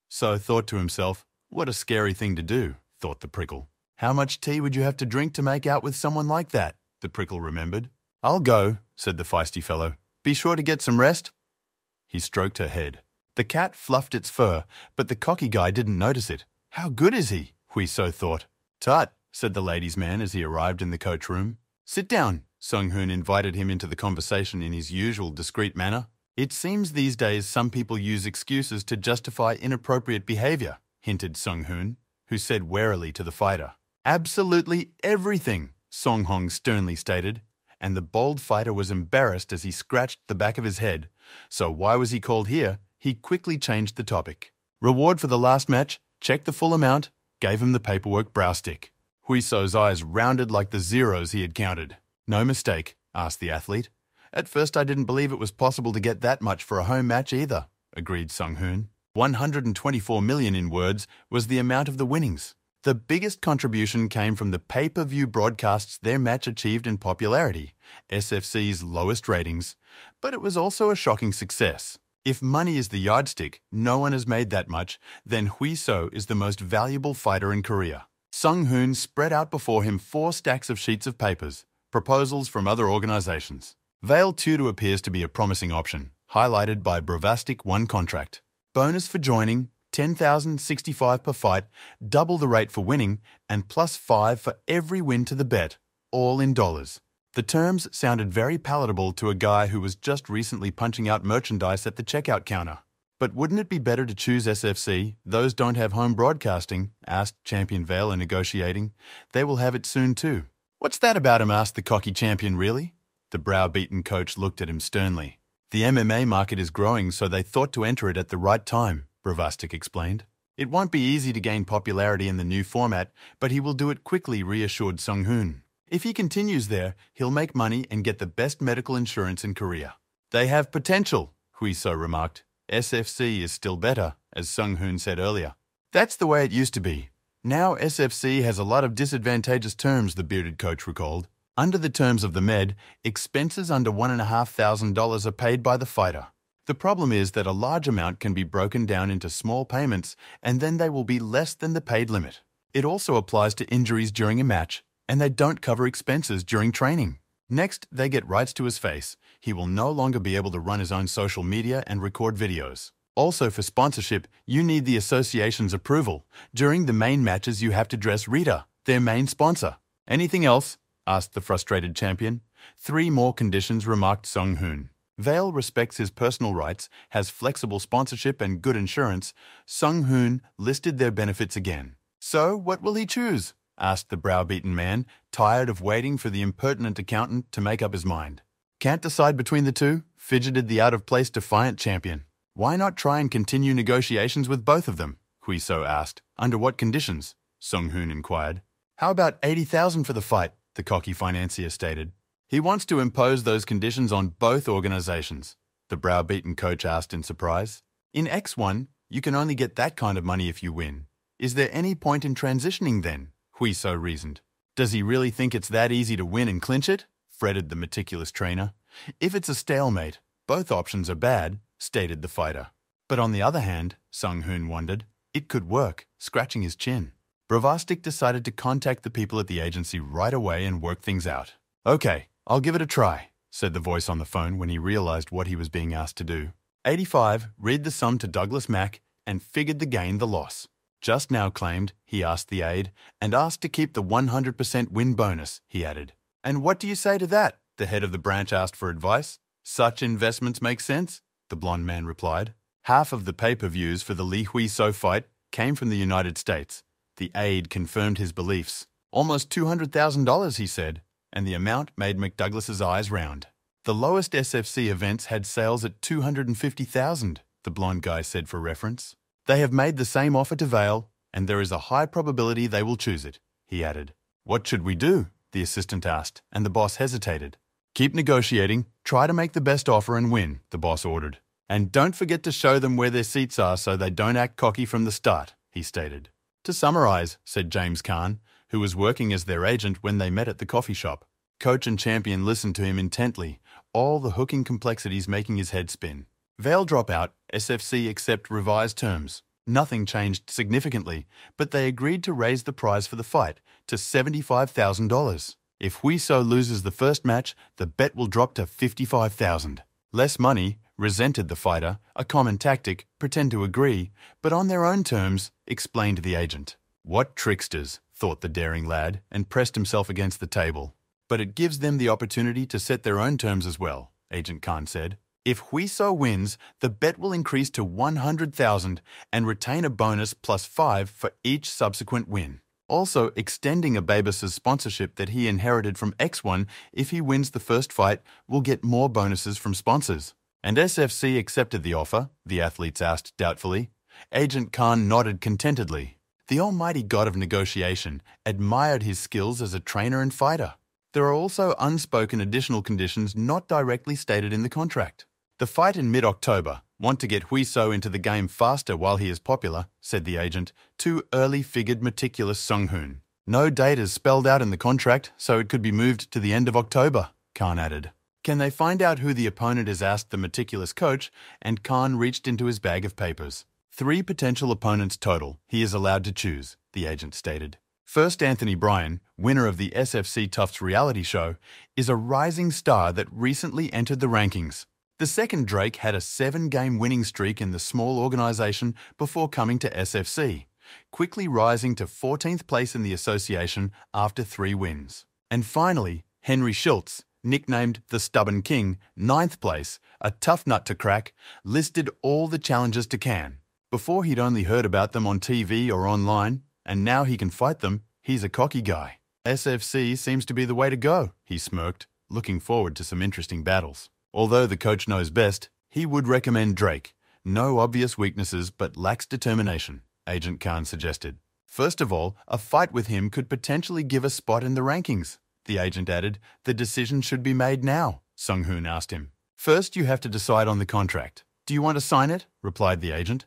So thought to himself, what a scary thing to do, thought the prickle. How much tea would you have to drink to make out with someone like that? The prickle remembered. I'll go, said the feisty fellow. Be sure to get some rest. He stroked her head. The cat fluffed its fur, but the cocky guy didn't notice it. How good is he? Hui So thought. Tut, said the ladies' man as he arrived in the coach room. Sit down, Sung Hoon invited him into the conversation in his usual discreet manner. It seems these days some people use excuses to justify inappropriate behavior, hinted Sung Hoon, who said warily to the fighter. Absolutely everything, Song Hong sternly stated, and the bold fighter was embarrassed as he scratched the back of his head. So why was he called here? He quickly changed the topic. Reward for the last match, check the full amount, gave him the paperwork brow stick. Hui So's eyes rounded like the zeros he had counted. No mistake, asked the athlete. At first I didn't believe it was possible to get that much for a home match either, agreed Sung Hoon. 124 million in words was the amount of the winnings. The biggest contribution came from the pay-per-view broadcasts their match achieved in popularity, SFC's lowest ratings, but it was also a shocking success. If money is the yardstick, no one has made that much, then Hui So is the most valuable fighter in Korea. Sung Hoon spread out before him 4 stacks of sheets of papers, proposals from other organizations. Vale Tudo appears to be a promising option, highlighted by Bravastic 1 contract. Bonus for joining, 10,065 per fight, double the rate for winning, and plus 5 for every win to the bet, all in dollars. The terms sounded very palatable to a guy who was just recently punching out merchandise at the checkout counter. But wouldn't it be better to choose SFC? Those don't have home broadcasting, asked Champion Vale in negotiating. They will have it soon too. What's that about him? Asked the cocky champion. Really? The browbeaten coach looked at him sternly. The MMA market is growing, so they thought to enter it at the right time, Bravastic explained. It won't be easy to gain popularity in the new format, but he will do it quickly, reassured Sung Hoon. If he continues there, he'll make money and get the best medical insurance in Korea. They have potential, Hui So remarked. SFC is still better, as Sung Hoon said earlier. That's the way it used to be. Now SFC has a lot of disadvantageous terms, the bearded coach recalled. Under the terms of the Med, expenses under $1,500 are paid by the fighter. The problem is that a large amount can be broken down into small payments, and then they will be less than the paid limit. It also applies to injuries during a match, and they don't cover expenses during training. Next, they get rights to his face. He will no longer be able to run his own social media and record videos. Also, for sponsorship, you need the association's approval. During the main matches, you have to dress Rita, their main sponsor. Anything else? Asked the frustrated champion. 3 more conditions, remarked Sung Hoon. Vale respects his personal rights, has flexible sponsorship and good insurance. Sung Hoon listed their benefits again. So, what will he choose? Asked the browbeaten man, tired of waiting for the impertinent accountant to make up his mind. Can't decide between the two? Fidgeted the out-of-place defiant champion. Why not try and continue negotiations with both of them? Hui So asked. Under what conditions? Sung Hoon inquired. How about 80,000 for the fight? The cocky financier stated. He wants to impose those conditions on both organizations, the browbeaten coach asked in surprise. In X1, you can only get that kind of money if you win. Is there any point in transitioning then? Hui So reasoned. Does he really think it's that easy to win and clinch it? Fretted the meticulous trainer. If it's a stalemate, both options are bad, stated the fighter. But on the other hand, Sung Hoon wondered, it could work, scratching his chin. Bravastic decided to contact the people at the agency right away and work things out. Okay, I'll give it a try, said the voice on the phone when he realized what he was being asked to do. 85, read the sum to Douglas Mack, and figured the gain the loss. Just now claimed, he asked the aide, and asked to keep the 100% win bonus, he added. And what do you say to that? The head of the branch asked for advice. Such investments make sense, the blonde man replied. Half of the pay-per-views for the Li Hui-So fight came from the United States. The aide confirmed his beliefs. Almost $200,000, he said, and the amount made McDouglas's eyes round. The lowest SFC events had sales at $250,000, the blonde guy said for reference. They have made the same offer to Vale, and there is a high probability they will choose it, he added. What should we do? The assistant asked, and the boss hesitated. Keep negotiating, try to make the best offer and win, the boss ordered. And don't forget to show them where their seats are so they don't act cocky from the start, he stated. To summarize, said James Khan, who was working as their agent when they met at the coffee shop. Coach and champion listened to him intently, all the hooking complexities making his head spin. Vale drop out, SFC accept revised terms. Nothing changed significantly, but they agreed to raise the prize for the fight to $75,000. If Hui-So loses the first match, the bet will drop to $55,000. Less money, resented the fighter, a common tactic, pretend to agree, but on their own terms, explained the agent. What tricksters, thought the daring lad, and pressed himself against the table. But it gives them the opportunity to set their own terms as well, Agent Khan said. If Hui-So wins, the bet will increase to $100,000 and retain a bonus plus 5 for each subsequent win. Also extending Ababis's sponsorship that he inherited from X1 if he wins the first fight will get more bonuses from sponsors. And SFC accepted the offer, the athletes asked doubtfully. Agent Khan nodded contentedly. The almighty god of negotiation admired his skills as a trainer and fighter. There are also unspoken additional conditions not directly stated in the contract. The fight in mid-October. Want to get Hui-So into the game faster while he is popular, said the agent. Too early figured meticulous Sung-Hoon. No date is spelled out in the contract, so it could be moved to the end of October, Khan added. Can they find out who the opponent is, asked the meticulous coach, and Khan reached into his bag of papers. 3 potential opponents total he is allowed to choose, the agent stated. First, Anthony Bryan, winner of the SFC Tufts reality show, is a rising star that recently entered the rankings. The second, Drake, had a 7-game winning streak in the small organization before coming to SFC, quickly rising to 14th place in the association after 3 wins. And finally, Henry Schultz, nicknamed the Stubborn King, 9th place, a tough nut to crack, listed all the challenges to can. Before he'd only heard about them on TV or online, and now he can fight them, he's a cocky guy. SFC seems to be the way to go, he smirked, looking forward to some interesting battles. Although the coach knows best, he would recommend Drake. No obvious weaknesses but lacks determination, Agent Khan suggested. First of all, a fight with him could potentially give a spot in the rankings. The agent added, the decision should be made now, Sung-Hoon asked him. First, you have to decide on the contract. Do you want to sign it? Replied the agent.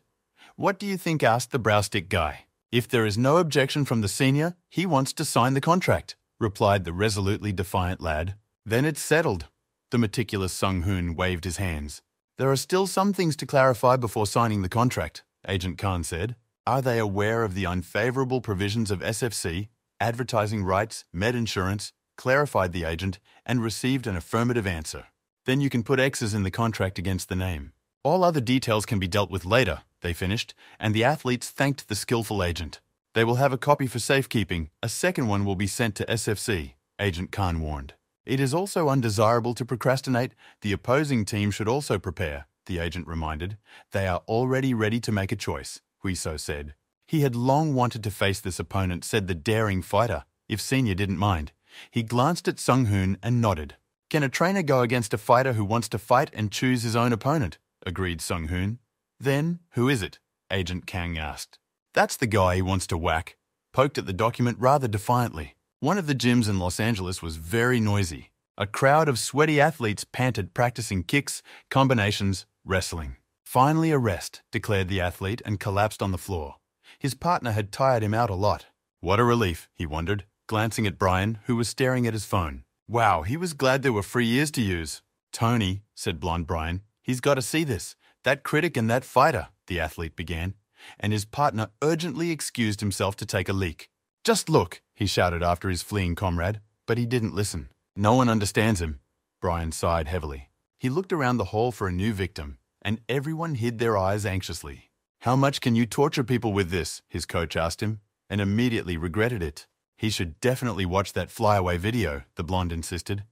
What do you think? Asked the browstick guy. If there is no objection from the senior, he wants to sign the contract, replied the resolutely defiant lad. Then it's settled. The meticulous Sung-Hoon waved his hands. There are still some things to clarify before signing the contract, Agent Khan said. Are they aware of the unfavorable provisions of SFC, advertising rights, med insurance, clarified the agent, and received an affirmative answer. Then you can put X's in the contract against the name. All other details can be dealt with later, they finished, and the athletes thanked the skillful agent. They will have a copy for safekeeping. A second one will be sent to SFC, Agent Khan warned. It is also undesirable to procrastinate. The opposing team should also prepare, the agent reminded. They are already ready to make a choice, Hui-So said. He had long wanted to face this opponent, said the daring fighter, if Senior didn't mind. He glanced at Sung-Hoon and nodded. Can a trainer go against a fighter who wants to fight and choose his own opponent? Agreed Sung-Hoon. Then, who is it? Agent Kang asked. That's the guy he wants to whack. Poked at the document rather defiantly. One of the gyms in Los Angeles was very noisy. A crowd of sweaty athletes panted, practicing kicks, combinations, wrestling. Finally a rest, declared the athlete, and collapsed on the floor. His partner had tired him out a lot. What a relief, he wondered, glancing at Brian, who was staring at his phone. Wow, he was glad there were free ears to use. Tony, said blonde Brian, he's got to see this. That critic and that fighter, the athlete began, and his partner urgently excused himself to take a leak. Just look, he shouted after his fleeing comrade, but he didn't listen. No one understands him. Brian sighed heavily. He looked around the hall for a new victim, and everyone hid their eyes anxiously. How much can you torture people with this? His coach asked him, and immediately regretted it. He should definitely watch that flyaway video, the blonde insisted.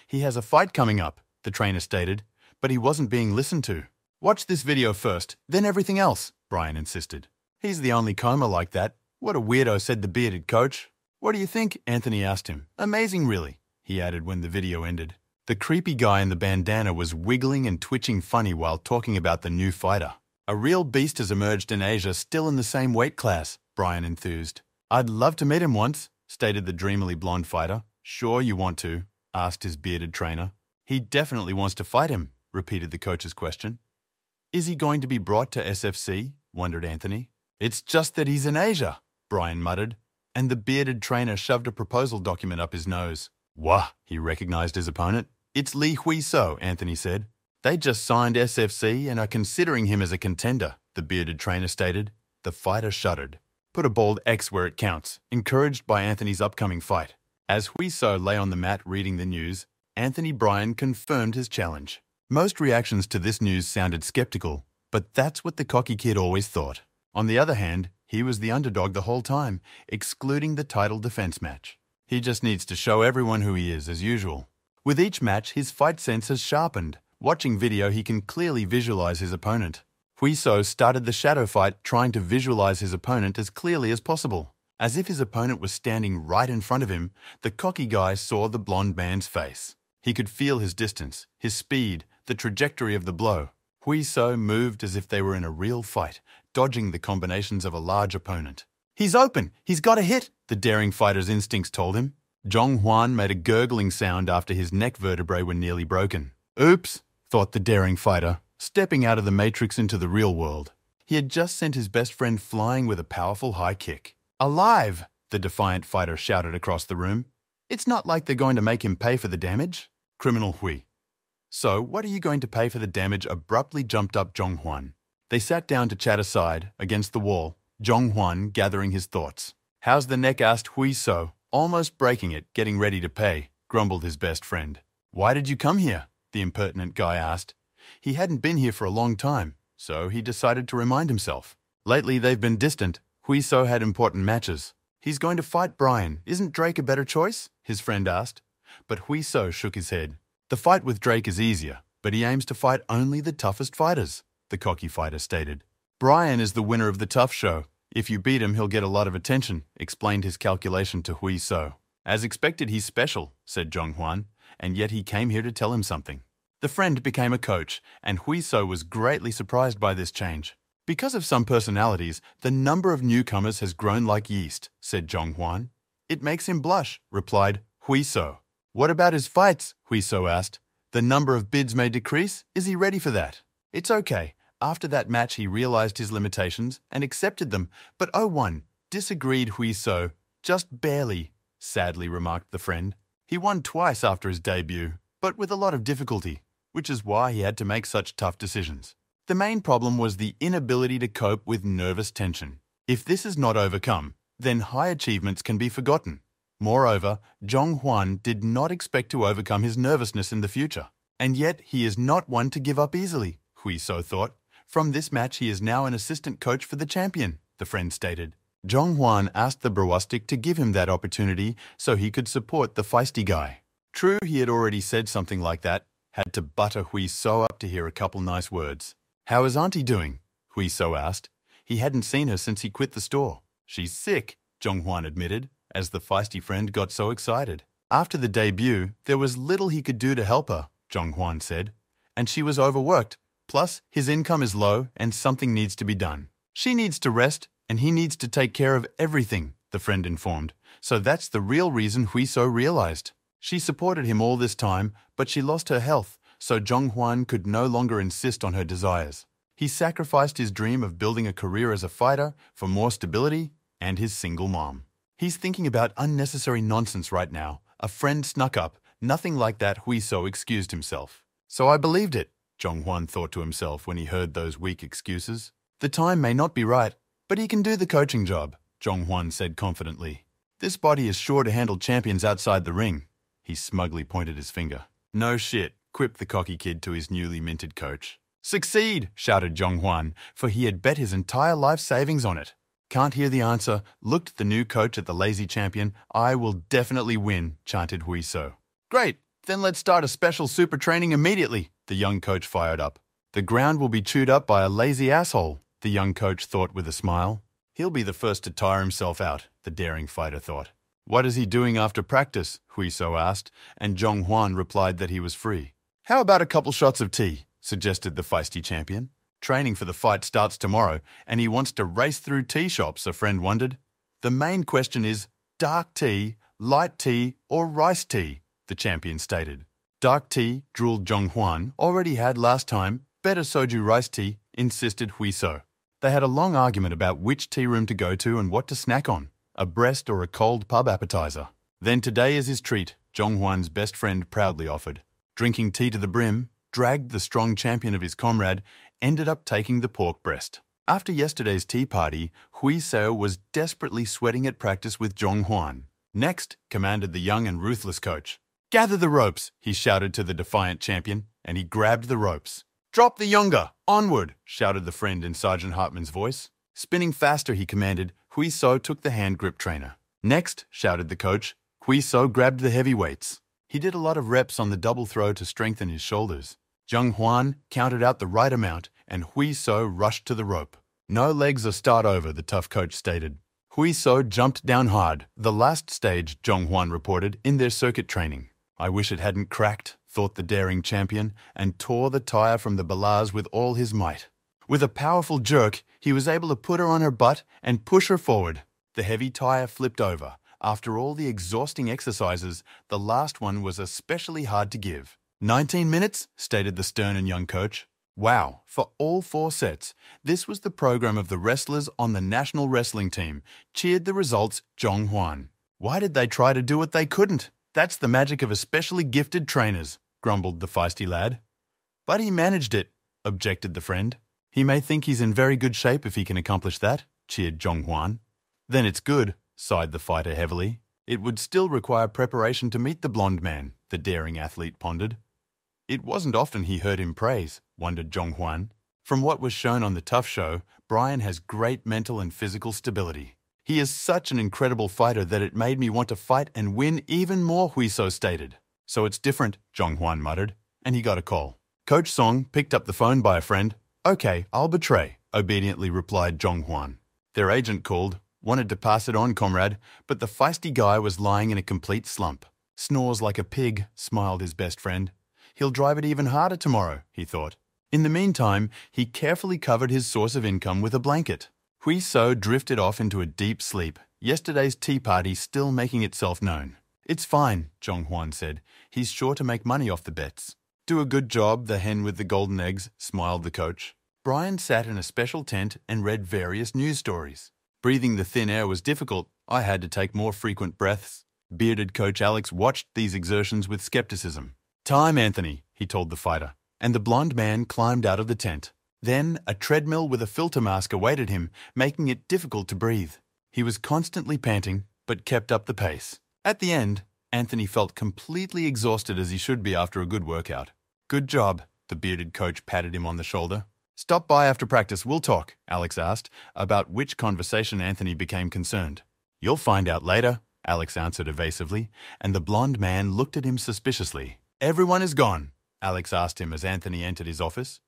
He has a fight coming up, the trainer stated, but he wasn't being listened to. Watch this video first, then everything else, Brian insisted. He's the only coma like that. What a weirdo, said the bearded coach. What do you think? Anthony asked him. Amazing, really, he added when the video ended. The creepy guy in the bandana was wiggling and twitching funny while talking about the new fighter. A real beast has emerged in Asia, still in the same weight class, Brian enthused. I'd love to meet him once, stated the dreamily blonde fighter. Sure you want to, asked his bearded trainer. He definitely wants to fight him, repeated the coach's question. Is he going to be brought to SFC? Wondered Anthony. It's just that he's in Asia, Brian muttered, and the bearded trainer shoved a proposal document up his nose. Wah, he recognized his opponent. It's Li Huiso, Anthony said. They just signed SFC and are considering him as a contender, the bearded trainer stated. The fighter shuddered. Put a bold X where it counts, encouraged by Anthony's upcoming fight. As Huiso lay on the mat reading the news, Anthony Bryan confirmed his challenge. Most reactions to this news sounded skeptical, but that's what the cocky kid always thought. On the other hand, he was the underdog the whole time, excluding the title defense match. He just needs to show everyone who he is, as usual. With each match, his fight sense has sharpened. Watching video, he can clearly visualize his opponent. Huiso started the shadow fight trying to visualize his opponent as clearly as possible. As if his opponent was standing right in front of him, the cocky guy saw the blonde man's face. He could feel his distance, his speed, the trajectory of the blow. Huiso moved as if they were in a real fight, dodging the combinations of a large opponent. He's open! He's got a hit! The daring fighter's instincts told him. Zhong Huan made a gurgling sound after his neck vertebrae were nearly broken. Oops, thought the daring fighter, stepping out of the matrix into the real world. He had just sent his best friend flying with a powerful high kick. Alive! The defiant fighter shouted across the room. It's not like they're going to make him pay for the damage. Criminal Hui. So, what are you going to pay for the damage? Abruptly jumped up Zhong Huan. They sat down to chat aside, against the wall, Zhong Huan gathering his thoughts. How's the neck? Asked Huiso, almost breaking it, getting ready to pay, grumbled his best friend. Why did you come here? The impertinent guy asked. He hadn't been here for a long time, so he decided to remind himself. Lately they've been distant. Huiso had important matches. He's going to fight Brian. Isn't Drake a better choice? His friend asked. But Huiso shook his head. The fight with Drake is easier, but he aims to fight only the toughest fighters, the cocky fighter stated. Brian is the winner of the tough show. If you beat him, he'll get a lot of attention, explained his calculation to Huiso. As expected, he's special, said Zhong Huan, and yet he came here to tell him something. The friend became a coach, and Huiso was greatly surprised by this change. Because of some personalities, the number of newcomers has grown like yeast, said Zhong Huan. It makes him blush, replied Huiso. What about his fights? Huiso asked. The number of bids may decrease. Is he ready for that? It's okay. After that match, he realized his limitations and accepted them. But oh one, disagreed Huiso. Just barely, sadly remarked the friend. He won twice after his debut, but with a lot of difficulty, which is why he had to make such tough decisions. The main problem was the inability to cope with nervous tension. If this is not overcome, then high achievements can be forgotten. Moreover, Zhong Huan did not expect to overcome his nervousness in the future. And yet, he is not one to give up easily, Huiso thought. From this match, he is now an assistant coach for the champion, the friend stated. Zhong Huan asked the Brawastic to give him that opportunity so he could support the feisty guy. True, he had already said something like that, had to butter Huiso up to hear a couple nice words. How is Auntie doing? Huiso asked. He hadn't seen her since he quit the store. She's sick, Zhong Huan admitted, as the feisty friend got so excited. After the debut, there was little he could do to help her, Zhong Huan said, and she was overworked. Plus, his income is low and something needs to be done. She needs to rest and he needs to take care of everything, the friend informed. So that's the real reason Huiso realized. She supported him all this time, but she lost her health, so Zhong Huan could no longer insist on her desires. He sacrificed his dream of building a career as a fighter for more stability and his single mom. He's thinking about unnecessary nonsense right now. A friend snuck up. Nothing like that, Huiso excused himself. So I believed it, Zhong Huan thought to himself when he heard those weak excuses. The time may not be right, but he can do the coaching job, Zhong Huan said confidently. This body is sure to handle champions outside the ring. He smugly pointed his finger. No shit, quipped the cocky kid to his newly minted coach. Succeed, shouted Zhong Huan, for he had bet his entire life savings on it. Can't hear the answer, looked the new coach at the lazy champion. I will definitely win, chanted Huiso. Great, Then let's start a special super training immediately, the young coach fired up. The ground will be chewed up by a lazy asshole, the young coach thought with a smile. He'll be the first to tire himself out, the daring fighter thought. What is he doing after practice? Huiso asked, and Zhong Huan replied that he was free. How about a couple shots of tea? Suggested the feisty champion. Training for the fight starts tomorrow, and he wants to race through tea shops, a friend wondered. The main question is dark tea, light tea, or rice tea, the champion stated. Dark tea, drooled Zhong Huan, already had last time. Better soju rice tea, insisted Huiso. They had a long argument about which tea room to go to and what to snack on, a breast or a cold pub appetizer. Then today is his treat, Zhong Huan's best friend proudly offered. Drinking tea to the brim, dragged the strong champion of his comrade, ended up taking the pork breast. After yesterday's tea party, Huiso was desperately sweating at practice with Zhong Huan. Next, commanded the young and ruthless coach. Gather the ropes, he shouted to the defiant champion, and he grabbed the ropes. Drop the younger, onward, shouted the friend in Sergeant Hartman's voice. Spinning faster, he commanded, Huiso took the hand grip trainer. Next, shouted the coach, Huiso grabbed the heavy weights. He did a lot of reps on the double throw to strengthen his shoulders. Zhong Huan counted out the right amount, and Huiso rushed to the rope. No legs or start over, the tough coach stated. Huiso jumped down hard, the last stage, Zhong Huan reported, in their circuit training. I wish it hadn't cracked, thought the daring champion, and tore the tire from the ballast with all his might. With a powerful jerk, he was able to put her on her butt and push her forward. The heavy tire flipped over. After all the exhausting exercises, the last one was especially hard to give. 19 minutes, stated the stern and young coach. Wow, for all 4 sets. This was the program of the wrestlers on the national wrestling team, cheered the results Zhong Huan. Why did they try to do what they couldn't? That's the magic of especially gifted trainers, grumbled the feisty lad. But he managed it, objected the friend. He may think he's in very good shape if he can accomplish that, cheered Zhong Huan. Then it's good, sighed the fighter heavily. It would still require preparation to meet the blonde man, the daring athlete pondered. It wasn't often he heard him praise, wondered Zhong Huan. From what was shown on the Tough Show, Brian has great mental and physical stability. He is such an incredible fighter that it made me want to fight and win even more, Huiso stated. So it's different, Zhong Huan muttered, and he got a call. Coach Song picked up the phone by a friend. Okay, I'll betray, obediently replied Zhong Huan. Their agent called, wanted to pass it on, comrade, but the feisty guy was lying in a complete slump. Snores like a pig, smiled his best friend. He'll drive it even harder tomorrow, he thought. In the meantime, he carefully covered his source of income with a blanket. Huiso drifted off into a deep sleep, yesterday's tea party still making itself known. It's fine, Zhong Huan said. He's sure to make money off the bets. Do a good job, the hen with the golden eggs, smiled the coach. Brian sat in a special tent and read various news stories. Breathing the thin air was difficult. I had to take more frequent breaths. Bearded coach Alex watched these exertions with skepticism. Time, Anthony, he told the fighter, and the blonde man climbed out of the tent. Then a treadmill with a filter mask awaited him, making it difficult to breathe. He was constantly panting, but kept up the pace. At the end, Anthony felt completely exhausted as he should be after a good workout. Good job, the bearded coach patted him on the shoulder. Stop by after practice, we'll talk, Alex asked, about which conversation Anthony became concerned. You'll find out later, Alex answered evasively, and the blonde man looked at him suspiciously. Everyone is gone, Alex asked him as Anthony entered his office.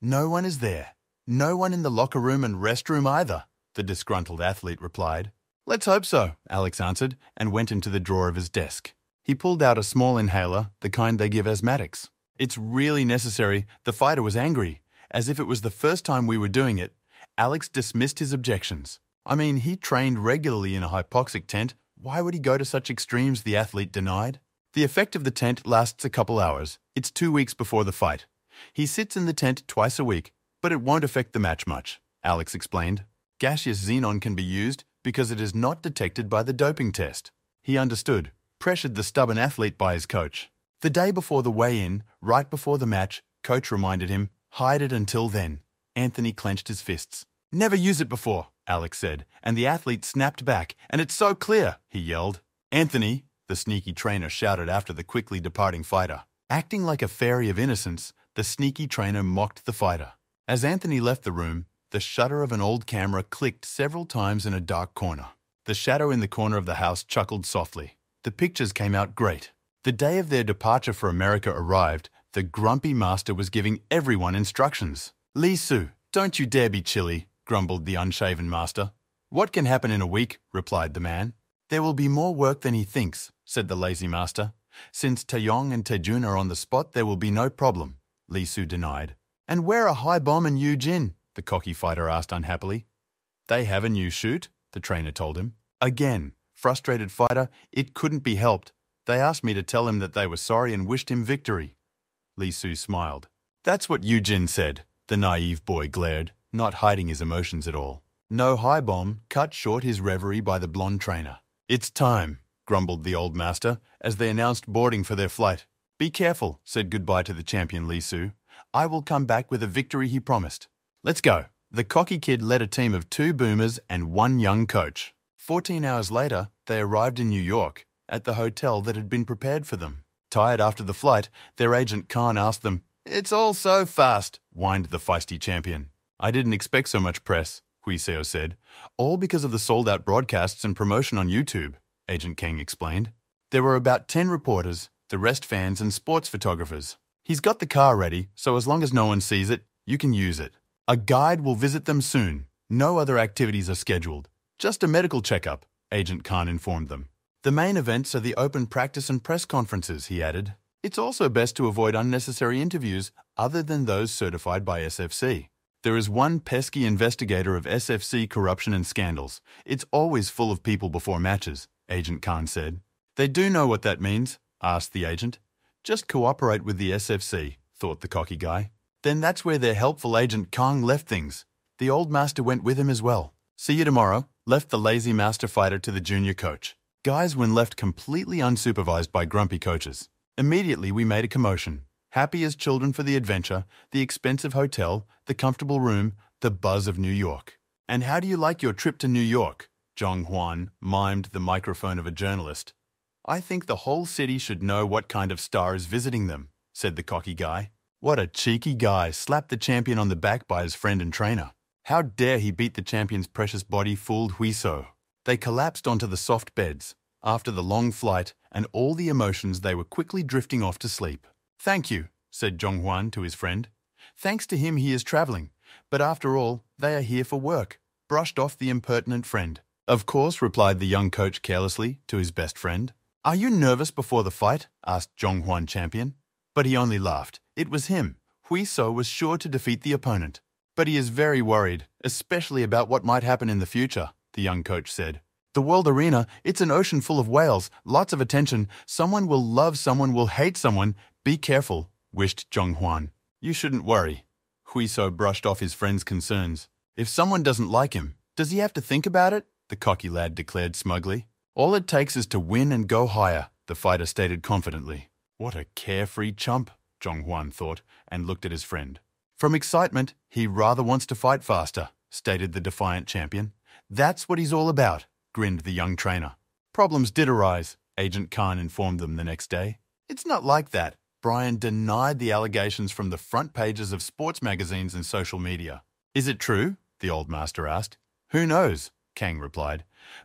No one is there. No one in the locker room and restroom either, the disgruntled athlete replied. Let's hope so, Alex answered, and went into the drawer of his desk. He pulled out a small inhaler, the kind they give asthmatics. It's really necessary. The fighter was angry. As if it was the first time we were doing it, Alex dismissed his objections. I mean, he trained regularly in a hypoxic tent. Why would he go to such extremes, the athlete denied? The effect of the tent lasts a couple hours. It's 2 weeks before the fight. He sits in the tent twice a week, but it won't affect the match much, Alex explained. Gaseous xenon can be used because it is not detected by the doping test. He understood, pressured the stubborn athlete by his coach. The day before the weigh-in, right before the match, coach reminded him, hide it until then. Anthony clenched his fists. Never use it before, Alex said, and the athlete snapped back. And it's so clear, he yelled. Anthony, the sneaky trainer shouted after the quickly departing fighter. Acting like a fairy of innocence, the sneaky trainer mocked the fighter. As Anthony left the room, the shutter of an old camera clicked several times in a dark corner. The shadow in the corner of the house chuckled softly. The pictures came out great. The day of their departure for America arrived, the grumpy master was giving everyone instructions. "Lee Su, don't you dare be chilly," grumbled the unshaven master. "What can happen in a week?" replied the man. "There will be more work than he thinks," said the lazy master. "Since Taeyong and Taejun are on the spot, there will be no problem," Lee Su denied. "And where are High Bomb and Yu Jin?" the cocky fighter asked unhappily. "They have a new shoot," the trainer told him. Again, frustrated fighter, it couldn't be helped. "They asked me to tell him that they were sorry and wished him victory." Lee Su smiled. "That's what Yu Jin said," the naive boy glared, not hiding his emotions at all. No High Bomb cut short his reverie by the blonde trainer. "It's time," grumbled the old master as they announced boarding for their flight. "Be careful," said goodbye to the champion Lee Su. "I will come back with a victory he promised. Let's go." The cocky kid led a team of 2 boomers and 1 young coach. 14 hours later, they arrived in New York, at the hotel that had been prepared for them. Tired after the flight, their agent Khan asked them, "It's all so fast," whined the feisty champion. "I didn't expect so much press," Huiseo said. "All because of the sold-out broadcasts and promotion on YouTube," Agent Kang explained. "There were about 10 reporters, the rest fans and sports photographers. He's got the car ready, so as long as no one sees it, you can use it. A guide will visit them soon. No other activities are scheduled. Just a medical checkup," Agent Khan informed them. "The main events are the open practice and press conferences," he added. "It's also best to avoid unnecessary interviews other than those certified by SFC. There is one pesky investigator of SFC corruption and scandals. It's always full of people before matches," Agent Khan said. "They do know what that means?" asked the agent. "Just cooperate with the SFC," thought the cocky guy. Then that's where their helpful Agent Kong left things. The old master went with him as well. "See you tomorrow," left the lazy master fighter to the junior coach. Guys when left completely unsupervised by grumpy coaches. Immediately we made a commotion. Happy as children for the adventure, the expensive hotel, the comfortable room, the buzz of New York. "And how do you like your trip to New York?" Zhong Huan mimed the microphone of a journalist. "I think the whole city should know what kind of star is visiting them," said the cocky guy. What a cheeky guy, slapped the champion on the back by his friend and trainer. How dare he beat the champion's precious body, fooled Huiso. They collapsed onto the soft beds. After the long flight and all the emotions, they were quickly drifting off to sleep. "Thank you," said Zhonghuan to his friend. "Thanks to him he is traveling. But after all, they are here for work," brushed off the impertinent friend. "Of course," replied the young coach carelessly to his best friend. "Are you nervous before the fight?" asked Zhonghuan champion. But he only laughed. It was him. Huiso was sure to defeat the opponent. "But he is very worried, especially about what might happen in the future," the young coach said. "The world arena, it's an ocean full of whales, lots of attention. Someone will love someone, will hate someone. Be careful," wished Zhonghuan. "You shouldn't worry." Huiso brushed off his friend's concerns. "If someone doesn't like him, does he have to think about it?" the cocky lad declared smugly. "All it takes is to win and go higher," the fighter stated confidently. What a carefree chump, Zhonghuan thought, and looked at his friend. "From excitement, he rather wants to fight faster," stated the defiant champion. "That's what he's all about," grinned the young trainer. "Problems did arise," Agent Khan informed them the next day. "It's not like that." Brian denied the allegations from the front pages of sports magazines and social media. "Is it true?" the old master asked. "Who knows?" Kang replied.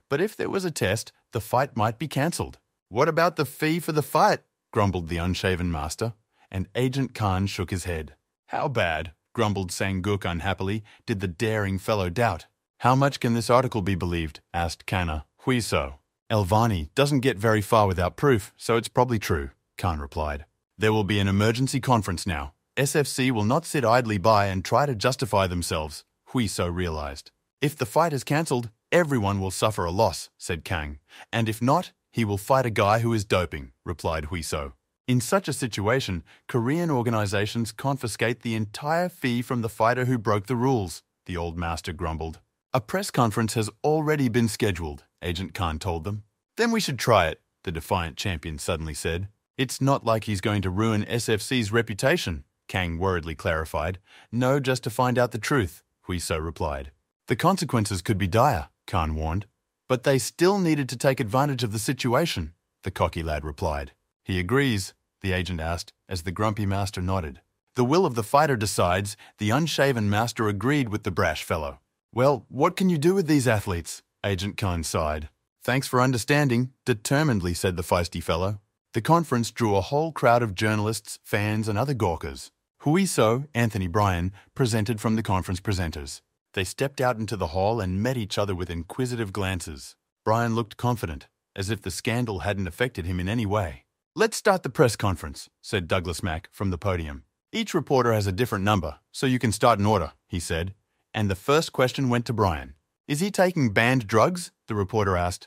"But if there was a test, the fight might be cancelled." "What about the fee for the fight?" grumbled the unshaven master, and Agent Khan shook his head. "How bad," grumbled Sanguk unhappily, "did the daring fellow doubt?" "How much can this article be believed?" asked Kana. "Huiso. Elvani doesn't get very far without proof, so it's probably true," Khan replied. "There will be an emergency conference now. SFC will not sit idly by and try to justify themselves," Huiso realized. "If the fight is cancelled, everyone will suffer a loss," said Kang. "And if not, he will fight a guy who is doping," replied Huiso. "In such a situation, Korean organizations confiscate the entire fee from the fighter who broke the rules," the old master grumbled. "A press conference has already been scheduled," Agent Khan told them. "Then we should try it," the defiant champion suddenly said. "It's not like he's going to ruin SFC's reputation," Kang worriedly clarified. "No, just to find out the truth," Huiso replied. "The consequences could be dire," Khan warned. "But they still needed to take advantage of the situation," the cocky lad replied. "He agrees?" the agent asked, as the grumpy master nodded. "The will of the fighter decides," the unshaven master agreed with the brash fellow. "Well, what can you do with these athletes?" Agent Khan sighed. "Thanks for understanding," determinedly said the feisty fellow. The conference drew a whole crowd of journalists, fans, and other gawkers. Huiso, Anthony Bryan, presented from the conference presenters. They stepped out into the hall and met each other with inquisitive glances. Bryan looked confident, as if the scandal hadn't affected him in any way. "Let's start the press conference," said Douglas Mack from the podium. "Each reporter has a different number, so you can start in order," he said. And the first question went to Bryan. "Is he taking banned drugs?" the reporter asked.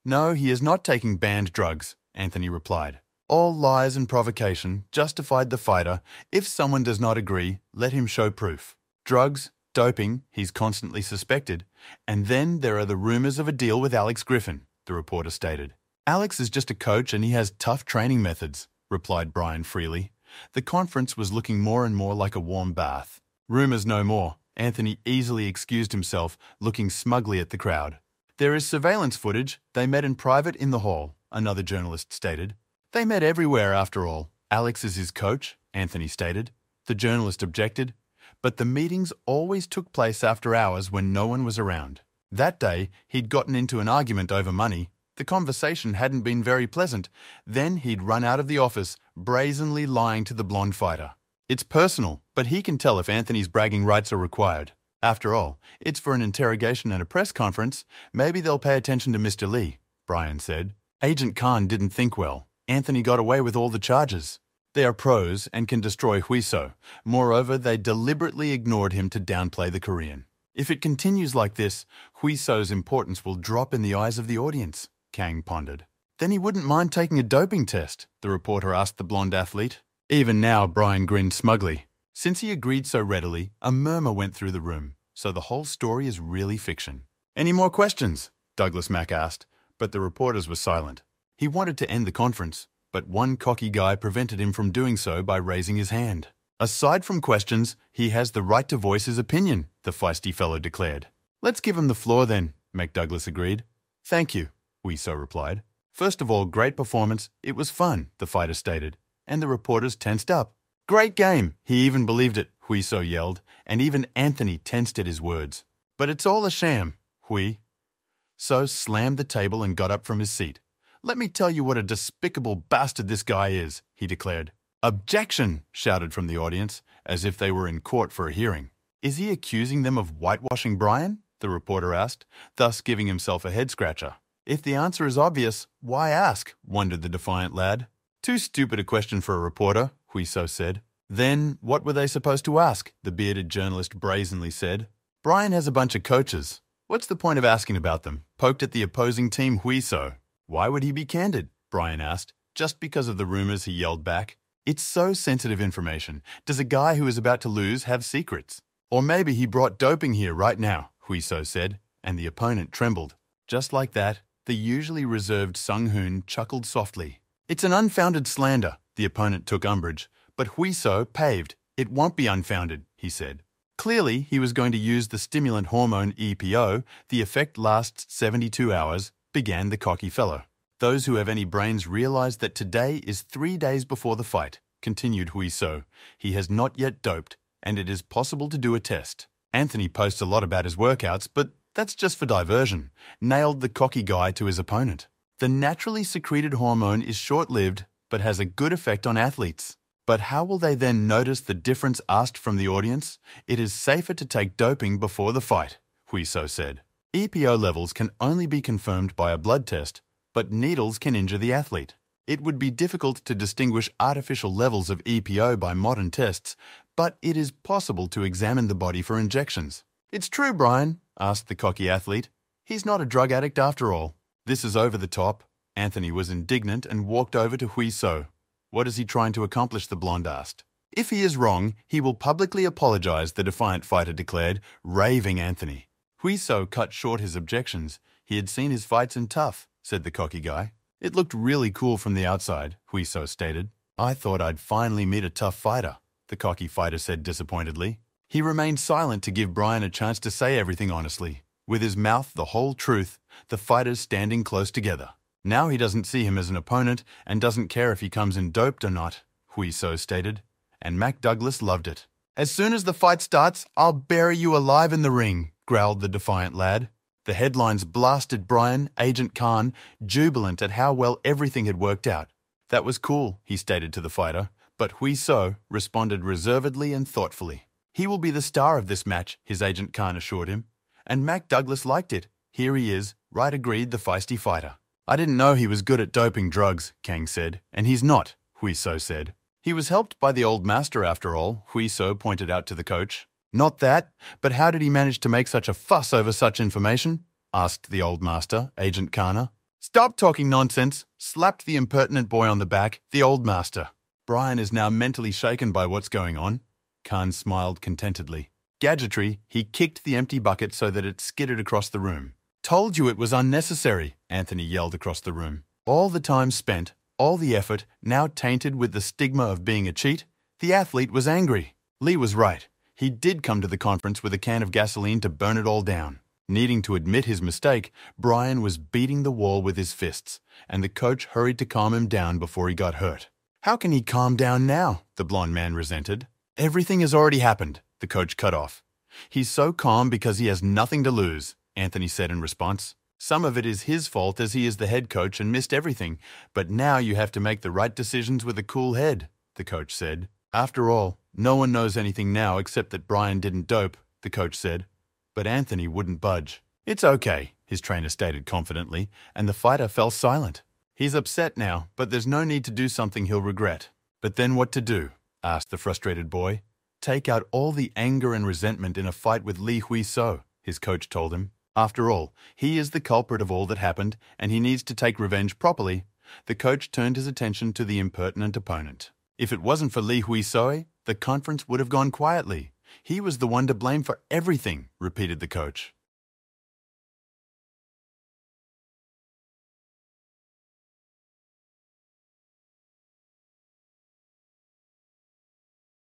"No, he is not taking banned drugs," Anthony replied. "All lies and provocation justified the fighter. If someone does not agree, let him show proof. Drugs, doping, he's constantly suspected. And then there are the rumors of a deal with Alex Griffin," the reporter stated. "Alex is just a coach and he has tough training methods," replied Bryan freely. The conference was looking more and more like a warm bath. Rumors no more. Anthony easily excused himself, looking smugly at the crowd. "There is surveillance footage. They met in private in the hall," another journalist stated. "They met everywhere after all. Alex is his coach," Anthony stated. The journalist objected. But the meetings always took place after hours when no one was around. That day, he'd gotten into an argument over money. The conversation hadn't been very pleasant. Then he'd run out of the office, brazenly lying to the blonde fighter. "It's personal, but he can tell if Anthony's bragging rights are required. After all, it's for an interrogation and a press conference. Maybe they'll pay attention to Mr. Lee," Bryan said. Agent Khan didn't think well. Anthony got away with all the charges. They are pros and can destroy Huiso. Moreover, they deliberately ignored him to downplay the Korean. "If it continues like this, Huiso's importance will drop in the eyes of the audience," Kang pondered. "Then he wouldn't mind taking a doping test," the reporter asked the blonde athlete. Even now, Bryan grinned smugly. Since he agreed so readily, a murmur went through the room. So the whole story is really fiction. "Any more questions?" Douglas Mack asked, but the reporters were silent. He wanted to end the conference, but one cocky guy prevented him from doing so by raising his hand. "Aside from questions, he has the right to voice his opinion," the feisty fellow declared. "Let's give him the floor then," McDouglas agreed. "Thank you," Huiso replied. "First of all, great performance. It was fun," the fighter stated, and the reporters tensed up. "Great game." He even believed it, Huiso yelled, and even Anthony tensed at his words. "But it's all a sham," So slammed the table and got up from his seat. "Let me tell you what a despicable bastard this guy is," he declared. "Objection!" shouted from the audience, as if they were in court for a hearing. "Is he accusing them of whitewashing Bryan?" the reporter asked, thus giving himself a head-scratcher. "If the answer is obvious, why ask?" wondered the defiant lad. "Too stupid a question for a reporter," Huiso said. "Then what were they supposed to ask?" the bearded journalist brazenly said. "Bryan has a bunch of coaches. What's the point of asking about them?" Poked at the opposing team Huiso. "Why would he be candid?" Bryan asked. "Just because of the rumors," he yelled back. "It's so sensitive information. Does a guy who is about to lose have secrets?" "Or maybe he brought doping here right now," Huiso said, and the opponent trembled. Just like that, the usually reserved Sung-hoon chuckled softly. "It's an unfounded slander," the opponent took umbrage, but Huiso paved. "It won't be unfounded," he said. Clearly, he was going to use the stimulant hormone EPO. The effect lasts 72 hours, began the cocky fellow. "Those who have any brains realize that today is 3 days before the fight," continued Huiso. "He has not yet doped, and it is possible to do a test. Anthony posts a lot about his workouts, but that's just for diversion," nailed the cocky guy to his opponent. "The naturally secreted hormone is short-lived, but has a good effect on athletes. But how will they then notice the difference?" asked from the audience. "It is safer to take doping before the fight," Huiso said. "EPO levels can only be confirmed by a blood test, but needles can injure the athlete. It would be difficult to distinguish artificial levels of EPO by modern tests, but it is possible to examine the body for injections." "It's true, Bryan?" asked the cocky athlete. "He's not a drug addict after all." "This is over the top." Anthony was indignant and walked over to Huiso. "What is he trying to accomplish?" the blonde asked. "If he is wrong, he will publicly apologize," the defiant fighter declared, raving Anthony. Huiso cut short his objections. He had seen his fights in Tough, said the cocky guy. "It looked really cool from the outside," Huiso stated. "I thought I'd finally meet a tough fighter," the cocky fighter said disappointedly. He remained silent to give Bryan a chance to say everything honestly. With his mouth the whole truth, the fighters standing close together. "Now he doesn't see him as an opponent and doesn't care if he comes in doped or not," Huiso stated. And McDouglas loved it. "As soon as the fight starts, I'll bury you alive in the ring," growled the defiant lad. The headlines blasted Bryan, Agent Khan, jubilant at how well everything had worked out. That was cool, he stated to the fighter, but Hui So responded reservedly and thoughtfully. He will be the star of this match, his agent Khan assured him. And Mac Douglas liked it. Here he is, right, agreed the feisty fighter. I didn't know he was good at doping drugs, Kang said, and he's not, Hui So said. He was helped by the old master after all, Hui So pointed out to the coach. Not that, but how did he manage to make such a fuss over such information? Asked the old master, Agent Kana. Stop talking nonsense, slapped the impertinent boy on the back, the old master. Brian is now mentally shaken by what's going on. Khan smiled contentedly. Gadgetry, he kicked the empty bucket so that it skidded across the room. Told you it was unnecessary, Anthony yelled across the room. All the time spent, all the effort, now tainted with the stigma of being a cheat, the athlete was angry. Lee was right. He did come to the conference with a can of gasoline to burn it all down. Needing to admit his mistake, Brian was beating the wall with his fists, and the coach hurried to calm him down before he got hurt. How can he calm down now? The blonde man resented. Everything has already happened, the coach cut off. He's so calm because he has nothing to lose, Anthony said in response. Some of it is his fault as he is the head coach and missed everything, but now you have to make the right decisions with a cool head, the coach said. After all, no one knows anything now except that Brian didn't dope, the coach said. But Anthony wouldn't budge. It's okay, his trainer stated confidently, and the fighter fell silent. He's upset now, but there's no need to do something he'll regret. But then what to do? Asked the frustrated boy. Take out all the anger and resentment in a fight with Lee Hui So, his coach told him. After all, he is the culprit of all that happened, and he needs to take revenge properly. The coach turned his attention to the impertinent opponent. If it wasn't for Lee Hui So, the conference would have gone quietly. He was the one to blame for everything, repeated the coach.